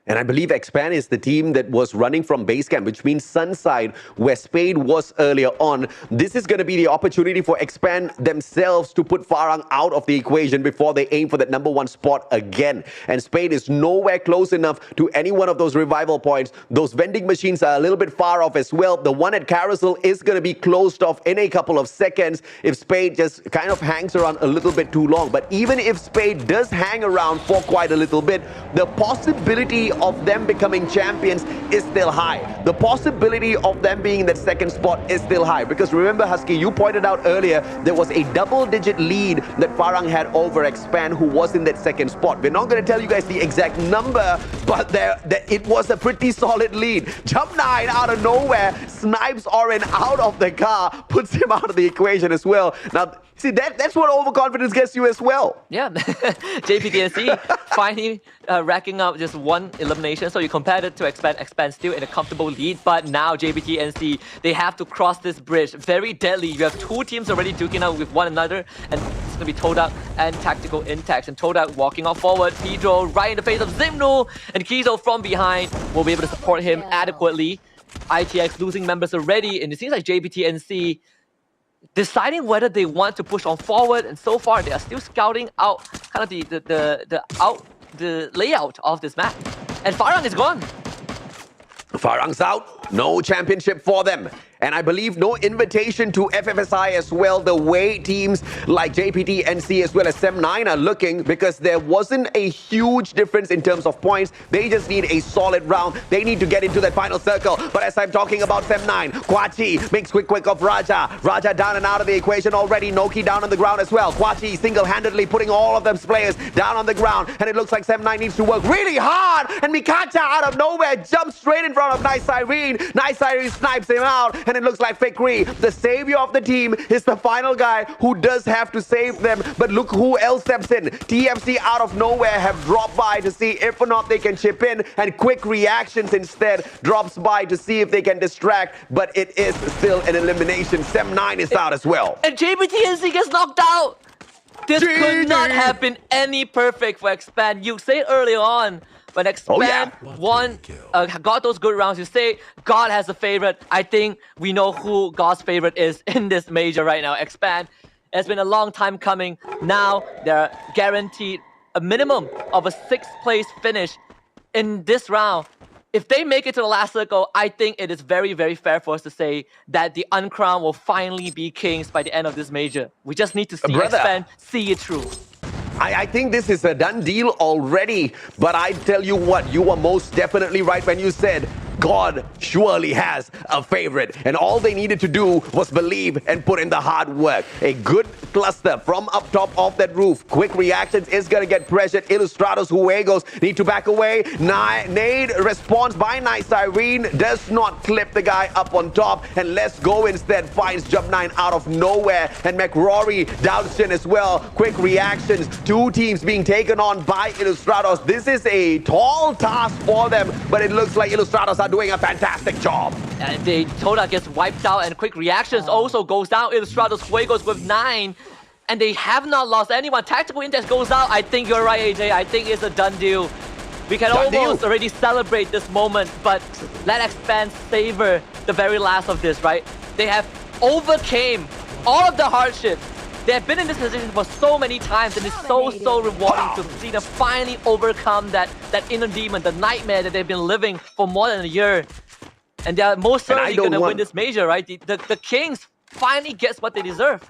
And I believe Expand is the team that was running from base camp, which means Sunside, where Spade was earlier on. This is going to be the opportunity for Expand themselves to put Farang out of the equation before they aim for that #1 spot again. And Spade is nowhere close enough to any one of those revival points. Those vending machines are a little bit far off as well. The one at Carousel is going to be closed off in a couple of seconds if Spade just kind of hangs around a little bit too long. But even if Spade does hang around for quite a little bit, the possibility of them becoming champions is still high. The possibility of them being in that second spot is still high. Because remember, Husky, you pointed out earlier, there was a double-digit lead that Farang had over Expand, who was in that second spot. We're not going to tell you guys the exact number, but it was a pretty solid lead. Jump 9 out of nowhere, snipes Oren out of the car, puts him out of the equation as well. Now, see, that's what overconfidence gets you as well. Yeah, JPTNC finally racking up just 1 elimination. So you compare it to Expand. Expand still in a comfortable lead, but now JPTNC, they have to cross this bridge. Very deadly. You have 2 teams already duking out with one another, and it's going to be Todak and Tactical Intax. And Todak walking off forward, Pedro right in the face of Zimnu, and Kizo from behind will be able to support him adequately. ITX losing members already, and it seems like JPTNC deciding whether they want to push on forward, and so far they are still scouting out kind of the layout of this map. And Farang is gone. Farang's out. No championship for them. And I believe no invitation to FFSI as well, the way teams like JPT, NC, as well as Sem9 are looking, because there wasn't a huge difference in terms of points. They just need a solid round. They need to get into that final circle. But as I'm talking about Sem9, Kwachi makes quick of Raja. Raja down and out of the equation already. Noki down on the ground as well. Kwachi single-handedly putting all of them players down on the ground. And it looks like Sem9 needs to work really hard. And Mikacha out of nowhere jumps straight in front of Nice Irene. Nice Irene snipes him out. And it looks like Fikri, the savior of the team, is the final guy who does have to save them. But look who else steps in. TFC out of nowhere have dropped by to see if or not they can chip in. And Quick Reactions instead drops by to see if they can distract. But it is still an elimination. Sem9 is out as well. And JPTNC gets knocked out. This could not have been any perfect for Expand. You said earlier on, when Expand got those good rounds, you say God has a favorite. I think we know who God's favorite is in this major right now. Expand. It's been a long time coming. Now they're guaranteed a minimum of a 6th place finish in this round. If they make it to the last circle, I think it is very, very fair for us to say that the uncrowned will finally be kings by the end of this major. We just need to see Expand see it through. I think this is a done deal already, but I tell you what, you were most definitely right when you said God surely has a favorite, and all they needed to do was believe and put in the hard work. A good cluster from up top of that roof. Quick Reactions is going to get pressured. Illustrados, Juegos need to back away. Nade response by Nice Irene does not clip the guy up on top, and Let's Go instead finds Jump 9 out of nowhere, and McRory Dowston as well. Quick Reactions, 2 teams being taken on by Illustrados. This is a tall task for them, but it looks like Illustrados are doing a fantastic job. And Toda gets wiped out, and Quick Reactions also goes down. Illustrados Fuegos with 9. And they have not lost anyone. Tactical Index goes out. I think you're right, AJ. I think it's a done deal. We can almost already celebrate this moment, but let Expand savor the very last of this, right? They have overcame all of the hardships. They have been in this position for so many times, and it's so rewarding to see them finally overcome that inner demon, the nightmare that they've been living for more than a year. And they are most certainly going to win this major, right? The Kings finally gets what they deserve.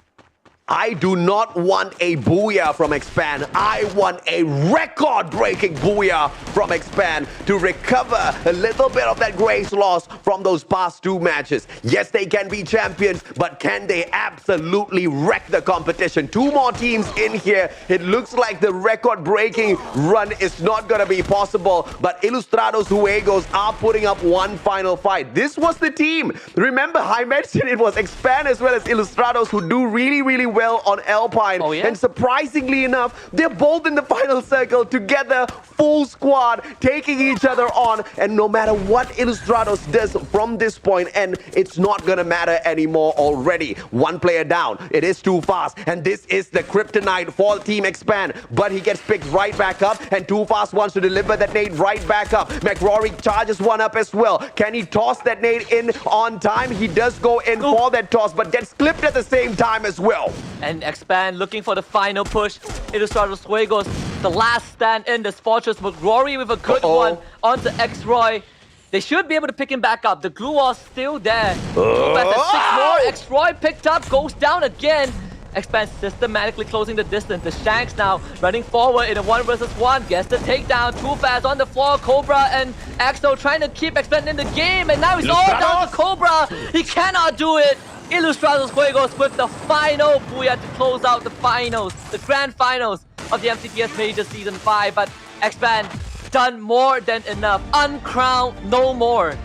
I do not want a booyah from Expand. I want a record-breaking booyah from Expand to recover a little bit of that grace loss from those past 2 matches. Yes, they can be champions, but can they absolutely wreck the competition? 2 more teams in here. It looks like the record-breaking run is not going to be possible, but Ilustrados Juegos are putting up one final fight. This was the team. Remember, I mentioned it was Expand as well as Ilustrados who do really well on Alpine. Oh, yeah? And surprisingly enough, they're both in the final circle together, full squad, taking each other on. And no matter what Ilustrados does from this point, and it's not gonna matter anymore already. 1 player down. It is too fast. And this is the kryptonite for Team Expand. But he gets picked right back up, and Too Fast wants to deliver that nade right back up. McRory charges one up as well. Can he toss that nade in on time? He does go in for that toss, but gets clipped at the same time as well. And Expand looking for the final push. Ilustrados Juegos, the last stand in this fortress. McRory with a good one onto X-Roy. They should be able to pick him back up. The glue wall's still there. But the 6 more. X-Roy picked up, goes down again. Expand systematically closing the distance. The Shanks now running forward in a 1 versus 1. Gets the takedown. Too Fast on the floor. Cobra and Axel trying to keep Expand in the game. And now he's all down to Cobra. He cannot do it. Ilustrados Juegos with the final booyah to close out the finals, the grand finals of the MCPS Majors Season 5. But Expand done more than enough. Uncrowned no more.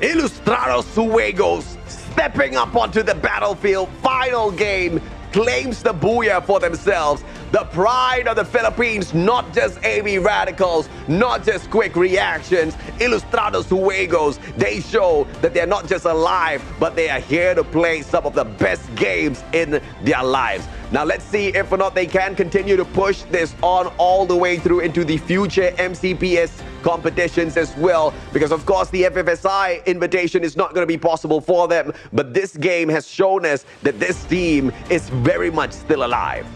Ilustrados Juegos stepping up onto the battlefield. Final game claims the booyah for themselves. The pride of the Philippines, not just AV Radicals, not just quick reactions. Ilustrados Juegos, they show that they're not just alive, but they are here to play some of the best games in their lives. Now let's see if or not they can continue to push this on all the way through into the future MCPS competitions as well, because of course the FFSI invitation is not going to be possible for them, but this game has shown us that this team is very much still alive.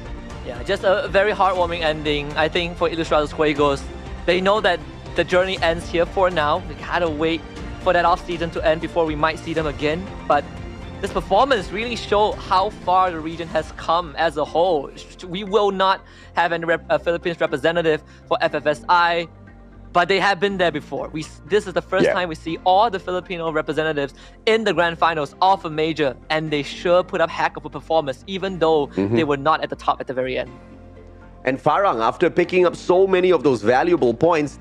Yeah, just a very heartwarming ending, I think, for Ilustrados Juegos. They know that the journey ends here for now. We gotta wait for that off-season to end before we might see them again. But this performance really showed how far the region has come as a whole. We will not have a Philippines representative for FFSI, but they have been there before. This is the first time we see all the Filipino representatives in the grand finals of a major, and they sure put up heck of a performance, even though they were not at the top at the very end. And Farang, after picking up so many of those valuable points,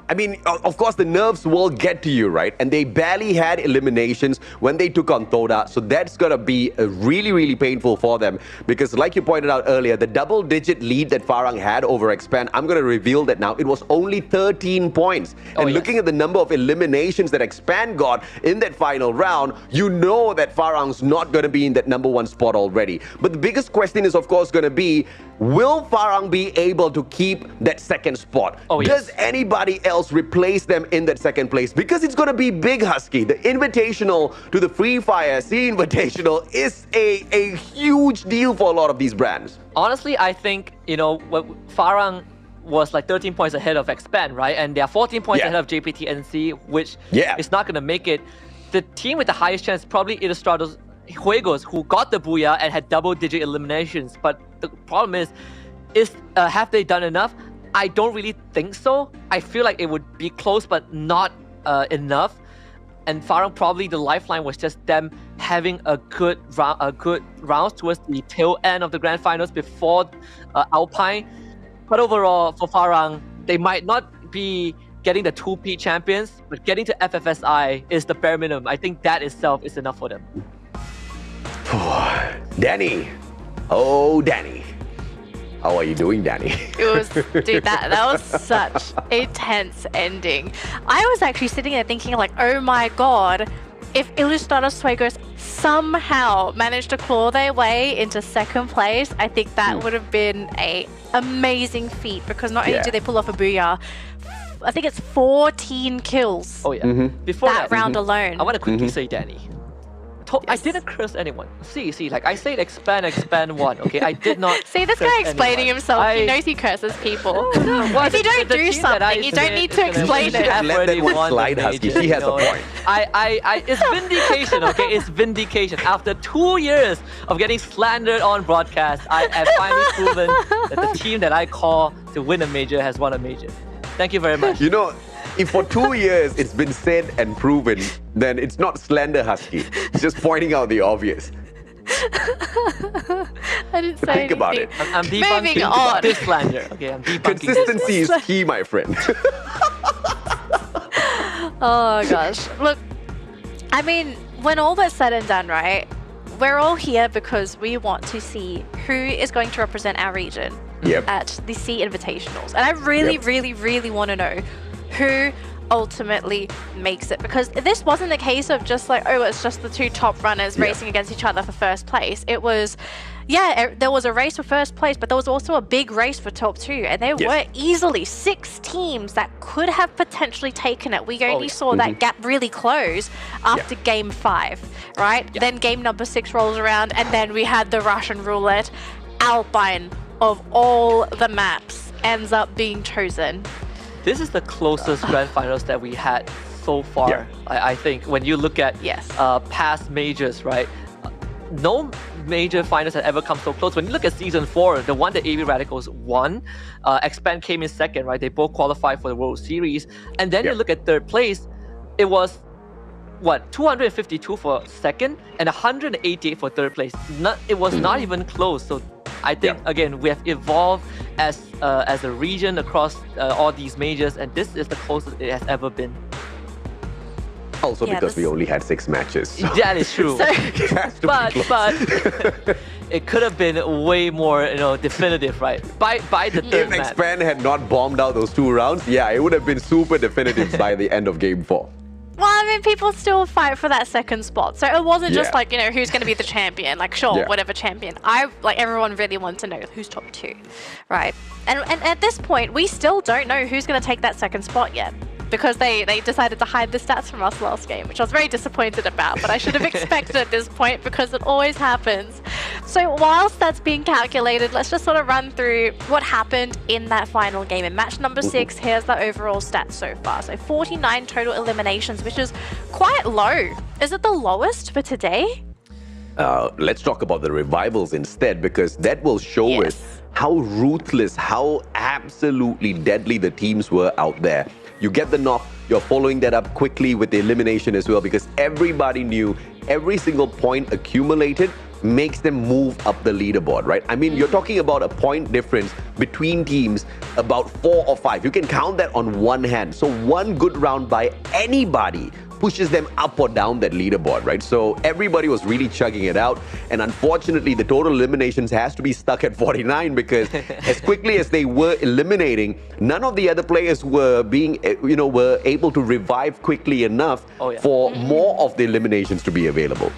I mean, of course, the nerves will get to you, right? And they barely had eliminations when they took on Toda. So that's going to be really painful for them. Because like you pointed out earlier, the double-digit lead that Farang had over Expand, I'm going to reveal that now. It was only 13 points. And looking at the number of eliminations that Expand got in that final round, you know that Farang's not going to be in that #1 spot already. But the biggest question is, of course, going to be, will Farang be able to keep that 2nd spot? Does anybody else replace them in that 2nd place? Because it's going to be big, Husky. The invitational to the Fire Sea Invitational is a huge deal for a lot of these brands. Honestly, I think, you know, Farang was like 13 points ahead of Expand, right? And they are 14 points ahead of JPT-NC, which is not going to make it. The team with the highest chance probably Ilustrados Juegos, who got the booyah and had double-digit eliminations. But the problem is have they done enough? I don't really think so. I feel like it would be close, but not enough. And Farang, probably the lifeline was just them having a good round towards the tail end of the grand finals before Alpine. But overall, for Farang, they might not be getting the 2P champions, but getting to FFSI is the bare minimum. I think that itself is enough for them. Danny. Oh, Danny. How are you doing, Danny? Dude, that was such a tense ending. I was actually sitting there thinking like, oh my god, if Ilustrados Juegos somehow managed to claw their way into 2nd place, I think that would have been a amazing feat, because not only do they pull off a booyah, I think it's 14 kills. Oh yeah. Before that round alone. I want to quickly say, Danny, I didn't curse anyone. See, like I said, expand one. Okay, I did not. See, this guy explaining himself. He knows he curses people. If you don't do something, you don't need to explain it. Let that one slide, Husky. She has a point. It's vindication. Okay, it's vindication. After 2 years of getting slandered on broadcast, I have finally proven that the team that I call to win a major has won a major. Thank you very much. You know, if for 2 years it's been said and proven, then it's not slander, Husky. It's just pointing out the obvious. I didn't say Think about anything. it. I'm debunking this slander. Okay, I'm debunking Consistency is key, my friend. Oh gosh. Look, I mean, when all that's said and done, right, we're all here because we want to see who is going to represent our region at the Sea Invitationals. And I really want to know who ultimately makes it, because this wasn't a case of just like, oh, it's just the two top runners racing against each other for first place. It was, there was a race for first place, but there was also a big race for top two, and there were easily 6 teams that could have potentially taken it. We only saw that gap really close after game 5, right? Then game number 6 rolls around, and then we had the Russian roulette. Alpine, of all the maps, ends up being chosen. This is the closest grand finals that we had so far. I think when you look at past majors, right? No major finals had ever come so close. When you look at season 4, the one that AV Radicals won, Expand came in second, right? They both qualified for the World Series. And then you look at third place, it was what, 252 for second and 188 for third place. It was not even close. So I think again we have evolved as a region across all these majors, and this is the closest it has ever been. Also because we only had 6 matches. So. That is true. But it could have been way more, definitive, right? By the third match. If Expand had not bombed out those 2 rounds, it would have been super definitive by the end of game 4. Well, I mean, people still fight for that second spot. So it wasn't just like, who's going to be the champion. Like, sure, whatever champion. Everyone really wanted to know who's top 2, right? And at this point, we still don't know who's going to take that second spot yet, because they decided to hide the stats from us last game, which I was very disappointed about, but I should have expected at this point because it always happens. So whilst that's being calculated, let's just sort of run through what happened in that final game. In match number 6, here's the overall stats so far. So 49 total eliminations, which is quite low. Is it the lowest for today? Let's talk about the revivals instead, because that will show us how ruthless, how absolutely deadly the teams were out there. You get the knock, you're following that up quickly with the elimination as well, because everybody knew every single point accumulated makes them move up the leaderboard, right? I mean, you're talking about a point difference between teams, about 4 or 5. You can count that on one hand. So one good round by anybody pushes them up or down that leaderboard, right? So everybody was really chugging it out. And unfortunately, the total eliminations has to be stuck at 49, because as quickly as they were eliminating, none of the other players were being, were able to revive quickly enough for more of the eliminations to be available.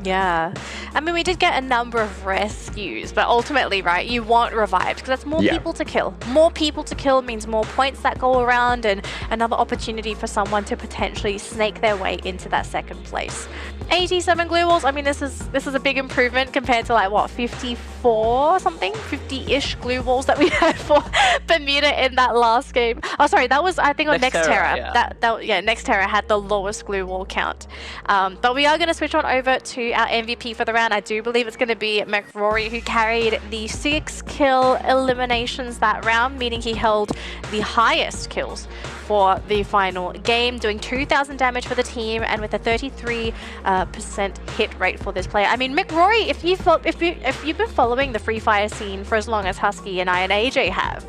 Yeah. I mean, we did get a number of rescues, but ultimately, right, you want revived because that's more people to kill. More people to kill means more points that go around and another opportunity for someone to potentially snake their way into that second place. 87 glue walls. I mean, this is a big improvement compared to like what, 54 something, 50-ish glue walls that we had for Bermuda in that last game. Oh, sorry, that was I think on Nexterra. Nexterra had the lowest glue wall count. But we are going to switch on over to our MVP for the round. I do believe it's going to be McRory, who carried the 6 kill eliminations that round, meaning he held the highest kills for the final game, doing 2,000 damage for the team and with a 33% hit rate for this player. I mean, McRory, if you've been following the Free Fire scene for as long as Husky and I and AJ have,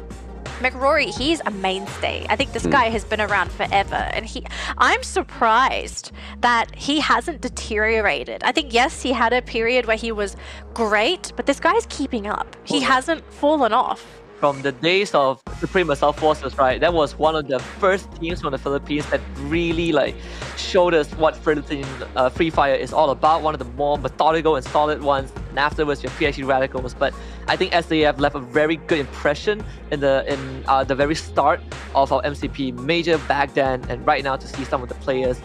McRory, he's a mainstay. I think this guy has been around forever, and I'm surprised that he hasn't deteriorated. I think, yes, he had a period where he was great, but this guy's keeping up. He hasn't fallen off. from the days of Supreme Assault Forces, right? That was one of the first teams from the Philippines that really like showed us what Free Fire is all about. One of the more methodical and solid ones. And afterwards, your PhD Radicals. But I think SAF left a very good impression in the very start of our MCP major back then, and right now to see some of the players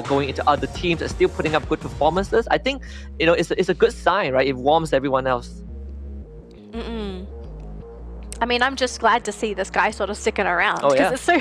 going into other teams and still putting up good performances. I think it's a good sign, right? It warms everyone else. I mean, I'm just glad to see this guy sort of sticking around. Oh, yeah. It's so,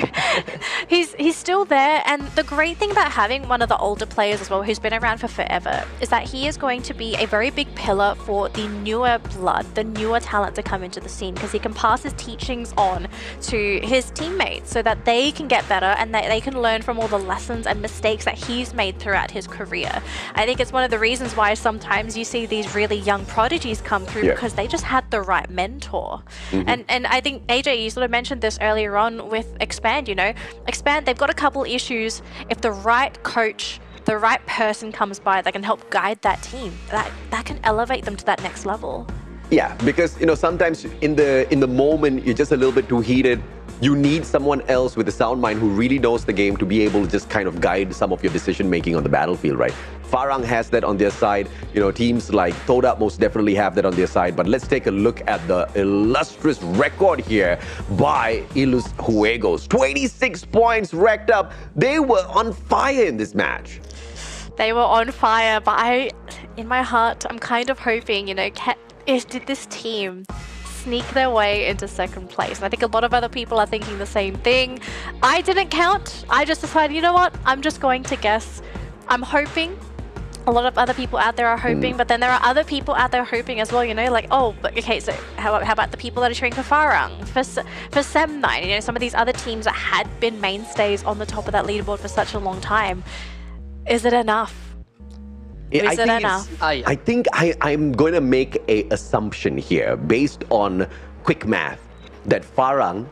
he's still there. And the great thing about having one of the older players as well, who's been around for forever, is that he is going to be a very big pillar for the newer blood, the newer talent to come into the scene, because he can pass his teachings on to his teammates so that they can get better and that they can learn from all the lessons and mistakes that he's made throughout his career. I think it's one of the reasons why sometimes you see these really young prodigies come through, because they just had the right mentor. And I think, AJ, you sort of mentioned this earlier on with Expand, Expand, they've got a couple issues. If the right coach, the right person comes by that can help guide that team, that can elevate them to that next level. Yeah, because sometimes in the moment you're just a little bit too heated. You need someone else with a sound mind who really knows the game to be able to just kind of guide some of your decision making on the battlefield, right? Farang has that on their side. Teams like Toda most definitely have that on their side. But let's take a look at the illustrious record here by Ilus Juegos. 26 points racked up. They were on fire in this match. They were on fire, but in my heart, I'm kind of hoping, did this team sneak their way into second place? And I think a lot of other people are thinking the same thing. I didn't count. I just decided, you know what? I'm just going to guess. I'm hoping. A lot of other people out there are hoping, but then there are other people out there hoping as well, like, oh, but okay, so how about the people that are cheering for Farang, for Sem9, some of these other teams that had been mainstays on the top of that leaderboard for such a long time. Is it enough? I think I'm going to make an assumption here based on quick math that Farang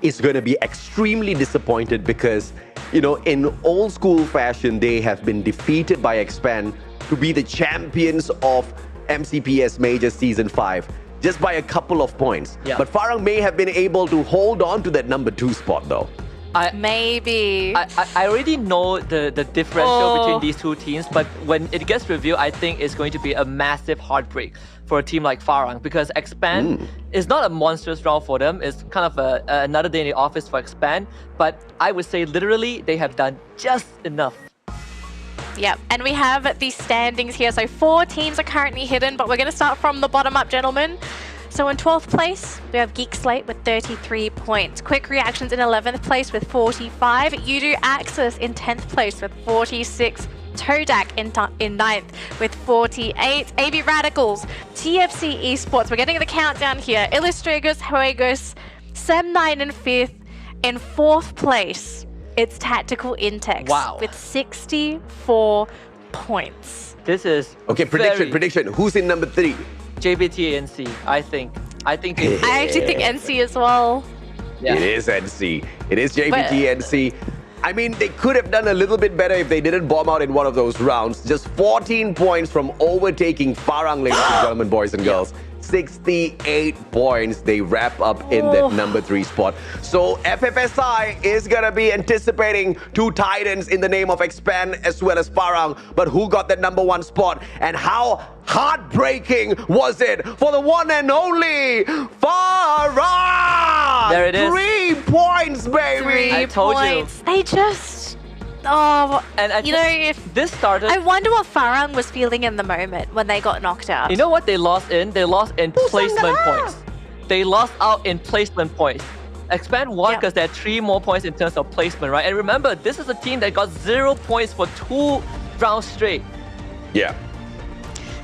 is going to be extremely disappointed because, in old school fashion, they have been defeated by Expand to be the champions of MCPS Majors Season 5 just by a couple of points. Yeah. But Farang may have been able to hold on to that number 2 spot though. Maybe. I already know the differential between these two teams, but when it gets revealed, I think it's going to be a massive heartbreak for a team like Farang, because Expand is not a monstrous round for them. It's kind of another day in the office for Expand, but I would say literally they have done just enough. Yep, and we have the standings here. So 4 teams are currently hidden, but we're going to start from the bottom up, gentlemen. So in 12th place, we have Geek Slate with 33 points. Quick Reactions in 11th place with 45. Yudu Axis in 10th place with 46. Todak in 9th with 48. AB Radicals, TFC Esports. We're getting the countdown here. Illustrious Juegos, Sem9 in 5th. In 4th place, it's Tactical Intex with 64 points. This is okay. Prediction. Who's in number 3? JBT NC, I think. I actually think NC as well. Yeah. It is NC. It is JBT NC. I mean, they could have done a little bit better if they didn't bomb out in one of those rounds. Just 14 points from overtaking Farang, ladies and gentlemen, boys and girls. 68 points. They wrap up in the number 3 spot. So FFSI is going to be anticipating 2 Titans in the name of Expand as well as Farang. But who got that number 1 spot? And how heartbreaking was it for the one and only Farang? There it is. 3 points, baby. 3 I told points. you. They just... Oh, and if this started... I wonder what Farang was feeling in the moment when they got knocked out. You know what they lost in? They lost in placement points. They lost out in placement points. Expand won because they had 3 more points in terms of placement, right? And remember, this is a team that got 0 points for 2 rounds straight. Yeah.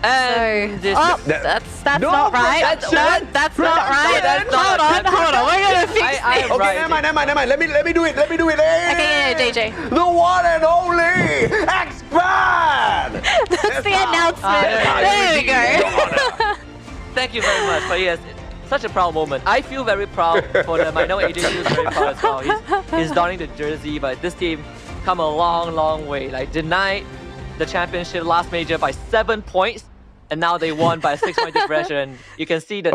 And that's not right. That's not right. Hold on. We're gonna fix it. Okay, never mind. Let me do it. Hey, okay, DJ. The one and only Expand. That's the announcement. There we go. Thank you very much. But yes, such a proud moment. I feel very proud for them. I know AJ feels very proud as well. He's donning the jersey, but this team come a long way. Like denied the championship last major by 7 points, and now they won by a 6-point differential. And you can see that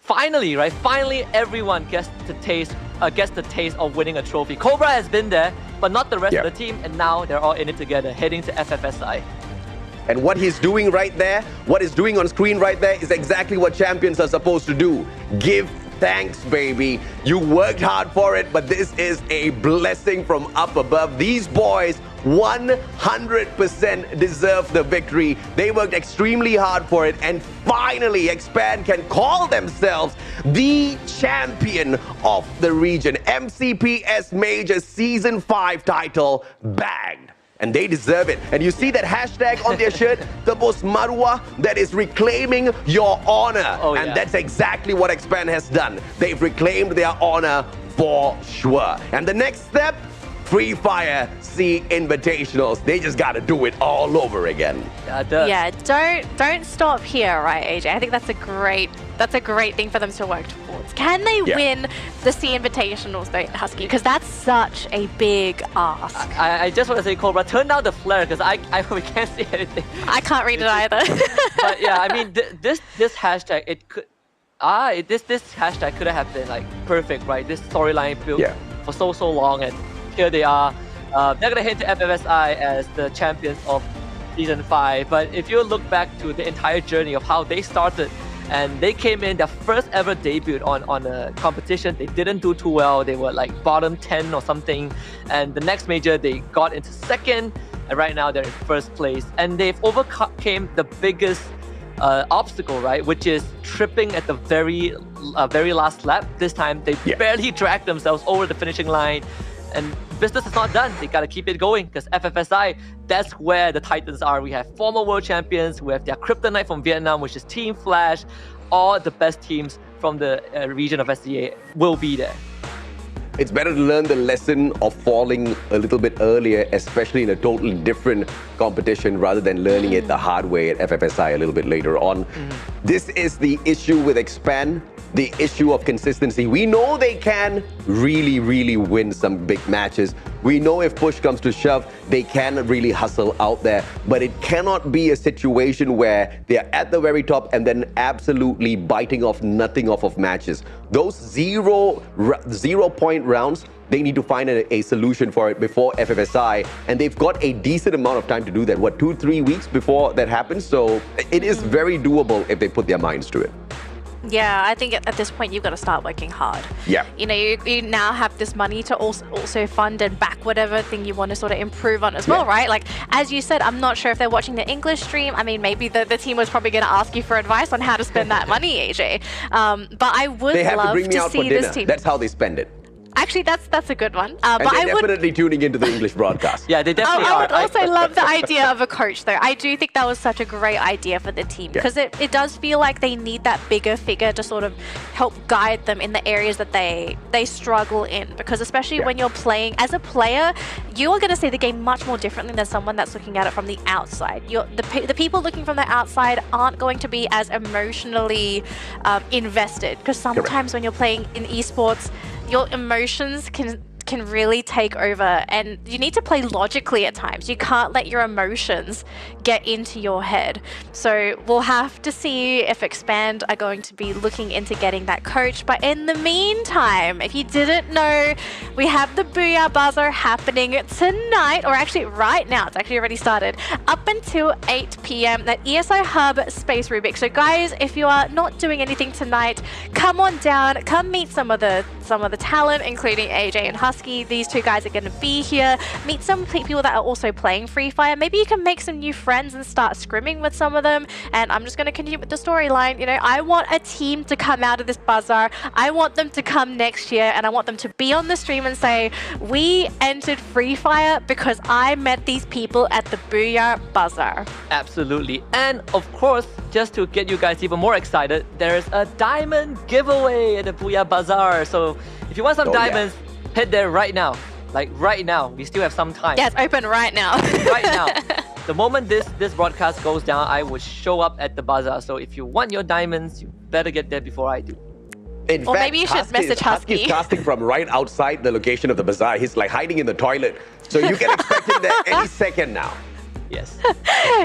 finally, right? Finally, everyone gets the taste of winning a trophy. Cobra has been there, but not the rest of the team, and now they're all in it together, heading to FFSI. And what he's doing right there, what he's doing on screen right there, is exactly what champions are supposed to do. Give thanks, baby. You worked hard for it, but this is a blessing from up above. These boys 100% deserve the victory. They worked extremely hard for it, and finally Expand can call themselves the champion of the region. MCPS Majors Season 5 title bagged. And they deserve it. And you see that hashtag on their shirt, Tebus Marwah, that is reclaiming your honor. Oh, and that's exactly what Expand has done. They've reclaimed their honor for sure. And the next step, Fire Sea Invitationals. They just got to do it all over again. Yeah, don't stop here, right, AJ? I think that's a great thing for them to work towards. Can they win the Sea Invitationals, though, Husky? Because that's such a big ask. I just want to say, Cobra, turn down the flare because we can't see anything. I can't read it either. But yeah, I mean, this hashtag, it could this hashtag could have been like perfect, right? This storyline built for so long, and here they are. They're gonna head to FFSI as the champions of Season 5. But if you look back to the entire journey of how they started, and they came in their first ever debut on a competition, they didn't do too well. They were like bottom 10 or something. And the next major, they got into second, and right now they're in first place. And they've overcame the biggest obstacle, right, which is tripping at the very last lap. This time they barely dragged themselves over the finishing line, and business is not done. They got to keep it going because FFSI, that's where the Titans are. We have former world champions, we have their kryptonite from Vietnam, which is Team Flash. All the best teams from the region of SCA will be there. It's better to learn the lesson of falling a little bit earlier, especially in a totally different competition, rather than learning it the hard way at FFSI a little bit later on. This is the issue with Expand, the issue of consistency. We know they can really win some big matches. We know if push comes to shove, they can really hustle out there, but it cannot be a situation where they're at the very top and then absolutely biting off nothing off of matches. Those zero point rounds, they need to find a solution for it before FFSI, and they've got a decent amount of time to do that. What, 2-3 weeks before that happens? So it is very doable if they put their minds to it. Yeah, I think at this point you've got to start working hard. Yeah. You know, you now have this money to also fund and back whatever thing you want to sort of improve on as well, right? Like, as you said, I'm not sure if they're watching the English stream. I mean, maybe the team was probably going to ask you for advice on how to spend that money, AJ. But I would love to see this team. That's how they spend it. Actually, that's a good one. And they're definitely tuning into the English broadcast. Yeah, they definitely are. I would also love the idea of a coach, though. I do think that was such a great idea for the team, because it does feel like they need that bigger figure to sort of help guide them in the areas that they struggle in. Because especially when you're playing as a player, you are going to see the game much more differently than someone that's looking at it from the outside. The people looking from the outside aren't going to be as emotionally invested, because sometimes when you're playing in esports, your emotions can really take over, and you need to play logically at times. You can't let your emotions get into your head. So we'll have to see if Expand are going to be looking into getting that coach. But in the meantime, if you didn't know, we have the Booyah Bazaar happening tonight, or actually right now. It's actually already started, up until 8 p.m. at ESI Hub Space Rubik. So guys, if you are not doing anything tonight, come on down, come meet some of the talent, including AJ and Husky. These two guys are going to be here. Meet some people that are also playing Free Fire. Maybe you can make some new friends and start scrimming with some of them. And I'm just going to continue with the storyline. You know, I want a team to come out of this bazaar. I want them to come next year, and I want them to be on the stream and say, we entered Free Fire because I met these people at the Booyah Bazaar. Absolutely. And of course, just to get you guys even more excited, there's a diamond giveaway at the Booyah Bazaar. So if you want some diamonds, head there right now. Like right now. We still have some time. Yeah, it's open right now. Right now. The moment this broadcast goes down, I will show up at the bazaar. So if you want your diamonds, you better get there before I do. In fact, maybe you should message Husky. Husky's casting from right outside the location of the bazaar. He's like hiding in the toilet. So you can expect him there any second now. Yes.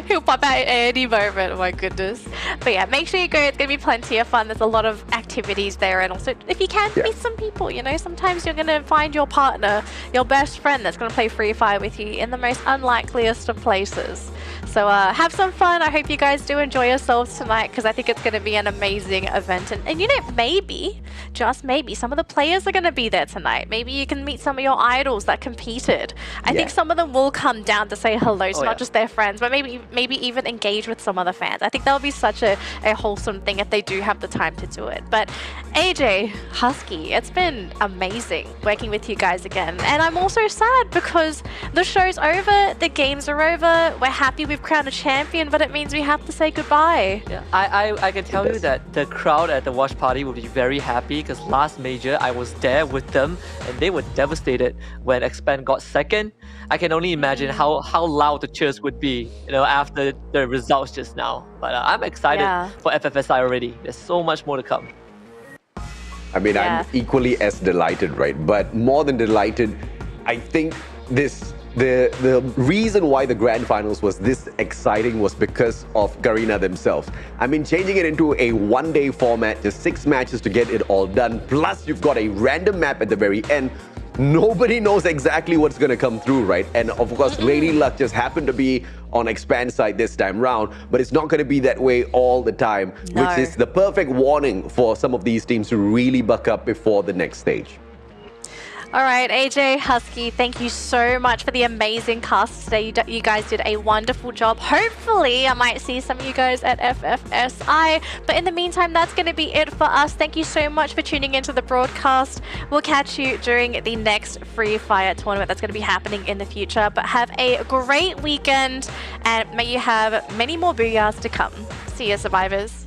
He'll pop out at any moment. Oh my goodness. But yeah, make sure you go. It's going to be plenty of fun. There's a lot of activities there. And also, if you can, meet some people. You know, sometimes you're going to find your partner, your best friend that's going to play Free Fire with you in the most unlikeliest of places. So have some fun. I hope you guys do enjoy yourselves tonight, because I think it's going to be an amazing event. And you know, maybe, just maybe, some of the players are going to be there tonight. Maybe you can meet some of your idols that competed. I think some of them will come down to say hello to not just their friends, but maybe even engage with some other fans. I think that would be such a wholesome thing if they do have the time to do it. But AJ, Husky, it's been amazing working with you guys again. And I'm also sad because the show's over, the games are over, we're happy we've crowned a champion, but it means we have to say goodbye. Yeah, I can tell you that the crowd at the watch party will be very happy, because last major I was there with them and they were devastated when Expand got second. I can only imagine how loud the cheers would be, you know, after the results just now. But I'm excited for FFSI already. There's so much more to come. I mean, I'm equally as delighted, right? But more than delighted, I think the reason why the grand finals was this exciting was because of Garena themselves. I mean, changing it into a one-day format, just 6 matches to get it all done, plus you've got a random map at the very end. Nobody knows exactly what's going to come through, right? And of course, Lady Luck just happened to be on Expand side this time round, but it's not going to be that way all the time, which is the perfect warning for some of these teams to really buck up before the next stage. All right, AJ, Husky, thank you so much for the amazing cast today. You guys did a wonderful job. Hopefully, I might see some of you guys at FFSI. But in the meantime, that's going to be it for us. Thank you so much for tuning into the broadcast. We'll catch you during the next Free Fire tournament that's going to be happening in the future. But have a great weekend, and may you have many more booyahs to come. See you, survivors.